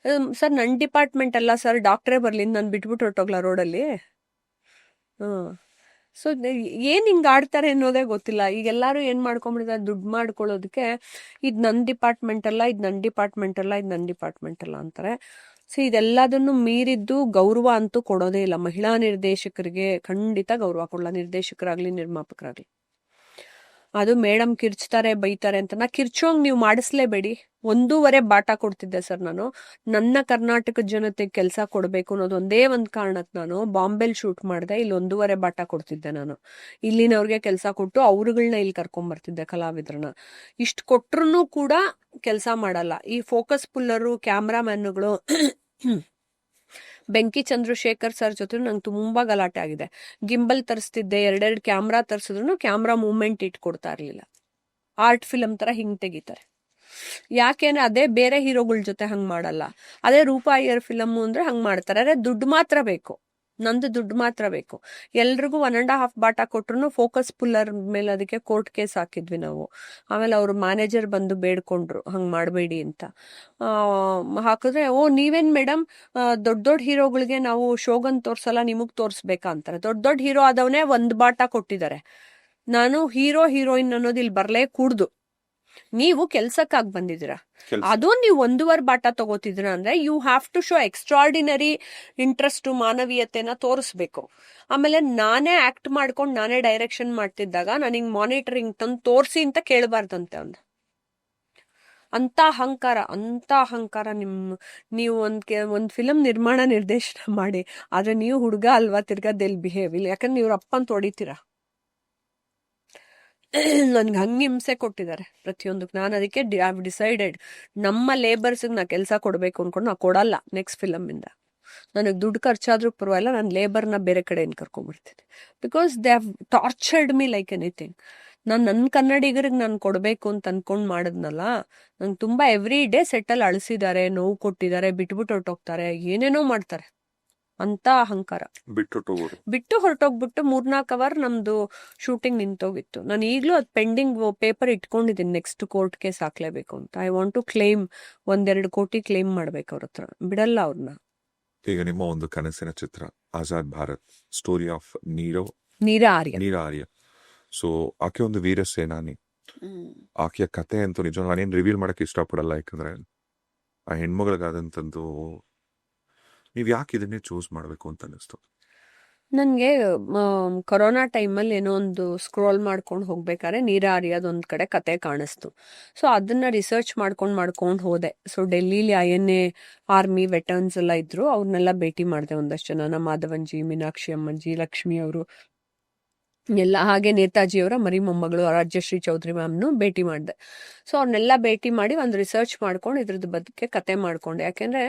Speaker 1: ಸರ್ ನನ್ನ ಡಿಪಾರ್ಟ್ಮೆಂಟ್ ಅಲ್ಲ ಸರ್, ಡಾಕ್ಟ್ರೇ ಬರ್ಲಿ, ನಾನು ಬಿಟ್ಬಿಟ್ಟು ಹೊರಟೋಗ್ಲಾ ರೋಡಲ್ಲಿ? ಸೊ ಏನ್ ಹಿಂಗ್ ಆಡ್ತಾರೆ ಅನ್ನೋದೇ ಗೊತ್ತಿಲ್ಲ. ಈಗ ಎಲ್ಲಾರು ಏನ್ ಮಾಡ್ಕೊಂಡ್ಬಿಡ್ತಾರೆ, ದುಡ್ಡು ಮಾಡ್ಕೊಳ್ಳೋದಕ್ಕೆ ಇದ್ ನನ್ ಡಿಪಾರ್ಟ್ಮೆಂಟ್ ಅಲ್ಲ, ಇದ್ ನನ್ ಡಿಪಾರ್ಟ್ಮೆಂಟ್ ಅಲ್ಲ, ಇದ್ ನನ್ ಡಿಪಾರ್ಟ್ಮೆಂಟ್ ಅಲ್ಲ ಅಂತಾರೆ. ಇದೆಲ್ಲದನ್ನು ಮೀರಿದ್ದು ಗೌರವ ಅಂತೂ ಕೊಡೋದೇ ಇಲ್ಲ. ಮಹಿಳಾ ನಿರ್ದೇಶಕರಿಗೆ ಖಂಡಿತ ಗೌರವ ಕೊಡಲ್ಲ, ನಿರ್ದೇಶಕರಾಗ್ಲಿ ನಿರ್ಮಾಪಕರಾಗ್ಲಿ. ಅದು ಮೇಡಮ್ ಕಿರ್ಚ್ತಾರೆ ಬೈತಾರೆ ಅಂತ ನಾ ಕಿರ್ಚೋಂಗ್ ನೀವು ಮಾಡಿಸ್ಲೇಬೇಡಿ. 1.5 ಬಾಟ ಕೊಡ್ತಿದ್ದೆ ಸರ್ ನಾನು. ನನ್ನ ಕರ್ನಾಟಕದ ಜನತೆಗೆ ಕೆಲಸ ಕೊಡಬೇಕು ಅನ್ನೋದು ಒಂದೇ ಒಂದು ಕಾರಣಕ್ಕೆ ನಾನು ಬಾಂಬೆಲ್ ಶೂಟ್ ಮಾಡಿದೆ. ಇಲ್ಲಿ 1.5 ಬಾಟ ಕೊಡ್ತಿದ್ದೆ ನಾನು. ಇಲ್ಲಿನವ್ರಿಗೆ ಕೆಲಸ ಕೊಟ್ಟು ಅವ್ರುಗಳನ್ನ ಇಲ್ಲಿ ಕರ್ಕೊಂಬರ್ತಿದ್ದೆ ಕಲಾವಿದ್ರನ್ನ. ಇಷ್ಟು ಕೊಟ್ರು ಕೂಡ ಕೆಲಸ ಮಾಡಲ್ಲ. ಈ ಫೋಕಸ್ ಪುಲ್ಲರು, ಕ್ಯಾಮ್ರಾಮ್ಯಾನ್ಗಳು ಬೆಂಕಿ ಚಂದ್ರಶೇಖರ್ ಸರ್ ಜೊತೆ ನಂಗೆ ತುಂಬಾ ಗಲಾಟೆ ಆಗಿದೆ. ಗಿಂಬಲ್ ತರಿಸ್ತಿದ್ದೆ, 2 ಕ್ಯಾಮ್ರಾ ತರಿಸಿದ್ರು ಕ್ಯಾಮ್ರಾ ಮೂವ್ಮೆಂಟ್ ಇಟ್ಕೊಡ್ತಾ ಇರ್ಲಿಲ್ಲ. ಆರ್ಟ್ ಫಿಲಮ್ ತರ ಹಿಂಗ್ ತೆಗಿತಾರೆ. ಯಾಕೆಂದ್ರೆ ಅದೇ ಬೇರೆ ಹೀರೋಗಳ ಜೊತೆ ಹಂಗ್ ಮಾಡಲ್ಲ. ಅದೇ ರೂಪಾ ಅಯ್ಯರ್ ಫಿಲಮ್ ಅಂದ್ರೆ ಹಂಗ್ ಮಾಡ್ತಾರೆ. ಅದೇ ದುಡ್ಡು ಮಾತ್ರ ಬೇಕು, ನಂದು ದುಡ್ಡು ಮಾತ್ರ ಬೇಕು. ಎಲ್ರಿಗೂ 1.5 ಬಾಟ ಕೊಟ್ರು ಫೋಕಸ್ ಪುಲ್ಲರ್ ಮೇಲೆ ಅದಕ್ಕೆ ಕೋರ್ಟ್ ಕೇಸ್ ಹಾಕಿದ್ವಿ ನಾವು. ಆಮೇಲೆ ಅವ್ರ ಮ್ಯಾನೇಜರ್ ಬಂದು ಬೇಡ್ಕೊಂಡ್ರು ಹಂಗ್ ಮಾಡಬೇಡಿ ಅಂತ. ಹಾಕಿದ್ರೆ ಓ ನೀವೇನ್ ಮೇಡಮ್ ದೊಡ್ಡ ದೊಡ್ಡ ಹೀರೋಗಳಿಗೆ ನಾವು ಶೋಗನ್ ತೋರ್ಸಲ್ಲ, ನಿಮಗ್ ತೋರ್ಸ್ಬೇಕಾ ಅಂತಾರೆ. ದೊಡ್ಡ ದೊಡ್ಡ ಹೀರೋ ಆದವನೇ 1 ಬಾಟ ಕೊಟ್ಟಿದ್ದಾರೆ. ನಾನು ಹೀರೋಯಿನ್ ಅನ್ನೋದು ಇಲ್ಲಿ ಬರ್ಲೇ ಕೂಡ್ದು. ನೀವು ಕೆಲ್ಸಕ್ಕಾಗಿ ಬಂದಿದ್ದೀರಾ, ಅದು ನೀವು 1.5 ಬಾಟ ತಗೋತಿದ್ರ ಅಂದ್ರೆ you have to show extraordinary interest, ಮಾನವೀಯತೆನ ತೋರಿಸ್ಬೇಕು. ಆಮೇಲೆ ನಾನೇ ಆಕ್ಟ್ ಮಾಡ್ಕೊಂಡು ನಾನೇ ಡೈರೆಕ್ಷನ್ ಮಾಡ್ತಿದ್ದಾಗ ನನಗೆ ಮಾನಿಟರಿಂಗ್ ತಂದು ತೋರಿಸಿ ಅಂತ ಕೇಳಬಾರ್ದಂತೆ ಅವ್ನು. ಅಂತ ಅಹಂಕಾರ ನೀವು ಒಂದ್ ಫಿಲಮ್ ನಿರ್ಮಾಣ ನಿರ್ದೇಶನ ಮಾಡಿ, ಆದ್ರೆ ನೀವು ಹುಡುಗ ಅಲ್ವಾ, ತಿರ್ಗಾದಲ್ಲಿ ಬಿಹೇವ್ ಇಲ್ಲ. ಯಾಕಂದ್ರೆ ನೀವ್ರ ಅಪ್ಪನ್ ತೊಡಿತೀರಾ. ನನ್ಗೆ ಹಂಗೆ ಹಿಂಸೆ ಕೊಟ್ಟಿದ್ದಾರೆ ಪ್ರತಿಯೊಂದಕ್ಕೆ. ನಾನು ಅದಕ್ಕೆ ಡಿಸೈಡೆಡ್ ನಮ್ಮ ಲೇಬರ್ಸ್ಗೆ ನಾ ಕೆಲಸ ಕೊಡಬೇಕು ಅನ್ಕೊಂಡು ನಾ ಕೊಡಲ್ಲ ನೆಕ್ಸ್ಟ್ ಫಿಲಮ್ ಇಂದ. ನನಗೆ ದುಡ್ಡು ಖರ್ಚಾದ್ರೂ ಪರವಾಗಿಲ್ಲ, ನಾನು ಲೇಬರ್ನ ಬೇರೆ ಕಡೆಯಿಂದ ಕರ್ಕೊಂಡ್ಬಿಡ್ತೀನಿ. Because they have tortured me like anything. ನನ್ನ ಕನ್ನಡಿಗರಿಗೆ ನಾನು ಕೊಡಬೇಕು ಅಂತ ಅನ್ಕೊಂಡು ಮಾಡಿದ್ನಲ್ಲ, ನಂಗೆ ತುಂಬಾ ಎವ್ರಿ ಡೇ ಸೆಟ್ಟಲ್ಲಿ ಅಳಿಸಿದ್ದಾರೆ, ನೋವು ಕೊಟ್ಟಿದ್ದಾರೆ, ಬಿಟ್ಬಿಟ್ಟು ಹೊರಟೋಗ್ತಾರೆ, ಏನೇನೋ ಮಾಡ್ತಾರೆ. ಅಂತ ಅಹಂಕಾರ. ಬಿಟ್ಟು ಹೊರಟೋಗ್ಬಿಟ್ಟು 3-4 ಅವರ್ ನಮ್ದು ಶೂಟಿಂಗ್ ನಿಂತೋಗಿತ್ತು. ನಾನು ಈಗಲೂ ಅದು ಪೆಂಡಿಂಗ್ ಪೇಪರ್ ಇಟ್ಕೊಂಡಿದ್ದೀನಿ, ನೆಕ್ಸ್ಟ್ ಕೋರ್ಟ್ ಕೇಸ್ ಹಾಕ್ಲೇಬೇಕು ಅಂತ. ಐ ವಾಂಟ್ ಟು ಕ್ಲೇಮ್ 1-2 ಕೋಟಿ ಕ್ಲೇಮ್ ಮಾಡ್ಬೇಕು ಅವ್ರ ಹತ್ರ, ಬಿಡಲ್ಲ ಅವ್ರನ್ನ.
Speaker 2: ಈಗ ನಿಮ್ಮ ಒಂದು ಕನಸಿನ ಚಿತ್ರ Azad Bharat, story of
Speaker 1: Neera Arya.
Speaker 2: So ಆಕೆ ಒಂದು ವೀರ ಸೇನಾನಿ. ಆಕೆಯ ಕತೆ ಅಂತೂ ನಿಜ ನಾನೇನು ರಿವೀಲ್ ಮಾಡಕ್ಕೆ ಇಷ್ಟಪಡಲ್ಲ, ಯಾಕಂದ್ರೆ ಆ ಹೆಣ್ಮಗಳಿಗಾದಂಥದ್ದು. ನೀವ್ ಯಾಕೆ ಇದನ್ನೇ ಚೂಸ್ ಮಾಡ್ಬೇಕು ಅಂತ ಅನಿಸ್ತು?
Speaker 1: ನನಗೆ ಕೊರೋನಾ ಟೈಮಲ್ಲಿ ಏನೋ ಒಂದು ಸ್ಕ್ರೋಲ್ ಮಾಡ್ಕೊಂಡು ಹೋಗ್ಬೇಕಾದ್ರೆ ನೀರಾ ಆರ್ಯದೊಂದು ಕಡೆ ಕತೆ ಕಾಣಿಸ್ತು. ಸೊ ಅದನ್ನ ರಿಸರ್ಚ್ ಮಾಡ್ಕೊಂಡು ಹೋದೆ. ಸೊ ಡೆಲ್ಲಿಲಿ INA ಆರ್ಮಿ ವೆಟರ್ನ್ಸ್ ಎಲ್ಲ ಇದ್ರು, ಅವ್ರನ್ನೆಲ್ಲ ಭೇಟಿ ಮಾಡಿದೆ. ಒಂದಷ್ಟು ಜನ, ಮಾಧವನ್ಜಿ, ಮೀನಾಕ್ಷಿ ಅಮ್ಮನ್ಜಿ, ಲಕ್ಷ್ಮಿ ಅವರು ಎಲ್ಲ, ಹಾಗೆ ನೇತಾಜಿ ಅವರ ಮರಿ ಮೊಮ್ಮಗಳು ರಾಜ್ಯಶ್ರೀ ಚೌಧರಿ ಮ್ಯಾಮ್ನು ಭೇಟಿ ಮಾಡಿದೆ. ಸೊ ಅವ್ರನ್ನೆಲ್ಲ ಭೇಟಿ ಮಾಡಿ ಒಂದು ರಿಸರ್ಚ್ ಮಾಡ್ಕೊಂಡು ಇದ್ರದ್ದು ಬಗ್ಗೆ ಕತೆ ಮಾಡ್ಕೊಂಡೆ. ಯಾಕೆಂದ್ರೆ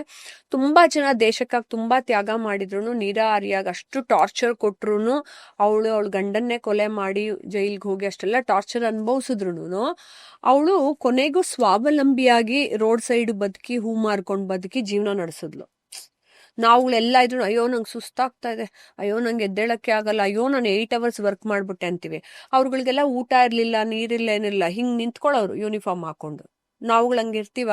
Speaker 1: ತುಂಬಾ ಜನ ದೇಶಕ್ಕಾಗಿ ತುಂಬಾ ತ್ಯಾಗ ಮಾಡಿದ್ರು, ನೀರಾ ಆರ್ಯಾಗ ಅಷ್ಟು ಟಾರ್ಚರ್ ಕೊಟ್ರು, ಅವಳ ಗಂಡನ್ನೇ ಕೊಲೆ ಮಾಡಿ ಜೈಲ್ಗೆ ಹೋಗಿ ಅಷ್ಟೆಲ್ಲ ಟಾರ್ಚರ್ ಅನುಭವಿಸಿದ್ರು, ಅವಳು ಕೊನೆಗೂ ಸ್ವಾವಲಂಬಿಯಾಗಿ ರೋಡ್ ಸೈಡ್ ಬದುಕಿ, ಹೂ ಮಾರ್ಕೊಂಡು ಬದುಕಿ ಜೀವನ ನಡೆಸಿದ್ಲು. ನಾವುಗಳೆಲ್ಲ ಇದ್ರು ಅಯ್ಯೋ ನಂಗೆ ಸುಸ್ತಾಗ್ತಾ ಇದೆ, ಅಯ್ಯೋ ನಂಗೆ ಎದ್ದೇಳಕ್ಕೆ ಆಗಲ್ಲ, ಅಯ್ಯೋ ನಾನು 8 hours ವರ್ಕ್ ಮಾಡ್ಬಿಟ್ಟೆ ಅಂತೀವಿ. ಅವ್ರುಗಳಿಗೆಲ್ಲ ಊಟ ಇರ್ಲಿಲ್ಲ, ನೀರಿಲ್ಲ, ಏನಿಲ್ಲ, ಹಿಂಗ್ ನಿಂತ್ಕೊಳ್ಳೋರು ಯೂನಿಫಾರ್ಮ್ ಹಾಕೊಂಡು. ನಾವುಗಳು ಹಂಗಿರ್ತೀವ?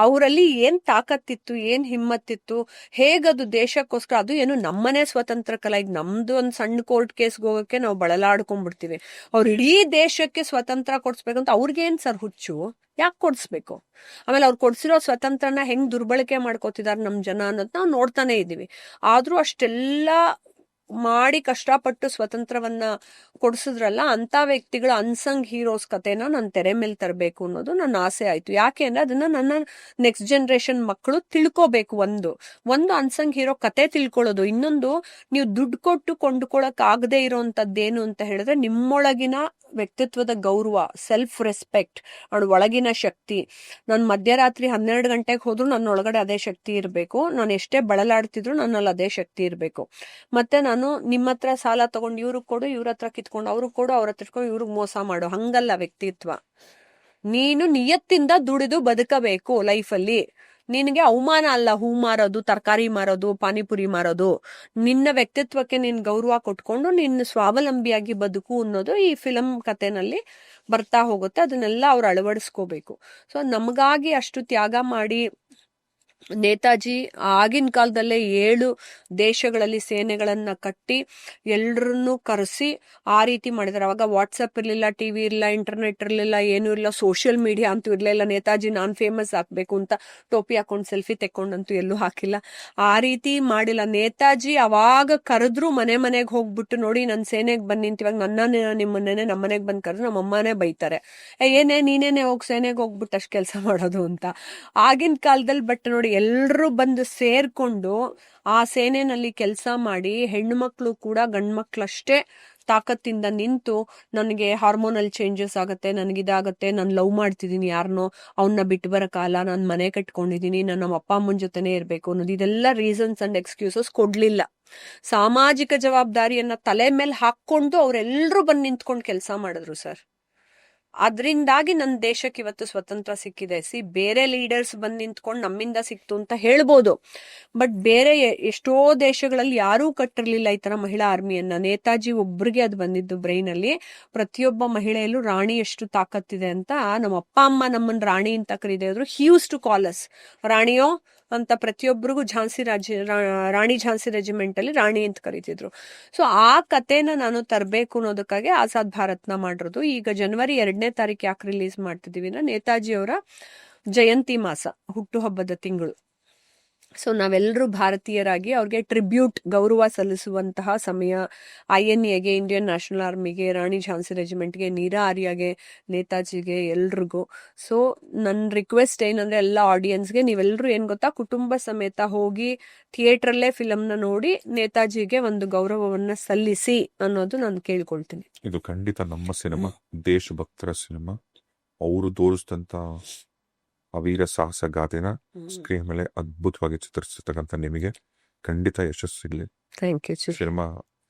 Speaker 1: ಅವರಲ್ಲಿ ಏನ್ ತಾಕತ್ತಿತ್ತು, ಏನ್ ಹಿಮ್ಮತ್ತಿತ್ತು, ಹೇಗದು ದೇಶಕ್ಕೋಸ್ಕರ. ಅದು ಏನು ನಮ್ಮನೆ ಸ್ವತಂತ್ರಕ್ಕಲ್ಲ, ಈಗ ನಮ್ದು ಒಂದ್ ಸಣ್ಣ ಕೋರ್ಟ್ ಕೇಸ್ಗೆ ಹೋಗಕ್ಕೆ ನಾವು ಬಳಲಾಡ್ಕೊಂಡ್ಬಿಡ್ತೀವಿ. ಅವ್ರು ಇಡೀ ದೇಶಕ್ಕೆ ಸ್ವತಂತ್ರ ಕೊಡ್ಸ್ಬೇಕಂತ ಅವ್ರಿಗೇನ್ ಸರ್ ಹುಚ್ಚು? ಯಾಕೆ ಕೊಡ್ಸ್ಬೇಕು? ಆಮೇಲೆ ಅವ್ರು ಕೊಡ್ಸಿರೋ ಸ್ವತಂತ್ರನ ಹೆಂಗ್ ದುರ್ಬಳಕೆ ಮಾಡ್ಕೋತಿದಾರೆ ನಮ್ ಜನ ಅನ್ನೋದ್ ನಾವು ನೋಡ್ತಾನೆ ಇದೀವಿ. ಆದ್ರೂ ಅಷ್ಟೆಲ್ಲ ಮಾಡಿ ಕಷ್ಟಪಟ್ಟು ಸ್ವತಂತ್ರವನ್ನ ಕೊಡ್ಸಿದ್ರಲ್ಲ, ಅಂತ ವ್ಯಕ್ತಿಗಳ ಅನ್ಸಂಗ್ ಹೀರೋಸ್ ಕತೆನ ನಾನು ತೆರೆ ಮೇಲೆ ತರಬೇಕು ಅನ್ನೋದು ನನ್ನ ಆಸೆ ಆಯ್ತು. ಯಾಕೆ ಅಂದ್ರೆ ಅದನ್ನ ನನ್ನ ನೆಕ್ಸ್ಟ್ ಜನರೇಷನ್ ಮಕ್ಕಳು ತಿಳ್ಕೋಬೇಕು. ಒಂದು ಅನ್ಸಂಗ್ ಹೀರೋ ಕತೆ ತಿಳ್ಕೊಳ್ಳೋದು, ಇನ್ನೊಂದು ನೀವು ದುಡ್ಡು ಕೊಟ್ಟು ಕೊಂಡ್ಕೊಳಕ್ ಆಗದೆ ಇರೋಂಥದ್ದೇನು ಅಂತ ಹೇಳಿದ್ರೆ ನಿಮ್ಮೊಳಗಿನ ವ್ಯಕ್ತಿತ್ವದ ಗೌರವ, ಸೆಲ್ಫ್ ರೆಸ್ಪೆಕ್ಟ್, ಅವಳ ಒಳಗಿನ ಶಕ್ತಿ. ನಾನು ಮಧ್ಯರಾತ್ರಿ 12 ಗಂಟೆಗೆ ಹೋದ್ರು ನನ್ನ ಒಳಗಡೆ ಅದೇ ಶಕ್ತಿ ಇರಬೇಕು. ನಾನು ಎಷ್ಟೇ ಬಳಲಾಡ್ತಿದ್ರು ನನ್ನಲ್ಲಿ ಅದೇ ಶಕ್ತಿ ಇರಬೇಕು. ಮತ್ತೆ ನಾನು ನಿಮ್ಮ ಹತ್ರ ಸಾಲ ತಗೊಂಡು ಇವ್ರಿಗೆ ಕೊಡು, ಇವ್ರ ಹತ್ರ ಕಿತ್ಕೊಂಡು ಅವ್ರಿಗೆ ಕೊಡು, ಅವ್ರ ಹತ್ರ ಇಟ್ಕೊಂಡು ಇವ್ರಿಗೆ ಮೋಸ ಮಾಡು, ಹಂಗಲ್ಲ ವ್ಯಕ್ತಿತ್ವ. ನೀನು ನಿಯತ್ತಿಂದ ದುಡಿದು ಬದುಕಬೇಕು ಲೈಫಲ್ಲಿ. ನಿನಗೆ ಅವಮಾನ ಅಲ್ಲ ಹೂ ಮಾರೋದು, ತರಕಾರಿ ಮಾರೋದು, ಪಾನಿಪುರಿ ಮಾರೋದು. ನಿನ್ನ ವ್ಯಕ್ತಿತ್ವಕ್ಕೆ ನೀನ್ ಗೌರವ ಕೊಟ್ಕೊಂಡು ನಿನ್ನ ಸ್ವಾವಲಂಬಿಯಾಗಿ ಬದುಕು ಅನ್ನೋದು ಈ ಫಿಲಂ ಕಥೆನಲ್ಲಿ ಬರ್ತಾ ಹೋಗುತ್ತೆ. ಅದನ್ನೆಲ್ಲ ಅವ್ರು ಅಳವಡಿಸ್ಕೋಬೇಕು. ಸೊ ನಮಗಾಗಿ ಅಷ್ಟು ತ್ಯಾಗ ಮಾಡಿ ನೇತಾಜಿ ಆಗಿನ ಕಾಲದಲ್ಲೇ 7 ದೇಶಗಳಲ್ಲಿ ಸೇನೆಗಳನ್ನ ಕಟ್ಟಿ ಎಲ್ರನ್ನೂ ಕರೆಸಿ ಆ ರೀತಿ ಮಾಡಿದ್ದಾರೆ. ಅವಾಗ ವಾಟ್ಸಪ್ ಇರಲಿಲ್ಲ, ಟಿವಿ ಇರಲಿಲ್ಲ, ಇಂಟರ್ನೆಟ್ ಇರಲಿಲ್ಲ, ಏನೂ ಇರಲಿಲ್ಲ, ಸೋಷಿಯಲ್ ಮೀಡಿಯಾ ಅಂತೂ ಇರಲಿಲ್ಲ. ನೇತಾಜಿ ನಾನು ಫೇಮಸ್ ಆಗ್ಬೇಕು ಅಂತ ಟೋಪಿ ಹಾಕೊಂಡು ಸೆಲ್ಫಿ ತೆಕ್ಕೊಂಡಂತೂ ಎಲ್ಲೂ ಹಾಕಿಲ್ಲ. ಆ ರೀತಿ ಮಾಡಿಲ್ಲ. ನೇತಾಜಿ ಅವಾಗ ಕರೆದ್ರು ಮನೆಗೆ ಹೋಗ್ಬಿಟ್ಟು, ನೋಡಿ ನನ್ನ ಸೇನೆಗೆ ಬನ್ನಿ ಅಂತ. ಇವಾಗ ನಿಮ್ಮನ್ನೇ ನಮ್ಮ ಮನೆಗೆ ಬಂದು ಕರೆದ್ರು ನಮ್ಮ ಅಮ್ಮನೇ ಬೈತಾರೆ, ನೀನೇನೆ ಹೋಗಿ ಸೇನೆಗೆ ಹೋಗ್ಬಿಟ್ಟು ಅಷ್ಟು ಕೆಲಸ ಮಾಡೋದು ಅಂತ. ಆಗಿನ ಕಾಲದಲ್ಲಿ ಬಟ್ ನೋಡಿ ಎಲ್ರು ಬಂದು ಸೇರ್ಕೊಂಡು ಆ ಸೇನೆನಲ್ಲಿ ಕೆಲಸ ಮಾಡಿ ಹೆಣ್ಮಕ್ಳು ಕೂಡ ಗಂಡು ಮಕ್ಳಷ್ಟೇ ತಾಕತ್ತಿಂದ ನಿಂತು, ನನಗೆ ಹಾರ್ಮೋನಲ್ ಚೇಂಜಸ್ ಆಗುತ್ತೆ, ನನಗಿದಾಗತ್ತೆ, ನಾನು ಲವ್ ಮಾಡ್ತಿದ್ದೀನಿ ಯಾರನ್ನೋ, ಅವನ್ನ ಬಿಟ್ಟು ಬರಕಾಲ, ನಾನು ಮನೆ ಕಟ್ಕೊಂಡಿದ್ದೀನಿ, ನಾನು ನಮ್ಮ ಅಪ್ಪ ಅಮ್ಮನ ಜೊತೆನೇ ಇರಬೇಕು ಅನ್ನೋದು, ಇದೆಲ್ಲ ರೀಸನ್ಸ್ ಅಂಡ್ ಎಕ್ಸ್ಕ್ಯೂಸಸ್ ಕೊಡ್ಲಿಲ್ಲ. ಸಾಮಾಜಿಕ ಜವಾಬ್ದಾರಿಯನ್ನ ತಲೆ ಮೇಲೆ ಹಾಕೊಂಡು ಅವರೆಲ್ಲರೂ ಬಂದು ನಿಂತ್ಕೊಂಡು ಕೆಲಸ ಮಾಡಿದ್ರು ಸರ್. ಅದರಿಂದಾಗಿ ನನ್ನ ದೇಶಕ್ಕೆ ಇವತ್ತು ಸ್ವತಂತ್ರ ಸಿಕ್ಕಿದೆ. ಬೇರೆ ಲೀಡರ್ಸ್ ಬಂದು ನಿಂತ್ಕೊಂಡು ನಮ್ಮಿಂದ ಸಿಕ್ತು ಅಂತ ಹೇಳ್ಬೋದು, ಬಟ್ ಬೇರೆ ಎಷ್ಟೋ ದೇಶಗಳಲ್ಲಿ ಯಾರೂ ಕಟ್ಟಿರ್ಲಿಲ್ಲ ಈ ತರ ಮಹಿಳಾ ಆರ್ಮಿಯನ್ನ. ನೇತಾಜಿ ಒಬ್ರಿಗೆ ಅದು ಬಂದಿದ್ದು ಬ್ರೈನ್ ಅಲ್ಲಿ. ಪ್ರತಿಯೊಬ್ಬ ಮಹಿಳೆಯಲ್ಲೂ ರಾಣಿ ಎಷ್ಟು ತಾಕತ್ತಿದೆ ಅಂತ ನಮ್ಮ ಅಪ್ಪ ಅಮ್ಮ ನಮ್ಮನ್ನ ರಾಣಿ ಅಂತ ಕರೀತಿದ್ರು. He use to call us ರಾಣಿಯೋ ಅಂತ. ಪ್ರತಿಯೊಬ್ಬರಿಗೂ ರಾಣಿ ಝಾನ್ಸಿ ರೆಜಿಮೆಂಟ್ ಅಲ್ಲಿ ರಾಣಿ ಅಂತ ಕರೀತಿದ್ರು. ಸೊ ಆ ಕಥೆನ ನಾನು ತರಬೇಕು ಅನ್ನೋದಕ್ಕಾಗಿ ಆಜಾದ್ ಭಾರತ್ನ ಮಾಡಿರೋದು. ಈಗ ಜನವರಿ 2ನೇ ತಾರೀಕು ಯಾಕೆ ರಿಲೀಸ್ ಮಾಡ್ತಿದೀವಿ ಅಂದ್ರೆ ನೇತಾಜಿ ಅವರ ಜಯಂತಿ ಮಾಸ, ಹುಟ್ಟುಹಬ್ಬದ ತಿಂಗಳು. ಸೊ ನಾವೆಲ್ಲರೂ ಭಾರತೀಯರಾಗಿ ಅವ್ರಿಗೆ ಟ್ರಿಬ್ಯೂಟ್, ಗೌರವ ಸಲ್ಲಿಸುವಂತಹ ಸಮಯ. INAಗೆ, ಇಂಡಿಯನ್ ನ್ಯಾಷನಲ್ ಆರ್ಮಿಗೆ, ರಾಣಿ ಝಾನ್ಸಿ ರೆಜಿಮೆಂಟ್ಗೆ, ನೀರಾ ಆರ್ಯಾಗೆ, ನೇತಾಜಿಗೆ, ಎಲ್ರಿಗೂ. ಸೊ ನನ್ನ ರಿಕ್ವೆಸ್ಟ್ ಏನಂದ್ರೆ ಎಲ್ಲ ಆಡಿಯನ್ಸ್ಗೆ, ನೀವೆಲ್ಲರೂ ಏನ್ ಗೊತ್ತಾ, ಕುಟುಂಬ ಸಮೇತ ಹೋಗಿ ಥಿಯೇಟ್ರಲ್ಲೇ ಫಿಲಮ್ನ ನೋಡಿ ನೇತಾಜಿಗೆ ಒಂದು ಗೌರವವನ್ನ ಸಲ್ಲಿಸಿ ಅನ್ನೋದು ನಾನು ಕೇಳ್ಕೊಳ್ತೀನಿ.
Speaker 2: ಇದು ಖಂಡಿತ ನಮ್ಮ ಸಿನಿಮಾ, ದೇಶಭಕ್ತರ ಸಿನಿಮಾ. ಅವರು ತೋರಿಸಿದಂತ ಅವೀರ ಸಾಹಸ ಗಾಥೆನ ಸ್ಕ್ರೀನ್ ಮೇಲೆ ಅದ್ಭುತವಾಗಿ ಚಿತ್ರಿಸಿರ್ತಕ್ಕಂಥ ನಿಮಗೆ ಖಂಡಿತ ಯಶಸ್ಸು ಸಿಗ್ಲಿ.
Speaker 1: Thank you.
Speaker 2: ಸಿನಿಮಾ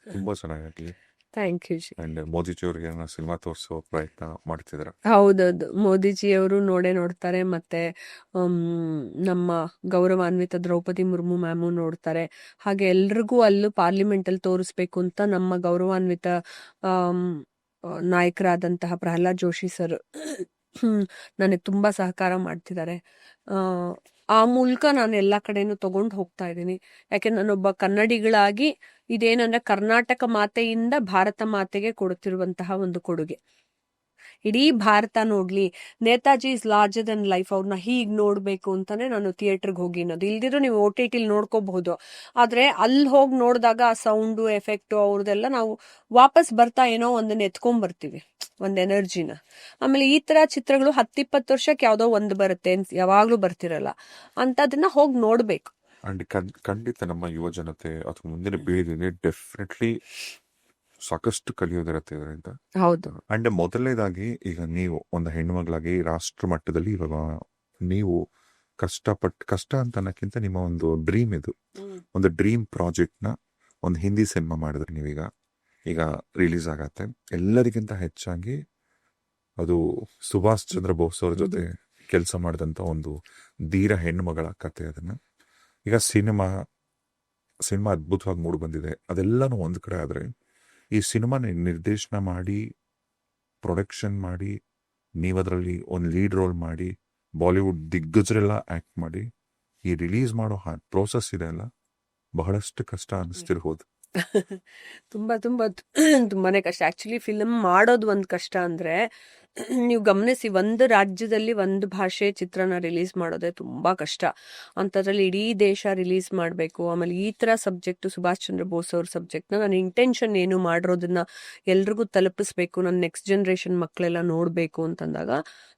Speaker 2: ತುಂಬಾ ಚೆನ್ನಾಗಿ.
Speaker 1: Thank you G.
Speaker 2: And Modiji ಅವರಿಗೆ ಸಿನಿಮಾ ತೋರಿಸೋ ಪ್ರಯತ್ನ ಮಾಡ್ತಿದ್ದಾರೆ.
Speaker 1: ಹೌದೌದು, ಮೋದಿಜಿಯವರು ನೋಡ್ತಾರೆ, ಮತ್ತೆ ನಮ್ಮ ಗೌರವಾನ್ವಿತ ದ್ರೌಪದಿ ಮುರ್ಮು ಮ್ಯಾಮು ನೋಡ್ತಾರೆ. ಹಾಗೆ ಎಲ್ರಿಗೂ ಅಲ್ಲೂ ಪಾರ್ಲಿಮೆಂಟ್ ಅಲ್ಲಿ ತೋರಿಸ್ಬೇಕು ಅಂತ ನಮ್ಮ ಗೌರವಾನ್ವಿತ ನಾಯಕರಾದಂತಹ ಪ್ರಹ್ಲಾದ್ ಜೋಶಿ ಸರ್ ನನಗೆ ತುಂಬಾ ಸಹಕಾರ ಮಾಡ್ತಿದ್ದಾರೆ. ಆ ಮೂಲಕ ನಾನು ಎಲ್ಲ ಕಡೆನೂ ತಗೊಂಡು ಹೋಗ್ತಾ ಇದ್ದೀನಿ. ಯಾಕೆ ನಾನೊಬ್ಬ ಕನ್ನಡಿಗಳಾಗಿ ಇದೇನಂದ್ರೆ ಕರ್ನಾಟಕ ಮಾತೆಯಿಂದ ಭಾರತ ಮಾತೆಗೆ ಕೊಡುತ್ತಿರುವಂತಹ ಒಂದು ಕೊಡುಗೆ. ಇಡೀ ಭಾರತ ನೋಡ್ಲಿ, Netaji is larger than life, ಅವ್ರನ್ನ ಹೀಗ್ ನೋಡ್ಬೇಕು ಅಂತಾನೆ ನಾನು ಥಿಯೇಟರ್ಗೆ ಹೋಗಿ ಅನ್ನೋದು. ಇಲ್ದಿದ್ರು ನೀವು OTT ನೋಡ್ಕೋಬಹುದು, ಆದ್ರೆ ಅಲ್ಲಿ ಹೋಗಿ ನೋಡಿದಾಗ ಆ ಸೌಂಡು ಎಫೆಕ್ಟು ಅವ್ರದೆಲ್ಲ ನಾವು ವಾಪಸ್ ಬರ್ತಾ ಏನೋ ಒಂದನ್ನ ಎತ್ಕೊಂಡ್ ಬರ್ತೀವಿ, ಒಂದ್ ಎನರ್ಜಿನ. ಆಮೇಲೆ ಈ ತರ ಚಿತ್ರಗಳು 10-20 ವರ್ಷಕ್ಕೆ ಯಾವ್ದೋ ಒಂದು ಬರುತ್ತೆ, ಯಾವಾಗ್ಲೂ ಬರ್ತಿರಲ್ಲ, ಅಂತದನ್ನ ಹೋಗಿ ನೋಡ್ಬೇಕು.
Speaker 2: ಅಂಡ್ ಖಂಡಿತ ನಮ್ಮ ಯುವ ಜನತೆ ಅಥವಾ ಮುಂದಿನ ಪೀಳಿಗೆಗೆ ಡೆಫಿನೆಟ್ಲಿ ಸಾಕಷ್ಟು ಕಲಿಯೋದಿರುತ್ತೆ ಇದರಿಂದ.
Speaker 1: ಹೌದು.
Speaker 2: ಅಂಡ್ ಮೊದಲನೇದಾಗಿ, ಈಗ ನೀವು ಒಂದು ಹೆಣ್ಮಗಳಾಗಿ ರಾಷ್ಟ್ರ ಮಟ್ಟದಲ್ಲಿ ಇವಾಗ ನೀವು ಕಷ್ಟ ಅಂತ ಅನ್ನಕ್ಕಿಂತ ನಿಮ್ಮ ಒಂದು ಡ್ರೀಮ್ ಇದು, ಒಂದು ಡ್ರೀಮ್ ಪ್ರಾಜೆಕ್ಟ್ ನ ಒಂದು ಹಿಂದಿ ಸಿನಿಮಾ ಮಾಡಿದ್ರೆ ಈಗ ರಿಲೀಸ್ ಆಗತ್ತೆ. ಎಲ್ಲರಿಗಿಂತ ಹೆಚ್ಚಾಗಿ ಅದು ಸುಭಾಷ್ ಚಂದ್ರ ಬೋಸ್ ಅವ್ರ ಜೊತೆ ಕೆಲಸ ಮಾಡಿದಂತ ಒಂದು ಧೀರ ಹೆಣ್ಮಗಳ ಕತೆ. ಅದನ್ನ ಈಗ ಸಿನಿಮಾ ಅದ್ಭುತವಾಗಿ ಮೂಡಿ ಬಂದಿದೆ. ಅದೆಲ್ಲಾನು ಒಂದ್ ಕಡೆ ಆದ್ರೆ, ಈ ಸಿನಿಮಾನ ನಿರ್ದೇಶನ ಮಾಡಿ, ಪ್ರೊಡಕ್ಷನ್ ಮಾಡಿ, ನೀವದ್ರಲ್ಲಿ ಒಂದು ಲೀಡ್ ರೋಲ್ ಮಾಡಿ, ಬಾಲಿವುಡ್ ದಿಗ್ಗಜರೆಲ್ಲ ಆಕ್ಟ್ ಮಾಡಿ ಈ ರಿಲೀಸ್ ಮಾಡೋ ಪ್ರೋಸೆಸ್ ಇದೆ ಅಲ್ಲ, ಬಹಳಷ್ಟು ಕಷ್ಟ ಅನಿಸ್ತಿರ್ಬೋದು.
Speaker 1: ತುಂಬಾನೇ ಕಷ್ಟ. ಆಕ್ಚುಲಿ ಫಿಲ್ಮ್ ಮಾಡೋದು ಒಂದ್ ಕಷ್ಟ ಅಂದ್ರೆ, ನೀವು ಗಮನಿಸಿ, ಒಂದು ರಾಜ್ಯದಲ್ಲಿ ಒಂದು ಭಾಷೆ ಚಿತ್ರನ ರಿಲೀಸ್ ಮಾಡೋದೇ ತುಂಬಾ ಕಷ್ಟ. ಅಂತದ್ರಲ್ಲಿ ಇಡೀ ದೇಶ ರಿಲೀಸ್ ಮಾಡಬೇಕು. ಆಮೇಲೆ ಈ ತರ ಸಬ್ಜೆಕ್ಟ್, ಸುಭಾಷ್ ಚಂದ್ರ ಬೋಸ್ ಅವ್ರ ಸಬ್ಜೆಕ್ಟ್ನ ನನ್ನ ಇಂಟೆನ್ಷನ್ ಏನು ಮಾಡಿರೋದನ್ನ ಎಲ್ರಿಗೂ ತಲುಪಿಸ್ಬೇಕು, ನನ್ನ ನೆಕ್ಸ್ಟ್ ಜನರೇಷನ್ ಮಕ್ಕಳೆಲ್ಲ ನೋಡ್ಬೇಕು ಅಂತಂದಾಗ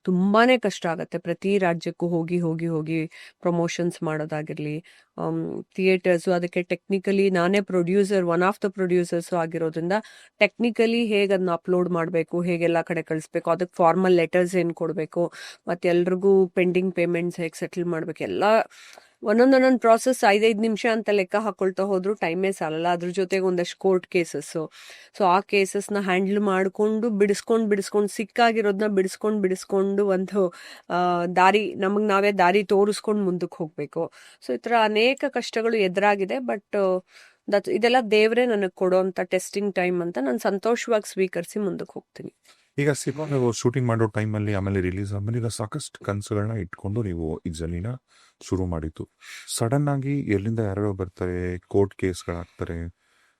Speaker 1: ತುಂಬಾನೇ ಕಷ್ಟ ಆಗತ್ತೆ. ಪ್ರತಿ ರಾಜ್ಯಕ್ಕೂ ಹೋಗಿ ಹೋಗಿ ಹೋಗಿ ಪ್ರಮೋಷನ್ಸ್ ಮಾಡೋದಾಗಿರ್ಲಿ, ಥಿಯೇಟರ್ಸು, ಅದಕ್ಕೆ ಟೆಕ್ನಿಕಲಿ ನಾನೇ producer, one of the producers ಆಗಿರೋದ್ರಿಂದ ಟೆಕ್ನಿಕಲಿ ಹೇಗೆ ಅದನ್ನ ಅಪ್ಲೋಡ್ ಮಾಡಬೇಕು, ಹೇಗೆಲ್ಲ ಕಡೆ ಕಳಿಸ್ಬೇಕು, ಅದಕ್ಕೆ ಫಾರ್ಮಲ್ ಲೆಟರ್ಸ್ ಏನು ಕೊಡಬೇಕು, ಮತ್ತೆ ಎಲ್ರಿಗೂ ಪೆಂಡಿಂಗ್ ಪೇಮೆಂಟ್ಸ್ ಹೇಗೆ ಸೆಟಲ್ ಮಾಡ್ಬೇಕು, ಎಲ್ಲ ಒಂದೊಂದೊಂದೊಂದು ಪ್ರಾಸೆಸ್ 5-5 ನಿಮಿಷ ಅಂತ ಲೆಕ್ಕ ಹಾಕೊಳ್ತಾ ಹೋದ್ರು ಟೈಮೇ ಸಾಲಲ್ಲ. ಅದ್ರ ಜೊತೆಗೆ ಒಂದಷ್ಟು ಕೋರ್ಟ್ ಕೇಸಸ್ಸು. ಸೊ ಆ ಕೇಸಸ್ನ ಹ್ಯಾಂಡಲ್ ಮಾಡಿಕೊಂಡು ಬಿಡಿಸ್ಕೊಂಡು ಸಿಕ್ಕಾಗಿರೋದನ್ನ ಬಿಡಿಸ್ಕೊಂಡು ಒಂದು ದಾರಿ, ನಮಗೆ ನಾವೇ ದಾರಿ ತೋರಿಸ್ಕೊಂಡು ಮುಂದಕ್ಕೆ ಹೋಗ್ಬೇಕು. ಸೊ ಈ ಥರ ಅನೇಕ ಕಷ್ಟಗಳು ಎದುರಾಗಿದೆ. ಬಟ್ ಇದೆಲ್ಲ ದೇವರೇ ನನಗೆ ಕೊಡೋಂಥ ಟೆಸ್ಟಿಂಗ್ ಟೈಮ್ ಅಂತ ನಾನು ಸಂತೋಷವಾಗಿ ಸ್ವೀಕರಿಸಿ ಮುಂದಕ್ಕೆ ಹೋಗ್ತೀನಿ.
Speaker 2: ಈಗ ಸಿನಿಮಾ ನೀವು ಶೂಟಿಂಗ್ ಮಾಡೋ ಟೈಮಲ್ಲಿ ಆಮೇಲೆ ರಿಲೀಸ್ ಆದ್ಮೇಲೆ ಈಗ ಸಾಕಷ್ಟು ಕನಸುಗಳನ್ನ ಇಟ್ಕೊಂಡು ನೀವು ಈ ಜರ್ನಿನ ಶುರು ಮಾಡಿತ್ತು. ಸಡನ್ ಆಗಿ ಎಲ್ಲಿಂದ ಯಾರ್ಯಾರೋ ಬರ್ತಾರೆ, ಕೋರ್ಟ್ ಕೇಸ್ಗಳಾಗ್ತಾರೆ,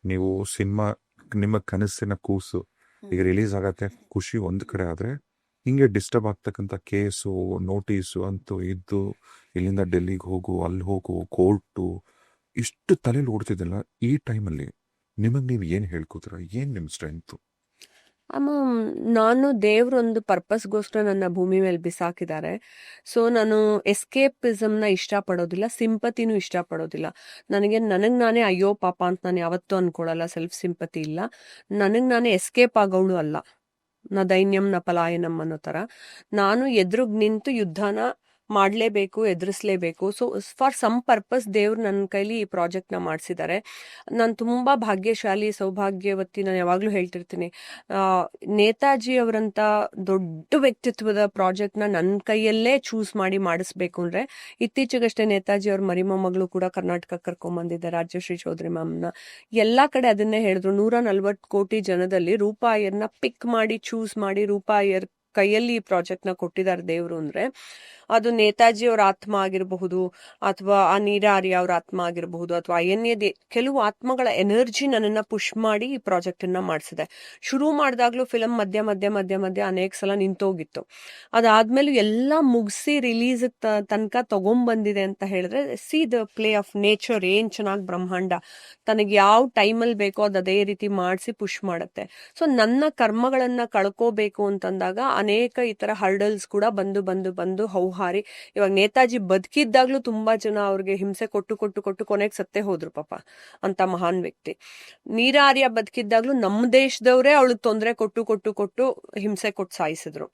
Speaker 2: ನೀವು ಸಿನಿಮಾ ನಿಮ್ಮ ಕನಸಿನ ಕೂಸು ಈಗ ರಿಲೀಸ್ ಆಗತ್ತೆ, ಖುಷಿ ಒಂದು ಕಡೆ ಆದರೆ ಹಿಂಗೆ ಡಿಸ್ಟರ್ಬ್ ಆಗ್ತಕ್ಕಂಥ ಕೇಸು, ನೋಟಿಸು ಅಂತೂ ಇದ್ದು, ಇಲ್ಲಿಂದ ಡೆಲ್ಲಿಗೆ ಹೋಗು, ಅಲ್ಲಿ ಹೋಗು, ಕೋರ್ಟು, ಇಷ್ಟು ತಲೆಯಲ್ಲಿ ಓಡ್ತಿದ್ದಿಲ್ಲ. ಈ ಟೈಮಲ್ಲಿ ನಿಮಗೆ ನೀವು ಏನು ಹೇಳ್ಕೋತೀರ? ಏನು ನಿಮ್ಮ ಸ್ಟ್ರೆಂತು?
Speaker 1: ಅಮ್ಮ, ನಾನು ದೇವ್ರೊಂದು ಪರ್ಪಸ್ಗೋಸ್ಕರ ನನ್ನ ಭೂಮಿ ಮೇಲೆ ಬಿಸಾಕಿದ್ದಾರೆ. ಸೊ ನಾನು ಎಸ್ಕೇಪಿಸಮ್ನ ಇಷ್ಟಪಡೋದಿಲ್ಲ, ಸಿಂಪತಿನೂ ಇಷ್ಟಪಡೋದಿಲ್ಲ. ನನಗೆ ನಾನೇ ಅಯ್ಯೋ ಪಾಪ ಅಂತ ನಾನು ಯಾವತ್ತೂ ಅನ್ಕೊಳ್ಳಲ್ಲ, ಸೆಲ್ಫ್ ಸಿಂಪತಿ ಇಲ್ಲ. ನನಗೆ ನಾನೇ ಎಸ್ಕೇಪ್ ಆಗೋಳು ಅಲ್ಲ. ನ ದೈನ್ಯಂ ನ ಪಲಾಯನಂ ಅನ್ನೋ ಥರ ನಾನು ಎದುರುಗ್ ನಿಂತು ಯುದ್ಧನ ಮಾಡಲೇಬೇಕು, ಎದುರಿಸ್ಲೇಬೇಕು. ಸೊ ಫಾರ್ ಸಮ್ ಪರ್ಪಸ್ ದೇವ್ರು ನನ್ನ ಕೈಲಿ ಈ ಪ್ರಾಜೆಕ್ಟ್ನ ಮಾಡಿಸಿದ್ದಾರೆ. ನಾನು ತುಂಬ ಭಾಗ್ಯಶಾಲಿ, ಸೌಭಾಗ್ಯವತಿ. ನಾನು ಯಾವಾಗಲೂ ಹೇಳ್ತಿರ್ತೀನಿ, ನೇತಾಜಿ ಅವರಂಥ ದೊಡ್ಡ ವ್ಯಕ್ತಿತ್ವದ ಪ್ರಾಜೆಕ್ಟ್ನ ನನ್ನ ಕೈಯಲ್ಲೇ ಚೂಸ್ ಮಾಡಿ ಮಾಡಿಸ್ಬೇಕು ಅಂದರೆ, ಇತ್ತೀಚೆಗಷ್ಟೇ ನೇತಾಜಿ ಅವ್ರ ಮರಿಮೊಮ್ಮಗಳು ಕೂಡ ಕರ್ನಾಟಕಕ್ಕೆ ಕರ್ಕೊಂಬಂದಿದ್ದೆ, ರಾಜ್ಯಶ್ರೀ ಚೌಧರಿ ಮ್ಯಾಮ್ನ. ಎಲ್ಲ ಕಡೆ ಅದನ್ನೇ ಹೇಳಿದ್ರು, 140 ಕೋಟಿ ಜನದಲ್ಲಿ ರೂಪಾಯಿಯನ್ನ ಪಿಕ್ ಮಾಡಿ ಚೂಸ್ ಮಾಡಿ ರೂಪಾಯಿಯರ್ ಕೈಯಲ್ಲಿ ಈ ಪ್ರಾಜೆಕ್ಟ್ನ ಕೊಟ್ಟಿದ್ದಾರೆ ದೇವರು ಅಂದರೆ, ಅದು ನೇತಾಜಿ ಅವ್ರ ಆತ್ಮ ಆಗಿರಬಹುದು, ಅಥವಾ ಆ ನೀರಾರ್ಯ ಅವ್ರ ಆತ್ಮ ಆಗಿರಬಹುದು, ಅಥವಾ INA ಕೆಲವು ಆತ್ಮಗಳ ಎನರ್ಜಿ ನನ್ನನ್ನು ಪುಷ್ ಮಾಡಿ ಈ ಪ್ರಾಜೆಕ್ಟನ್ನು ಮಾಡಿಸಿದೆ. ಶುರು ಮಾಡಿದಾಗಲೂ ಫಿಲಮ್ ಮಧ್ಯ ಅನೇಕ ಸಲ ನಿಂತೋಗಿತ್ತು. ಅದಾದ್ಮೇಲೆ ಎಲ್ಲ ಮುಗಿಸಿ ರಿಲೀಸ್ ತನಕ ತಗೊಂಬಂದಿದೆ ಅಂತ ಹೇಳಿದ್ರೆ, C the play of nature, ಏನ್ ಚೆನ್ನಾಗಿ ಬ್ರಹ್ಮಾಂಡ ತನಗೆ ಯಾವ ಟೈಮಲ್ಲಿ ಬೇಕೋ ಅದು ಅದೇ ರೀತಿ ಮಾಡಿಸಿ ಪುಷ್ ಮಾಡುತ್ತೆ. ಸೊ ನನ್ನ ಕರ್ಮಗಳನ್ನ ಕಳ್ಕೋಬೇಕು ಅಂತಂದಾಗ ಅನೇಕ ಈ ತರ ಹರ್ಡಲ್ಸ್ ಕೂಡ ಬಂದು ಹೌಹಾರಿ. ಇವಾಗ ನೇತಾಜಿ ಬದುಕಿದ್ದಾಗ್ಲೂ ತುಂಬಾ ಜನ ಅವ್ರಿಗೆ ಹಿಂಸೆ ಕೊಟ್ಟು ಕೊನೆಗೆ ಸತ್ತೇ ಹೋದ್ರು ಪಾಪ, ಅಂತ ಮಹಾನ್ ವ್ಯಕ್ತಿ. ನೀರಾರ್ಯ ಬದುಕಿದ್ದಾಗ್ಲೂ ನಮ್ಮ ದೇಶದವರೇ ಅವಳಿಗೆ ತೊಂದರೆ ಕೊಟ್ಟು ಹಿಂಸೆ ಕೊಟ್ಟು ಸಾಯಿಸಿದ್ರು.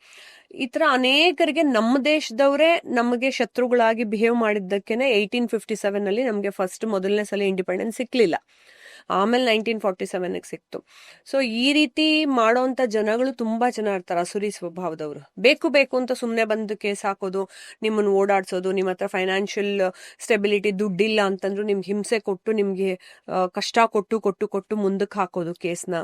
Speaker 1: ಈ ತರ ಅನೇಕರಿಗೆ ನಮ್ಮ ದೇಶದವರೇ ನಮಗೆ ಶತ್ರುಗಳಾಗಿ ಬಿಹೇವ್ ಮಾಡಿದ್ದಕ್ಕೇನೆ 1857 ನಮಗೆ ಮೊದಲನೇ ಸಲ ಇಂಡಿಪೆಂಡೆನ್ಸ್ ಸಿಕ್ಲಿಲ್ಲ. ಆಮೇಲೆ 1947 ಸಿಕ್ತು. ಸೊ ಈ ರೀತಿ ಮಾಡೋಂಥ ಜನಗಳು ತುಂಬಾ ಜನ ಇರ್ತಾರೆ, ಅಸುರಿ ಸ್ವಭಾವದವರು. ಬೇಕು ಅಂತ ಸುಮ್ಮನೆ ಬಂದು ಕೇಸ್ ಹಾಕೋದು, ನಿಮ್ಮನ್ನು ಓಡಾಡ್ಸೋದು, ನಿಮ್ಮ ಹತ್ರ ಫೈನಾನ್ಷಿಯಲ್ ಸ್ಟೆಬಿಲಿಟಿ ದುಡ್ಡಿಲ್ಲ ಅಂತಂದ್ರು ನಿಮ್ಗೆ ಹಿಂಸೆ ಕೊಟ್ಟು, ನಿಮ್ಗೆ ಕಷ್ಟ ಕೊಟ್ಟು ಮುಂದಕ್ಕೆ ಹಾಕೋದು ಕೇಸ್ನ.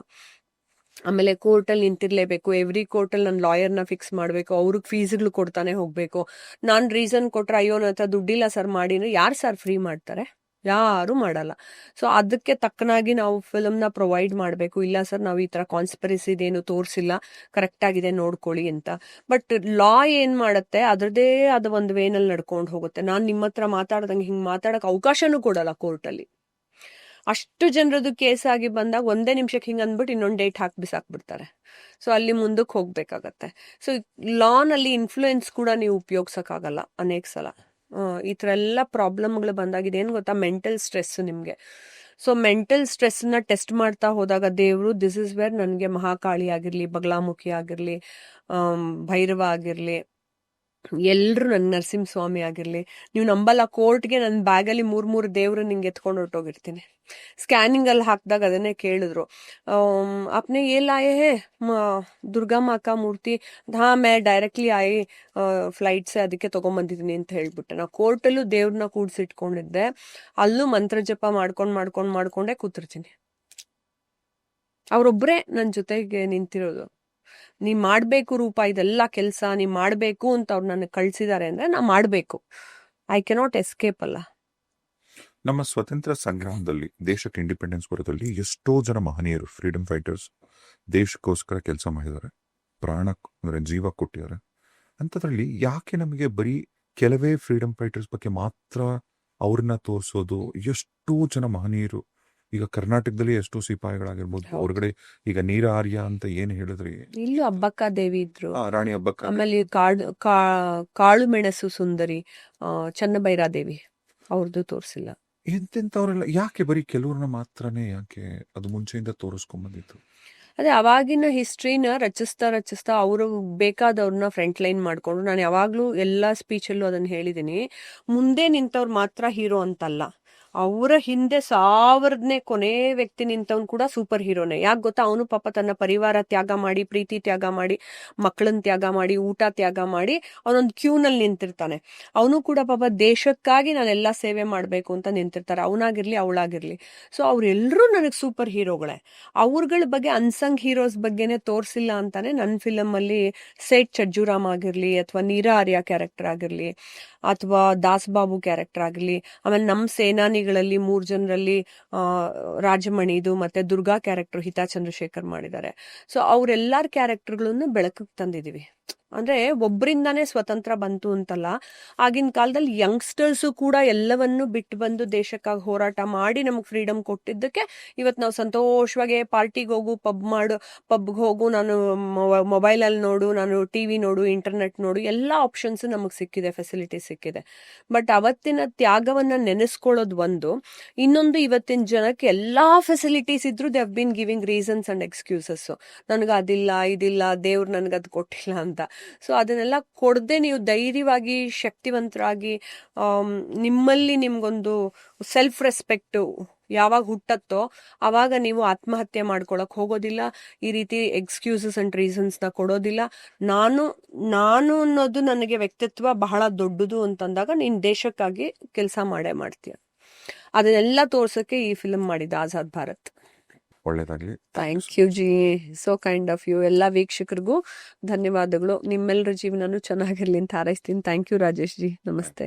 Speaker 1: ಆಮೇಲೆ ಕೋರ್ಟಲ್ಲಿ ನಿಂತಿರ್ಲೇಬೇಕು, ಎವ್ರಿ ಕೋರ್ಟಲ್ಲಿ ನಾನು ಲಾಯರ್ನ ಫಿಕ್ಸ್ ಮಾಡಬೇಕು, ಅವ್ರಿಗೆ ಫೀಸ್ಗಳು ಕೊಡ್ತಾನೆ ಹೋಗ್ಬೇಕು. ನಾನು ರೀಸನ್ ಕೊಟ್ರೆ ಅಯ್ಯೋ ನನ್ನ ಹತ್ರ ದುಡ್ಡಿಲ್ಲ ಸರ್ ಮಾಡಿ ಅಂದ್ರೆ ಯಾರು ಸರ್ ಫ್ರೀ ಮಾಡ್ತಾರೆ? ಯಾರು ಮಾಡಲ್ಲ. ಸೊ ಅದಕ್ಕೆ ತಕ್ಕನಾಗಿ ನಾವು ಫಿಲಮ್ನ ಪ್ರೊವೈಡ್ ಮಾಡಬೇಕು. ಇಲ್ಲ ಸರ್ ನಾವು ಈ ಥರ ಕಾನ್ಸ್ಪಿರಸಿ ಇದೇನು ತೋರಿಸಿಲ್ಲ, ಕರೆಕ್ಟ್ ಆಗಿದೆ ನೋಡ್ಕೊಳ್ಳಿ ಅಂತ. ಬಟ್ ಲಾ ಏನ್ ಮಾಡುತ್ತೆ, ಅದರದೇ ಆದ ಒಂದು ವೇನಲ್ಲಿ ನಡ್ಕೊಂಡು ಹೋಗುತ್ತೆ. ನಾನು ನಿಮ್ಮ ಹತ್ರ ಮಾತಾಡ್ದಂಗೆ ಹಿಂಗೆ ಮಾತಾಡೋಕೆ ಅವಕಾಶನೂ ಕೊಡಲ್ಲ ಕೋರ್ಟಲ್ಲಿ. ಅಷ್ಟು ಜನರದ್ದು ಕೇಸ್ ಆಗಿ ಬಂದಾಗ ಒಂದೇ ನಿಮಿಷಕ್ಕೆ ಹಿಂಗೆ ಅಂದ್ಬಿಟ್ಟು ಇನ್ನೊಂದು ಡೇಟ್ ಹಾಕಿ ಬಿಸಾಕ್ಬಿಡ್ತಾರೆ. ಸೊ ಅಲ್ಲಿ ಮುಂದಕ್ಕೆ ಹೋಗ್ಬೇಕಾಗತ್ತೆ. ಸೊ ಲಾನಲ್ಲಿ ಇನ್ಫ್ಲೂಯೆನ್ಸ್ ಕೂಡ ನೀವು ಉಪಯೋಗಿಸೋಕ್ಕಾಗಲ್ಲ ಅನೇಕ ಸಲ. ಈ ಥರ ಎಲ್ಲ ಪ್ರಾಬ್ಲಮ್ಗಳು ಬಂದಾಗಿದೆ. ಏನು ಗೊತ್ತಾ, ಮೆಂಟಲ್ ಸ್ಟ್ರೆಸ್ ನಿಮಗೆ. ಸೊ ಮೆಂಟಲ್ ಸ್ಟ್ರೆಸ್ನ ಟೆಸ್ಟ್ ಮಾಡ್ತಾ ಹೋದಾಗ ದೇವರು, ದಿಸ್ ಇಸ್ ವೇರ್ ನನಗೆ ಮಹಾಕಾಳಿ ಆಗಿರಲಿ, ಬಗಲಾಮುಖಿ ಆಗಿರಲಿ, ಭೈರವ ಆಗಿರಲಿ, ಎಲ್ಲರೂ ನನ್ನ ನರಸಿಂಹಸ್ವಾಮಿ ಆಗಿರಲಿ, ನೀವು ನಂಬಲ್ಲ, ಕೋರ್ಟ್ಗೆ ನನ್ನ ಬ್ಯಾಗಲ್ಲಿ 3 ದೇವರು ನಿಂಗೆ ಎತ್ಕೊಂಡು ಹೊರಟೋಗಿರ್ತೀನಿ. ಸ್ಕ್ಯಾನಿಂಗಲ್ಲಿ ಹಾಕಿದಾಗ ಅದನ್ನೇ ಕೇಳಿದ್ರು, आपने ये लाए हैं दुर्गा माँ का मूर्ति? हाँ मैं ಡೈರೆಕ್ಟ್ಲಿ ಫ್ಲೈಟ್ ಸೆ ಅದಕ್ಕೆ ತೊಗೊಂಬಂದಿದ್ದೀನಿ ಅಂತ ಹೇಳ್ಬಿಟ್ಟೆ. ನಾವು ಕೋರ್ಟಲ್ಲೂ ದೇವ್ರನ್ನ ಕೂಡ್ಸಿಟ್ಕೊಂಡಿದ್ದೆ, ಅಲ್ಲೂ ಮಂತ್ರ ಜಪ ಮಾಡ್ಕೊಂಡೇ ಕೂತಿರ್ತೀನಿ. ಅವರೊಬ್ಬರೇ ನನ್ನ ಜೊತೆಗೆ ನಿಂತಿರೋದು. ನೀ ಮಾಡಬೇಕು ರೂಪ, ಇದೆಲ್ಲ ಕೆಲಸ ನೀ ಮಾಡಬೇಕು ಅಂತ ಅವ್ರು ನನಗೆ ಕಳಿಸಿದ್ದಾರೆ ಅಂದರೆ ನಾ ಮಾಡಬೇಕು. ಐ ಕೆನಾಟ್ ಎಸ್ಕೇಪ್ ಅಲ್ಲ.
Speaker 2: ನಮ್ಮ ಸ್ವತಂತ್ರ ಸಂಗ್ರಾಮದಲ್ಲಿ, ದೇಶಕ್ಕೆ ಇಂಡಿಪೆಂಡೆನ್ಸ್ ಬರೋದಲ್ಲಿ ಎಷ್ಟೋ ಜನ ಮಹನೀಯರು, ಫ್ರೀಡಮ್ ಫೈಟರ್ಸ್ ದೇಶಕ್ಕೋಸ್ಕರ ಕೆಲಸ ಮಾಡಿದ್ದಾರೆ, ಪ್ರಾಣ ಅಂದರೆ ಜೀವ ಕೊಟ್ಟಿದ್ದಾರೆ. ಅಂಥದ್ರಲ್ಲಿ ಯಾಕೆ ನಮಗೆ ಬರೀ ಕೆಲವೇ ಫ್ರೀಡಮ್ ಫೈಟರ್ಸ್ ಬಗ್ಗೆ ಮಾತ್ರ ಅವ್ರನ್ನ ತೋರಿಸೋದು? ಎಷ್ಟೋ ಜನ ಮಹನೀಯರು ಈಗ ಕರ್ನಾಟಕದಲ್ಲಿ ಎಷ್ಟೋ ಸಿಪಾಯಿಗಳಾಗಿರ್ಬೋದು, ಹೊರಗಡೆ ಈಗ ನೀರಾರ್ಯ ಅಂತ ಏನ್ ಹೇಳಿದ್ರಿ,
Speaker 1: ಇಲ್ಲೂ ಅಬ್ಬಕ್ಕ ದೇವಿ ಇದ್ರು,
Speaker 2: ರಾಣಿ ಅಬ್ಬಕ್ಕ,
Speaker 1: ಆಮೇಲೆ ಕಾಳು ಮೆಣಸು ಸುಂದರಿ, ಚನ್ನಭೈರಾದೇವಿ, ಅವ್ರದ್ದು ತೋರಿಸಿಲ್ಲ.
Speaker 2: ಎಂತೆಂಥವ್ರೆಲ್ಲ ಯಾಕೆ ಬರೀ ಕೆಲವ್ರನ್ನ ಮಾತ್ರನೇ ಯಾಕೆ ಅದು ಮುಂಚೆಯಿಂದ ತೋರಿಸ್ಕೊಂಡ್ಬಂದಿತ್ತು?
Speaker 1: ಅದೇ ಅವಾಗಿನ ಹಿಸ್ಟ್ರಿನ ರಚಿಸ್ತಾ ಅವರು ಬೇಕಾದವ್ರನ್ನ ಫ್ರಂಟ್ ಲೈನ್ ಮಾಡ್ಕೊಂಡು, ನಾನು ಯಾವಾಗ್ಲೂ ಎಲ್ಲ ಸ್ಪೀಚಲ್ಲೂ ಅದನ್ನ ಹೇಳಿದ್ದೀನಿ, ಮುಂದೆ ನಿಂತವ್ರು ಮಾತ್ರ ಹೀರೋ ಅಂತಲ್ಲ, ಅವರ ಹಿಂದೆ 1000ನೇ ಕೊನೆ ವ್ಯಕ್ತಿ ನಿಂತವನು ಕೂಡ ಸೂಪರ್ ಹೀರೋನೇ. ಯಾಕೆ ಗೊತ್ತಾ, ಅವನು ಪಾಪ ತನ್ನ ಪರಿವಾರ ತ್ಯಾಗ ಮಾಡಿ, ಪ್ರೀತಿ ತ್ಯಾಗ ಮಾಡಿ, ಮಕ್ಕಳನ್ನ ತ್ಯಾಗ ಮಾಡಿ, ಊಟ ತ್ಯಾಗ ಮಾಡಿ ಅವನೊಂದು ಕ್ಯೂನಲ್ಲಿ ನಿಂತಿರ್ತಾನೆ. ಅವನು ಕೂಡ ಪಾಪ ದೇಶಕ್ಕಾಗಿ ನಾನೆಲ್ಲ ಸೇವೆ ಮಾಡಬೇಕು ಅಂತ ನಿಂತಿರ್ತಾರೆ, ಅವನಾಗಿರ್ಲಿ ಅವಳಾಗಿರ್ಲಿ. ಸೊ ಅವ್ರೆಲ್ಲರೂ ನನಗೆ ಸೂಪರ್ ಹೀರೋಗಳೇ. ಅವ್ರಗಳ ಬಗ್ಗೆ ಅನ್ಸಂಗ್ ಹೀರೋಸ್ ಬಗ್ಗೆನೇ ತೋರಿಸಿಲ್ಲ ಅಂತಾನೆ ನನ್ನ ಫಿಲಮ್ ಅಲ್ಲಿ ಸೇಠ್ ಚಜ್ಜುರಾಮ್ ಆಗಿರ್ಲಿ, ಅಥವಾ ನೀರಾ ಆರ್ಯ ಕ್ಯಾರೆಕ್ಟರ್ ಆಗಿರ್ಲಿ, ಅಥವಾ ದಾಸ್ ಬಾಬು ಕ್ಯಾರೆಕ್ಟರ್ ಆಗಿರ್ಲಿ, ಆಮೇಲೆ ನಮ್ಮ ಸೇನಾನಿಗಳಲ್ಲಿ 3 ಜನರಲ್ಲಿ ರಾಜಮಣಿದು ಮತ್ತೆ ದುರ್ಗಾ ಕ್ಯಾರೆಕ್ಟರ್ ಹಿತಾ ಚಂದ್ರಶೇಖರ್ ಮಾಡಿದ್ದಾರೆ. ಸೊ ಅವ್ರೆಲ್ಲಾರ ಕ್ಯಾರೆಕ್ಟರ್ಗಳನ್ನು ಬೆಳಕಿಗೆ ತಂದಿದೀವಿ. ಅಂದ್ರೆ ಒಬ್ಬರಿಂದಾನೇ ಸ್ವತಂತ್ರ ಬಂತು ಅಂತಲ್ಲ, ಆಗಿನ ಕಾಲದಲ್ಲಿ ಯಂಗ್ಸ್ಟರ್ಸು ಕೂಡ ಎಲ್ಲವನ್ನು ಬಿಟ್ಟು ಬಂದು ದೇಶಕ್ಕಾಗಿ ಹೋರಾಟ ಮಾಡಿ ನಮ್ಗೆ ಫ್ರೀಡಮ್ ಕೊಟ್ಟಿದ್ದಕ್ಕೆ ಇವತ್ತು ನಾವು ಸಂತೋಷವಾಗಿ ಪಾರ್ಟಿಗೆ ಹೋಗು, ಪಬ್ಗೆ ಹೋಗು, ನಾನು ಮೊಬೈಲಲ್ಲಿ ನೋಡು, ನಾನು ಟಿವಿ ನೋಡು, ಇಂಟರ್ನೆಟ್ ನೋಡು, ಎಲ್ಲ ಆಪ್ಷನ್ಸ್ ನಮಗೆ ಸಿಕ್ಕಿದೆ, ಫೆಸಿಲಿಟಿ ಸಿಕ್ಕಿದೆ. ಬಟ್ ಅವತ್ತಿನ ತ್ಯಾಗವನ್ನ ನೆನೆಸ್ಕೊಳ್ಳೋದು ಒಂದು, ಇನ್ನೊಂದು ಇವತ್ತಿನ ಜನಕ್ಕೆ ಎಲ್ಲಾ ಫೆಸಿಲಿಟೀಸ್ ಇದ್ರು they have been giving reasons and excuses. ನನಗೆ ಅದಿಲ್ಲ, ಇದಿಲ್ಲ, ದೇವ್ರು ನನಗೆ ಅದು ಕೊಟ್ಟಿಲ್ಲ ಅಂತ. ಸೊ ಅದನ್ನೆಲ್ಲ ಕೊಡದೆ ನೀವು ಧೈರ್ಯವಾಗಿ, ಶಕ್ತಿವಂತರಾಗಿ, ನಿಮ್ಮಲ್ಲಿ ನಿಮ್ಗೊಂದು ಸೆಲ್ಫ್ ರೆಸ್ಪೆಕ್ಟ್ ಯಾವಾಗ ಹುಟ್ಟತ್ತೋ ಅವಾಗ ನೀವು ಆತ್ಮಹತ್ಯೆ ಮಾಡ್ಕೊಳಕ್ ಹೋಗೋದಿಲ್ಲ, ಈ ರೀತಿ ಎಕ್ಸ್ಕ್ಯೂಸಸ್ ಅಂಡ್ ರೀಸನ್ಸ್ ನ ಕೊಡೋದಿಲ್ಲ. ನಾನು ಅನ್ನೋದು ನನಗೆ ವ್ಯಕ್ತಿತ್ವ ಬಹಳ ದೊಡ್ಡದು ಅಂತಂದಾಗ ನೀನ್ ದೇಶಕ್ಕಾಗಿ ಕೆಲಸ ಮಾಡೇ ಮಾಡ್ತೀಯ. ಅದನ್ನೆಲ್ಲ ತೋರ್ಸಕ್ಕೆ ಈ ಫಿಲ್ಮ್ ಮಾಡಿದ ಆಜಾದ್ ಭಾರತ್.
Speaker 2: ಒಳ್ಳೇದಾಗ್ಲಿ.
Speaker 1: Thank you ji, so kind of you. ಎಲ್ಲ ವೀಕ್ಷಕರಿಗೂ ಧನ್ಯವಾದಗಳು. ನಿಮ್ಮೆಲ್ಲರ ಜೀವನನೂ ಚೆನ್ನಾಗಿರ್ಲಿ ಅಂತ ಹಾರೈಸ್ತೀನಿ. ಥ್ಯಾಂಕ್ ಯು ರಾಜೇಶ್ ಜಿ, ನಮಸ್ತೆ.